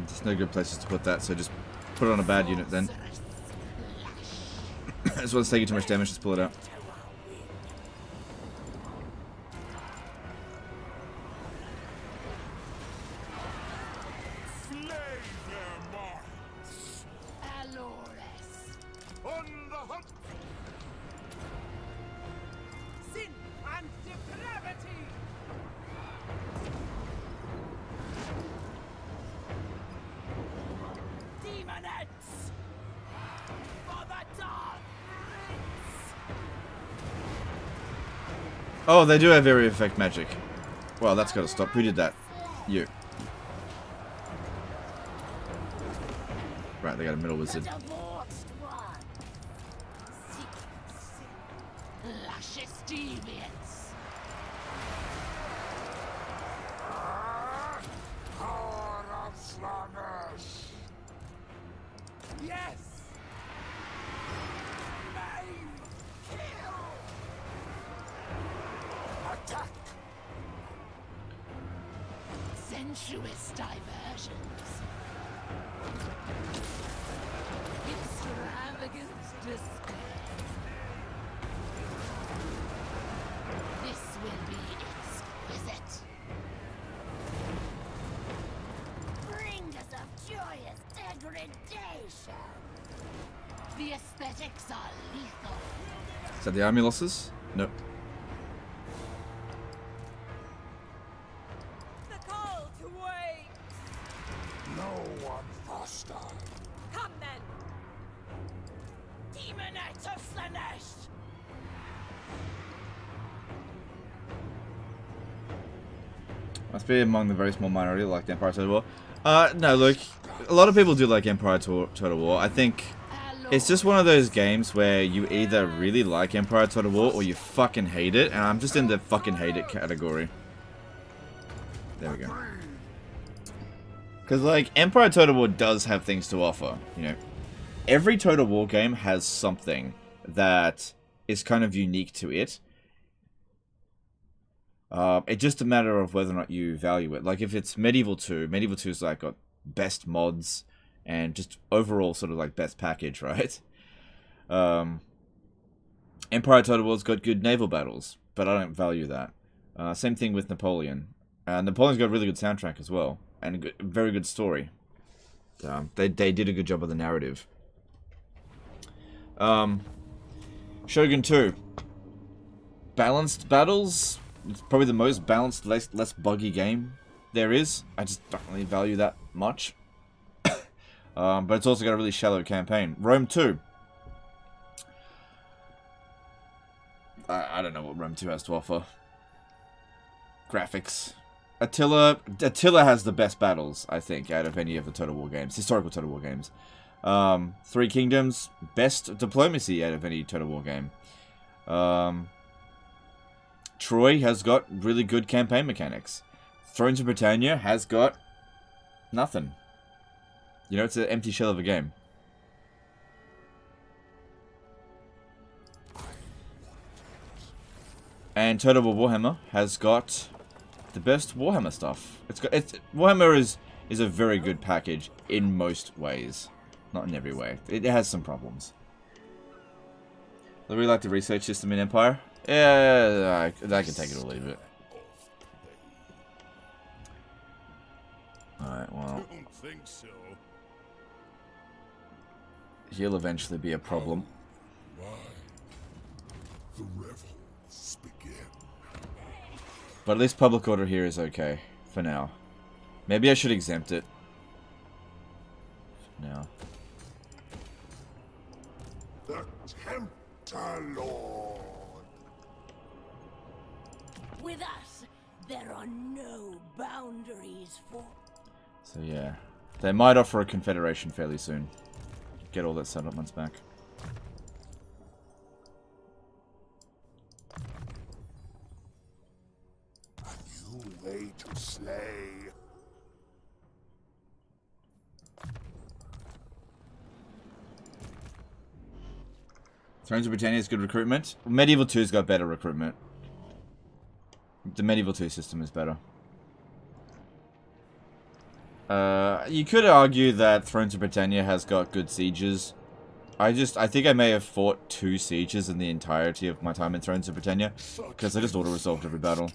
There's no good places to put that, so just put it on a bad unit then. This one's taking too much damage, just pull it out. Oh, they do have area effect magic. Well, that's gotta stop. Who did that? You. Right, they got a middle wizard. Luscious deviance. Power of slangers. Yes! Maim! Kill! Attack! Sensuous diversions. Extravagant despair. This will be exquisite. Bringers of joyous degradation. The aesthetics are lethal. Is that the army losses? Nope. The call to wait. No one faster. Come then. Demonite of Slanesh! Must be among the very small minority that like the Empire Total War. No, look, a lot of people do like Empire Total War. I think it's just one of those games where you either really like Empire Total War or you fucking hate it, and I'm just in the fucking hate it category. There we go. Because, like, Empire Total War does have things to offer, you know. Every Total War game has something that is kind of unique to it. It's just a matter of whether or not you value it. Like, if it's Medieval 2, Medieval 2's, like, got best mods and just overall sort of, like, best package, right? Empire Total War's got good naval battles, but I don't value that. Same thing with Napoleon. Napoleon's got a really good soundtrack as well, and a very good story. They did a good job of the narrative. Shogun 2. Balanced battles. It's probably the most balanced, less buggy game there is. I just don't really value that much. But it's also got a really shallow campaign. Rome 2. I don't know what Rome 2 has to offer. Graphics. Attila has the best battles, I think, out of any of the Total War games. Historical Total War games. Three Kingdoms, best diplomacy out of any Total War game. Troy has got really good campaign mechanics. Thrones of Britannia has got nothing. You know, it's an empty shell of a game. And Total War Warhammer has got the best Warhammer stuff. Warhammer is a very good package in most ways. Not in every way. It has some problems. I really like the research system in Empire. Yeah, I can take it or leave it. Alright, well. I don't think so. He'll eventually be a problem. Why? The revels begin. But at least public order here is okay. For now. Maybe I should exempt it. For now. The Tempter Lord. With us, there are no boundaries for... So yeah. They might offer a confederation fairly soon. Get all that settlements back. A new way to slay. Thrones of Britannia's good recruitment. Medieval 2's got better recruitment. The Medieval 2 system is better. You could argue that Thrones of Britannia has got good sieges. I think I may have fought 2 sieges in the entirety of my time in Thrones of Britannia, because I just auto-resolved every battle.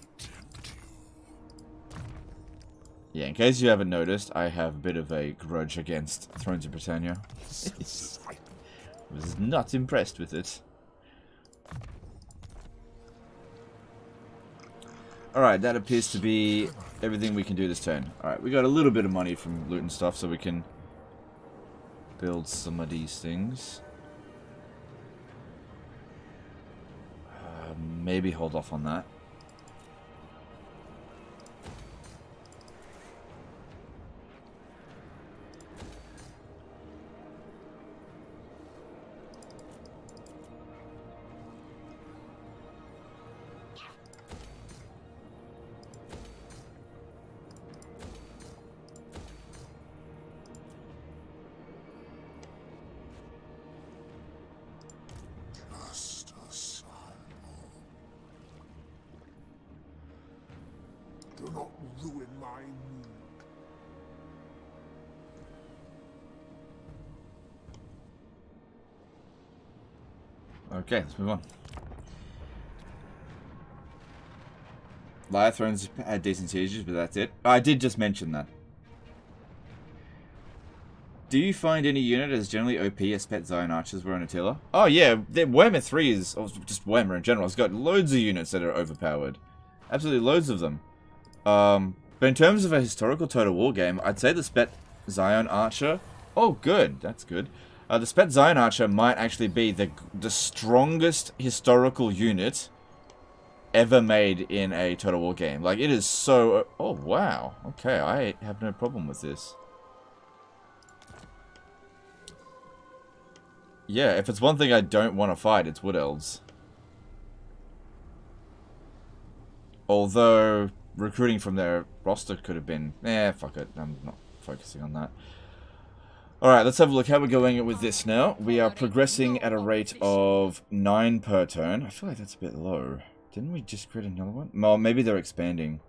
Yeah, in case you haven't noticed, I have a bit of a grudge against Thrones of Britannia. Was not impressed with it. Alright, that appears to be everything we can do this turn. Alright, we got a little bit of money from loot and stuff, so we can build some of these things. Maybe hold off on that. Do not ruin my mood. Okay, let's move on. Liar Thrones had decent sieges, but that's it. I did just mention that. Do you find any unit as generally OP as Pet Zion Archers were in Attila? Oh yeah, Warhammer 3 is, or just Warhammer in general, it's got loads of units that are overpowered. Absolutely loads of them. But in terms of a historical Total War game, I'd say the Spet Zion Archer... Oh, good. That's good. The Spet Zion Archer might actually be the strongest historical unit ever made in a Total War game. Like, it is so... Oh, wow. Okay, I have no problem with this. Yeah, if it's one thing I don't want to fight, it's Wood Elves. Although... recruiting from their roster could have been... fuck it. I'm not focusing on that. Alright, let's have a look how we're going with this now. We are progressing at a rate of 9 per turn. I feel like that's a bit low. Didn't we just create another one? Well, maybe they're expanding.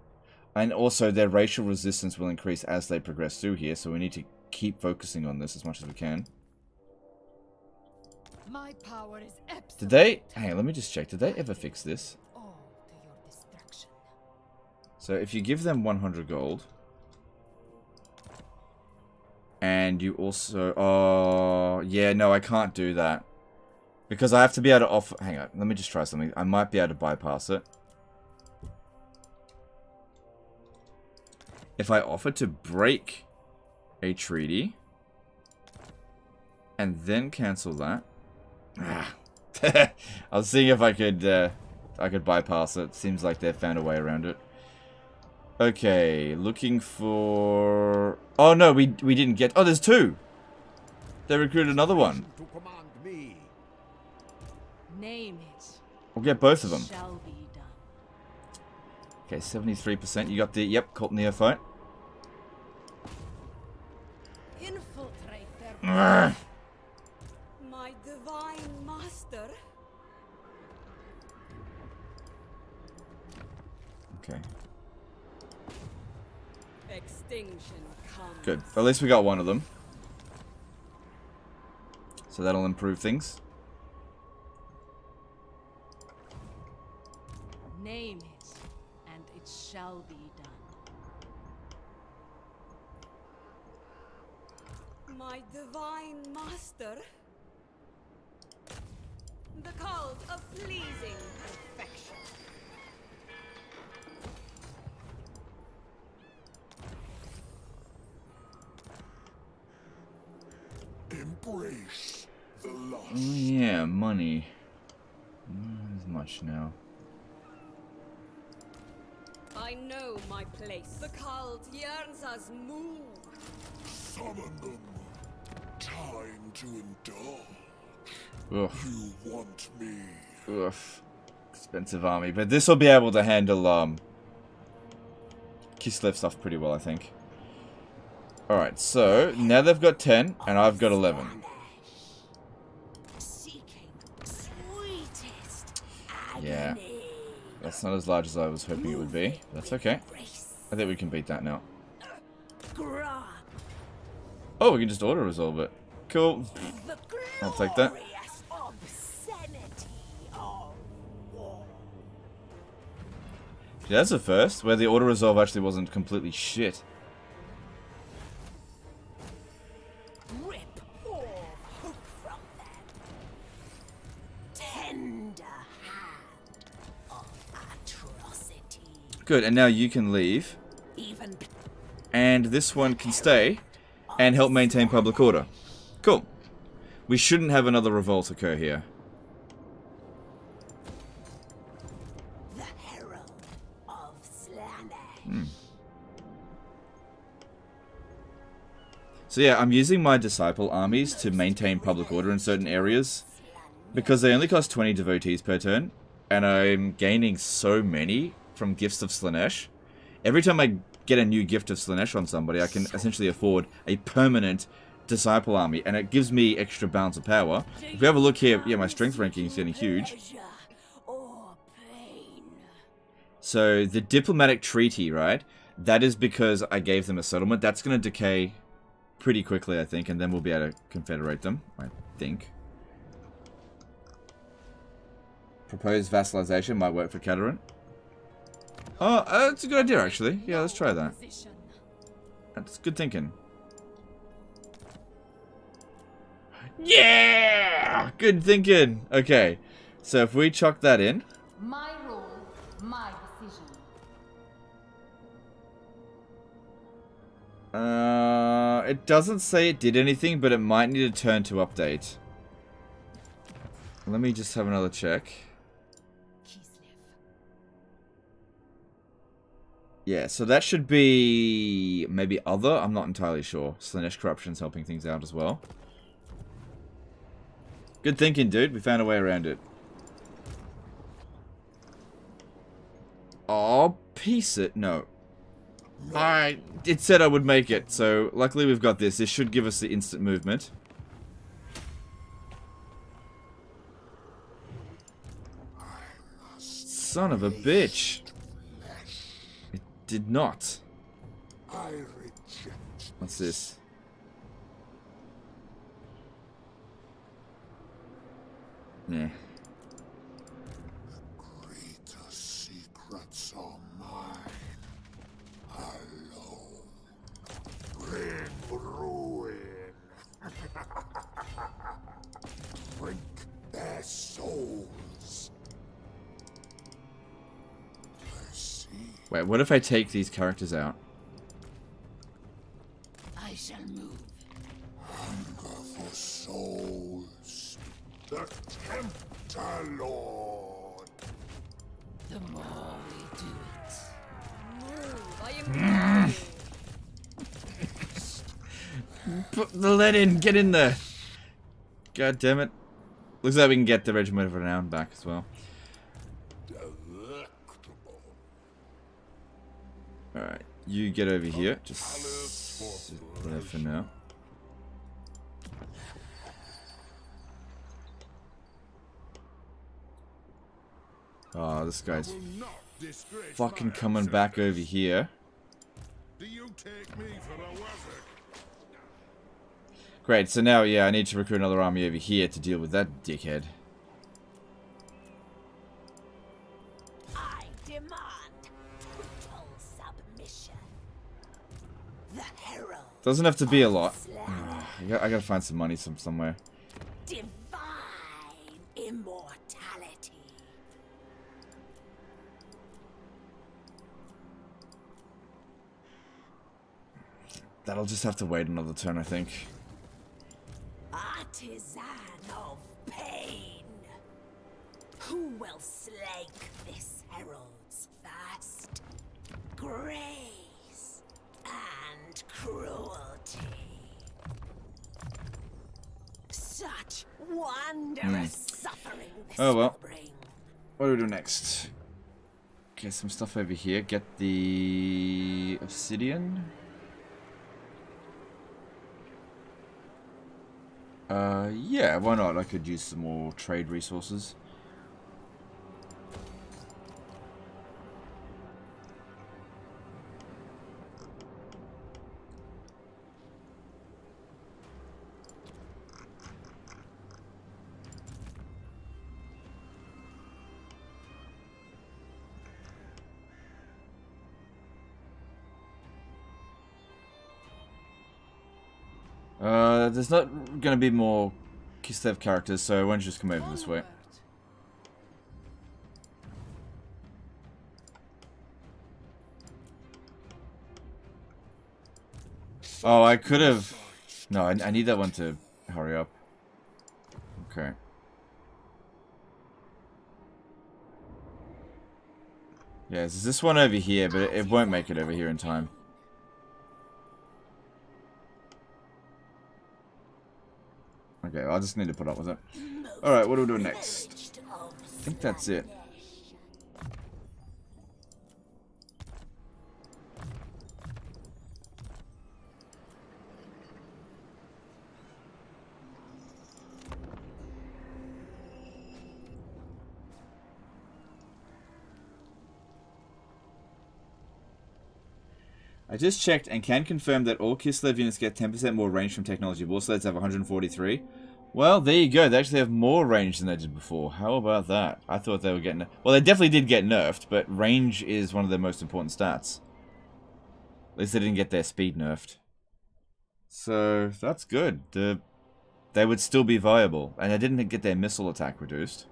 And also, their racial resistance will increase as they progress through here, so we need to keep focusing on this as much as we can. My power is absolute. Did they... Hang on, let me just check. Did they ever fix this? All to your destruction. So if you give them 100 gold, and you also, oh yeah, no, I can't do that because I have to be able to offer. Hang on, let me just try something. I might be able to bypass it if I offer to break a treaty and then cancel that. I was seeing if I could bypass it. Seems like they've found a way around it. Okay, looking for... Oh no, we didn't get... Oh, there's 2! They recruited another one. To command me. Name it. We'll get both of them. Shall be done. Okay, 73%. You got the... Yep, Cult Neophyte. Infiltrate their Ugh. my divine master. Okay, Extinction comes. good. At least we got one of them. So that'll improve things. Name it, and it shall be done. My divine master. The cult of pleasing perfection. Embrace the loss. Yeah, money. Not as much now. I know my place. The cult yearns us move. Summon them. Time to indulge. Ugh. You want me. Ugh. Expensive army. But this will be able to handle, Kislev stuff pretty well, I think. Alright, so, now they've got 10, and I've got 11. Seeking sweet That's not as large as I was hoping it would be. That's okay. Grace. I think we can beat that now. Grant Oh, we can just auto-resolve it. Cool. the I'll take that. glorious obscenity of war. Yeah, that's a first, where the auto-resolve actually wasn't completely shit. Rip all hope from them. Tender hand of atrocity. Good, and now you can leave. Even And this one can stay and help maintain public order. Cool. We shouldn't have another revolt occur here. the herald of Slanesh. So yeah, I'm using my disciple armies to maintain public order in certain areas because they only cost 20 devotees per turn, and I'm gaining so many from Gifts of Slanesh. Every time I get a new Gift of Slanesh on somebody, I can essentially afford a permanent disciple army, and it gives me extra balance of power. If you have a look here, yeah, my strength ranking is getting huge. Pleasure or pain. So the diplomatic treaty, right? That is because I gave them a settlement. That's going to decay pretty quickly, I think, and then we'll be able to confederate them, I think. Proposed vassalization might work for Katarin. Oh, that's a good idea, actually. Yeah, let's try that. Position. That's good thinking. Yeah! Good thinking. Okay, so if we chuck that in. My role, my decision. It doesn't say it did anything, but it might need a turn to update. Let me just have another check. Yeah, so that should be maybe other. I'm not entirely sure. Slanesh Corruption's helping things out as well. Good thinking, dude. We found a way around it. Oh, piece it. No. It said I would make it, so luckily we've got this. This should give us the instant movement. Son of a bitch. It did not. I reject. What's this? Yeah. Greater secrets are mine. Alone. Bring ruin. Drink their souls. I see. Wait, what if I take these characters out? I shall move. Hunger for souls. The Tempter Lord. The more we do it. I am Put the lead in, get in there. God damn it. Looks like we can get the Regiment of Renown back as well. Delectable. Alright, you get over here. Just sit there for now. Oh, this guy's fucking coming back over here. Do you take me for a wizard? Great, so now, yeah, I need to recruit another army over here to deal with that dickhead. I demand total submission. The herald. Doesn't have to be a lot. Slanesh. I gotta find some money somewhere. Divine immortality. That'll just have to wait another turn, I think. Artisan of pain. Who will slake this herald's thirst? Grace and cruelty. Such wondrous suffering this Oh, well. will bring. What do we do next? Get some stuff over here. Get the obsidian. Yeah, why not? I could use some more trade resources. There's not going to be more Kislev characters, so why don't you just come over this way? Oh, I could have... No, I need that one to hurry up. Okay. Yeah, there's this one over here, but it won't make it over here in time. Okay, I'll just need to put up with it. Alright, what do we do next? I think that's it. I just checked and can confirm that all Kislev units get 10% more range from technology. Warsleds have 143. Well, there you go. They actually have more range than they did before. How about that? I thought they were getting... Well, they definitely did get nerfed, but range is one of their most important stats. At least they didn't get their speed nerfed. So, that's good. They would still be viable. And they didn't get their missile attack reduced.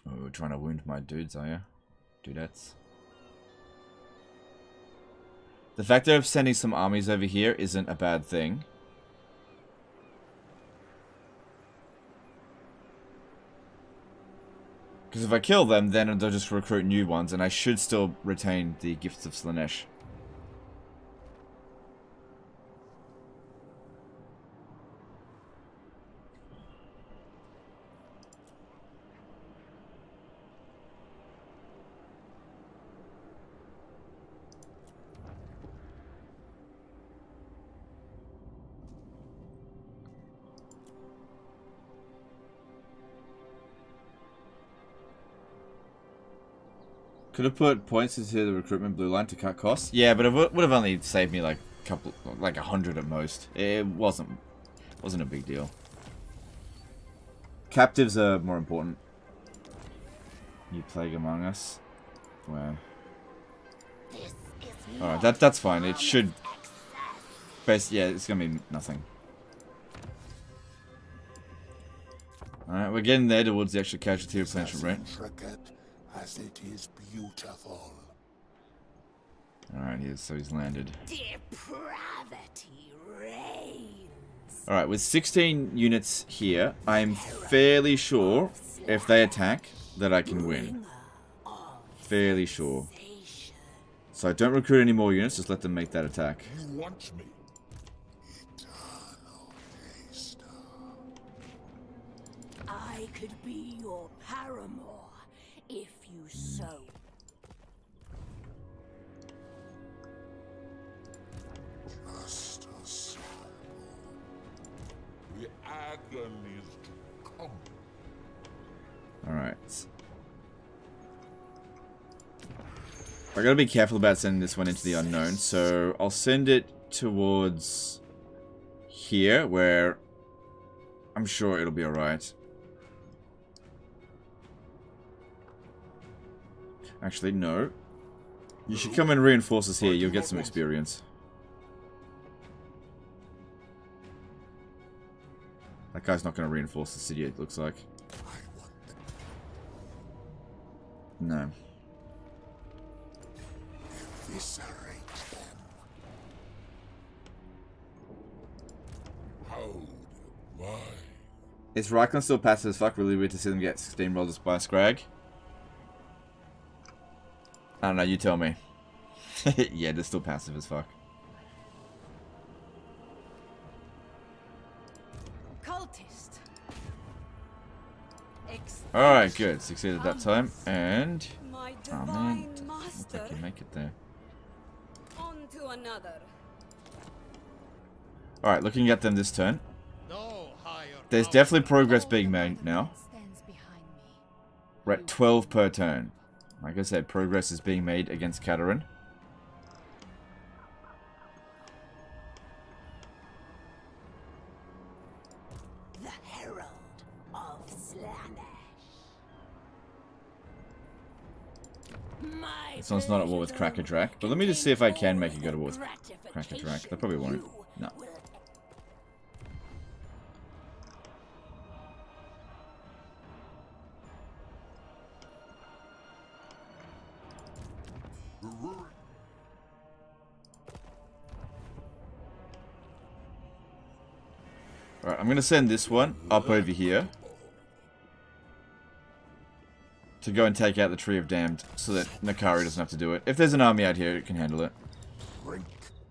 Oh, we're trying to wound my dudes, are you? Dudettes. The fact that I'm sending some armies over here isn't a bad thing. Because if I kill them, then they'll just recruit new ones, and I should still retain the Gifts of Slanesh. Could have put points into the recruitment blue line to cut costs. Yeah, but it would have only saved me like a couple, like 100 at most. It wasn't a big deal. Captives are more important. You plague among us. Where? Alright, that's fine. It should. Yeah, it's gonna be nothing. Alright, we're getting there towards the actual casualty replenishment rate. As it is beautiful. Alright, so he's landed. Depravity reigns. Alright, with 16 units here, I'm fairly sure if they attack that I can win. Fairly sure. So don't recruit any more units, just let them make that attack. You want me? Eternal haste. I could be your paramour. If you so. Just a cycle. The agony is to come. Alright. I gotta be careful about sending this one into the unknown, so I'll send it towards here, where I'm sure it'll be alright. Actually, no. You should come and reinforce us here. You'll get some experience. That guy's not going to reinforce the city, it looks like. No. Eviscerate them. How? Why? Is Reichland still passive as fuck? Really weird to see them get steamrolled just by a Scrag. I don't know, you tell me. Yeah, they're still passive as fuck. Cultist. Alright, good. Succeeded that time. And... My oh man, divine looks master. like you make it there. On to another. Alright, looking at them this turn. No higher There's power. definitely progress being made now. Stands behind me. We're at 12 per turn. Like I said, progress is being made against Katarin. The Herald of Slanesh. My This one's not at war with Crackerdrak, but let me just see if I can make it go to war with Crackerdrak. They probably won't. No. Alright, I'm going to send this one up over here to go and take out the Tree of Damned so that Nikari doesn't have to do it. If there's an army out here, it can handle it. Drink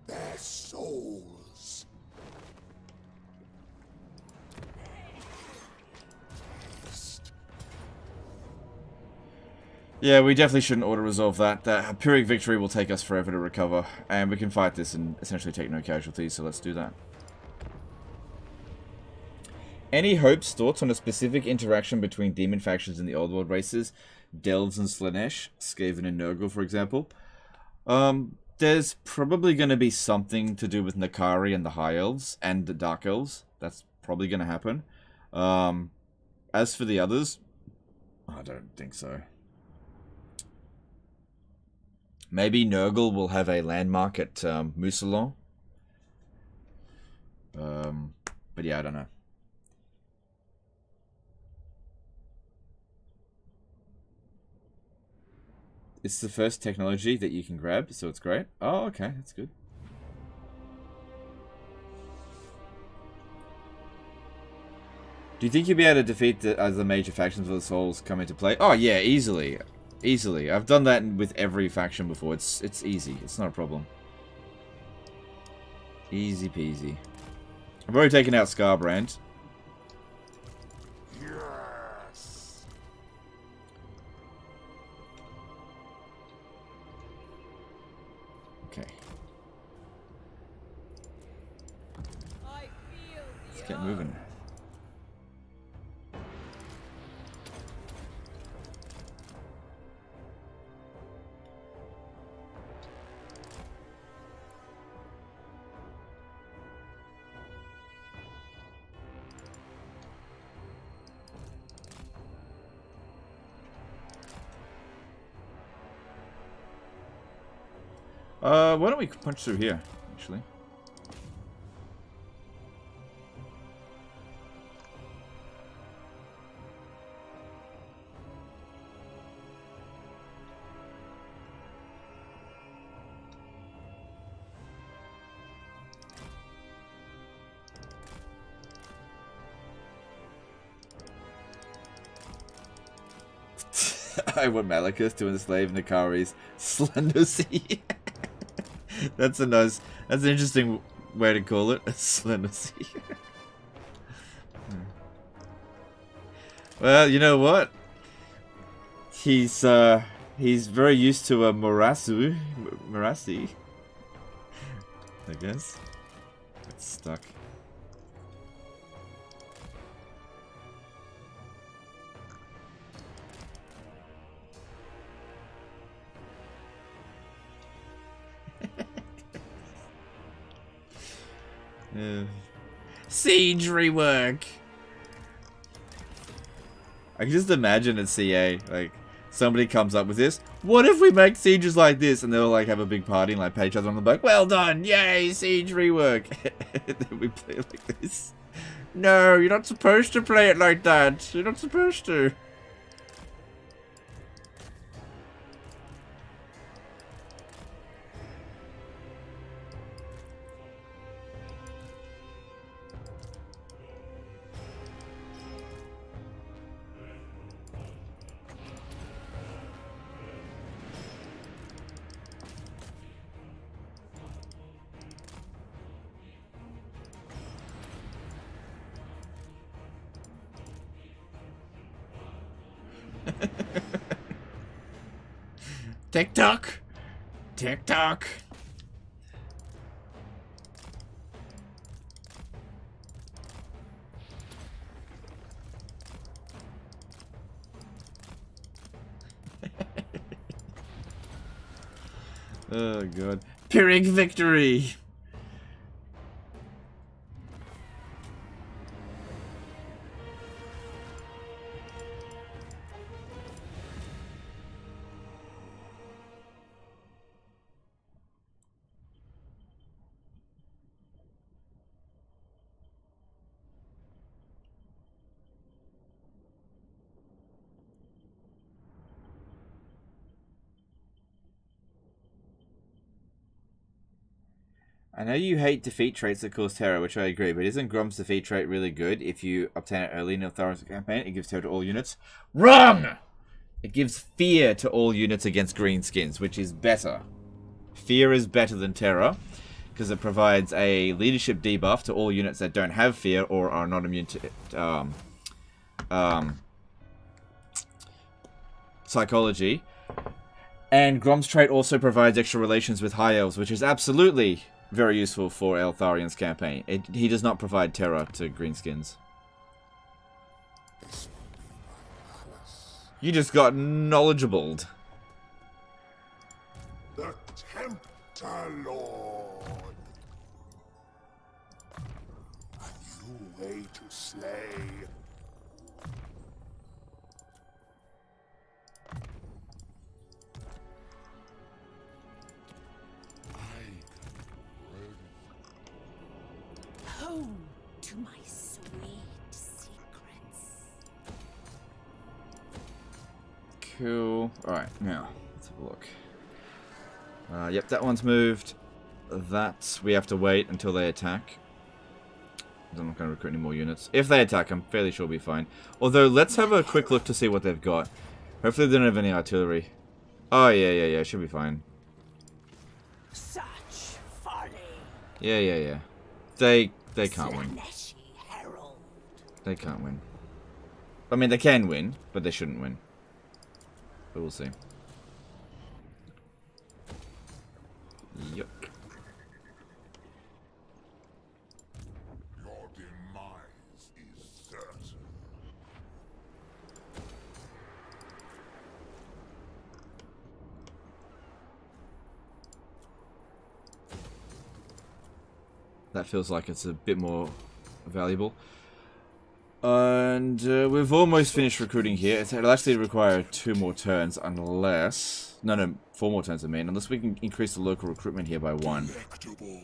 their souls. Yeah, we definitely shouldn't auto-resolve that. That Pyrrhic victory will take us forever to recover, and we can fight this and essentially take no casualties, so let's do that. Any hopes, thoughts on a specific interaction between demon factions in the Old World races? Delves and Slaanesh, Skaven and Nurgle, for example. There's probably going to be something to do with Nikari and the High Elves and the Dark Elves. That's probably going to happen. As for the others, I don't think so. Maybe Nurgle will have a landmark at Mousillon. But yeah, I don't know. It's the first technology that you can grab, so it's great. Oh, okay, that's good. Do you think you'll be able to defeat the other major factions of the Souls come into play? Oh yeah, easily. Easily. I've done that with every faction before. It's easy. It's not a problem. Easy peasy. I've already taken out Scarbrand. Yes. Okay. I feel Let's get moving. Why don't we punch through here, actually? I want Malachus to enslave Nikari's Slender Sea. That's an interesting way to call it, a Slender Sea. Well, you know what? He's very used to a Morassi, I guess. It's stuck. Siege rework. I can just imagine at CA, like, somebody comes up with this. What if we make sieges like this? And they'll like have a big party and like pat each other on the back. Well done, yay, siege rework. And then we play it like this. No, you're not supposed to play it like that. You're not supposed to. TikTok. TikTok. Oh god. Pyrrhic victory. I know you hate defeat traits that cause terror, which I agree, but isn't Grom's defeat trait really good? If you obtain it early in Eltharian's campaign, it gives terror to all units. Wrong! It gives fear to all units against greenskins, which is better. Fear is better than terror, because it provides a leadership debuff to all units that don't have fear or are not immune to psychology. And Grom's trait also provides extra relations with High Elves, which is absolutely very useful for Eltharian's campaign. He does not provide terror to greenskins. You just got knowledgeable. The Tempter Lord. A new way to slay. Home to my sweet secrets. Cool. Alright, now, let's have a look. Yep, that one's moved. That, we have to wait until they attack. I'm not going to recruit any more units. If they attack, I'm fairly sure we'll be fine. Although, let's have a quick look to see what they've got. Hopefully they don't have any artillery. Oh, yeah, should be fine. Such folly. Yeah. They can't win. Slaneshi Herald. They can't win. I mean, they can win, but they shouldn't win. But we'll see. Yep. Your demise is certain. That feels like it's a bit more valuable. And we've almost finished recruiting here. It'll actually require 2 more turns unless... No, 4 more turns I mean. Unless we can increase the local recruitment here by 1. Delectable.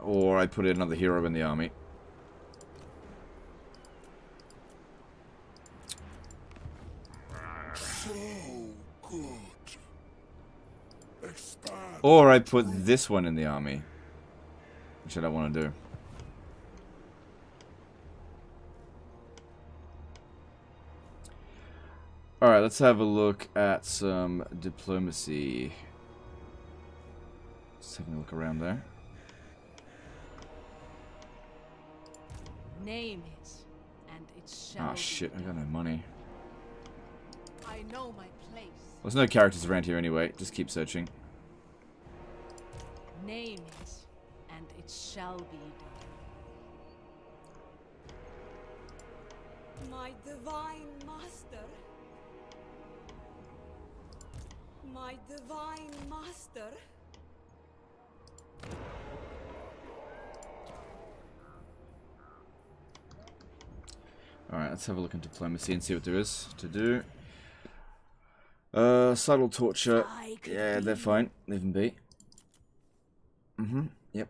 Or I put another hero in the army. So good. Expand. Or I put this one in the army. Which I don't want to do. Alright, let's have a look at some diplomacy. Just having a look around there. Name it, and it shall Oh shit, I got no money. I know my place. There's no characters around here anyway, just keep searching. Name it, and it shall be done. My divine master. My divine master. Alright, let's have a look in diplomacy and see what there is to do. Subtle torture. Yeah, they're fine. Leave them be. Yep.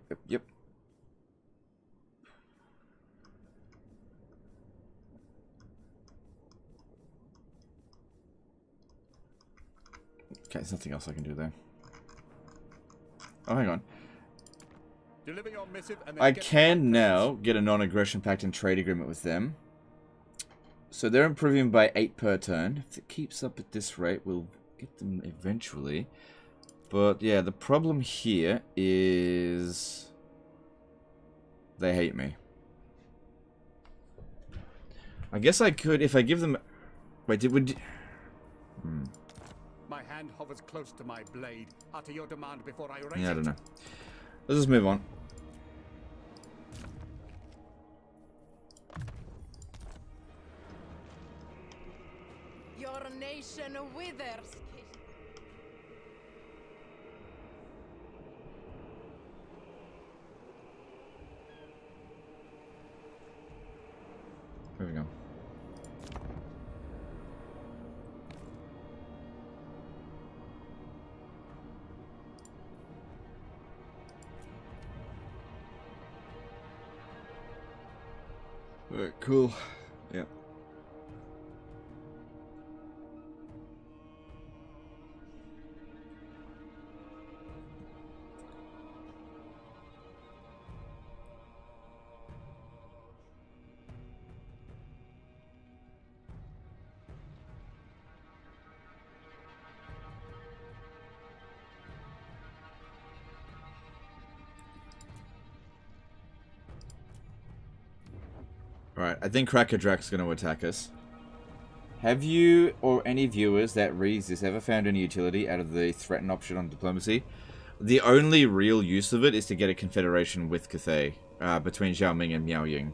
Okay, there's nothing else I can do there. Oh, hang on. Deliver your missive and then I get can now get a non-aggression pact and trade agreement with them. So they're improving by 8 per turn. If it keeps up at this rate, we'll get them eventually. But yeah, the problem here is they hate me. I guess I could, if I give them... Wait, My hand hovers close to my blade. Utter your demand before I raise Yeah, I it. don't know. Let's just move on. Your nation withers. Moving on. Alright, cool. Yeah. Alright, I think Cracker Drak's going to attack us. Have you or any viewers that reads this ever found any utility out of the threaten option on diplomacy? The only real use of it is to get a confederation with Cathay, between Xiaoming and Miao Ying.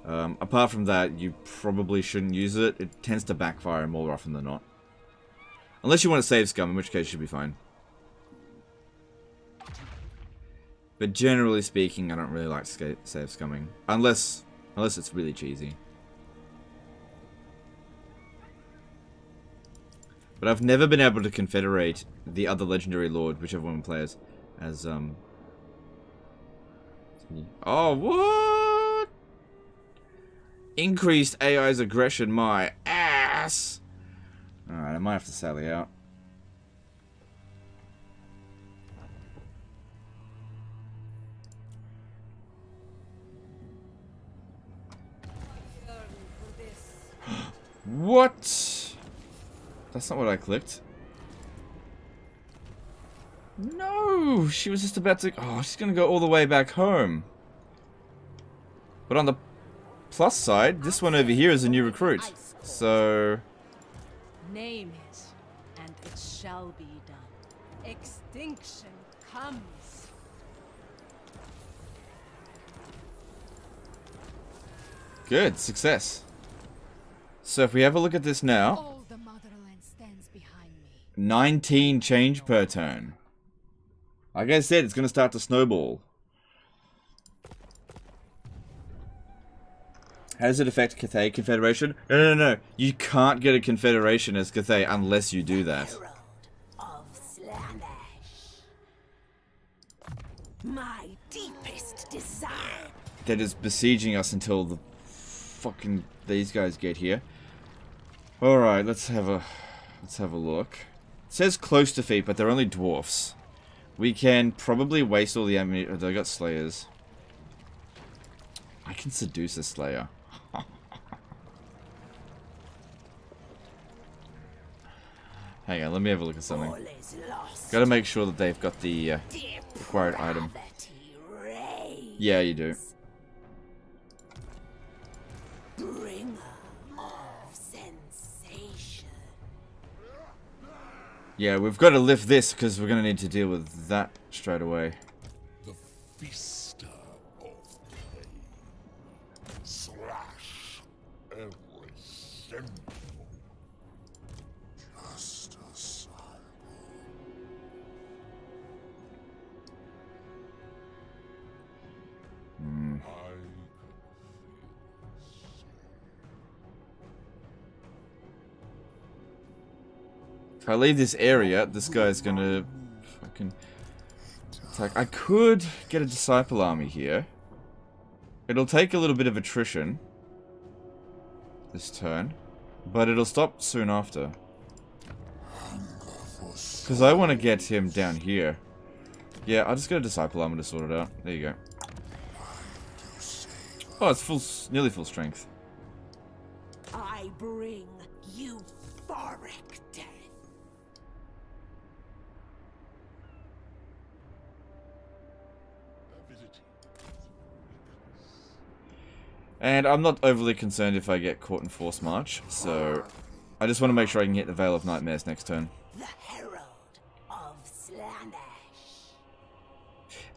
Apart from that, you probably shouldn't use it. It tends to backfire more often than not. Unless you want to save scum, in which case you should be fine. But generally speaking, I don't really like save scumming. Unless it's really cheesy. But I've never been able to confederate the other legendary lord, whichever one plays, as, Oh, what? Increased AI's aggression, my ass! Alright, I might have to sally out. What? That's not what I clicked. No! She was just about to... Oh, she's gonna go all the way back home. But on the plus side, this one over here is a new recruit. So... Name it, and it shall be done. Extinction comes. Good, success. So if we have a look at this now... All the motherland stands behind me. 19 change per turn. Like I said, it's going to start to snowball. How does it affect Cathay Confederation? No. You can't get a Confederation as Cathay unless you do that. Herald of Slanesh. My deepest desire. That is besieging us until the fucking these guys get here. Alright, let's have a look. It says close defeat, but they're only dwarfs. We can probably waste all the ammunition. Oh, they got slayers. I can seduce a slayer. Hang on, let me have a look at something. Gotta make sure that they've got the required item. Yeah, you do. Bringer of sensation. Yeah, we've got to lift this because we're gonna need to deal with that straight away. The feaster of pain. Slash every symbol. Just a cycle. I can feel If I leave this area, this guy's gonna fucking attack. I could get a disciple army here. It'll take a little bit of attrition this turn, but it'll stop soon after. Because I want to get him down here. Yeah, I'll just get a disciple army to sort it out. There you go. Oh, it's nearly full strength. I bring euphoric death. And I'm not overly concerned if I get caught in force march, so I just want to make sure I can hit the Veil of Nightmares next turn. The Herald of Slanesh.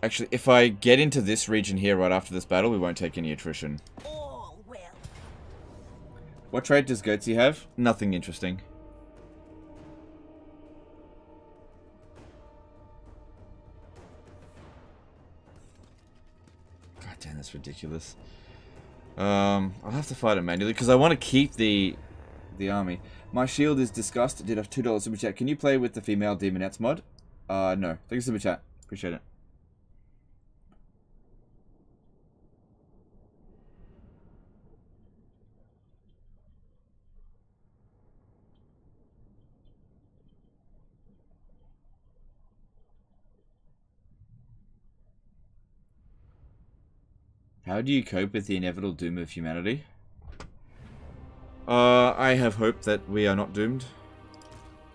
Actually, if I get into this region here right after this battle, we won't take any attrition. All will. What trait does Goatsy have? Nothing interesting. God damn, that's ridiculous. I'll have to fight it manually because I want to keep the army. My shield is disgust. Did a $2 super chat. Can you play with the female demonettes mod? No. Thank you super chat. Appreciate it. How do you cope with the inevitable doom of humanity? I have hope that we are not doomed.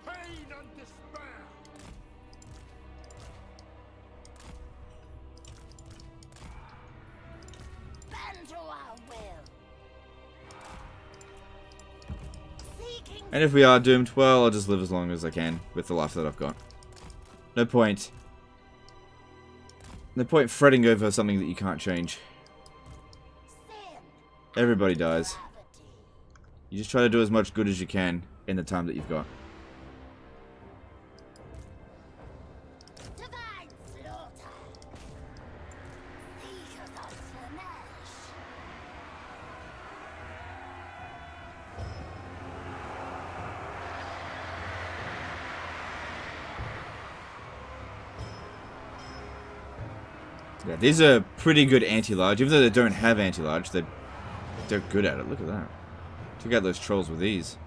Pain and despair. Bend to our will. And if we are doomed, well, I'll just live as long as I can with the life that I've got. No point. No point fretting over something that you can't change. Everybody dies. You just try to do as much good as you can in the time that you've got. Divine slaughter. Seizures of Slanesh. Yeah, these are pretty good anti-large. Even though they don't have anti-large, they're good at it. Look at that. Took out those trolls with ease.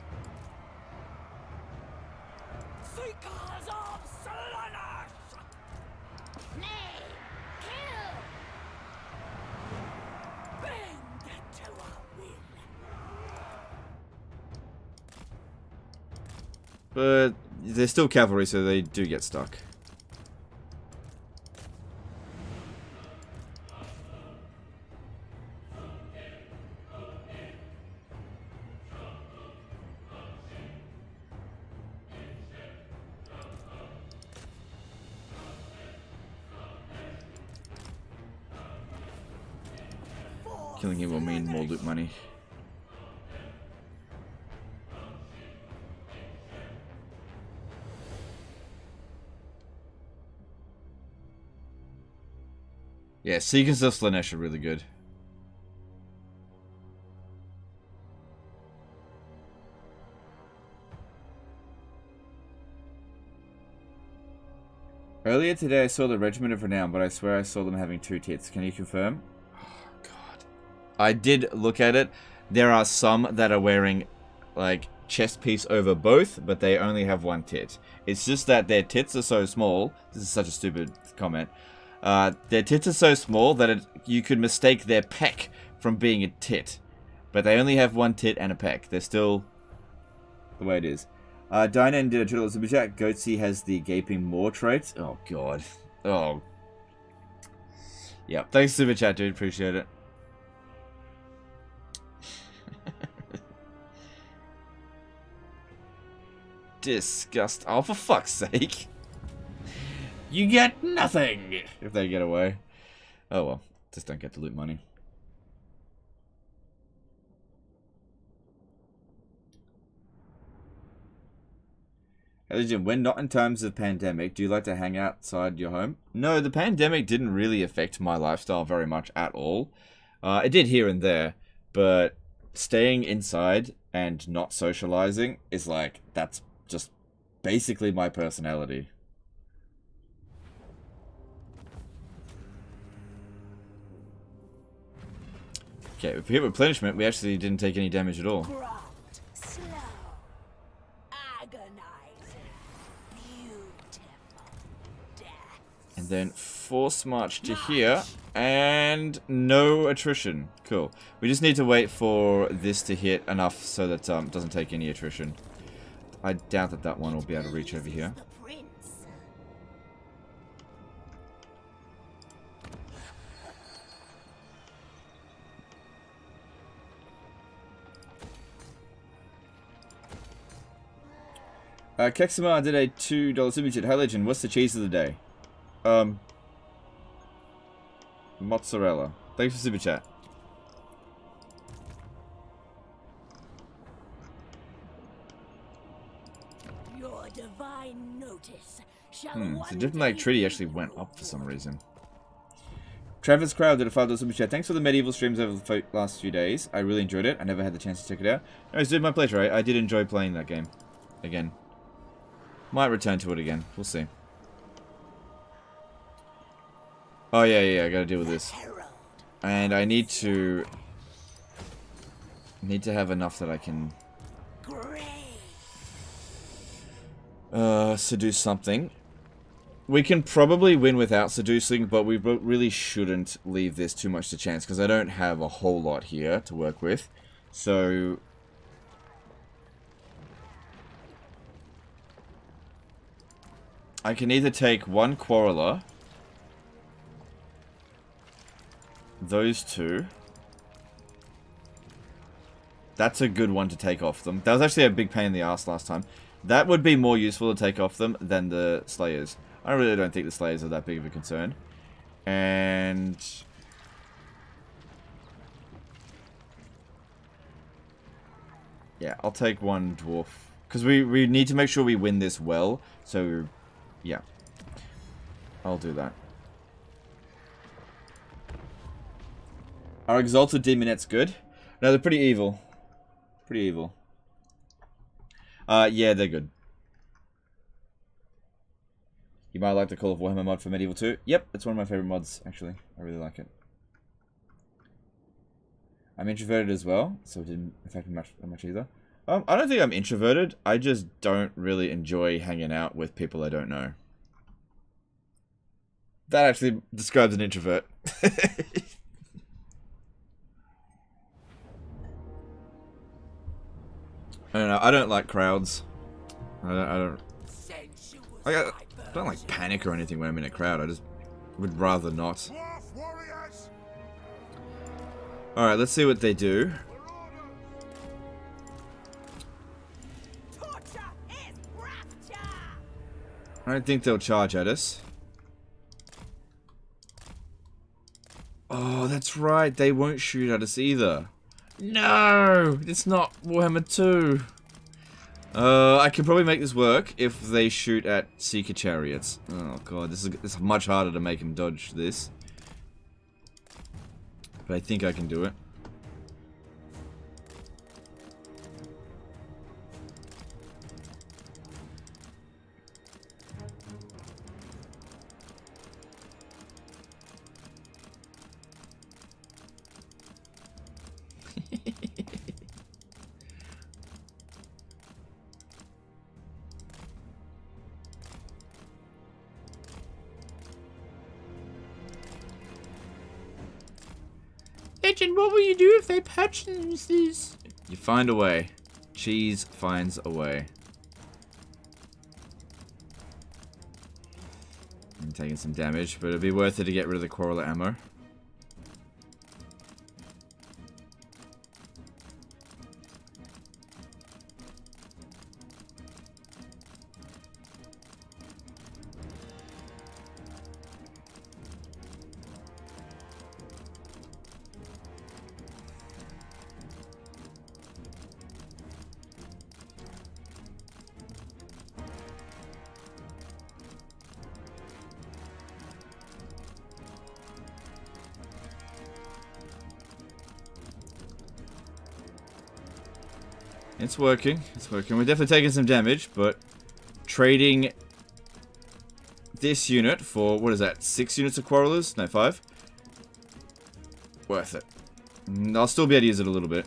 Seekers of Slanesh. Play. Kill. Bend to our will. But they're still cavalry, so they do get stuck. Killing him will mean more loot money. Yeah, Seekers of Slanesh are really good. Earlier today I saw the Regiment of Renown, but I swear I saw them having 2 tits. Can you confirm? I did look at it. There are some that are wearing, like, chest piece over both, but they only have 1 tit. It's just that their tits are so small. This is such a stupid comment. Their tits are so small that you could mistake their peck from being a tit. But they only have 1 tit and a peck. They're still the way it is. Dynan did a turtle super chat. Goatsy has the gaping maw trait. Oh, God. Oh. Yep. Thanks, super chat, dude. Appreciate it. Disgust. Oh, for fuck's sake. You get nothing if they get away. Oh well. Just don't get the loot money. Hey, Jim, when not in times of pandemic, do you like to hang outside your home? No, the pandemic didn't really affect my lifestyle very much at all. It did here and there, but staying inside and not socializing is like, that's just basically my personality. Okay, if we hit replenishment, we actually didn't take any damage at all. Prompt, slow, agonizing, beautiful death. And then force march to here, and no attrition. Cool. We just need to wait for this to hit enough so that it doesn't take any attrition. I doubt that that one will be able to reach over here. The prince. Kexamar did a $2 super chat. Hi Legend, what's the cheese of the day? Mozzarella. Thanks for super chat. Your divine notice shall The diplomatic treaty actually went up for some reason. Travis Crowd did a $5 super chat. Thanks for the medieval streams over the last few days. I really enjoyed it. I never had the chance to check it out. No, it's my pleasure. I did enjoy playing that game. Again. Might return to it again. We'll see. Oh, yeah, I gotta deal with this. And I need to have enough that I can seduce something. We can probably win without seducing, but we really shouldn't leave this too much to chance, because I don't have a whole lot here to work with. So I can either take one quarreler, those two, That's a good one to take off them. That was actually a big pain in the ass last time. That would be more useful to take off them than the Slayers. I really don't think the Slayers are that big of a concern. And... yeah, I'll take one Dwarf. Because we need to make sure we win this well. So, yeah. I'll do that. Are Exalted Demonettes good? No, they're pretty evil. Pretty evil. Yeah, they're good. You might like the Call of Warhammer mod for Medieval 2. Yep, it's one of my favorite mods, actually. I really like it. I'm introverted as well, so it didn't affect me much either. I don't think I'm introverted. I just don't really enjoy hanging out with people I don't know. That actually describes an introvert. I don't know. I don't like crowds. I don't like panic or anything when I'm in a crowd. I just would rather not. All right, let's see what they do. I don't think they'll charge at us. Oh, that's right. They won't shoot at us either. No, it's not Warhammer 2. I can probably make this work if they shoot at Seeker Chariots. Oh god, this is much harder to make them dodge this. But I think I can do it. Legend, what will you do if they purchase these? You find a way. Cheese finds a way. I'm taking some damage, but it'd be worth it to get rid of the Quarreler ammo. It's working. It's working. We're definitely taking some damage, but trading this unit for, what is that, 6 units of Quarrelers? No, 5? Worth it. I'll still be able to use it a little bit.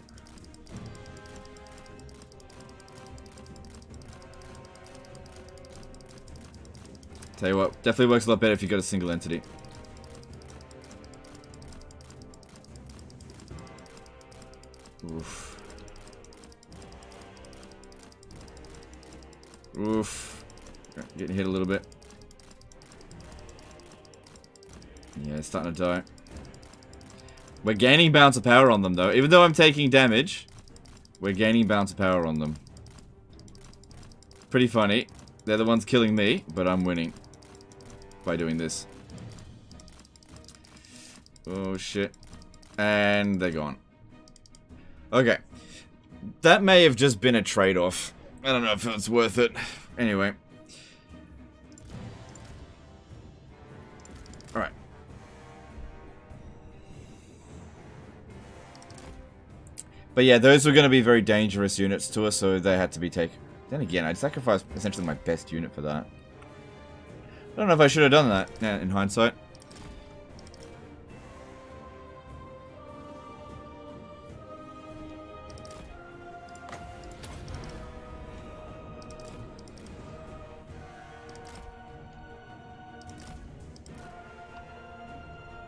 Tell you what, definitely works a lot better if you've got a single entity. Oof. Oof. Getting hit a little bit. Yeah, it's starting to die. We're gaining bounce of power on them, though. Even though I'm taking damage, we're gaining bounce of power on them. Pretty funny. They're the ones killing me, but I'm winning by doing this. Oh, shit. And they're gone. Okay. That may have just been a trade-off. I don't know if it's worth it. Anyway. Alright. But yeah, those were going to be very dangerous units to us, so they had to be taken. Then again, I'd sacrificed essentially my best unit for that. I don't know if I should have done that, in hindsight.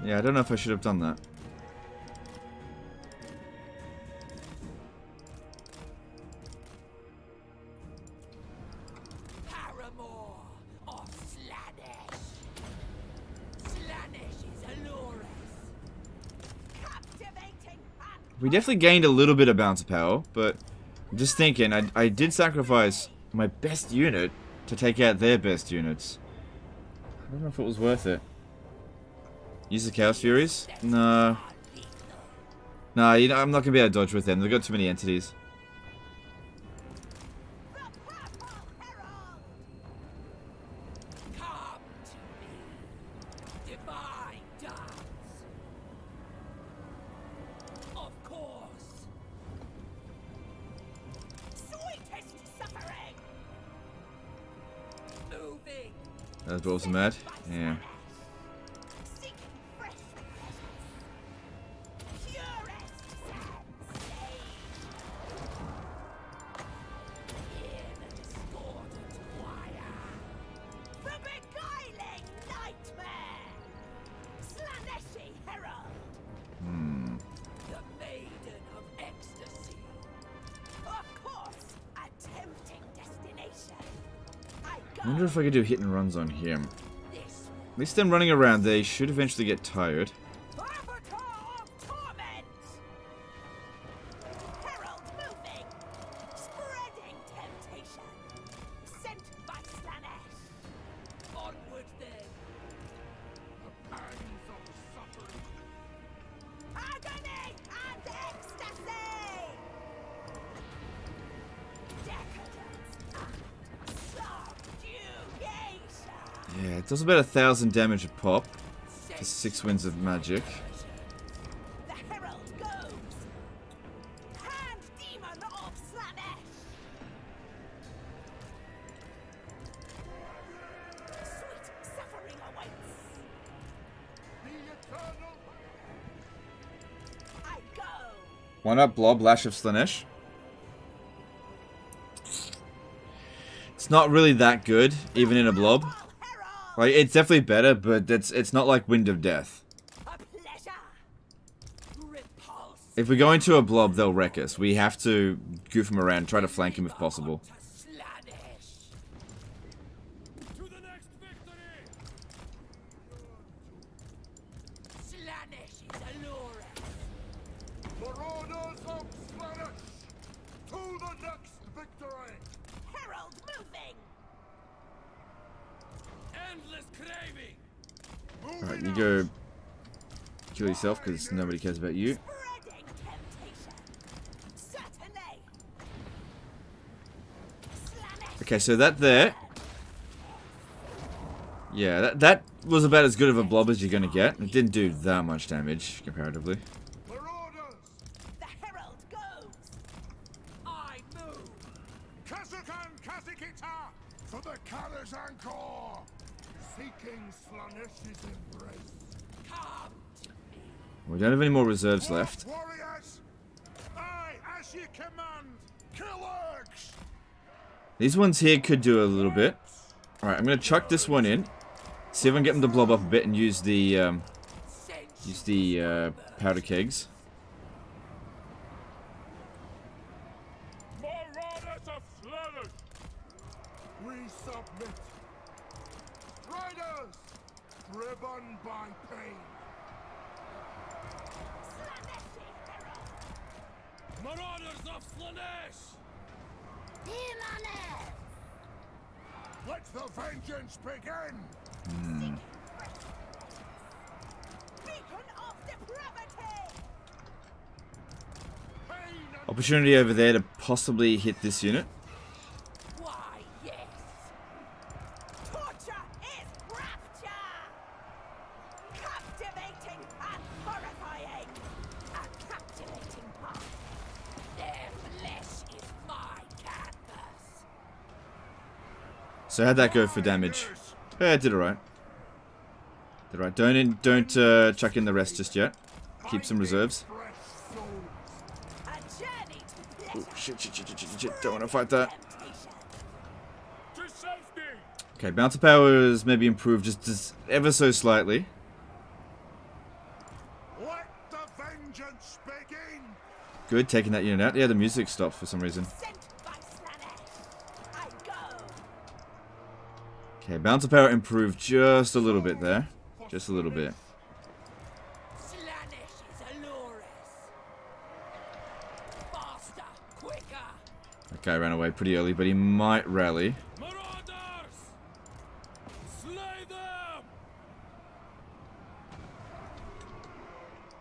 Yeah, I don't know if I should have done that. Paramore of Slaanesh. Slaanesh is Allures. Captivating and We definitely gained a little bit of bounce power, but I'm just thinking, I did sacrifice my best unit to take out their best units. I don't know if it was worth it. Use the Chaos Furies? No. No, you know, I'm not going to be able to dodge with them. They've got too many entities. Those dwarves are mad. Yeah. I wonder if I could do hit and runs on him. At least them running around, they should eventually get tired. Yeah, it does about 1,000 damage a pop for 6 winds of magic. Why not Blob, Lash of Slanesh? It's not really that good, even in a Blob. Like, it's definitely better, but it's not like Wind of Death. If we go into a Blob, they'll wreck us. We have to goof him around, try to flank him if possible. Alright, you go kill yourself because nobody cares about you. Okay, so that there. Yeah, that was about as good of a blob as you're gonna get. It didn't do that much damage comparatively. We don't have any more reserves left. These ones here could do a little bit. Alright, I'm gonna chuck this one in. See if I can get them to blob up a bit and use the powder kegs. Driven by pain. Marauders of Slanesh! Let the vengeance begin! Beacon of depravity! Opportunity over there to possibly hit this unit. Why, yes. Torture is rapture! Captivating and horrifying! A captivating part. Their flesh is my canvas. So how'd that go for damage? Yeah, it did alright. Did alright. Don't chuck in the rest just yet. Keep some reserves. Oh, shit. Don't want to fight that. Okay, bouncer power is maybe improved just ever so slightly. Let the vengeance begin! Good, taking that unit out. Yeah, the music stopped for some reason. Okay, bouncer power improved just a little bit there. Just a little bit. That guy ran away pretty early, but he might rally. Marauders! Slay them!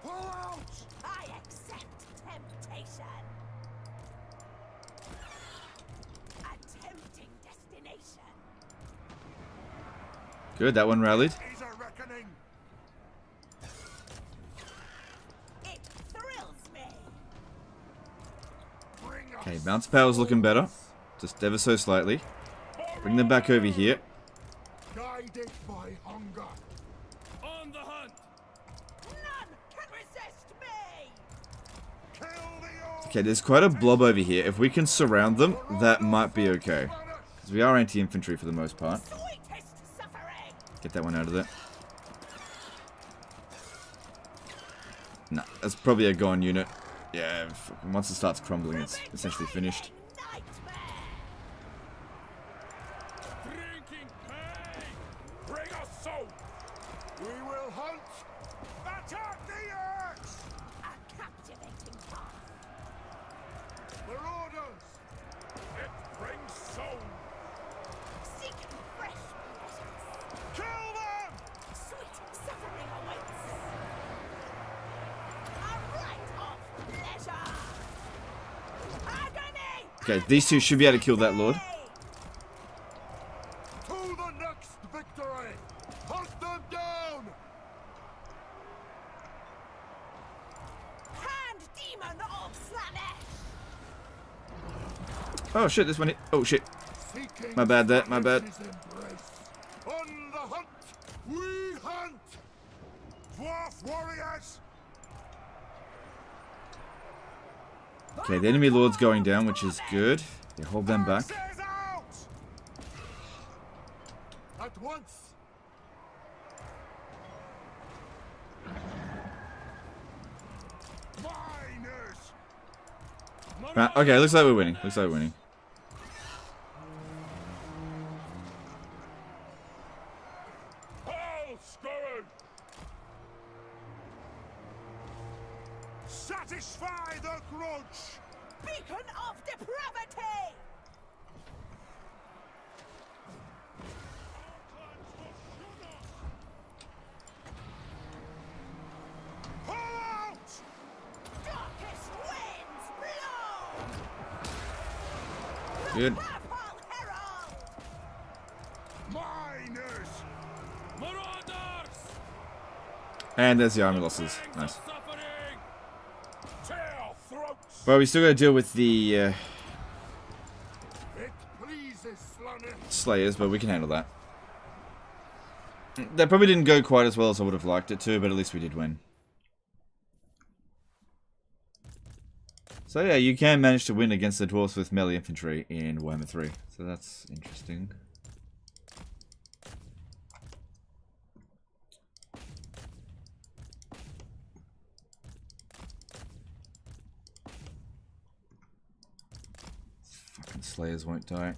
Pull out! I accept temptation. A tempting destination. Good, that one rallied. Is a reckoning. It thrills me. Bring us. Okay, bounce power's looking better. Just ever so slightly. Bring them back over here. Guided by hunger. On the hunt! None can resist me. Kill the old. Okay, there's quite a blob over here. If we can surround them, that might be okay. Because we are anti-infantry for the most part. Sweetest suffering. Get that one out of there. Nah, that's probably a gone unit. Yeah, once it starts crumbling, it's essentially finished. Nightmare. Drinking pain! Bring us so! We will hunt. Attack the axe. A captivating path. Marauders. It brings soul! Seeking fresh pleasures. Kill them. Sweet suffering awaits. A rite of pleasure. Agony. Okay, these two should be able to kill that lord. To the next victory. Hunt them down. Hand demon of Slanesh. Oh shit, this one hit. Oh shit. Seeking My bad there, my bad. Slaanesh' embrace. On the hunt. We hunt. Dwarf warriors. Okay, the enemy lord's going down, which is good. Yeah, hold them back. Axes out. At once. Miners. Okay, looks like we're winning. Looks like we're winning. All scurry! Satisfy the grudge. Beacon of depravity. Pull out. Darkest winds blow. Good. Purple herald. Miners. Marauders! And there's the army losses. Nice. Suffering! Tear throats! Well, we still gotta deal with the It pleases Slaanesh. Slayers, but we can handle that. That probably didn't go quite as well as I would have liked it to, but at least we did win. So yeah, you can manage to win against the dwarves with melee infantry in Warhammer 3. So that's interesting. Fucking Slayers won't die.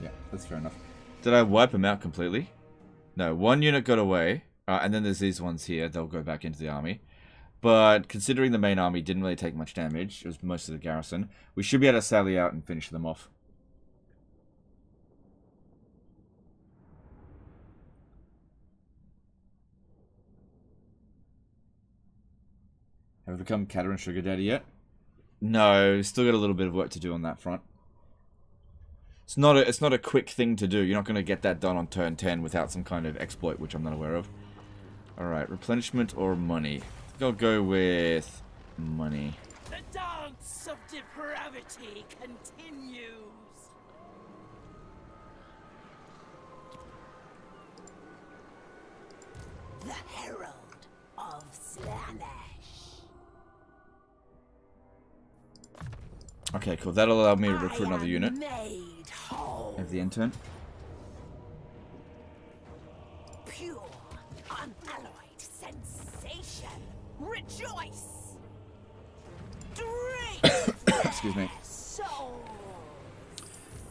Yeah, that's fair enough. Did I wipe them out completely? No, one unit got away, and then there's these ones here. They'll go back into the army. But considering the main army didn't really take much damage, it was most of the garrison, we should be able to sally out and finish them off. Have we become Katarin Sugar Daddy yet? No, still got a little bit of work to do on that front. It's not a quick thing to do. You're not going to get that done on turn 10 without some kind of exploit, which I'm not aware of. Alright, replenishment or money? I think I'll go with money. The dance of depravity continues. The herald of Slanesh. Okay, cool. That'll allow me to recruit I another am unit. made whole. Have the intern. Pure, unalloyed sensation. rejoice. Drink Excuse me. souls.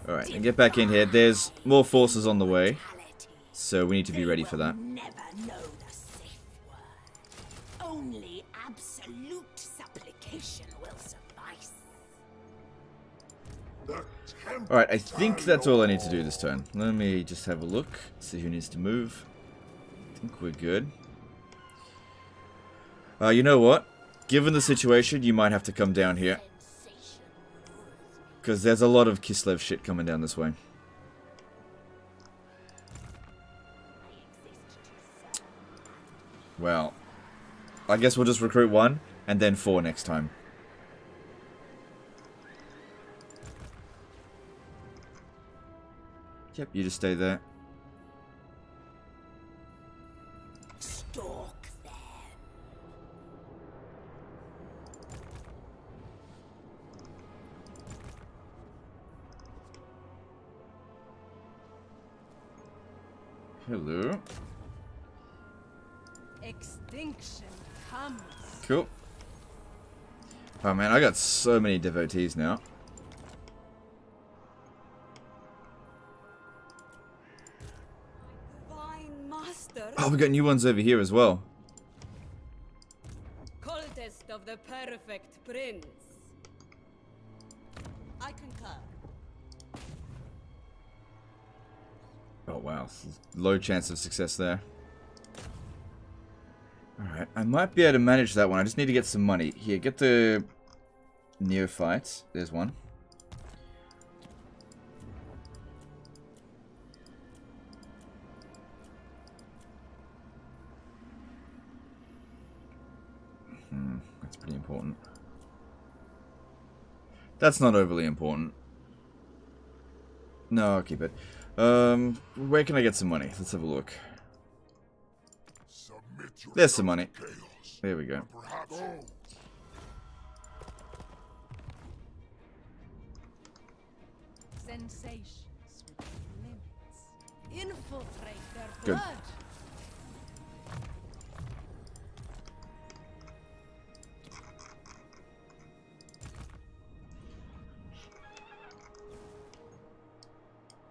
Alright, and get back in here. There's more forces on the way, Mortality. so we need to be ready for that. Never know the safe word. Only absolute supplication will suffice. Alright, I think that's all I need to do this turn. Let me just have a look, see who needs to move. I think we're good. You know what? Given the situation, you might have to come down here. Sensation rules. Because there's a lot of Kislev shit coming down this way. Well, I guess we'll just recruit 1, and then 4 next time. Yep, you just stay there. Stalk them. Hello. Extinction comes. Cool. Oh man, I got so many devotees now. Divine Master. Oh, we got new ones over here as well. Cultist of the perfect prince. I concur. Oh wow, low chance of success there. Alright, I might be able to manage that one. I just need to get some money. Here, get the neophytes. There's one. That's pretty important. That's not overly important. No, I'll keep it. Where can I get some money? Let's have a look. There's some money. There we go. Sensations with limits. Infiltrate their Good. blood.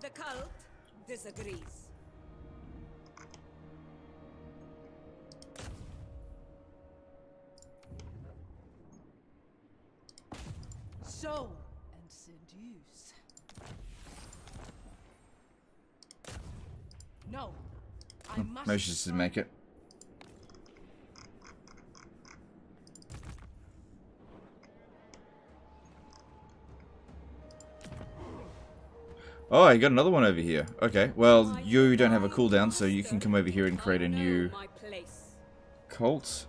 The cult disagrees. Sow and seduce. No, I must. Maybe she just didn't make it. Oh, I got another one over here. Okay, well, you don't have a cooldown, so you can come over here and create a new My place. cult.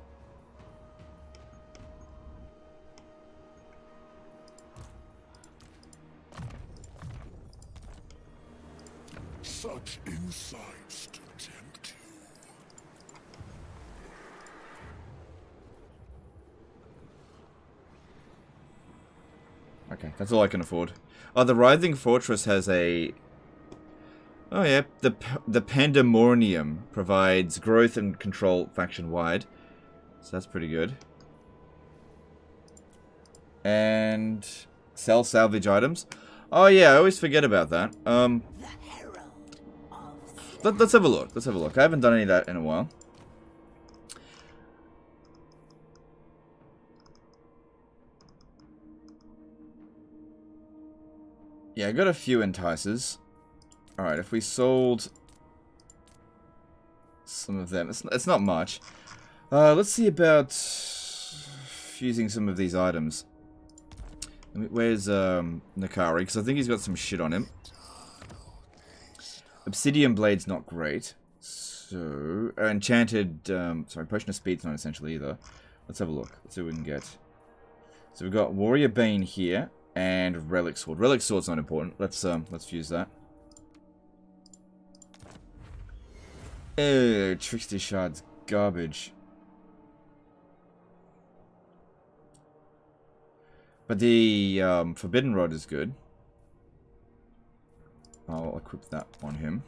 Such insights to tempt you. Okay, that's all I can afford. Oh, the Writhing Fortress has a... Oh yeah, the Pandemonium provides growth and control faction-wide. So that's pretty good. And... sell salvage items. Oh yeah, I always forget about that. The herald of Let's have a look. Let's have a look. I haven't done any of that in a while. Yeah, I got a few enticers. Alright, if we sold some of them, it's not much. Let's see about fusing some of these items. Where's Nikari? Because I think he's got some shit on him. Obsidian Blade's not great. So, Enchanted, sorry, Potion of Speed's not essential either. Let's have a look. Let's see what we can get. So we've got Warrior Bane here. And Relic Sword. Relic Sword's not important. Let's fuse that. Trickster Shard's garbage. But the Forbidden Rod is good. I'll equip that on him.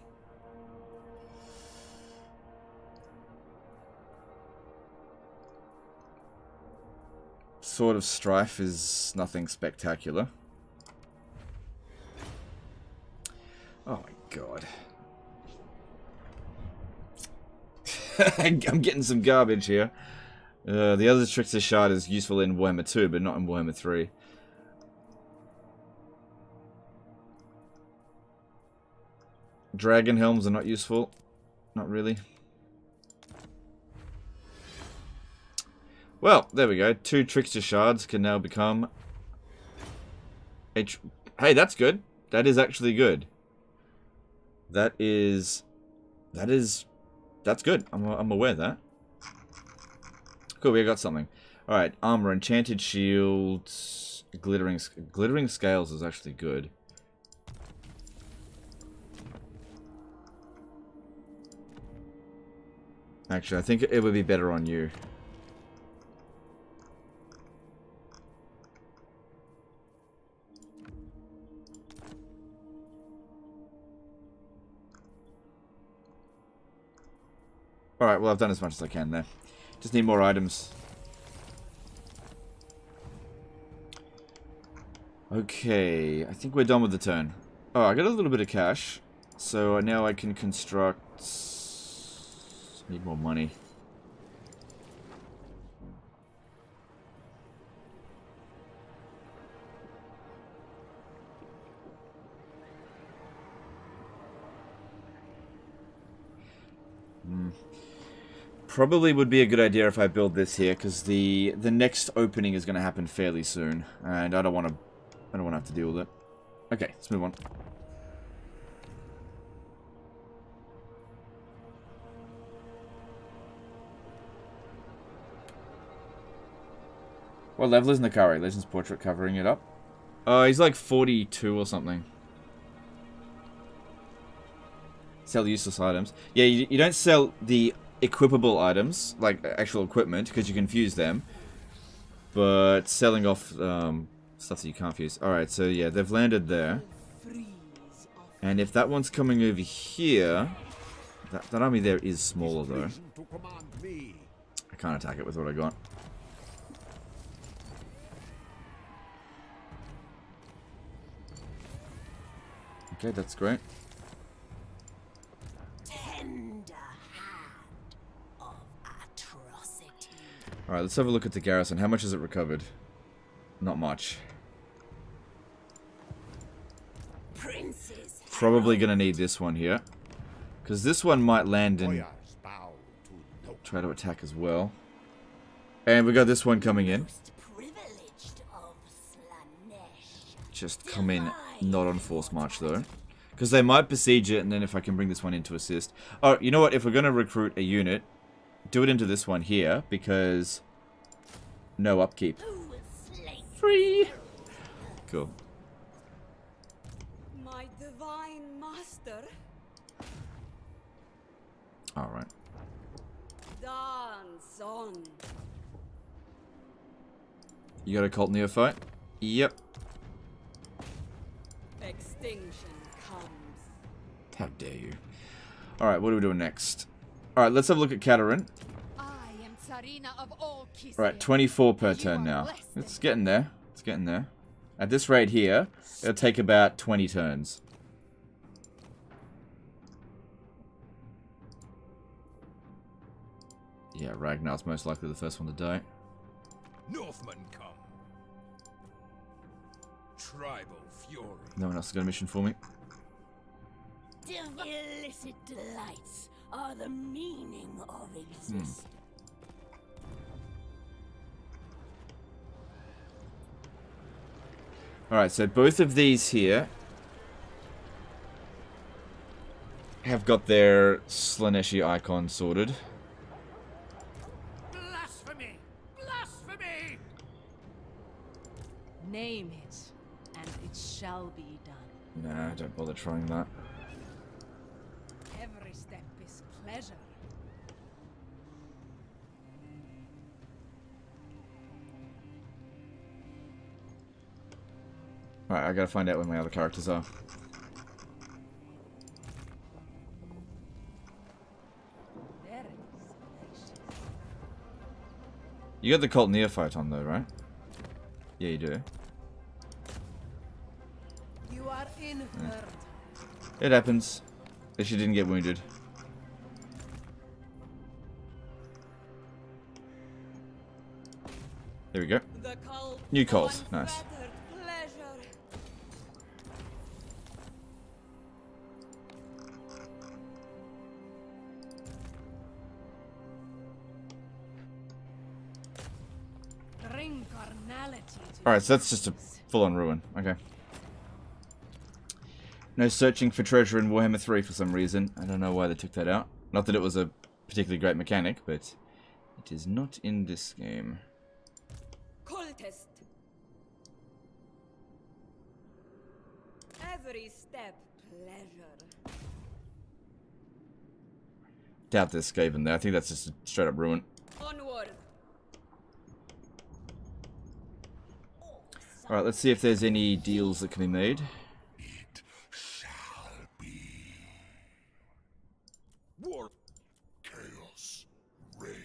Sword of Strife is nothing spectacular. Oh my god. I'm getting some garbage here. The other Trickster Shard is useful in Warhammer 2, but not in Warhammer 3. Dragon Helms are not useful. Not really. Well, there we go. 2 Trickster Shards can now become... Hey, that's good. That is actually good. That's good. I'm aware of that. Cool, we got something. Alright, armor, enchanted shields, glittering scales is actually good. Actually, I think it would be better on you. Alright, well I've done as much as I can there. Just need more items. Okay, I think we're done with the turn. Oh, I got a little bit of cash. So now I can construct... Need more money. Probably would be a good idea if I build this here, because the next opening is going to happen fairly soon, and I don't want to have to deal with it. Okay, let's move on. What level is Nikari? Legends Portrait covering it up? He's like 42 or something. Sell useless items. Yeah, you don't sell the equipable items, like actual equipment, because you can fuse them. But selling off stuff that you can't fuse. Alright, so yeah, they've landed there. And if that one's coming over here... That army there is smaller though. I can't attack it with what I got. Okay, that's great. Alright, let's have a look at the garrison. How much has it recovered? Not much. Probably gonna need this one here. Because this one might land and try to attack as well. And we got this one coming in. Just come in, not on force march though. Because they might besiege it, and then if I can bring this one in to assist. Oh, you know what? If we're gonna recruit a unit, do it into this one here, because no upkeep. Free! Cool. My divine master. Alright. Dance on. You got a cult neophyte? Yep. Extinction comes. How dare you. Alright, what are we doing next? Alright, let's have a look at Katarin. I am Tsarina of all Kislev. Alright, 24 per turn now. It's getting there. It's getting there. At this rate here, it'll take about 20 turns. Yeah, Ragnar's most likely the first one to die. Northmen come. Tribal fury. No one else has got a mission for me. Illicit delights are the meaning of existence. Alright, so both of these here have got their Slaneshi icon sorted. Blasphemy! Blasphemy! Name it, and it shall be done. Nah, don't bother trying that. Every step is pleasure. Alright, I gotta find out where my other characters are. You got the Cult Neophyte on though, right? Yeah, you do. You are injured. It happens. If she didn't get wounded. There we go. The cult New of calls. Nice. unfettered pleasure. Bring carnality to Alright, so that's just a full-on ruin. Okay. No searching for treasure in Warhammer 3 for some reason. I don't know why they took that out. Not that it was a particularly great mechanic, but it is not in this game. cultist. Every step pleasure. Doubt there's Skaven there. I think that's just a straight-up ruin. Onward. Alright, let's see if there's any deals that can be made. It shall be. War. Chaos. Reign.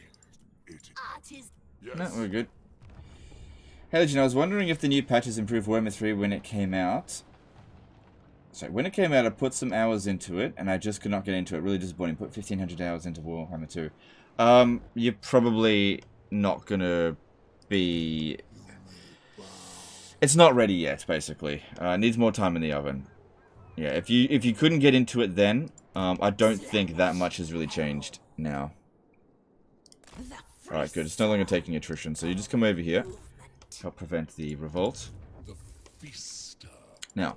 It. Artist. Yes. No, we're good. Hey, Legend, I was wondering if the new patches improved Warhammer 3 when it came out. So, when it came out, I put some hours into it, and I just could not get into it. Really disappointing. Put 1,500 hours into Warhammer 2. You're probably not gonna be... It's not ready yet, basically. It needs more time in the oven. Yeah, if you couldn't get into it then, I don't think that much has really changed now. Alright, good. It's no longer taking attrition, so you just come over here. Help prevent the revolt. Now,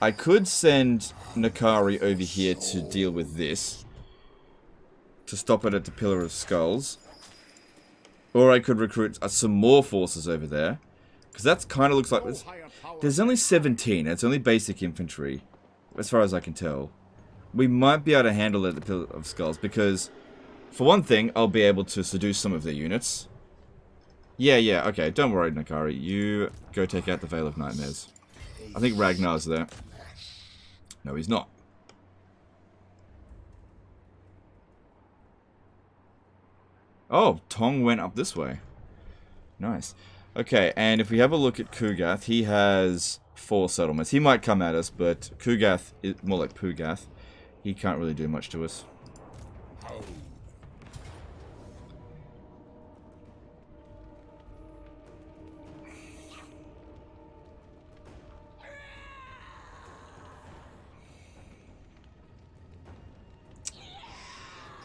I could send Nikari over here to deal with this. To stop it at the Pillar of Skulls. Or I could recruit some more forces over there. Because that kind of looks like... There's only 17. It's only basic infantry. As far as I can tell. We might be able to handle it at the Pillar of Skulls. Because, for one thing, I'll be able to seduce some of their units. Yeah, okay. Don't worry, Nikari. You go take out the Veil of Nightmares. I think Ragnar's there. No, he's not. Oh, Tong went up this way. Nice. Okay, and if we have a look at Kugath, he has 4 settlements. He might come at us, but Kugath is more like Pugath. He can't really do much to us.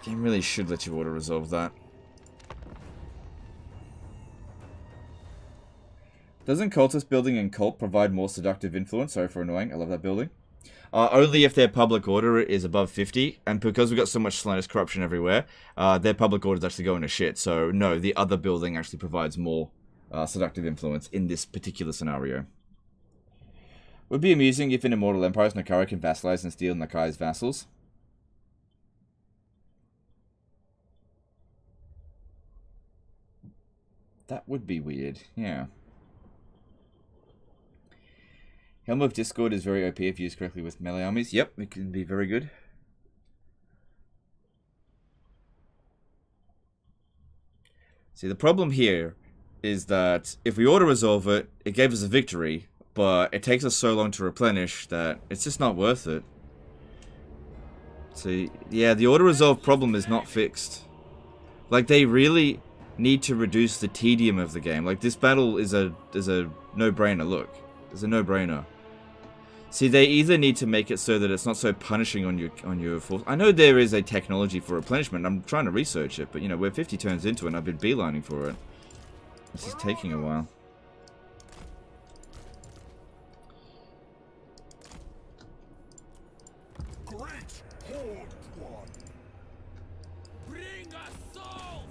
Game really should let you auto-resolve that. Doesn't cultist building and cult provide more seductive influence? Sorry for annoying. I love that building. Only if their public order is above 50, and because we've got so much slowness corruption everywhere, their public order is actually going to shit. So no, the other building actually provides more seductive influence in this particular scenario. Would be amusing if in Immortal Empires Nikari can vassalize and steal Nikai's vassals. That would be weird, yeah. Helm of Discord is very OP if used correctly with melee armies. Yep, it can be very good. See, the problem here is that if we auto-resolve it, it gave us a victory, but it takes us so long to replenish that it's just not worth it. See, yeah, the auto-resolve problem is not fixed. Like, they really need to reduce the tedium of the game. Like, this battle is a no-brainer. Look, it's a no-brainer. See, they either need to make it so that it's not so punishing on your force. I know there is a technology for replenishment. I'm trying to research it, but you know, we're 50 turns into it and I've been beelining for it. This is taking a while. Great Horde One. Bring us souls!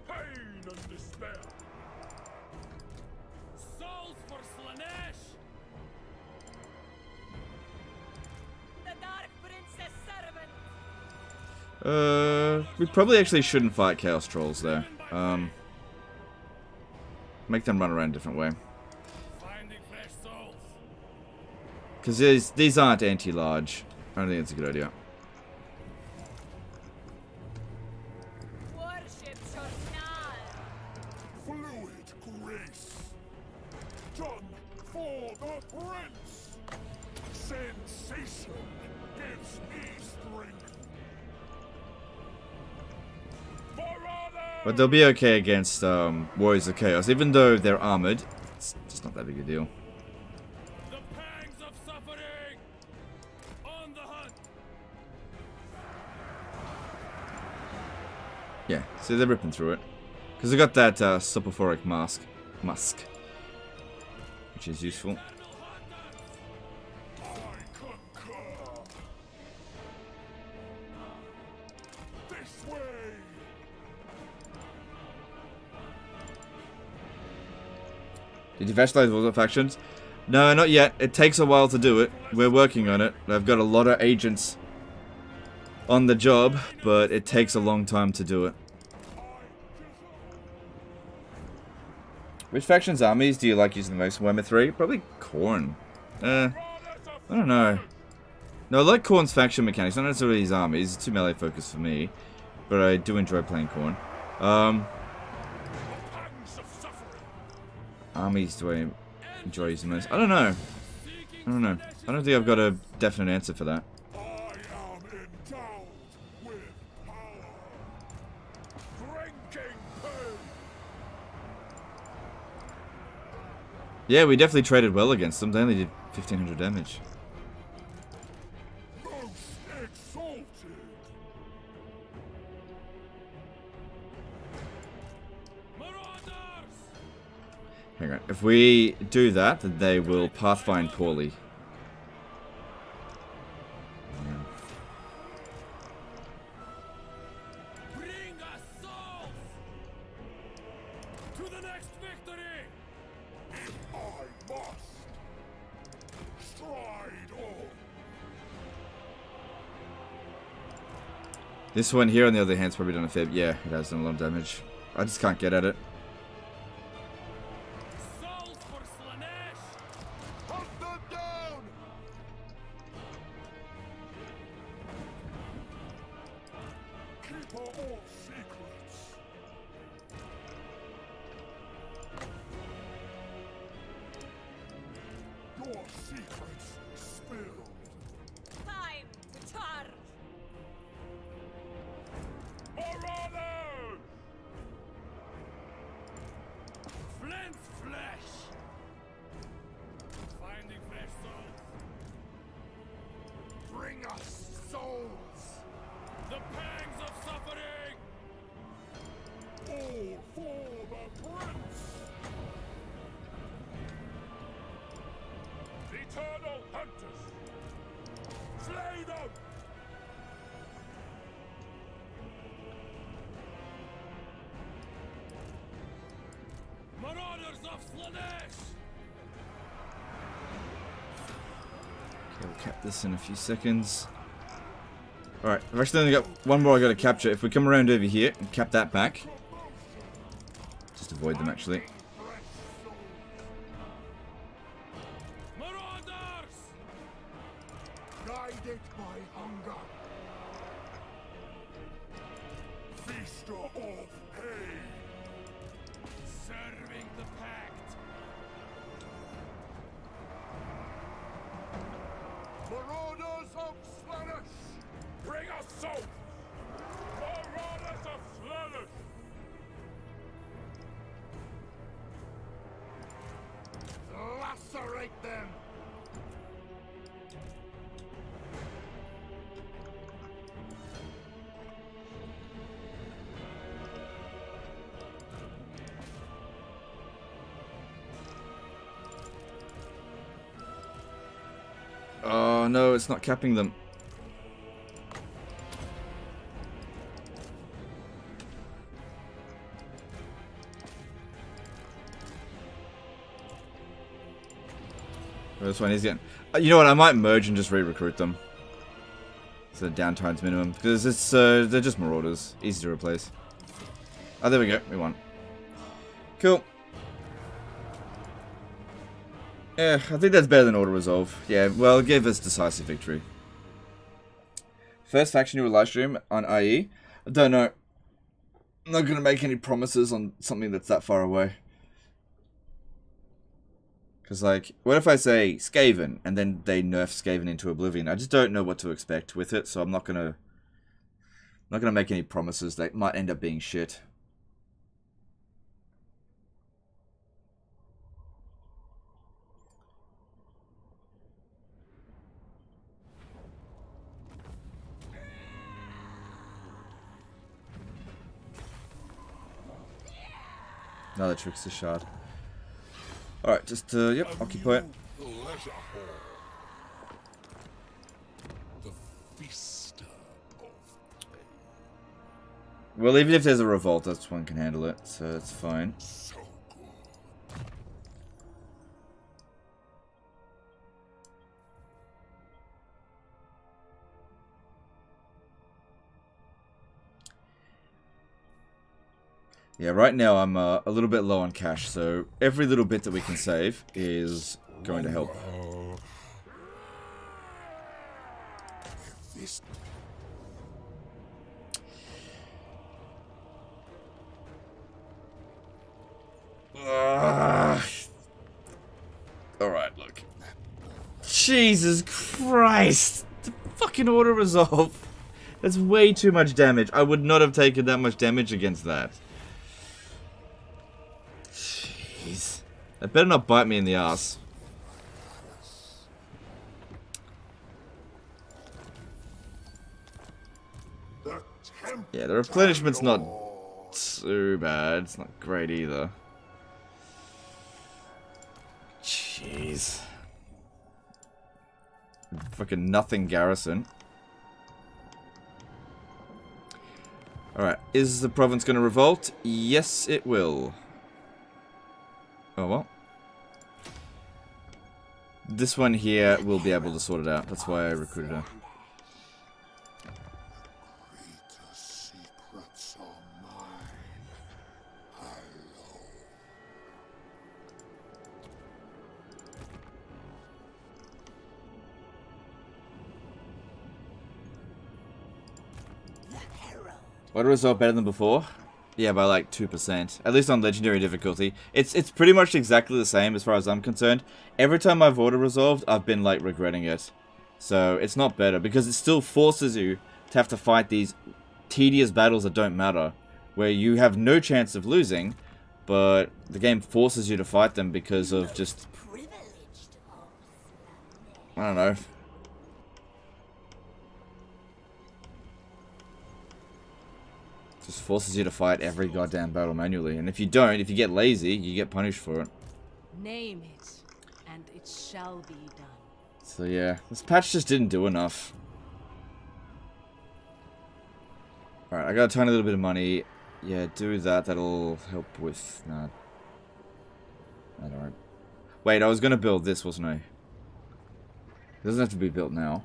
Pain and despair. Souls for Slanesh! The Dark Princess servant. We probably actually shouldn't fight Chaos Trolls there. Make them run around a different way. Finding fresh souls. Because these aren't anti-large. I don't think it's a good idea. Worship your race. Done for the prince. Sensation gives me strength. But they'll be okay against Warriors of Chaos, even though they're armored. It's just not that big a deal. The pangs of suffering! On the hunt! Yeah, see, they're ripping through it. Because they got that Superphoric musk, which is useful. I concur. This way. Did you visualize all the factions? No, not yet. It takes a while to do it. We're working on it. I've got a lot of agents on the job, but it takes a long time to do it. Which faction's armies do you like using the most? Warhammer 3? Probably Khorne. I don't know. No, I like Khorne's faction mechanics, not necessarily his armies. It's too melee focused for me. But I do enjoy playing Khorne. Armies do I enjoy using most? I don't know. I don't know. I don't think I've got a definite answer for that. I am endowed with power. Drinking pain. Yeah, we definitely traded well against them. They only did 1500 damage. Most exalted. Hang on. If we do that, then they will pathfind poorly. Bring us souls to the next victory! I must stride on. This one here, on the other hand, has probably done a fair... Yeah, it has done a lot of damage. I just can't get at it. Souls for Slanesh! Hunt them down. Keep all secrets. Your secrets spilled. Time to charge! Marauders! Flint's flesh! Finding fresh souls. Bring us souls. The pangs of suffering! All for the prince. Eternal hunters! Slay them! Marauders of Slanesh! Okay, we'll cap this in a few seconds. Alright, I've actually only got one more I gotta capture. If we come around over here and cap that back. Just avoid them, actually. Marauders! Guided by hunger. Feaster of pain. Serving the pact! Marauders of Slanesh. Bring us souls! Marauders of Slanesh! Lacerate them. Oh no, it's not capping them. Oh, this one is getting... you know what, I might merge and just re-recruit them. So the downtime's minimum. Because it's they're just marauders. Easy to replace. Oh, there we go. We won. Cool. Yeah, I think that's better than auto resolve. Yeah, well, it gave us decisive victory. First faction you will live stream on IE? I don't know. I'm not going to make any promises on something that's that far away. Because, like, what if I say Skaven, and then they nerf Skaven into Oblivion? I just don't know what to expect with it, so I'm not gonna make any promises that might end up being shit. Another trickster shard. Alright, just, yep, occupy it. Pleasure hall. The vista of pain. Well, even if there's a revolt, that's one can handle it, so that's fine. So good. Yeah, right now I'm a little bit low on cash, so every little bit that we can save is going to help. This Alright, look. Jesus Christ! The fucking auto resolve. That's way too much damage. I would not have taken that much damage against that. Jeez. That better not bite me in the ass. Yeah, the replenishment's not too bad. It's not great either. Jeez. Fucking nothing garrison. Alright, is the province going to revolt? Yes, it will. Oh well. This one here will be able to sort it out. That's why I recruited her. greatest secrets are mine. Hello. The Herald. What result better than before? Yeah, by like 2%. At least on legendary difficulty. It's pretty much exactly the same as far as I'm concerned. Every time I've auto-resolved, I've been like regretting it. So it's not better because it still forces you to have to fight these tedious battles that don't matter. Where you have no chance of losing, but the game forces you to fight them because of just, Privileged I don't know. Just forces you to fight every goddamn battle manually. And if you don't, if you get lazy, you get punished for it. Name it, and it shall be done. So yeah, this patch just didn't do enough. Alright, I got a tiny little bit of money. Yeah, do that. That'll help with... Nah. I don't... Wait, I was going to build this, wasn't I? It doesn't have to be built now.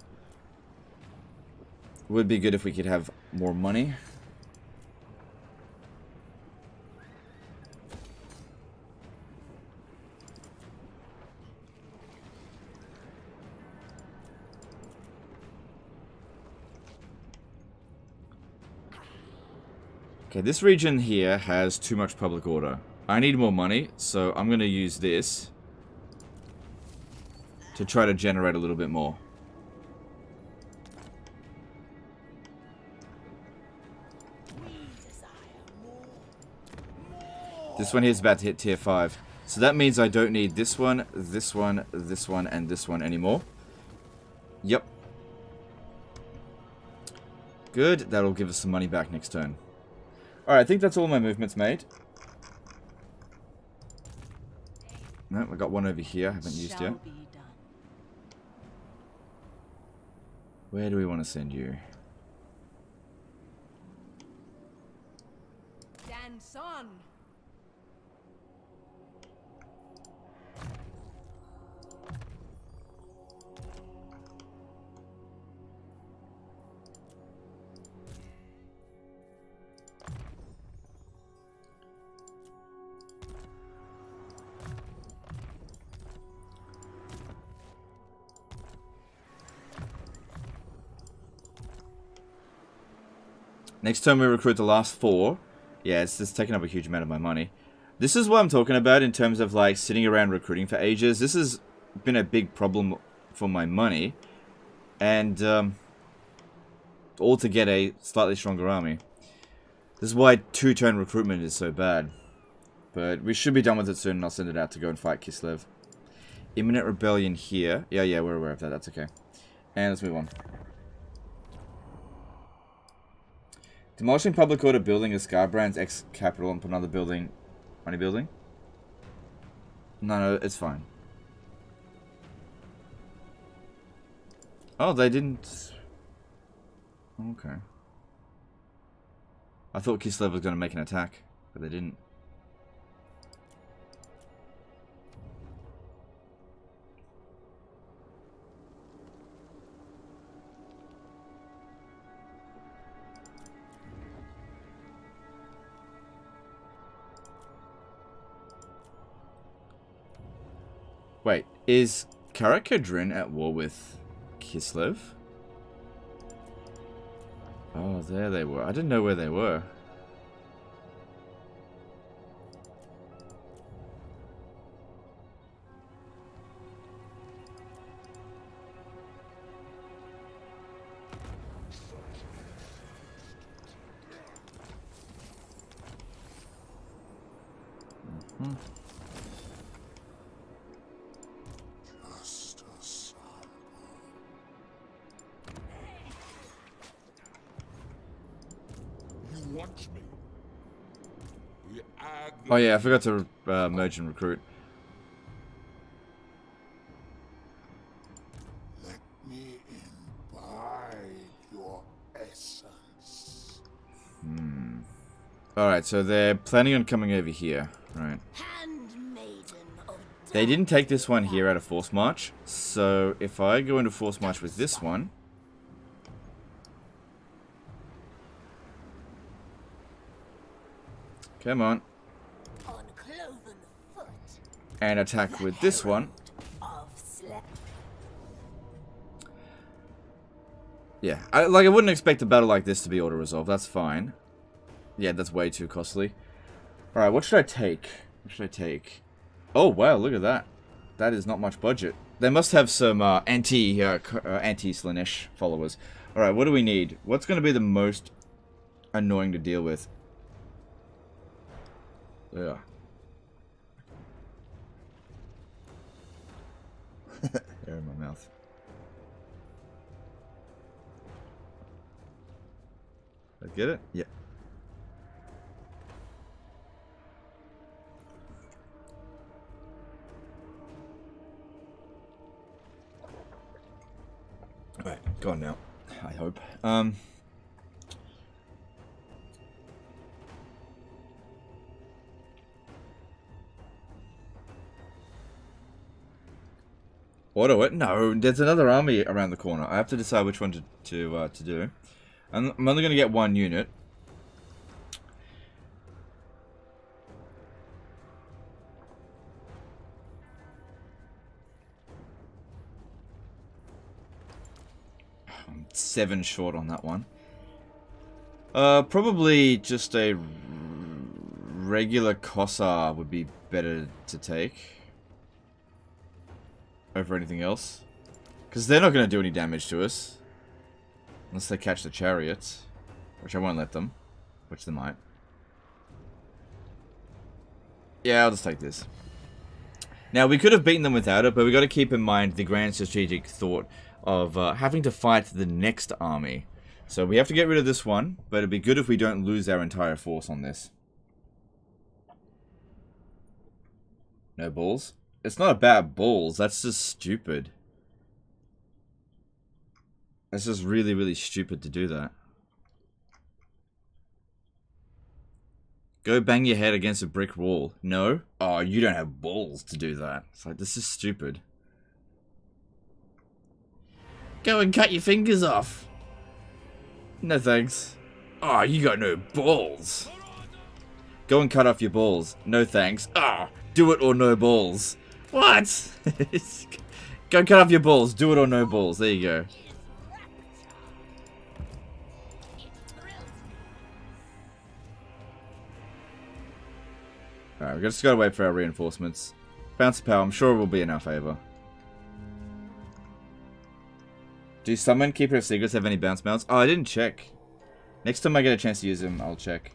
Would be good if we could have more money. Okay, this region here has too much public order. I need more money, so I'm going to use this to try to generate a little bit more. This one here is about to hit tier 5. So that means I don't need this one, this one, this one, and this one anymore. Yep. Good, that'll give us some money back next turn. Alright, I think that's all my movements made. No, I got one over here I haven't used yet. Be done. Where do we want to send you? Dance on. Next time we recruit the last 4. Yeah, it's taking up a huge amount of my money. This is what I'm talking about in terms of like sitting around recruiting for ages. This has been a big problem for my money. And all to get a slightly stronger army. This is why 2-turn recruitment is so bad. But we should be done with it soon, and I'll send it out to go and fight Kislev. Imminent rebellion here. Yeah, we're aware of that. That's okay. And let's move on. Demolishing public order building is Scarbrand's ex-capital and put another building... Any building? No, it's fine. Oh, they didn't... Okay. I thought Kislev was going to make an attack, but they didn't. Wait, is Katarin at war with Kislev? Oh, there they were. I didn't know where they were. Oh yeah, I forgot to merge and recruit. Let me imbibe your essence. Alright, so they're planning on coming over here. Right. Handmaiden of They didn't take this one here out of Force March. So if I go into Force March with this one... Come on. And attack with this one. Yeah, I wouldn't expect a battle like this to be auto-resolved. That's fine. Yeah, that's way too costly. Alright, what should I take? What should I take? Oh, wow, look at that. That is not much budget. They must have some anti-Slaanesh followers. Alright, what do we need? What's going to be the most annoying to deal with? Yeah. Air in my mouth. Did I get it? Yeah. Alright, gone now. I hope. Auto it? No, there's another army around the corner. I have to decide which one to do. I'm only going to get one unit. I'm 7 short on that one. Probably just a regular Kossar would be better to take over anything else, because they're not going to do any damage to us unless they catch the chariots, which I won't let them, which they might. Yeah, I'll just take this. Now, we could have beaten them without it, but we got to keep in mind the grand strategic thought of having to fight the next army. So we have to get rid of this one, but it'd be good if we don't lose our entire force on this. No balls? It's not about balls, that's just stupid. That's just really, really stupid to do that. Go bang your head against a brick wall. No? Oh, you don't have balls to do that. It's like, this is stupid. Go and cut your fingers off. No thanks. Oh, you got no balls. Go and cut off your balls. No thanks. Ah, do it or no balls. What? Go cut off your balls. Do it or no balls. There you go. Alright, we just gotta wait for our reinforcements. Bounce of power, I'm sure it will be in our favor. Do summon Keeper of Secrets have any bounce mounts? Oh, I didn't check. Next time I get a chance to use them, I'll check.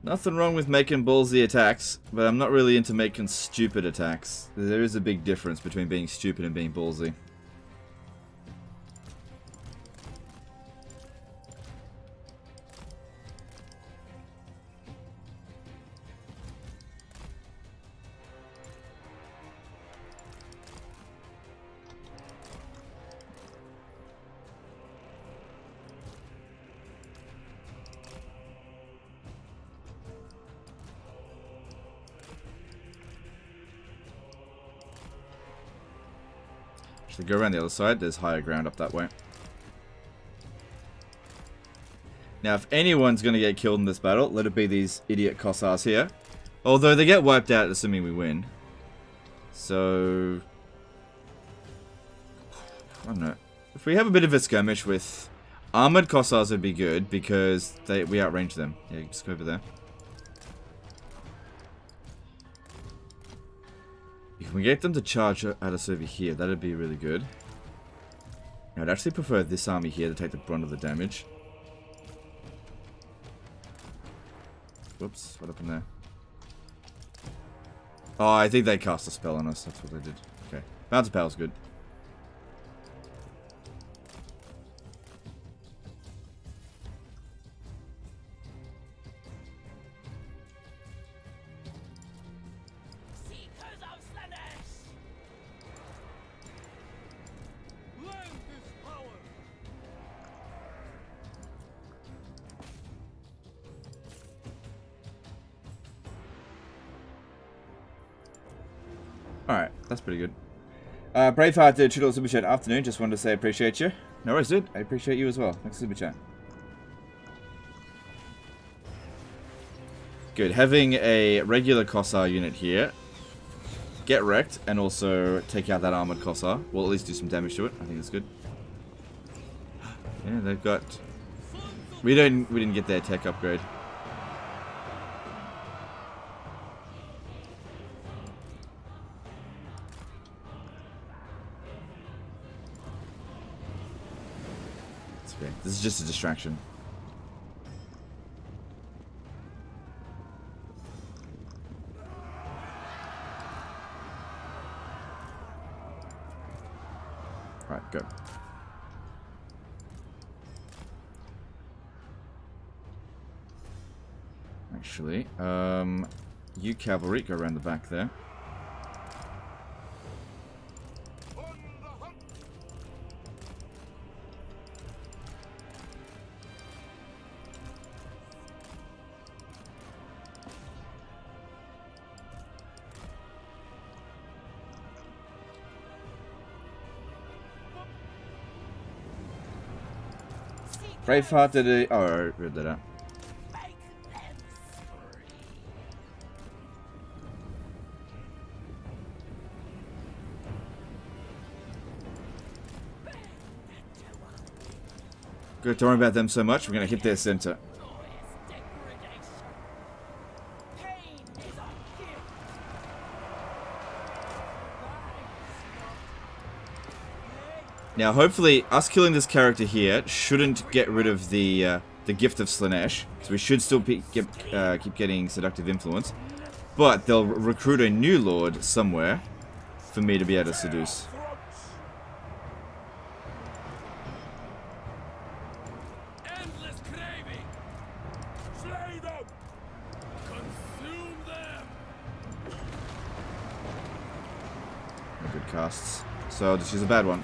Nothing wrong with making ballsy attacks, but I'm not really into making stupid attacks. There is a big difference between being stupid and being ballsy. Should go around the other side. There's higher ground up that way. Now, if anyone's going to get killed in this battle, let it be these idiot Kossars here. Although they get wiped out, assuming we win. So, I don't know. If we have a bit of a skirmish with armored Kossars, would be good because we outrange them. Yeah, just go over there. If we get them to charge at us over here, that'd be really good. I'd actually prefer this army here to take the brunt of the damage. Whoops, what happened there? Oh, I think they cast a spell on us. That's what they did. Okay. Bounce of Power's good. Alright, that's pretty good. Braveheart did Chittle Super Chat afternoon. Just wanted to say I appreciate you. No worries, dude. I appreciate you as well. Thanks for Super Chat. Good. Having a regular Kossar unit here. Get wrecked and also take out that armored Kossar. We'll at least do some damage to it. I think that's good. Yeah, they've got... We didn't get their tech upgrade. This is just a distraction. Alright, go. Actually, you cavalry, go around the back there. Braveheart did it. Oh, I read that out. Good, don't worry about them so much. We're going to hit their center. Now, hopefully, us killing this character here shouldn't get rid of the gift of Slaanesh, so we should still keep getting seductive influence. But they'll recruit a new lord somewhere for me to be able to seduce. Endless craving. Slay them. Consume them. Good casts. So I'll just use a bad one.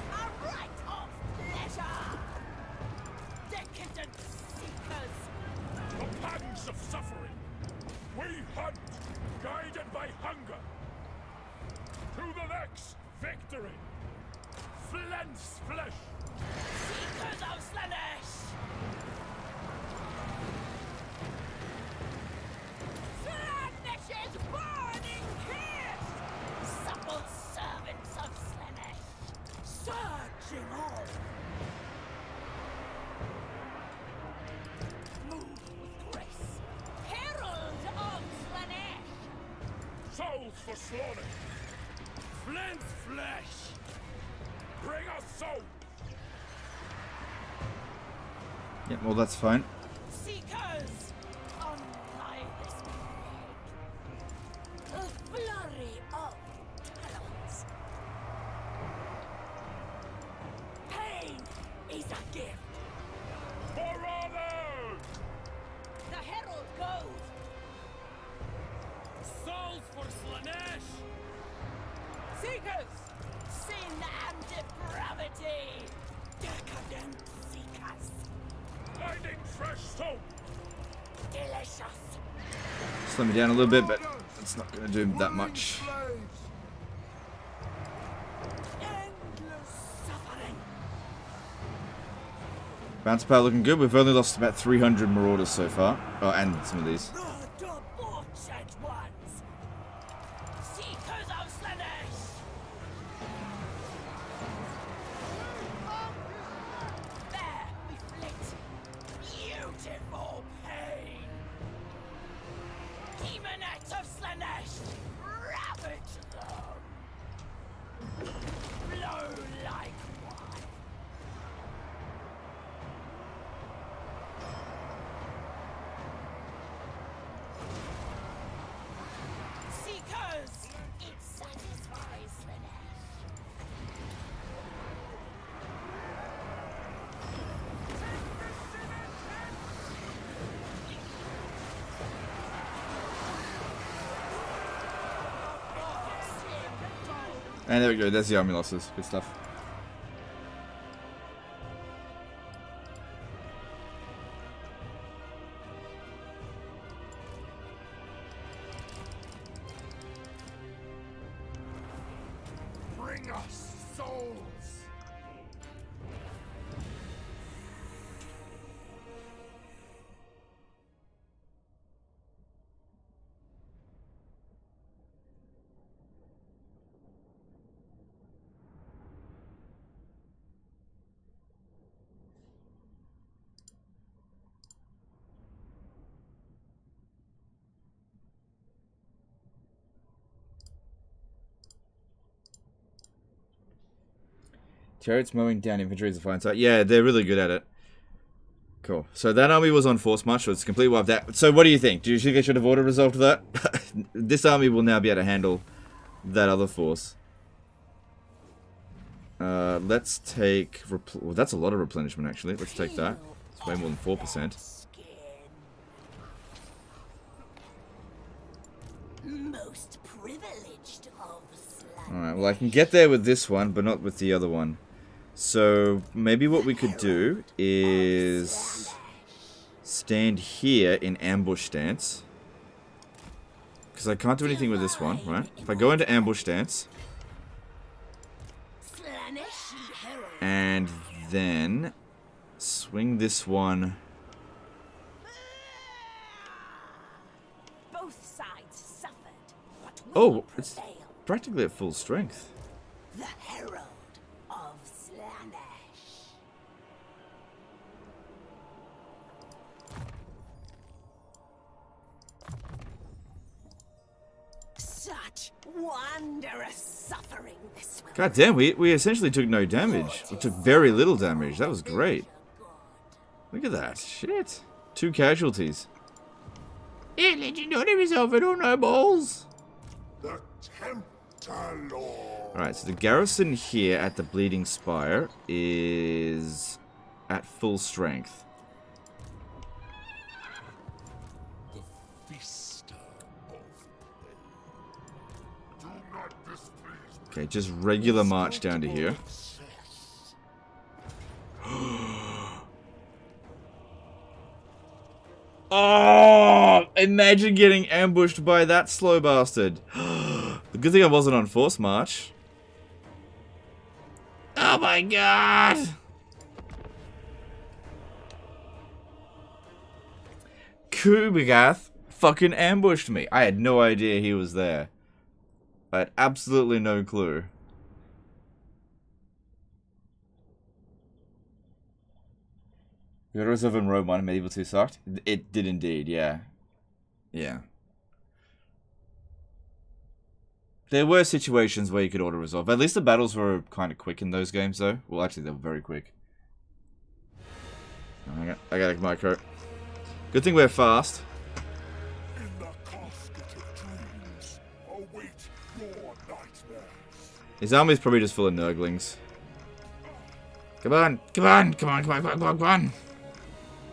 marching on. Move with grace. Herald of Slanesh. Souls for slaughter! Flint's flesh! Bring us souls! Yeah, well, that's fine. Seekers, unlie this grave. A flurry of talons. Pain is a gift. Forever! The herald goes. Souls for Slanesh! Seekers, sin and depravity. Decadent seekers. Finding fresh soap! Delicious. Slow me down a little bit, but it's not going to do that much. Endless suffering. Bounce power looking good. We've only lost about 300 marauders so far. Oh, and some of these. The debauched ones. Seekers of Slanesh. There we flit. Beautiful pain. Demonets of Slanesh. Ravage them. Flow like wine. Seekers! It satisfies Slanesh. And there we go. There's the army losses. Good stuff. Bring us souls! Chariots mowing down infantry is a fine sight. Yeah, they're really good at it. Cool. So that army was on force march, so it's completely wiped out. So what do you think? Do you think I should have auto-resolved that? This army will now be able to handle that other force. Let's take... Well, that's a lot of replenishment, actually. Let's take that. It's way more than 4%. Most privileged of Slanesh. Alright, well I can get there with this one, but not with the other one. So, maybe what we could do is stand here in ambush stance. Because I can't do anything with this one, right? If I go into ambush stance, Slaneshi herald. and then swing this one. Both sides suffered, but we Oh, it's prevailed. practically at full strength. The herald of Slanesh. Such wondrous suffering this will God damn, we essentially took no damage. We took very little damage. That was great. Look at that. Shit. 2 casualties. Yeah, legend auto-resolve it, all no balls. The Tempter Lord! Alright, so the garrison here at the Bleeding Spire is at full strength. The Feaster of Pain. Do not displease Okay, just regular march down to here. success. Oh, imagine getting ambushed by that slow bastard. The good thing I wasn't on force march. Oh my god! Kubagath fucking ambushed me. I had no idea he was there. I had absolutely no clue. You got to reserve in Row 1 and Medieval 2 sucked? It did indeed, yeah. Yeah. There were situations where you could auto-resolve. At least the battles were kind of quick in those games, though. Well, actually, they were very quick. I got a micro. Good thing we're fast. In the casket of dreams, await your nightmares. His army's probably just full of nurglings. Come on, come on, come on, come on, come on, come on, come on.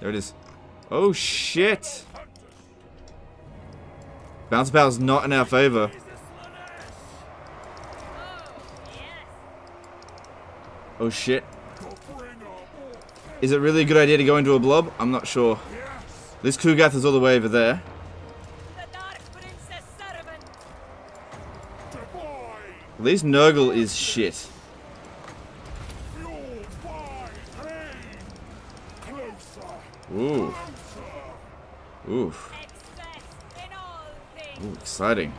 There it is. Oh, shit. Bounce power's not in our favor. Oh, shit. Is it really a good idea to go into a blob? I'm not sure. This Kugath is all the way over there. At least Nurgle is shit. Ooh. Ooh. Ooh, exciting.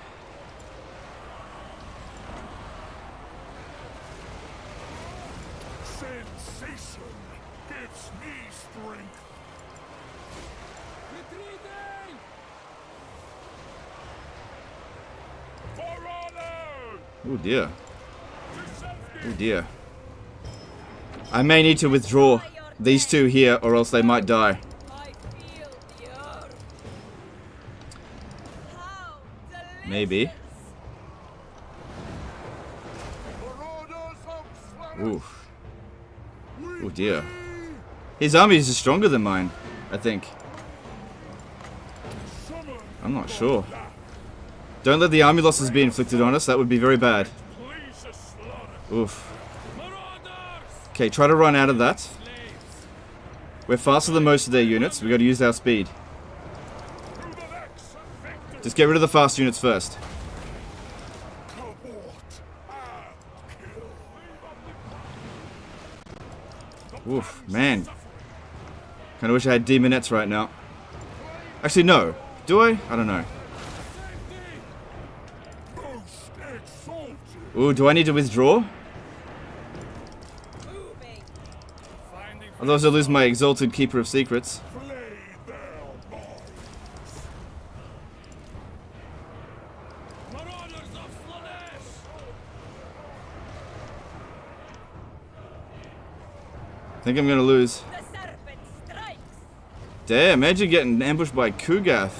Sensation gives me strength. Oh dear. Oh dear. I may need to withdraw these two here or else they might die. Maybe. Ooh. Oh dear. His army is stronger than mine, I think. I'm not sure. Don't let the army losses be inflicted on us, that would be very bad. Oof. Okay, try to run out of that. We're faster than most of their units, we gotta use our speed. Just get rid of the fast units first. Oof, man. Kinda wish I had demonettes right now. Actually, no. Do I? I don't know. Ooh, do I need to withdraw? Otherwise I'll lose my Exalted Keeper of Secrets. I think I'm gonna lose. Damn, imagine getting ambushed by Kugath.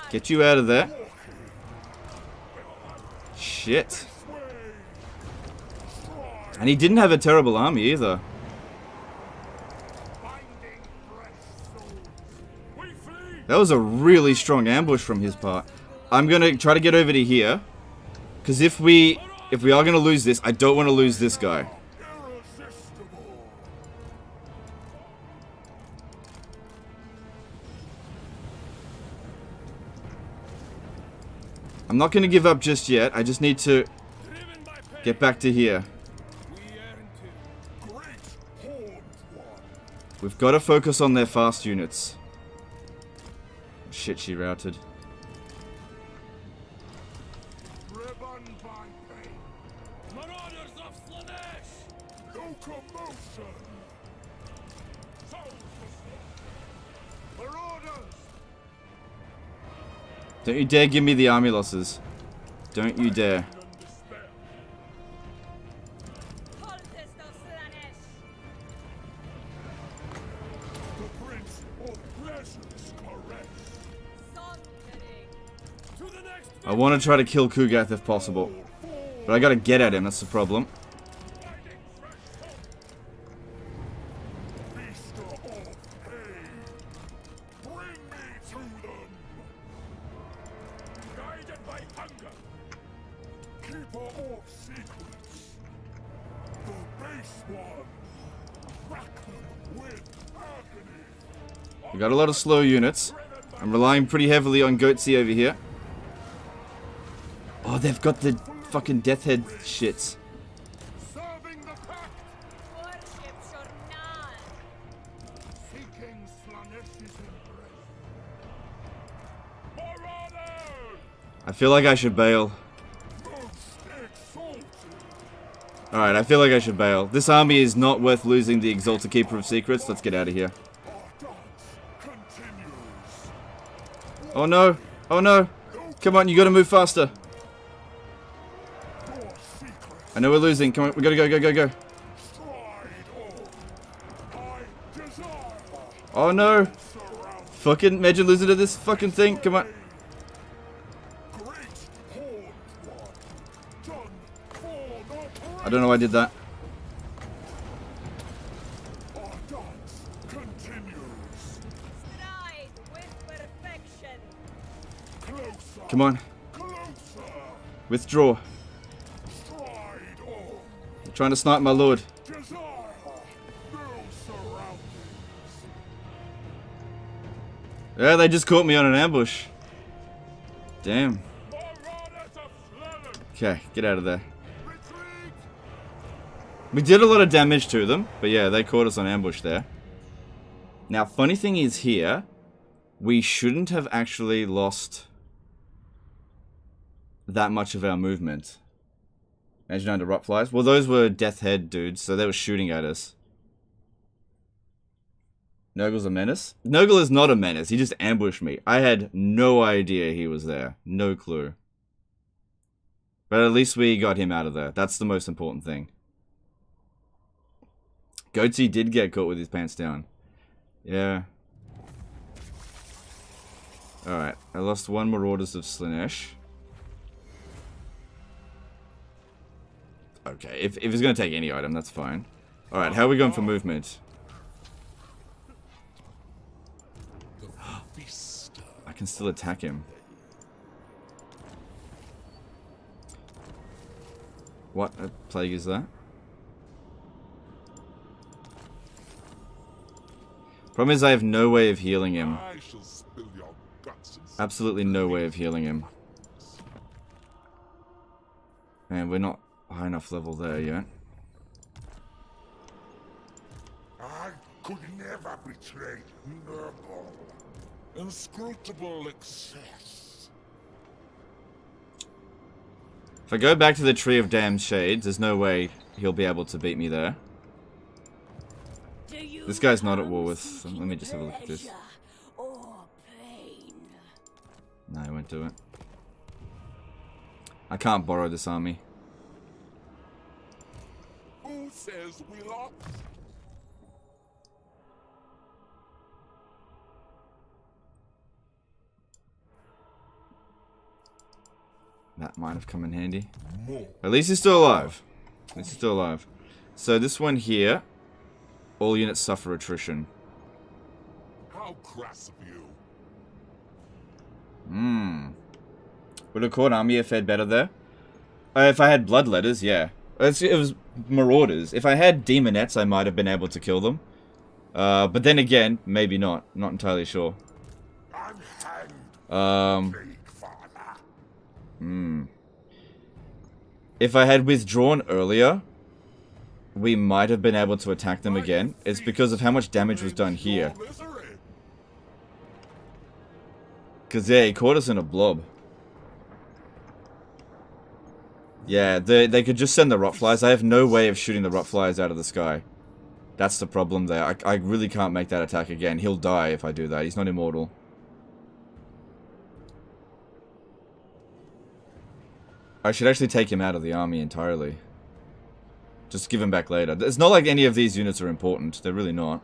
Get you out of there. Shit. And he didn't have a terrible army either. That was a really strong ambush from his part. I'm gonna try to get over to here. Because if we are gonna lose this, I don't want to lose this guy. I'm not gonna give up just yet. I just need to get back to here. We've got to focus on their fast units. Shit, she routed. Don't you dare give me the army losses. Don't you dare. I want to try to kill Kugath if possible. But I gotta get at him, that's the problem. We got a lot of slow units. I'm relying pretty heavily on Goatsy over here. Oh, they've got the fucking death head shits. I feel like I should bail. Alright, I feel like I should bail. This army is not worth losing the Exalted Keeper of Secrets. Let's get out of here. Oh no! Oh no! Come on, you gotta move faster. I know we're losing. Come on, we gotta go, go, go, go. Oh no! Fucking imagine losing to this fucking thing. Come on. I don't know why I did that. Come on. Withdraw. They're trying to snipe my lord. Yeah, they just caught me on an ambush. Damn. Okay, get out of there. We did a lot of damage to them, but yeah, they caught us on ambush there. Now, funny thing is here, we shouldn't have actually lost that much of our movement. Imagine under rot flies. Well, those were death head dudes, so they were shooting at us. Nurgle's a menace? Nurgle is not a menace, he just ambushed me. I had no idea he was there. No clue. But at least we got him out of there. That's the most important thing. Goatsy did get caught with his pants down. Yeah. Alright, I lost one Marauders of Slaanesh. Okay, if he's going to take any item, that's fine. Alright, how are we going for movement? I can still attack him. What a plague is that? Problem is I have no way of healing him. Absolutely no way of healing him. And we're not high enough level there yet. I could never betray Nurgle. Inscrutable excess. If I go back to the Tree of Damned Shades, there's no way he'll be able to beat me there. This guy's not at war with... Let me just have a look at this. No, I won't do it. I can't borrow this army. Who says we lost? That might have come in handy. At least he's still alive. At least he's still alive. So this one here, all units suffer attrition. How crass of you. Would a Court Army have fared better there? If I had Bloodletters, yeah. It was Marauders. If I had Demonettes, I might have been able to kill them. But then again, maybe not. Not entirely sure. If I had withdrawn earlier, we might have been able to attack them again. It's because of how much damage was done here. Because, yeah, he caught us in a blob. Yeah, they could just send the rotflies. I have no way of shooting the rotflies out of the sky. That's the problem there. I really can't make that attack again. He'll die if I do that. He's not immortal. I should actually take him out of the army entirely. Just give him back later. It's not like any of these units are important. They're really not.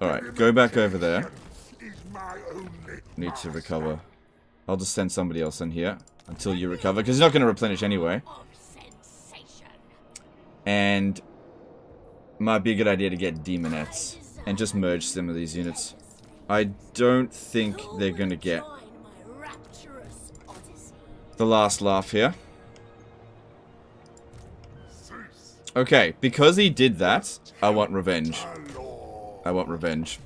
Alright, go back over there. Need to recover. I'll just send somebody else in here until you recover, because he's not going to replenish anyway. And might be a good idea to get Demonettes and just merge some of these units. I don't think they're going to get the last laugh here. Okay, because he did that, I want revenge. I want revenge.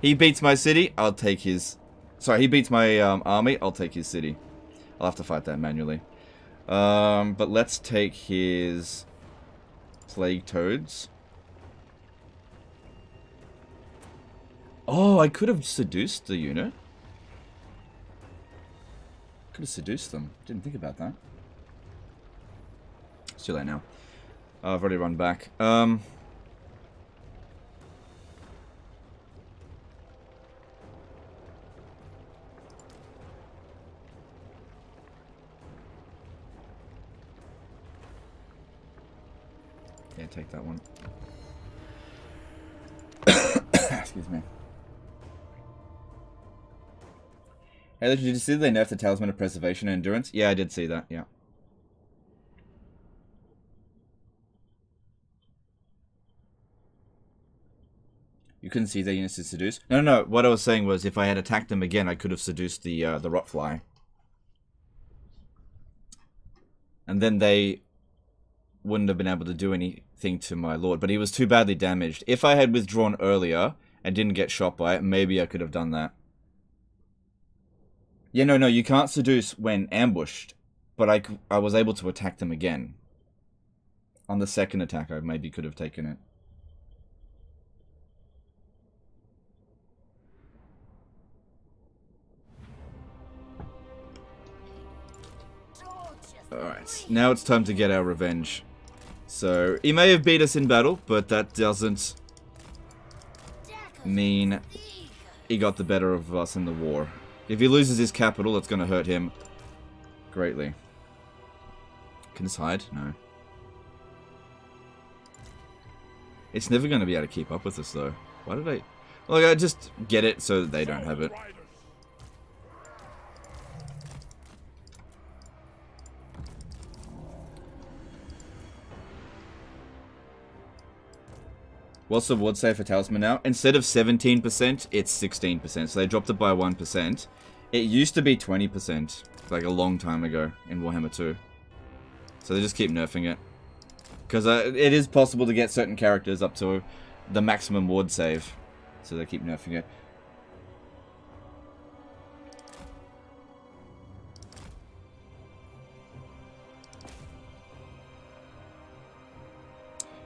He beats my city, I'll take his... Sorry, he beats my army, I'll take his city. I'll have to fight that manually. But let's take his Plague Toads. Oh, I could have seduced the unit. Could have seduced them. Didn't think about that. It's too late now. I've already run back. Yeah, take that one. Excuse me. Hey, did you see they nerfed the Talisman of Preservation and Endurance? Yeah, I did see that, yeah. You couldn't see their units to seduce? No, what I was saying was if I had attacked them again, I could have seduced the Rotfly. And then they wouldn't have been able to do anything to my lord, but he was too badly damaged. If I had withdrawn earlier and didn't get shot by it, maybe I could have done that. Yeah, no, you can't seduce when ambushed, but I was able to attack them again. On the second attack, I maybe could have taken it. Alright, now it's time to get our revenge. So, he may have beat us in battle, but that doesn't mean he got the better of us in the war. If he loses his capital, it's going to hurt him greatly. Can this hide? No. It's never going to be able to keep up with us, though. Why did I... Like, I just get it so that they don't have it. What's the ward save for Talisman now? Instead of 17%, it's 16%. So they dropped it by 1%. It used to be 20%, like a long time ago in Warhammer 2. So they just keep nerfing it. Because it is possible to get certain characters up to the maximum ward save. So they keep nerfing it.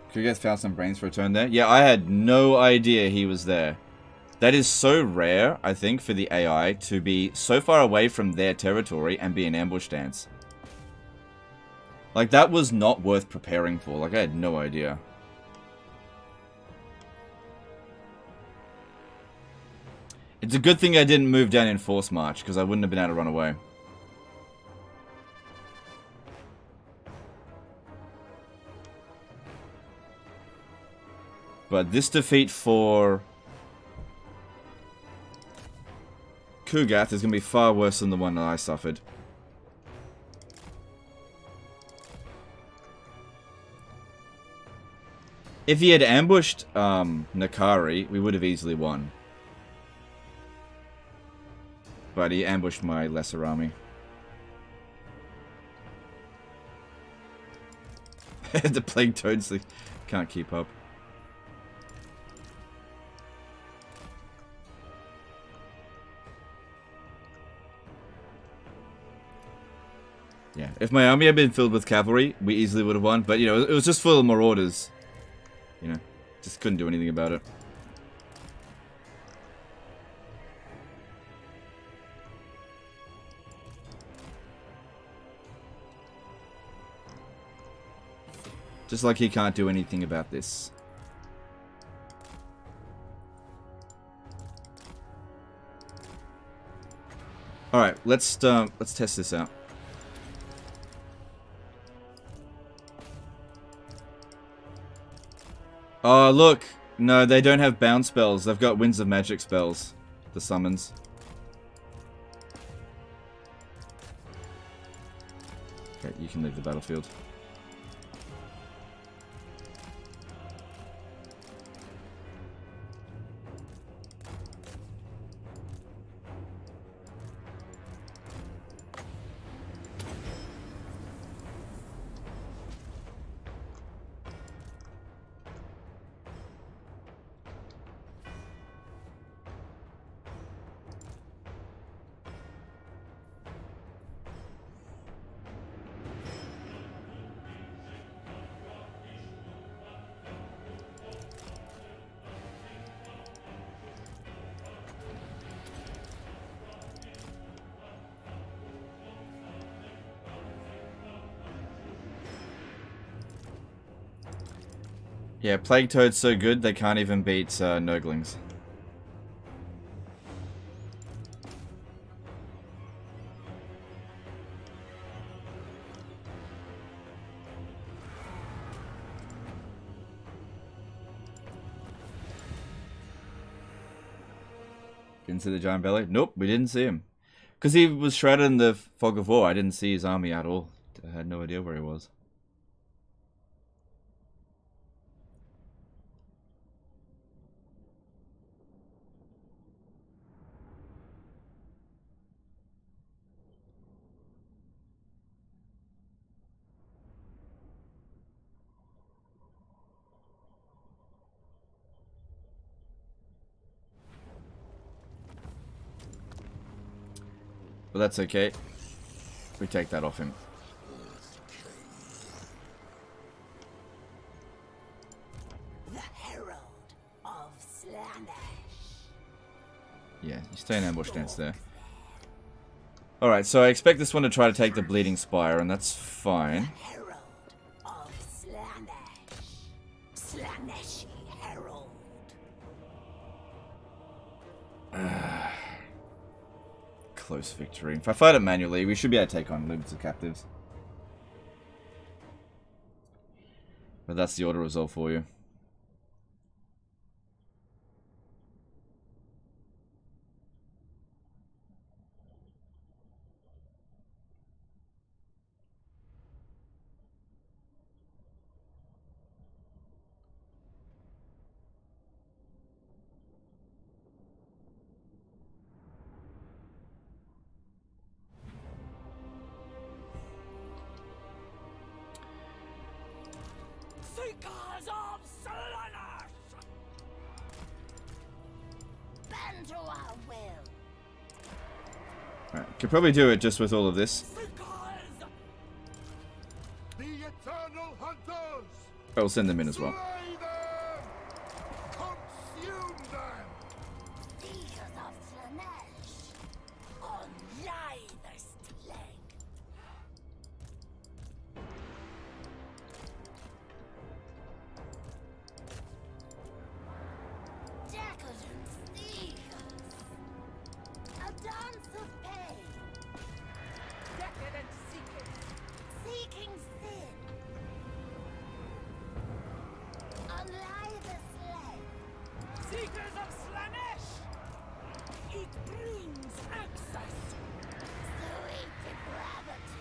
Could you guys found some brains for a turn there? Yeah, I had no idea he was there. That is so rare, I think, for the AI to be so far away from their territory and be in ambush stance. Like, that was not worth preparing for. Like, I had no idea. It's a good thing I didn't move down in Force March, because I wouldn't have been able to run away. But this defeat for Kugath is going to be far worse than the one that I suffered. If he had ambushed Nikari, we would have easily won. But he ambushed my lesser army. The Plague Toads can't keep up. Yeah, if my army had been filled with cavalry, we easily would have won. But, you know, it was just full of marauders. You know, just couldn't do anything about it. Just like he can't do anything about this. Alright, let's test this out. Oh, look! No, they don't have bound spells. They've got Winds of Magic spells. The summons. Okay, you can leave the battlefield. Yeah, Plague Toad's so good they can't even beat Nurglings. Didn't see the giant belly? Nope, we didn't see him. Because he was shrouded in the fog of war, I didn't see his army at all. I had no idea where he was. But that's okay. We take that off him. The Herald of Slanesh. Yeah, you stay in ambush stance there. Alright, so I expect this one to try to take the Bleeding Spire, and that's fine. Herald of Slanesh. Slaneshi Herald. Close victory. If I fight it manually, we should be able to take on limited captives. But that's the auto resolve for you. Seekers of Slanesh! Bend to our will. Alright, could probably do it just with all of this. Seekers! The eternal hunters! I'll send them in as well. Slay them! Consume them! Seekers of Slanesh! On livest leg! Decadent seekers! A dance of pain! Decadent seekers! Seeking sin! On livest leg! Seekers of Slanesh! It brings access! Sweet depravity!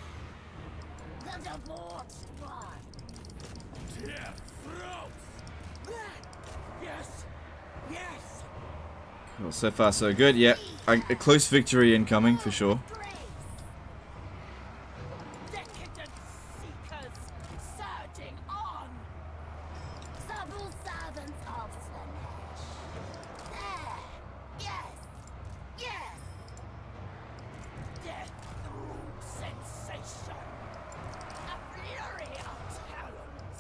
The debauched one! Death throats! Yes! Yes! Well, so far so good. Yeah, a close victory incoming for sure. Grace! Decadent seekers surging on! Subtle servants of Slanesh! There! Yes! Yes! Death through sensation! A flurry of talons!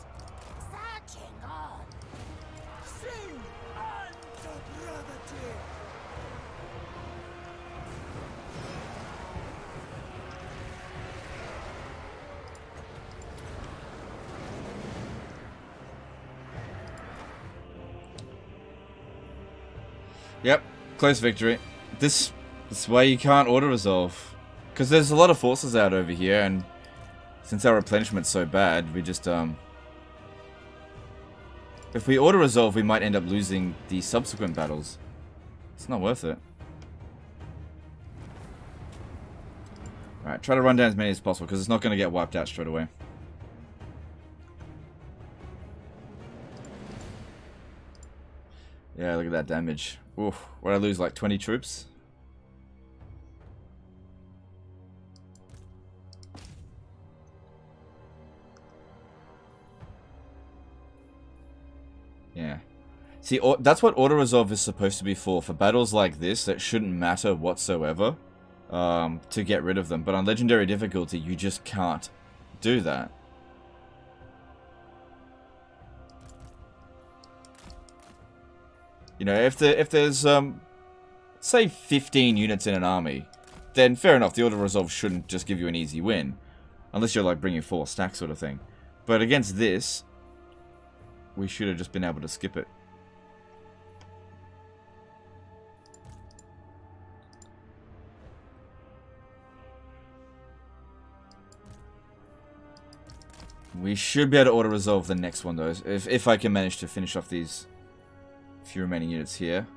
Surging on! Sin and depravity! Yep, close victory. This way you can't auto-resolve. Because there's a lot of forces out over here, and since our replenishment's so bad, we just, if we auto-resolve, we might end up losing the subsequent battles. It's not worth it. Alright, try to run down as many as possible, because it's not going to get wiped out straight away. Yeah, look at that damage. Oof, what did I lose, like 20 troops? Yeah. See, that's what auto-resolve is supposed to be for battles like this that shouldn't matter whatsoever, to get rid of them. But on Legendary difficulty, you just can't do that. You know, if there's, say 15 units in an army, then fair enough, the auto-resolve shouldn't just give you an easy win. Unless you're, like, bringing 4 stacks sort of thing. But against this, we should have just been able to skip it. We should be able to auto-resolve the next one, though, if I can manage to finish off these few remaining units here.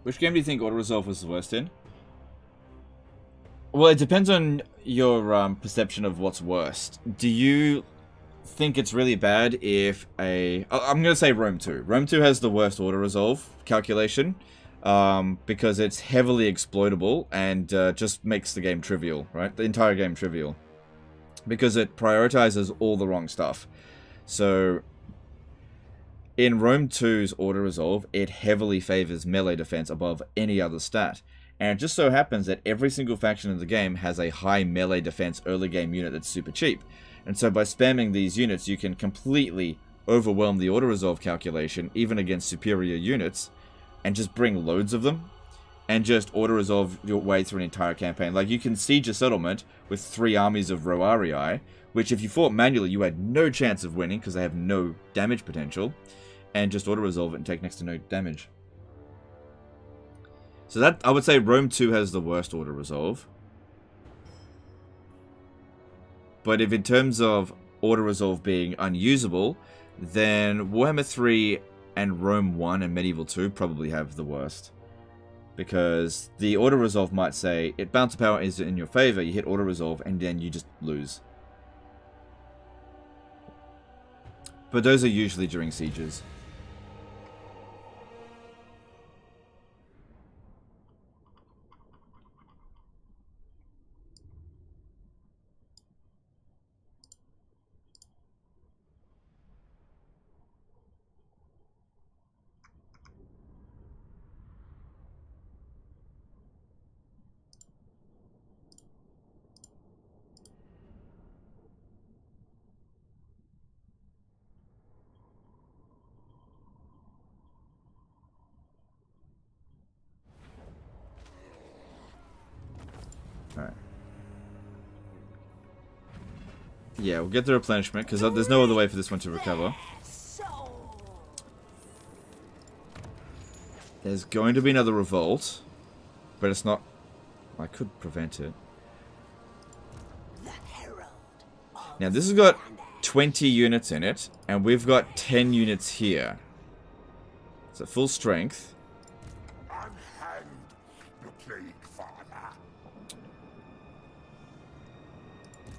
Which game do you think auto-resolve was the worst in? Well, it depends on your perception of what's worst. Do you think it's really bad if I'm going to say Rome 2. Rome 2 has the worst auto-resolve calculation because it's heavily exploitable and just makes the game trivial, right? The entire game trivial. Because it prioritizes all the wrong stuff. So in Rome 2's auto-resolve, it heavily favors melee defense above any other stat. And it just so happens that every single faction in the game has a high melee defense early game unit that's super cheap. And so by spamming these units, you can completely overwhelm the auto-resolve calculation, even against superior units, and just bring loads of them, and just auto-resolve your way through an entire campaign. Like, you can siege a settlement with 3 armies of Roarii, which if you fought manually, you had no chance of winning, because they have no damage potential, and just auto-resolve it and take next to no damage. So that, I would say Rome 2 has the worst auto-resolve. But if in terms of auto-resolve being unusable, then Warhammer 3 and Rome 1 and Medieval 2 probably have the worst. Because the auto-resolve might say, it bounce power is in your favor, you hit auto-resolve, and then you just lose. But those are usually during sieges. Alright. Yeah, we'll get the replenishment, because there's no other way for this one to recover. There's going to be another revolt, but it's not... I could prevent it. Now, this has got 20 units in it, and we've got 10 units here. It's at full strength.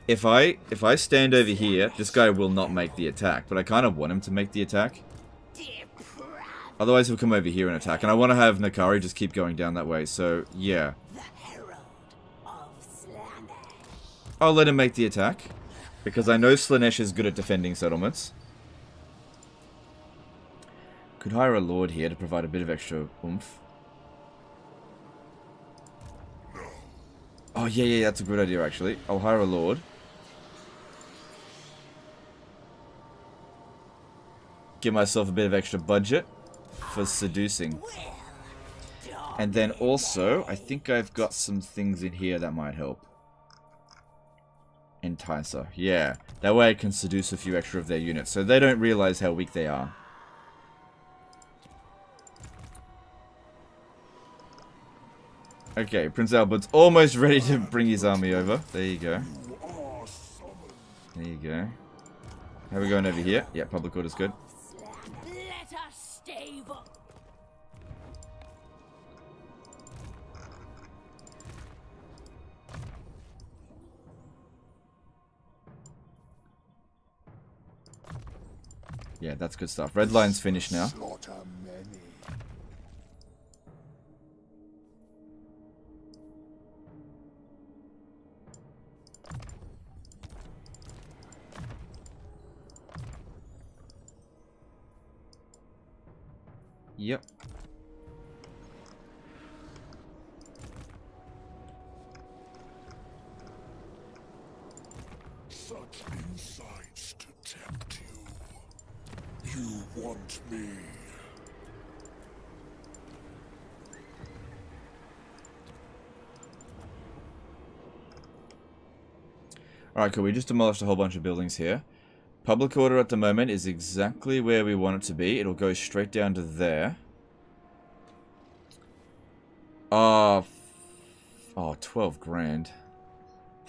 If I stand over here, this guy will not make the attack, but I kind of want him to make the attack. Otherwise he'll come over here and attack, and I want to have Nikari just keep going down that way, so yeah. I'll let him make the attack, because I know Slaanesh is good at defending settlements. Could hire a lord here to provide a bit of extra oomph. Oh yeah, that's a good idea actually. I'll hire a lord. Give myself a bit of extra budget for seducing. And then also, I think I've got some things in here that might help. Enticer, yeah. That way I can seduce a few extra of their units, so they don't realize how weak they are. Okay, Prince Albert's almost ready to bring his army over. There you go. There you go. How are we going over here? Yeah, public order's good. Let us stave up. Yeah, that's good stuff. Red line's finished now. Yep. you want me? Alright, cool. We just demolished a whole bunch of buildings here. Public order at the moment is exactly where we want it to be. It'll go straight down to there. Oh, 12 grand.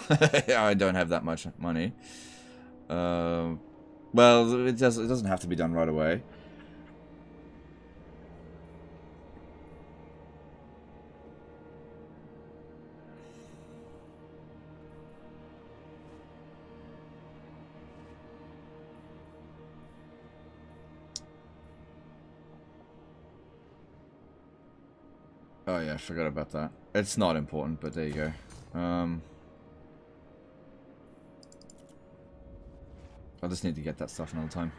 I don't have that much money. Well, it doesn't have to be done right away. Oh yeah, I forgot about that. It's not important, but there you go. I just need to get that stuff another time.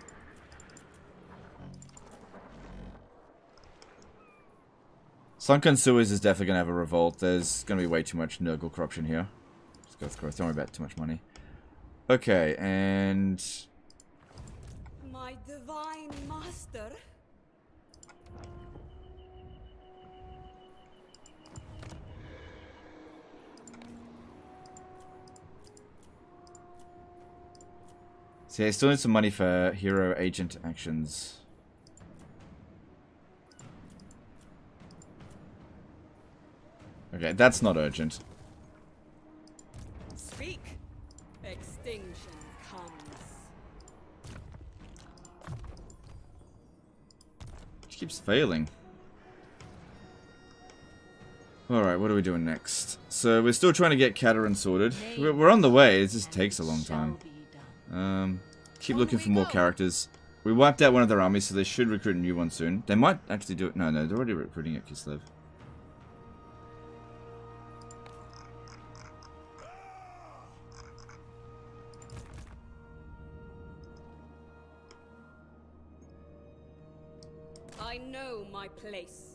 Sunken Sewers is definitely going to have a revolt. There's going to be way too much Nurgle corruption here. Just go through it. Don't worry about too much money. Okay, and... My divine master. See, I still need some money for hero agent actions. Okay, that's not urgent. Speak. Extinction comes. She keeps failing. Alright, what are we doing next? So, we're still trying to get Katarin sorted. We're on the way, it just takes a long time. Keep looking for more characters. We wiped out one of their armies, so they should recruit a new one soon. They might actually do it. No, they're already recruiting at Kislev. I know my place.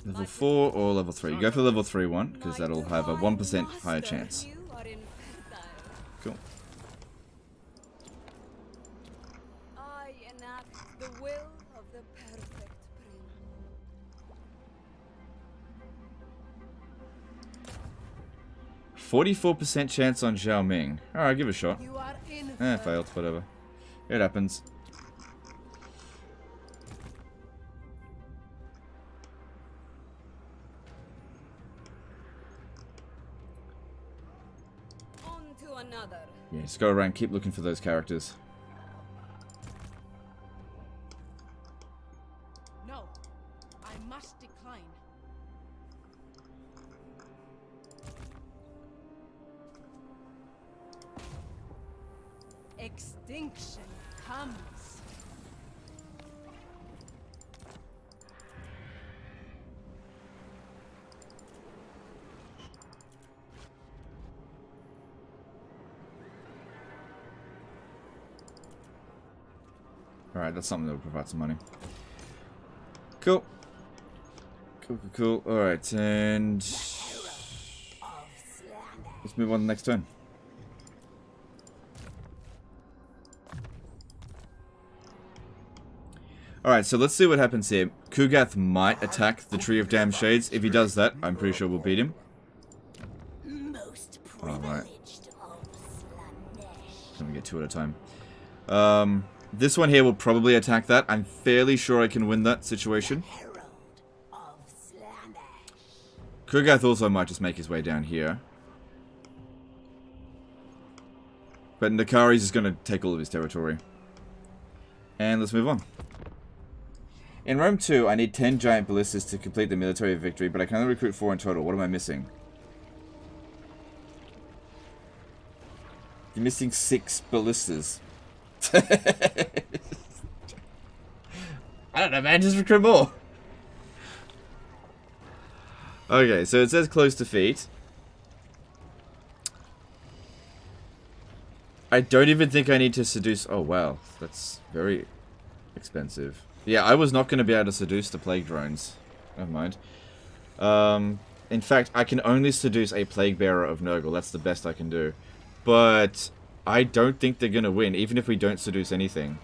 Level 4 or level 3? You go for level 3 one, because that'll have a 1% higher chance. Cool. I enact the will of the perfect prince. 44% chance on Zhao Ming. Alright, give it a shot. You are in. Failed, whatever. It happens. On to another. Yeah, just go around, keep looking for those characters. No, I must decline. Extinction comes. Alright, that's something that will provide some money. Cool. Cool. Alright, and... let's move on to the next turn. Alright, so let's see what happens here. Kugath might attack the Tree of Damned Shades. If he does that, I'm pretty sure we'll beat him. Most Alright. privileged of Slanesh. Let me get two at a time. This one here will probably attack that. I'm fairly sure I can win that situation. Herald of Slanesh. Kugath also might just make his way down here. But Nikari's just going to take all of his territory. And let's move on. In Rome 2, I need 10 giant ballistas to complete the military victory, but I can only recruit 4 in total. What am I missing? You're missing 6 ballistas. I don't know, man. Just recruit more. Okay, so it says close defeat. I don't even think I need to seduce... oh, wow. That's very expensive. Yeah, I was not going to be able to seduce the plague drones. Never mind. In fact, I can only seduce a Plague Bearer of Nurgle. That's the best I can do. But I don't think they're going to win, even if we don't seduce anything.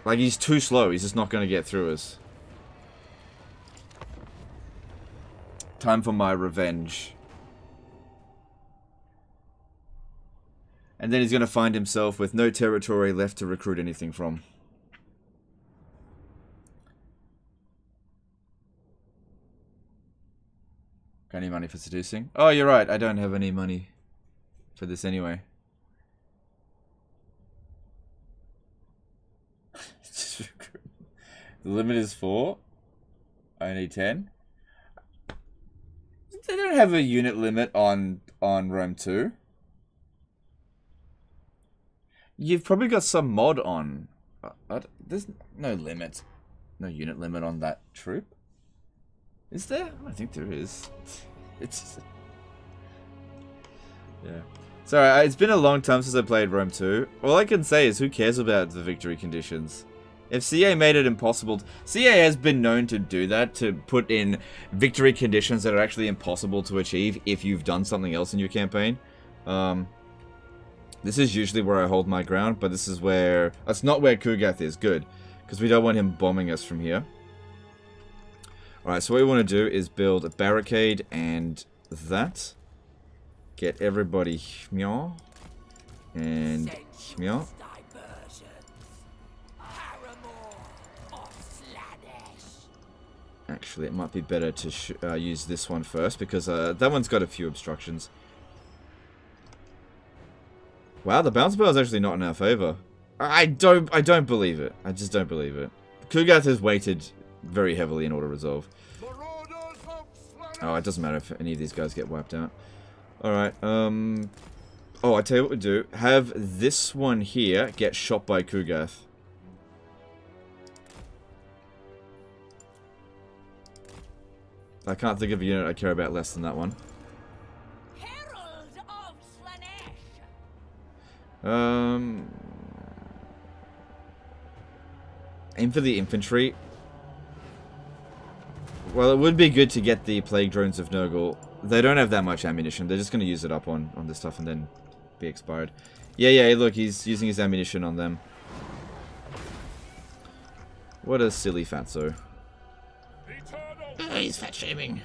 Like, he's too slow. He's just not going to get through us. Time for my revenge. And then he's going to find himself with no territory left to recruit anything from. Got any money for seducing? Oh, you're right. I don't have any money for this anyway. The limit is 4. I need 10. They don't have a unit limit on Rome 2. You've probably got some mod on. There's no limit. No unit limit on that troop. Is there? I don't think there is. It's... Yeah. Sorry, it's been a long time since I played Rome 2. All I can say is, who cares about the victory conditions? If CA made it impossible... CA has been known to do that, to put in victory conditions that are actually impossible to achieve if you've done something else in your campaign. This is usually where I hold my ground, but this is where... That's not where Kugath is. Good. Because we don't want him bombing us from here. Alright, so what we want to do is build a barricade and that. Get everybody Hmyo. And Hmyo. Actually, it might be better to use this one first, because that one's got a few obstructions. Wow, the bounce bell is actually not in our favor. I don't believe it. I just don't believe it. Kugath has weighted very heavily in auto resolve. Oh, it doesn't matter if any of these guys get wiped out. Alright, oh, I tell you what we do. Have this one here get shot by Kugath. I can't think of a unit I care about less than that one. Herald of Slanesh. Aim for the infantry. Well, it would be good to get the Plague Drones of Nurgle. They don't have that much ammunition. They're just going to use it up on this stuff and then be expired. Yeah, look, he's using his ammunition on them. What a silly fatso. He's fat shaming.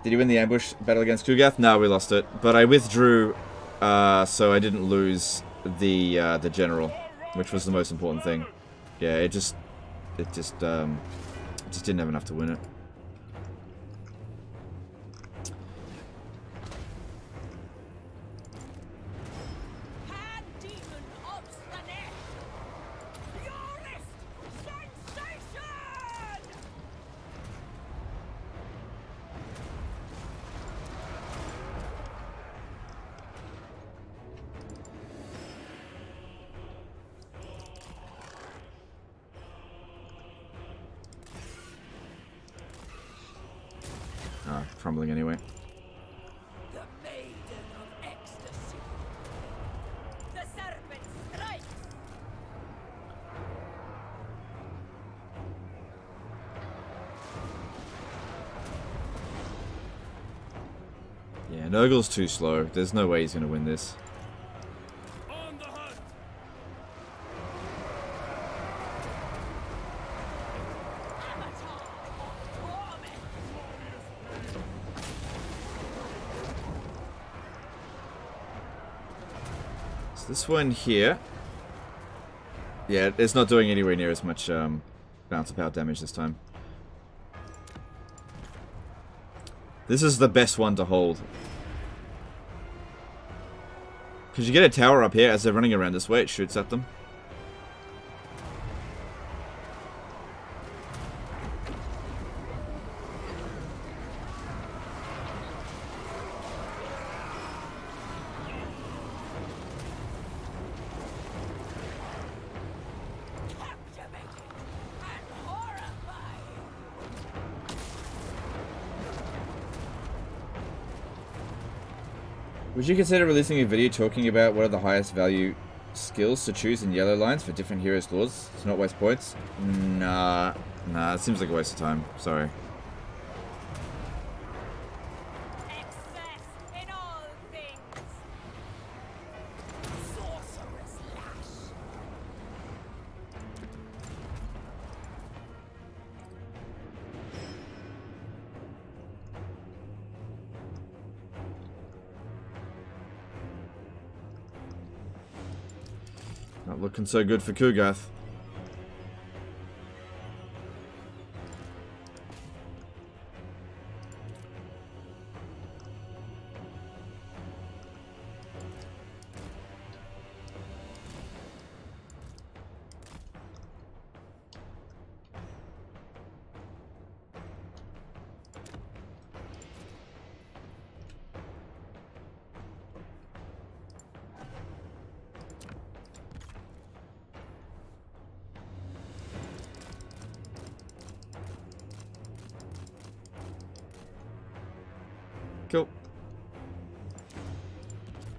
Did he win the ambush battle against Kugath? No, we lost it. But I withdrew, so I didn't lose the general, which was the most important thing. Yeah, it just didn't have enough to win it. Crumbling anyway. The maiden of ecstasy. The serpent strikes. Yeah, Nurgle's too slow. There's no way he's going to win this. On the hunt. This one here, yeah, it's not doing anywhere near as much bounce of power damage this time. This is the best one to hold. Because you get a tower up here as they're running around this way, it shoots at them. Would you consider releasing a video talking about what are the highest value skills to choose in yellow lines for different heroes' laws to not waste points? Nah, it seems like a waste of time. Sorry. Excess in all things. Sorcerer's lash. Not looking so good for Kugath. Cool.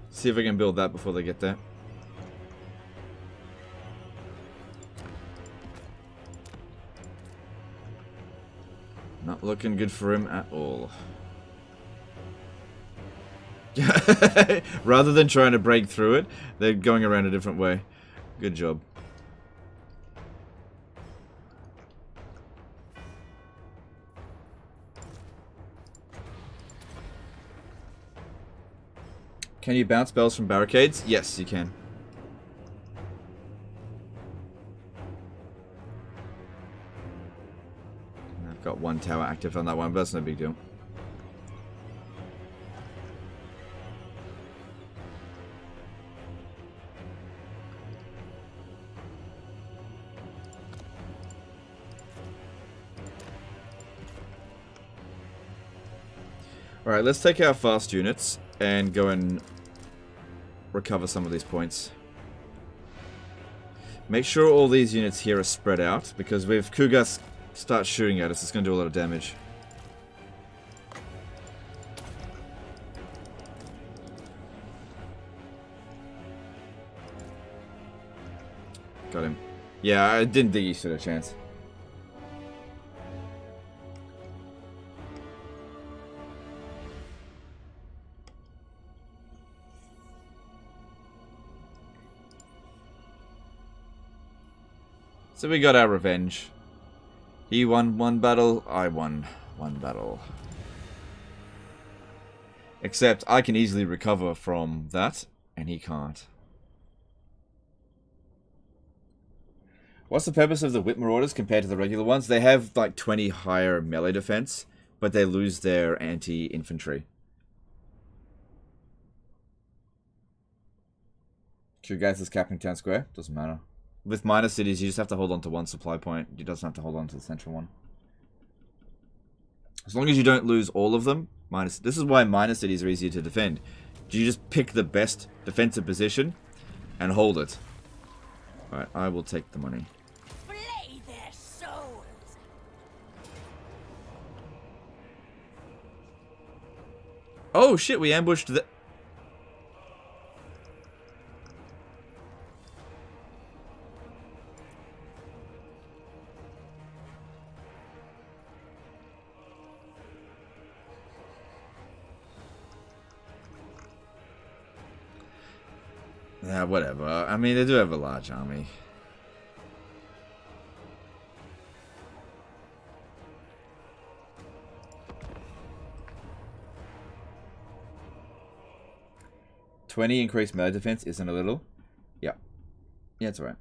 See if I can build that before they get there. Not looking good for him at all. Rather than trying to break through it, they're going around a different way. Good job. Can you bounce spells from barricades? Yes, you can. I've got one tower active on that one, but that's no big deal. Alright, let's take our fast units and go and recover some of these points. Make sure all these units here are spread out, because if Kugas starts shooting at us, it's going to do a lot of damage. Got him. Yeah, I didn't think he stood a chance. So we got our revenge. He won one battle, I won one battle. Except I can easily recover from that, and he can't. What's the purpose of the Whip Marauders compared to the regular ones? They have like 20 higher melee defense, but they lose their anti-infantry. Kugath is capping town square? Doesn't matter. With minor cities, you just have to hold on to one supply point. You doesn't have to hold on to the central one. As long as you don't lose all of them, this is why minor cities are easier to defend. You just pick the best defensive position and hold it. Alright, I will take the money. Flay their souls. Oh shit, we ambushed the... Yeah, whatever. I mean, they do have a large army. $20 increased melee defense isn't a little. Yeah. Yeah, it's alright.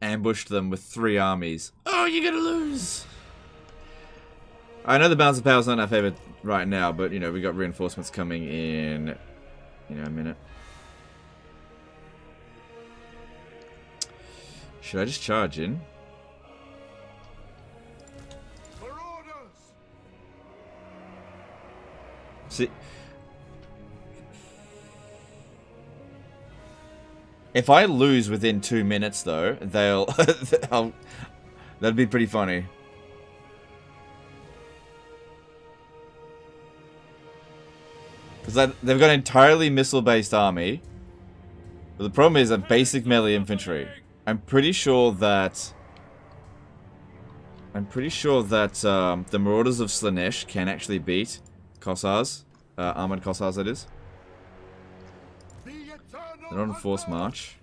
Ambushed them with 3 armies. Oh, you're gonna lose! I know the balance of power is not in our favor right now, but, you know, we got reinforcements coming in, you know, a minute. Should I just charge in? See, If I lose within 2 minutes, though, they'll... that'd be pretty funny. Because they've got an entirely missile-based army. But the problem is that basic melee infantry. I'm pretty sure that the Marauders of Slaanesh can actually beat Kossars. Armored Kossars, that is. They're on a forced march.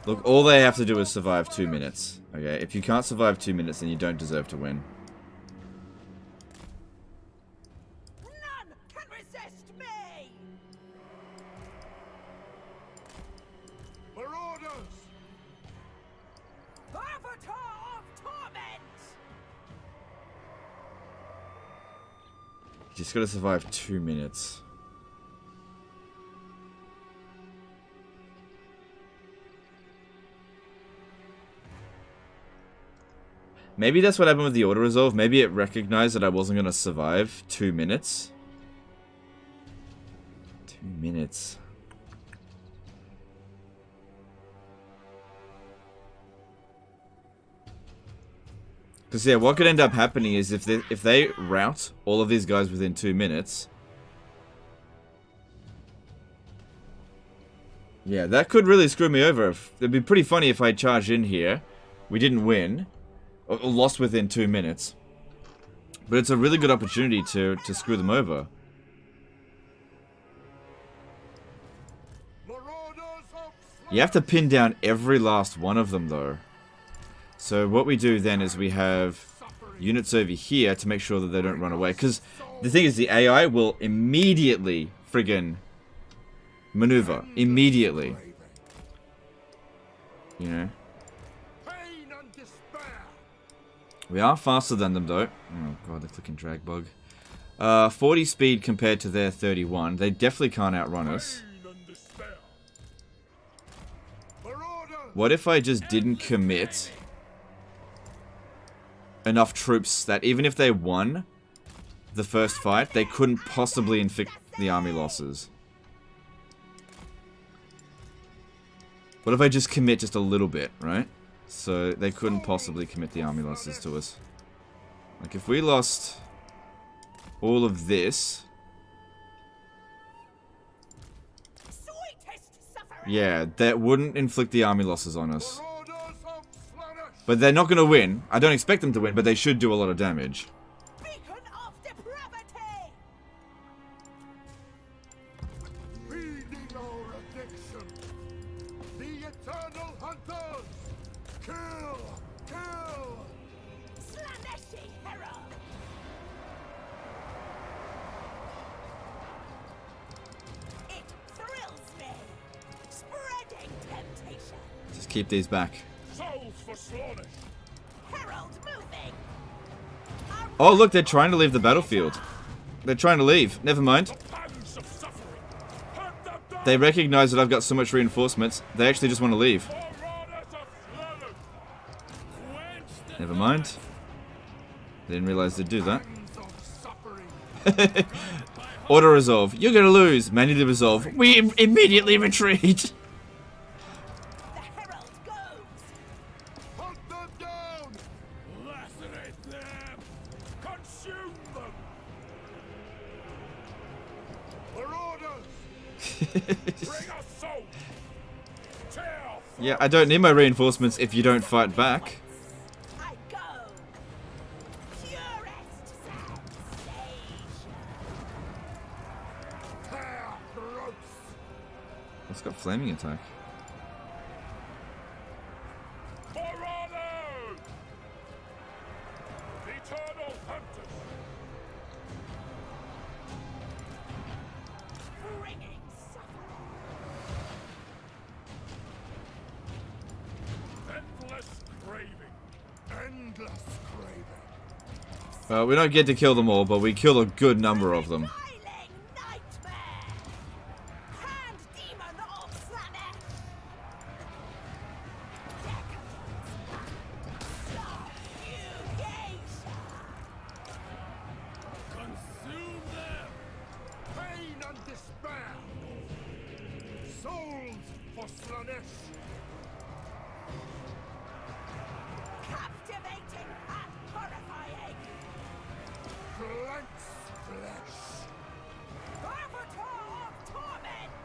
Look, all they have to do is survive 2 minutes. Okay, if you can't survive 2 minutes, then you don't deserve to win. None can resist me! Marauders! Avatar of torment! You just gotta survive 2 minutes. Maybe that's what happened with the auto-resolve. Maybe it recognized that I wasn't going to survive 2 minutes. 2 minutes. Because, yeah, what could end up happening is if they rout all of these guys within 2 minutes... Yeah, that could really screw me over. It'd be pretty funny if I charged in here. We didn't win. Lost within 2 minutes. But it's a really good opportunity to screw them over. You have to pin down every last one of them, though. So what we do then is we have units over here to make sure that they don't run away. Because the thing is, the AI will immediately friggin' maneuver. Immediately. You know? We are faster than them, though. Oh god, the click and drag bug. 40 speed compared to their 31. They definitely can't outrun us. What if I just didn't commit enough troops that even if they won the first fight, they couldn't possibly inflict the army losses? What if I just commit just a little bit, right? So they couldn't possibly commit the army losses to us. Like if we lost all of this, yeah, that wouldn't inflict the army losses on us. But they're not going to win. I don't expect them to win, but they should do a lot of damage. Just keep these back. Oh, look, they're trying to leave the battlefield. They're trying to leave. Never mind. They recognize that I've got so much reinforcements. They actually just want to leave. Never mind. They didn't realize they'd do that. Auto-resolve. You're gonna lose. Manually resolve. We immediately retreat. Yeah, I don't need my reinforcements if you don't fight back. It's got flaming attack. We don't get to kill them all, but we kill a good number of them. Pain and despair! Souls Captivating and horrifying. Cleanse flesh. Avatar of torment.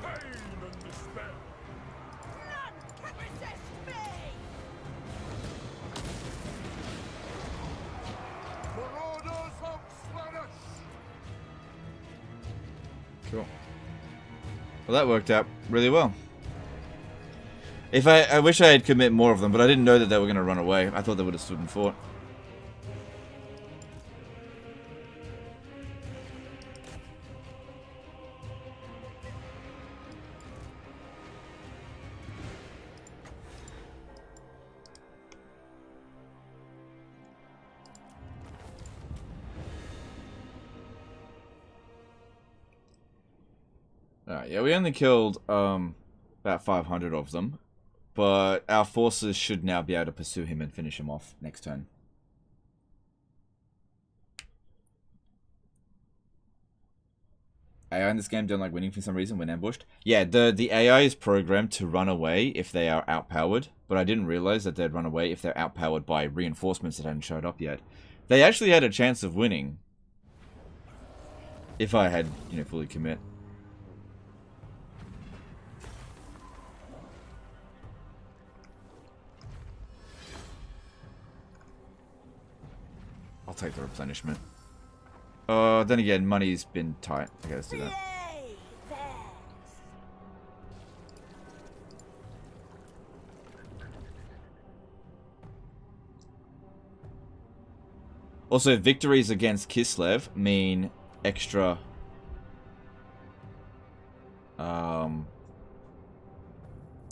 Pain and despair. None can resist me. Marauders of Slaanesh. Cool. Well, that worked out really well. If I wish I had commit more of them, but I didn't know that they were going to run away. I thought they would have stood and fought. Alright, yeah, we only killed about 500 of them, but our forces should now be able to pursue him and finish him off next turn. AI in this game don't like winning for some reason when ambushed. Yeah, the AI is programmed to run away if they are outpowered, but I didn't realize that they'd run away if they're outpowered by reinforcements that hadn't showed up yet. They actually had a chance of winning if I had, you know, fully commit. I'll take the replenishment. Then again, money's been tight. Okay, let's do that. Slay them. Also, victories against Kislev mean extra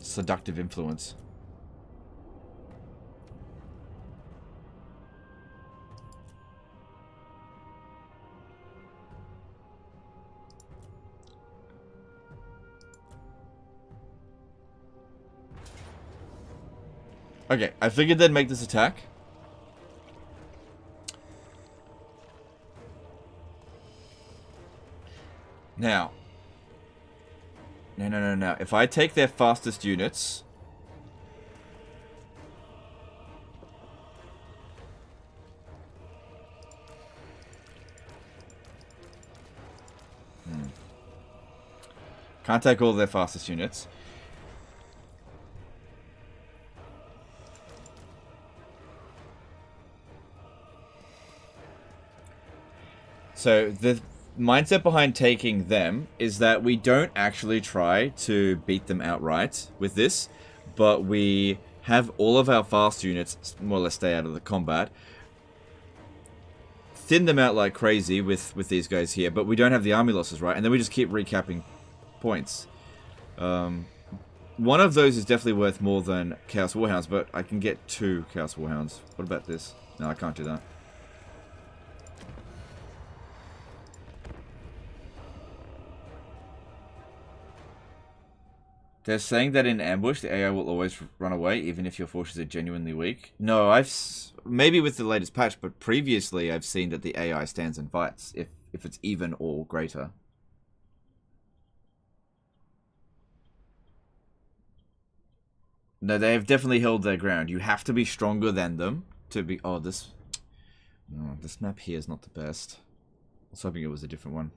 seductive influence. Okay, I figured they'd make this attack. Now. No. If I take their fastest units... Can't take all their fastest units. So the mindset behind taking them is that we don't actually try to beat them outright with this, but we have all of our fast units more or less stay out of the combat, thin them out like crazy with these guys here, but we don't have the army losses, right? And then we just keep recapping points. One of those is definitely worth more than Chaos Warhounds, but I can get 2 Chaos Warhounds. What about this? No, I can't do that. They're saying that in ambush, the AI will always run away, even if your forces are genuinely weak. No, maybe with the latest patch, but previously I've seen that the AI stands and fights, if it's even or greater. No, they have definitely held their ground. You have to be stronger than them to be... Oh, this map here is not the best. I was hoping it was a different one.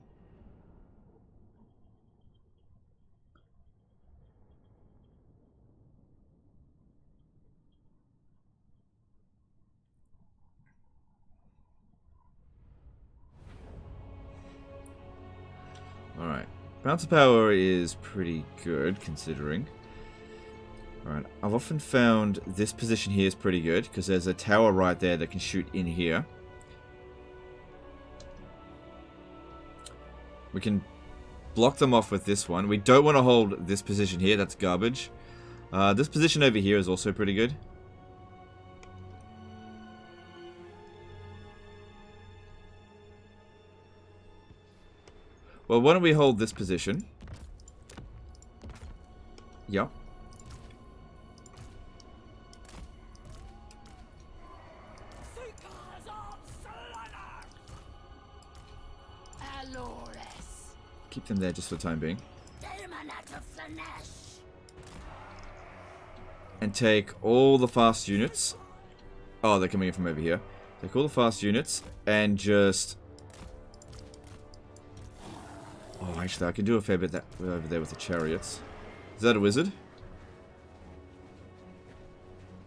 Alright. Bounce power is pretty good, considering. Alright, I've often found this position here is pretty good, because there's a tower right there that can shoot in here. We can block them off with this one. We don't want to hold this position here, that's garbage. This position over here is also pretty good. Well, why don't we hold this position? Yep. keep them there just for the time being. And take all the fast units. Oh, they're coming in from over here. Take all the fast units and just... Oh, actually, I can do a fair bit that over there with the chariots. Is that a wizard?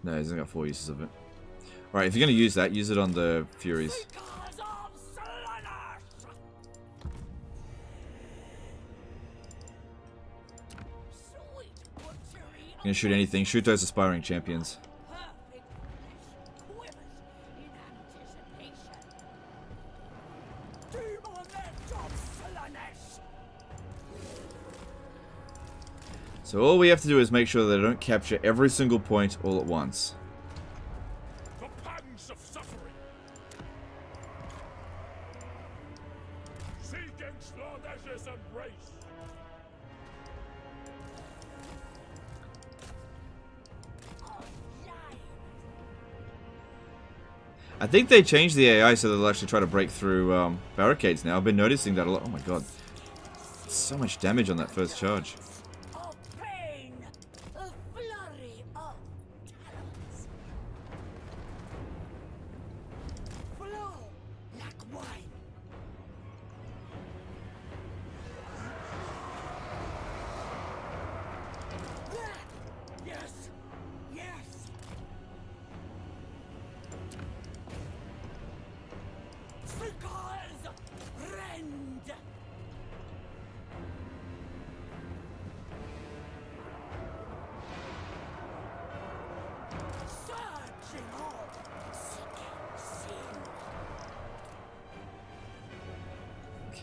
No, he's only got 4 uses of it. Alright, if you're going to use that, use it on the Furies. You're going to shoot anything. Shoot those aspiring champions. So all we have to do is make sure that they don't capture every single point all at once. The pangs of suffering. Seek Slaanesh's embrace. I think they changed the AI so they'll actually try to break through barricades now. I've been noticing that a lot. Oh my god. So much damage on that first charge.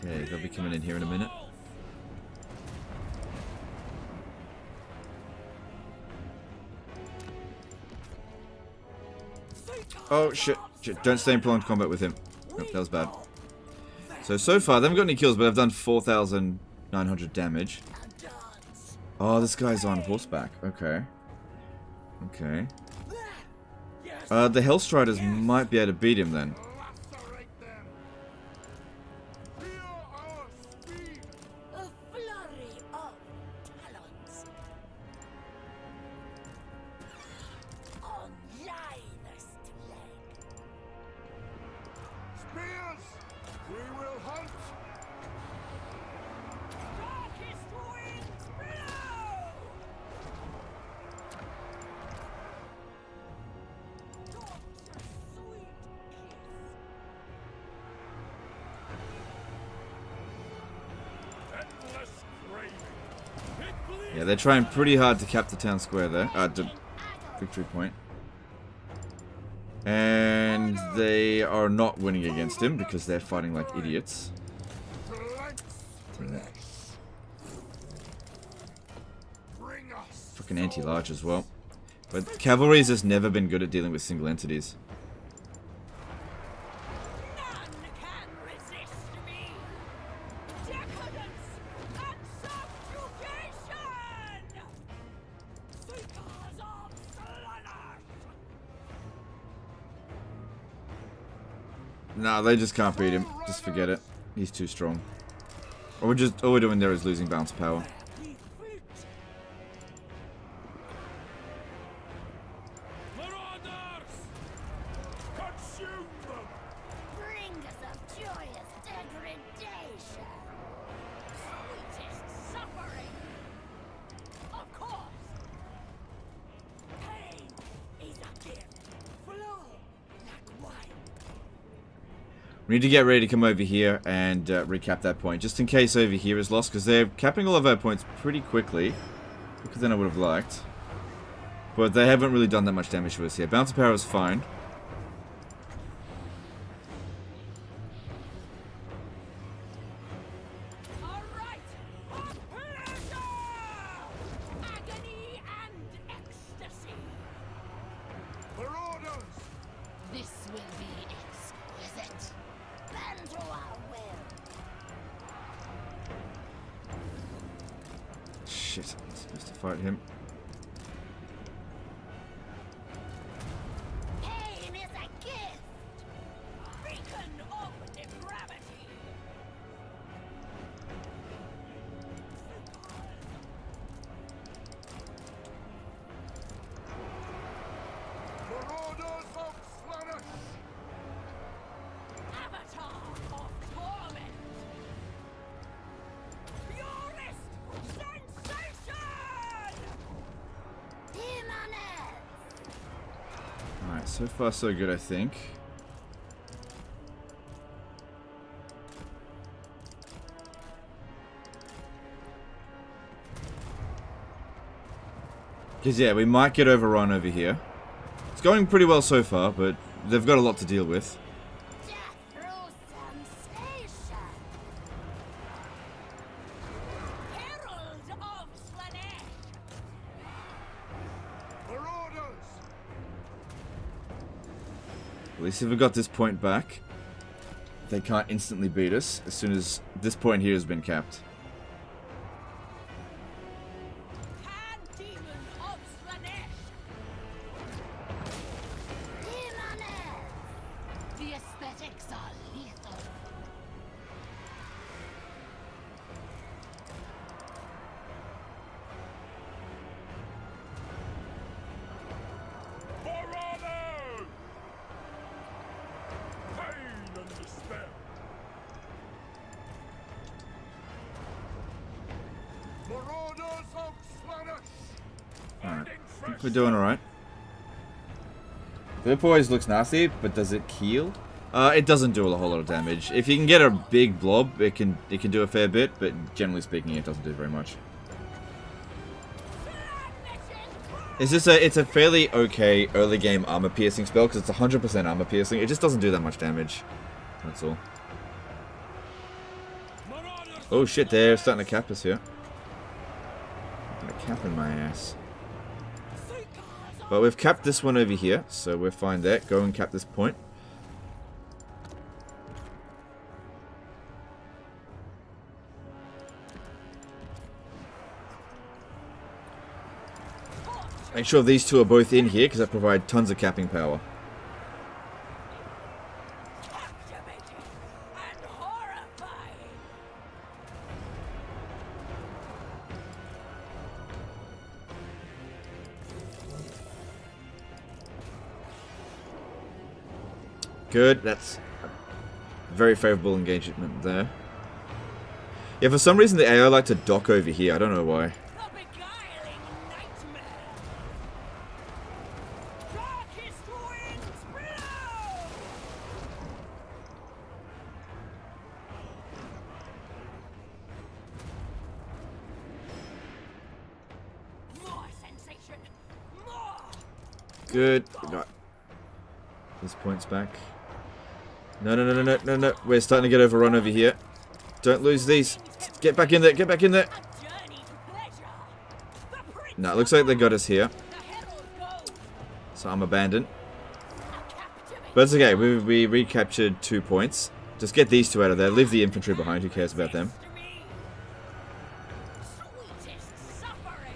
Okay, they'll be coming in here in a minute. Oh shit, shit, don't stay in prolonged combat with him. Nope, that was bad. So far, they haven't got any kills, but I've done 4,900 damage. Oh, this guy's on horseback. Okay. Okay. The Hellstriders might be able to beat him then. Yeah, they're trying pretty hard to cap the town square there, the victory point. And they are not winning against him because they're fighting like idiots. Fucking anti-large as well. But cavalry's just never been good at dealing with single entities. Nah, they just can't beat him. Just forget it. He's too strong. All we're doing there is losing bounce power. We need to get ready to come over here and recap that point, just in case over here is lost, because they're capping all of our points pretty quickly, quicker than I would have liked. But they haven't really done that much damage to us here. Bounce power is fine. Shit, I'm supposed to fight him. Pain is a gift. Beacon of depravity. So far, so good, I think. Because, yeah, we might get overrun over here. It's going pretty well so far, but they've got a lot to deal with. Death through sensation. Herald of Slanesh. Marauders! At least if we got this point back, they can't instantly beat us as soon as this point here has been capped. Hand demon of Slanesh. Demones. The aesthetics are lethal. Marauders! Pain and despair. Marauders of Slanesh! Alright, I think we're doing alright. The whip always looks nasty, but does it heal? It doesn't do a whole lot of damage. If you can get a big blob, it can do a fair bit, but generally speaking, it doesn't do very much. It's a fairly okay early game armor piercing spell because it's 100% armor piercing. It just doesn't do that much damage. That's all. Oh shit, they're starting to cap us here. They're capping my ass. But we've capped this one over here, so we're fine there. Go and cap this point. Make sure these two are both in here because that provide tons of capping power. Captivating and horrifying. Good, that's a very favorable engagement there. Yeah, for some reason the AI like to dock over here. I don't know why. The beguiling nightmare. Darkest winds blow. More sensation. More. Good. We got these points back. No, no, no, no, no, no, no. We're starting to get overrun over here. Don't lose these. Get back in there. Get back in there. A journey to pleasure. The prince No, it looks like they got us here. the herald goes. So I'm abandoned. A captivating But it's okay. We recaptured 2 points. Just get these two out of there. Leave the infantry behind. Who cares about them? mystery. Sweetest suffering.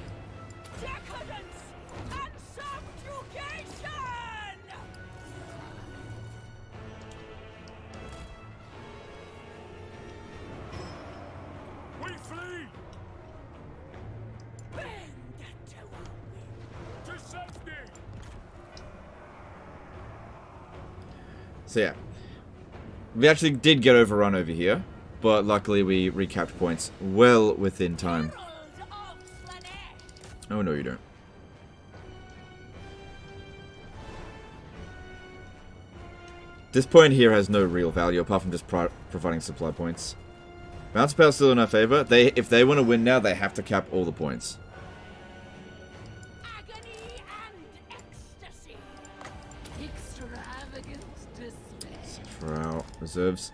Decadence and subjugation. We flee! Bend to a wind. To safety! So yeah. We actually did get overrun over here. But luckily we recapped points well within time. Herald of Slanesh. Oh no, you don't. This point here has no real value apart from just providing supply points. Bounce power's still in our favor. If they want to win now, they have to cap all the points. Agony and ecstasy. Extravagant display. For our reserves.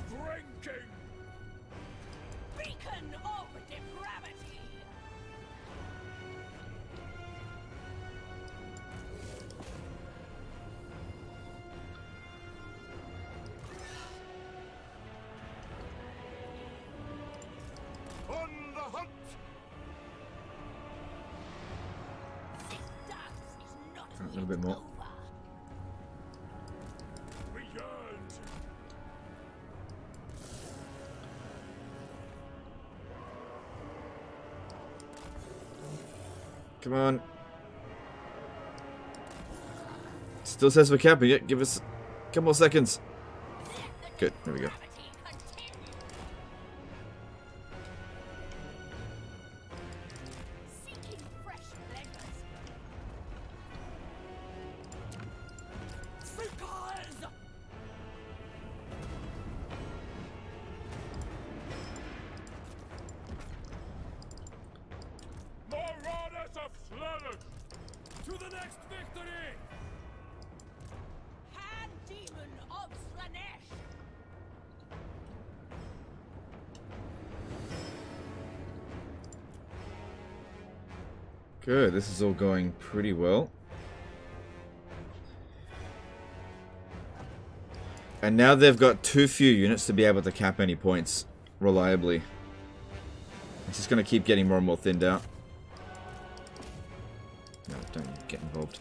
Drinking! Beacon of depravity. On the hunt! This dance is not A little bit more. over. We yearn to Come on. Still says we're capping it. Give us a couple more seconds. Good. There we go. Marauders of Slaanesh! To the next victory! Hand demon of Slaanesh! Good. This is all going pretty well. And now they've got too few units to be able to cap any points reliably. It's just going to keep getting more and more thinned out. No, don't get involved.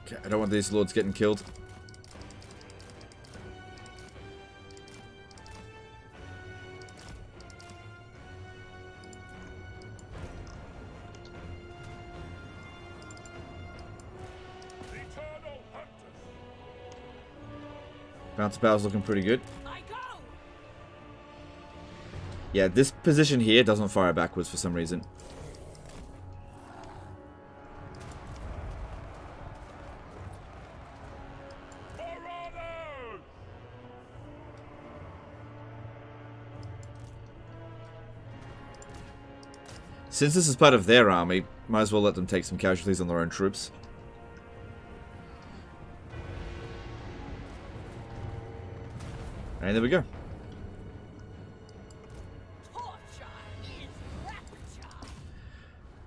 Okay, I don't want these lords getting killed. Bounce power's looking pretty good. Yeah, this position here doesn't fire backwards for some reason. Since this is part of their army, might as well let them take some casualties on their own troops. And there we go.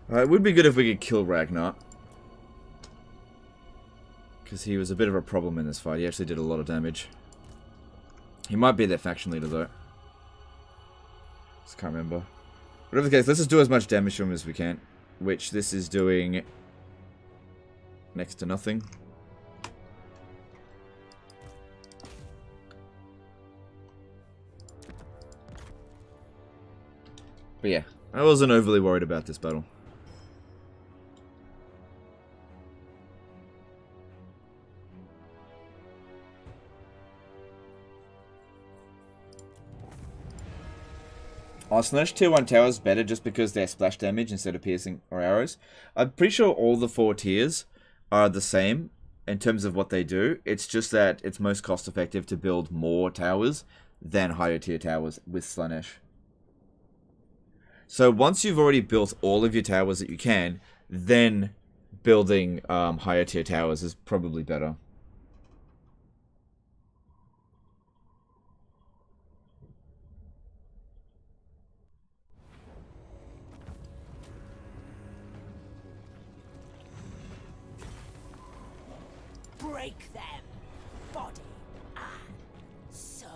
It would be good if we could kill Ragnar. Because he was a bit of a problem in this fight. He actually did a lot of damage. He might be their faction leader though. Just can't remember. Whatever the case, let's just do as much damage to him as we can. Which this is doing next to nothing. But yeah, I wasn't overly worried about this battle. Slaanesh tier 1 towers better just because they're splash damage instead of piercing or arrows. I'm pretty sure all the 4 tiers are the same in terms of what they do. It's just that it's most cost effective to build more towers than higher tier towers with Slaanesh. So once you've already built all of your towers that you can, then building higher tier towers is probably better. Break them, body and soul.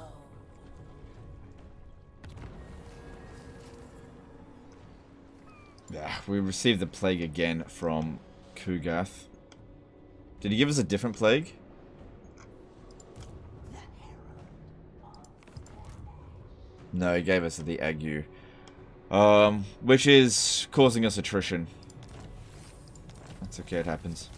Yeah, we received the plague again from Kugath. Did he give us a different plague? No, he gave us the ague. Which is causing us attrition. That's okay, it happens.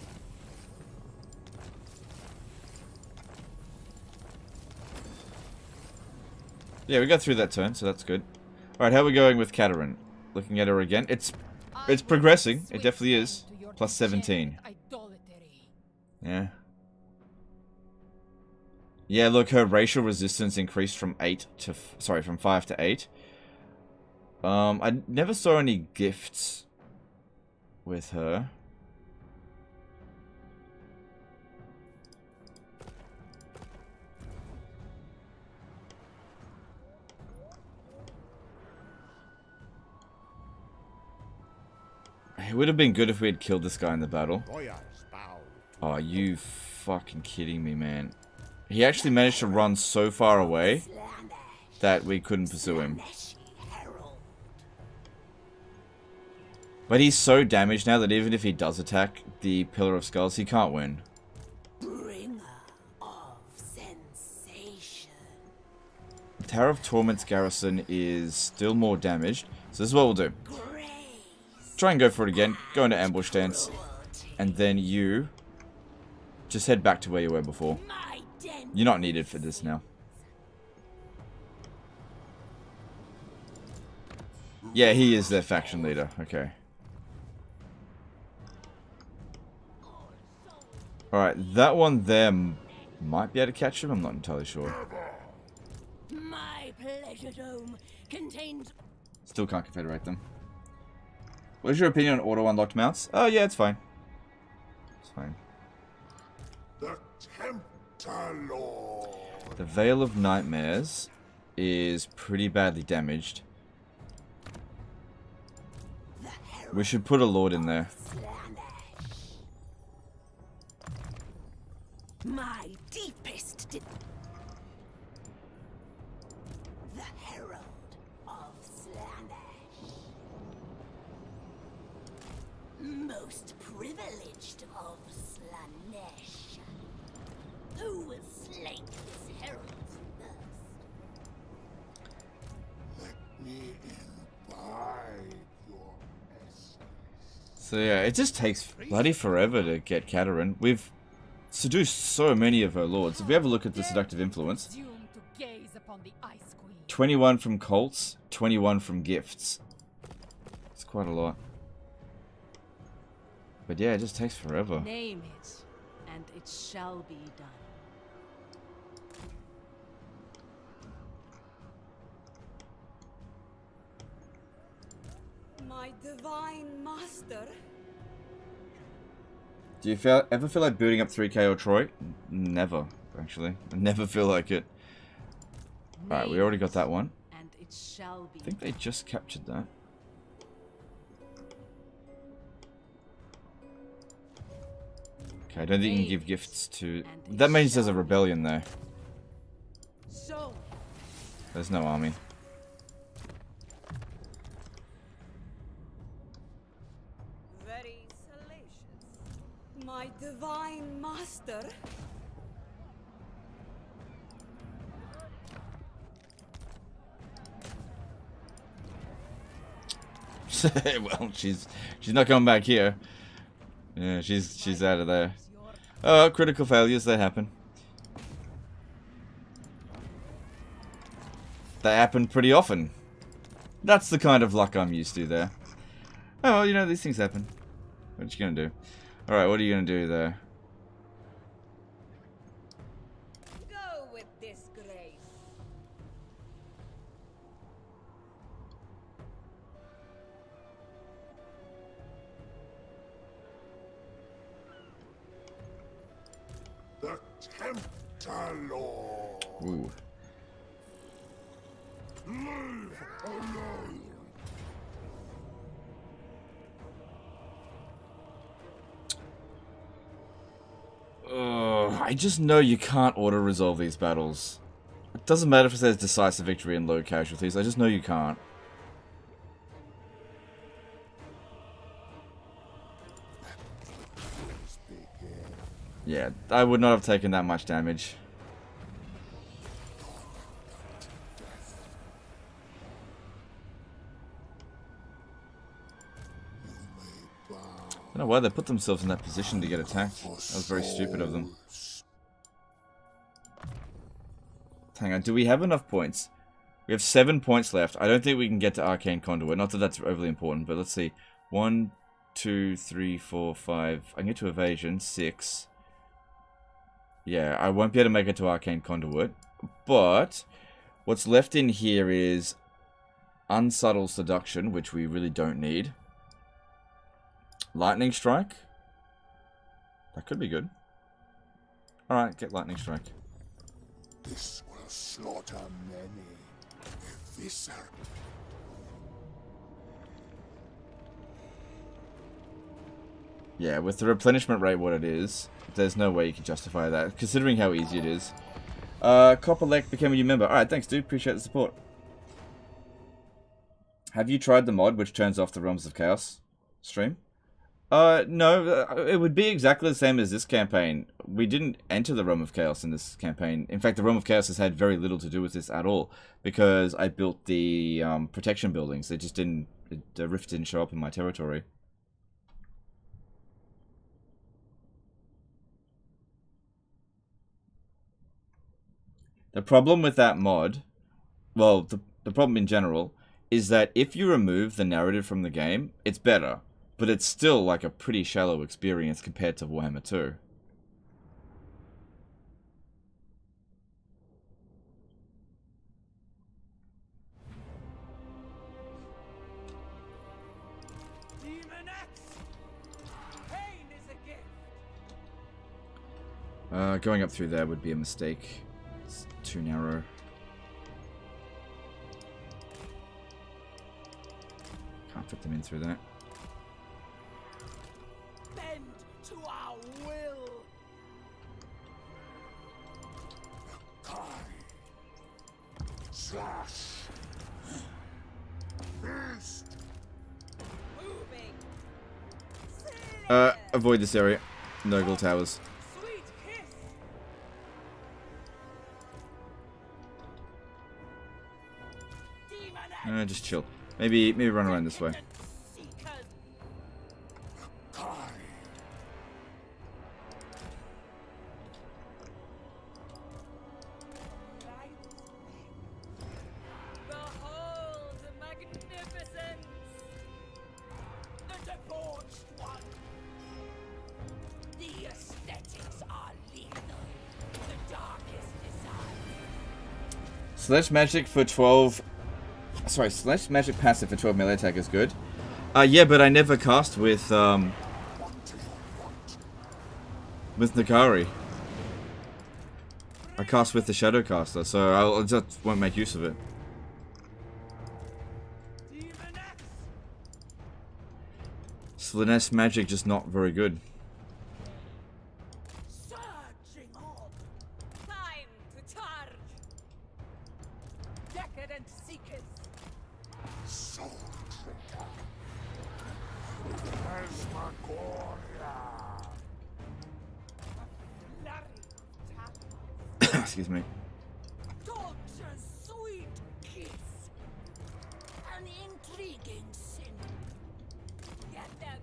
Yeah, we got through that turn, so that's good. Alright, how are we going with Katarin? Looking at her again. It's progressing. It definitely is. Plus 17. Yeah. Yeah, look, her racial resistance increased from 5 to 8. I never saw any gifts with her. It would have been good if we had killed this guy in the battle. Oh, you fucking kidding me, man. he actually managed to run so far away that we couldn't pursue him. But he's so damaged now that even if he does attack the Pillar of Skulls, he can't win. Bringer of sensation. Tower of Torment's garrison is still more damaged, so this is what we'll do. Try and go for it again, go into ambush stance, and then you just head back to where you were before. You're not needed for this now. Yeah, he is their faction leader, okay. Alright, that one there might be able to catch him, I'm not entirely sure. My pleasure dome contains. Still can't confederate them. What is your opinion on auto-unlocked mounts? Oh yeah, it's fine. It's fine. The Tempter Lord. The Veil of Nightmares is pretty badly damaged. We should put a Lord in there. My deepest the Herald of Slanesh. Most privileged of Slanesh. Who will slake this herald's thirst? Let me imbibe your essence. So yeah, it just takes bloody forever to get Katarin. We've seduced so many of her lords. If we have a look at the seductive influence, Presume to gaze upon the Ice Queen. 21 from cults, 21 from gifts. It's quite a lot. But yeah, it just takes forever. Name it, and it shall be done. My divine master. Do you ever feel like booting up 3K or Troy? Never, actually. I never feel like it. Alright, we already got that one. And it shall be. I think they just captured that. Okay, I don't think you can give gifts to... That means there's a rebellion there. So. There's no army. Very salacious. My divine master. Well, she's not coming back here. Yeah, she's out of there. Oh, critical failures, they happen. They happen pretty often. That's the kind of luck I'm used to there. Oh, well, you know, these things happen. What you gonna do? Alright, what are you gonna do there? Go with disgrace. The Tempter Lord. Ooh. Leave alone. I just know you can't auto-resolve these battles. It doesn't matter if it says decisive victory and low casualties, I just know you can't. Yeah, I would not have taken that much damage. I don't know why they put themselves in that position to get attacked. That was very stupid of them. Hang on, do we have enough points? We have 7 points left. I don't think we can get to Arcane Conduit. Not that that's overly important, but let's see. 1, 2, 3, 4, 5. I can get to Evasion. 6. Yeah, I won't be able to make it to Arcane Conduit. But what's left in here is Unsubtle Seduction, which we really don't need. Lightning Strike. That could be good. Alright, get Lightning Strike. This will slaughter many. Eviscerate. Yeah, with the replenishment rate what it is, there's no way you can justify that, considering how easy it is. Copperlek became a new member. Alright, thanks dude, appreciate the support. Have you tried the mod which turns off the Realms of Chaos stream? No, it would be exactly the same as this campaign. We didn't enter the Realm of Chaos in this campaign. In fact, the Realm of Chaos has had very little to do with this at all, because I built the protection buildings. It just didn't, the rift didn't show up in my territory. The problem with that mod, well, the problem in general, is that if you remove the narrative from the game, it's better. But it's still like a pretty shallow experience compared to Warhammer 2. Going up through there would be a mistake. It's too narrow. Can't fit them in through that. Bend to our will. Slash. Fist. Moving. Avoid this area. Nurgle towers. Sweet kiss. Demon Just chill. Maybe run around this way. Behold magnificence. The debauched one. The aesthetics are lethal. The darkest desire. Slash magic for 12. Sorry, slash magic passive for 12 melee attack is good. Yeah, but I never cast with Nikari. I cast with the Shadowcaster, so I just won't make use of it. Slanesh magic just not very good. Surging on. Time to charge. Decadent seekers. Soul Traitor. Phasmagoria. Excuse me. Torture's sweet kiss. An intriguing sin. Get them.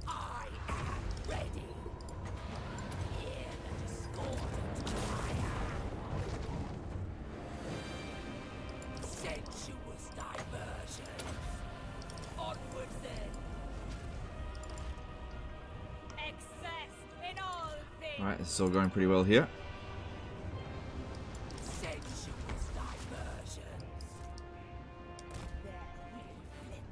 I am ready. Hear the discordant fire. Sensuous diversions. Onward then. Excess in all things. Alright, this is all going pretty well here. Sensuous diversions. There will flit.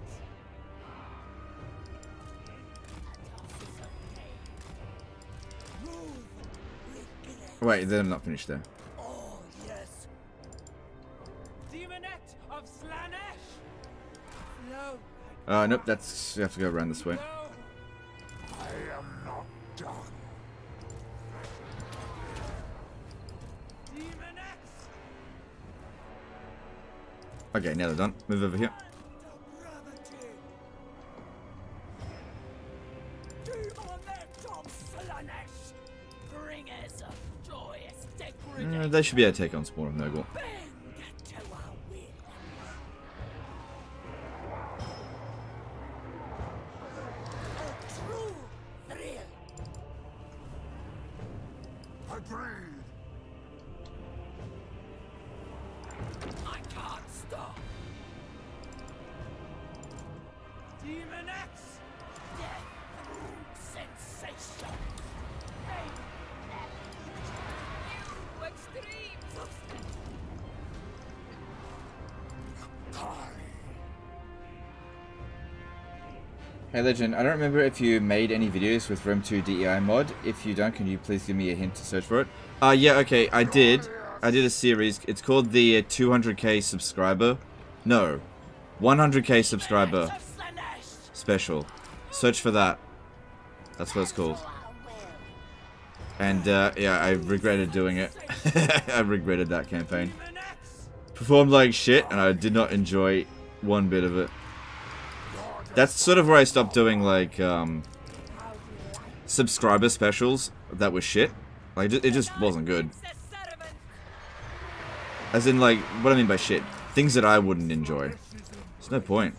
Move with grace. Wait, then I'm not finished there. Oh, yes. Demonette of Slanesh. Flow. Nope, that's, you have to go around this way. I am not done. Demonette. Okay, now they're done. Move over here. Demonette of Slanesh. Bringers of joyous degradation. They should be able to take on Spawn of Nurgle. Bend to our will. A true thrill. Agreed. I can't stop. Demonette. Death through sensation. New extremes. Hey Legend, I don't remember if you made any videos with Rem 2 DEI mod. If you don't, can you please give me a hint to search for it? Yeah, okay, I did. I did a series. It's called the 200k subscriber. No, 100k subscriber special. Search for that. That's what it's called. And yeah, I regretted doing it. I regretted that campaign. Performed like shit, and I did not enjoy one bit of it. That's sort of where I stopped doing like subscriber specials that were shit. Like it just wasn't good. As in, like, what I mean by shit, things that I wouldn't enjoy. There's no point.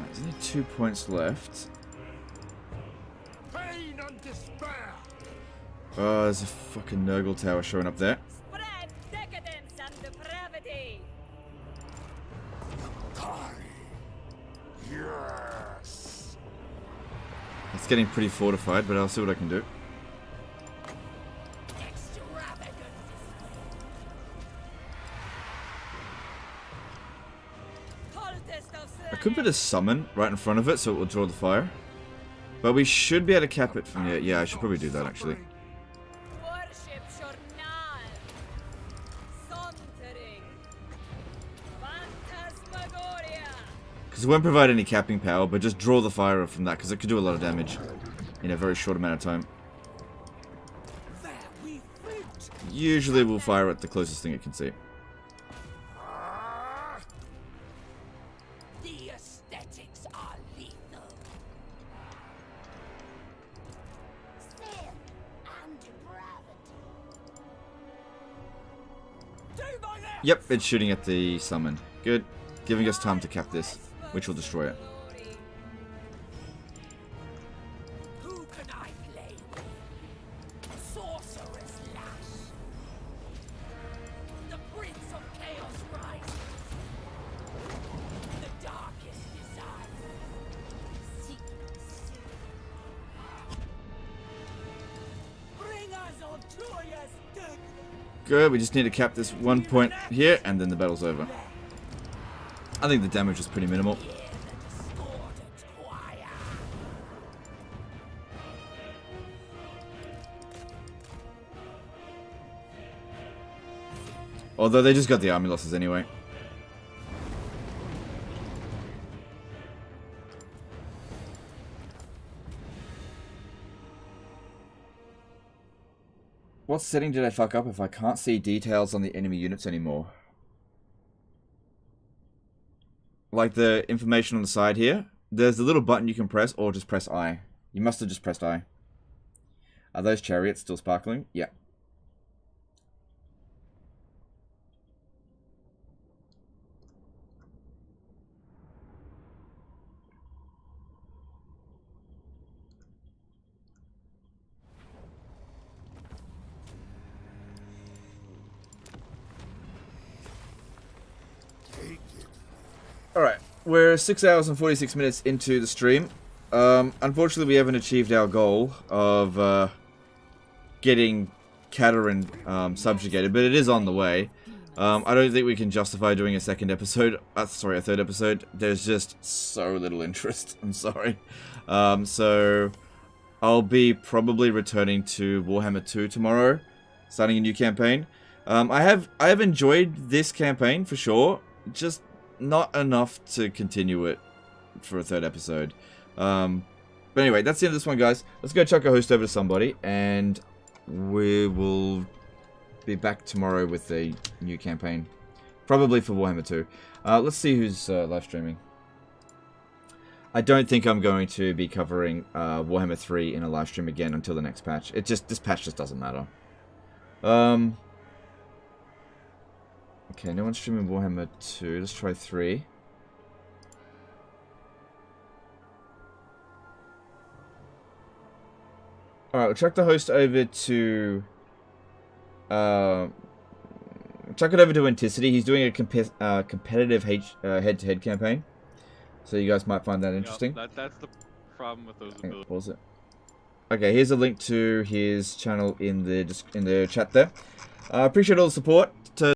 There's only 2 points left. Pain and despair. Oh, there's a fucking Nurgle tower showing up there. Spread decadence and depravity. Yes. It's getting pretty fortified, but I'll see what I can do. I could put a summon right in front of it so it will draw the fire. But we should be able to cap it from here. Yeah, I should probably do that actually. Worship Journal. Sauntering. Phantasmagoria. Because it won't provide any capping power, but just draw the fire from that because it could do a lot of damage in a very short amount of time. Usually we'll fire at the closest thing it can see. The aesthetics are lethal. Sin and depravity. Yep, it's shooting at the summon. Good. Giving us time to cap this, which will destroy it. Who can I play with? Sorcerer's Lash. The Prince of Chaos rises. The darkest desire. Seek sin. Bring us on joyous death. Good, we just need to cap this 1 point here, and then the battle's over. I think the damage is pretty minimal. Although they just got the army losses anyway. What setting did I fuck up if I can't see details on the enemy units anymore? Like the information on the side here, there's a little button you can press, or just press I. You must have just pressed I. Are those chariots still sparkling? Yeah. Alright, we're 6 hours and 46 minutes into the stream. Unfortunately, we haven't achieved our goal of getting Katarin subjugated, but it is on the way. I don't think we can justify doing a second episode. Sorry, a third episode. There's just so little interest. I'm sorry. So I'll be probably returning to Warhammer 2 tomorrow, starting a new campaign. I have enjoyed this campaign for sure. Just not enough to continue it for a third episode. But anyway, that's the end of this one, guys. Let's go chuck a host over to somebody, and we will be back tomorrow with a new campaign. Probably for Warhammer 2. Let's see who's live streaming. I don't think I'm going to be covering Warhammer 3 in a live stream again until the next patch. This patch just doesn't matter. Okay, no one's streaming Warhammer 2. Let's try 3. Alright, we'll chuck the host over to... chuck it over to Anticity. He's doing a competitive head-to-head campaign. So you guys might find that interesting. That's the problem with those abilities. Pause it. Okay, here's a link to his channel in the chat there. I appreciate all the support.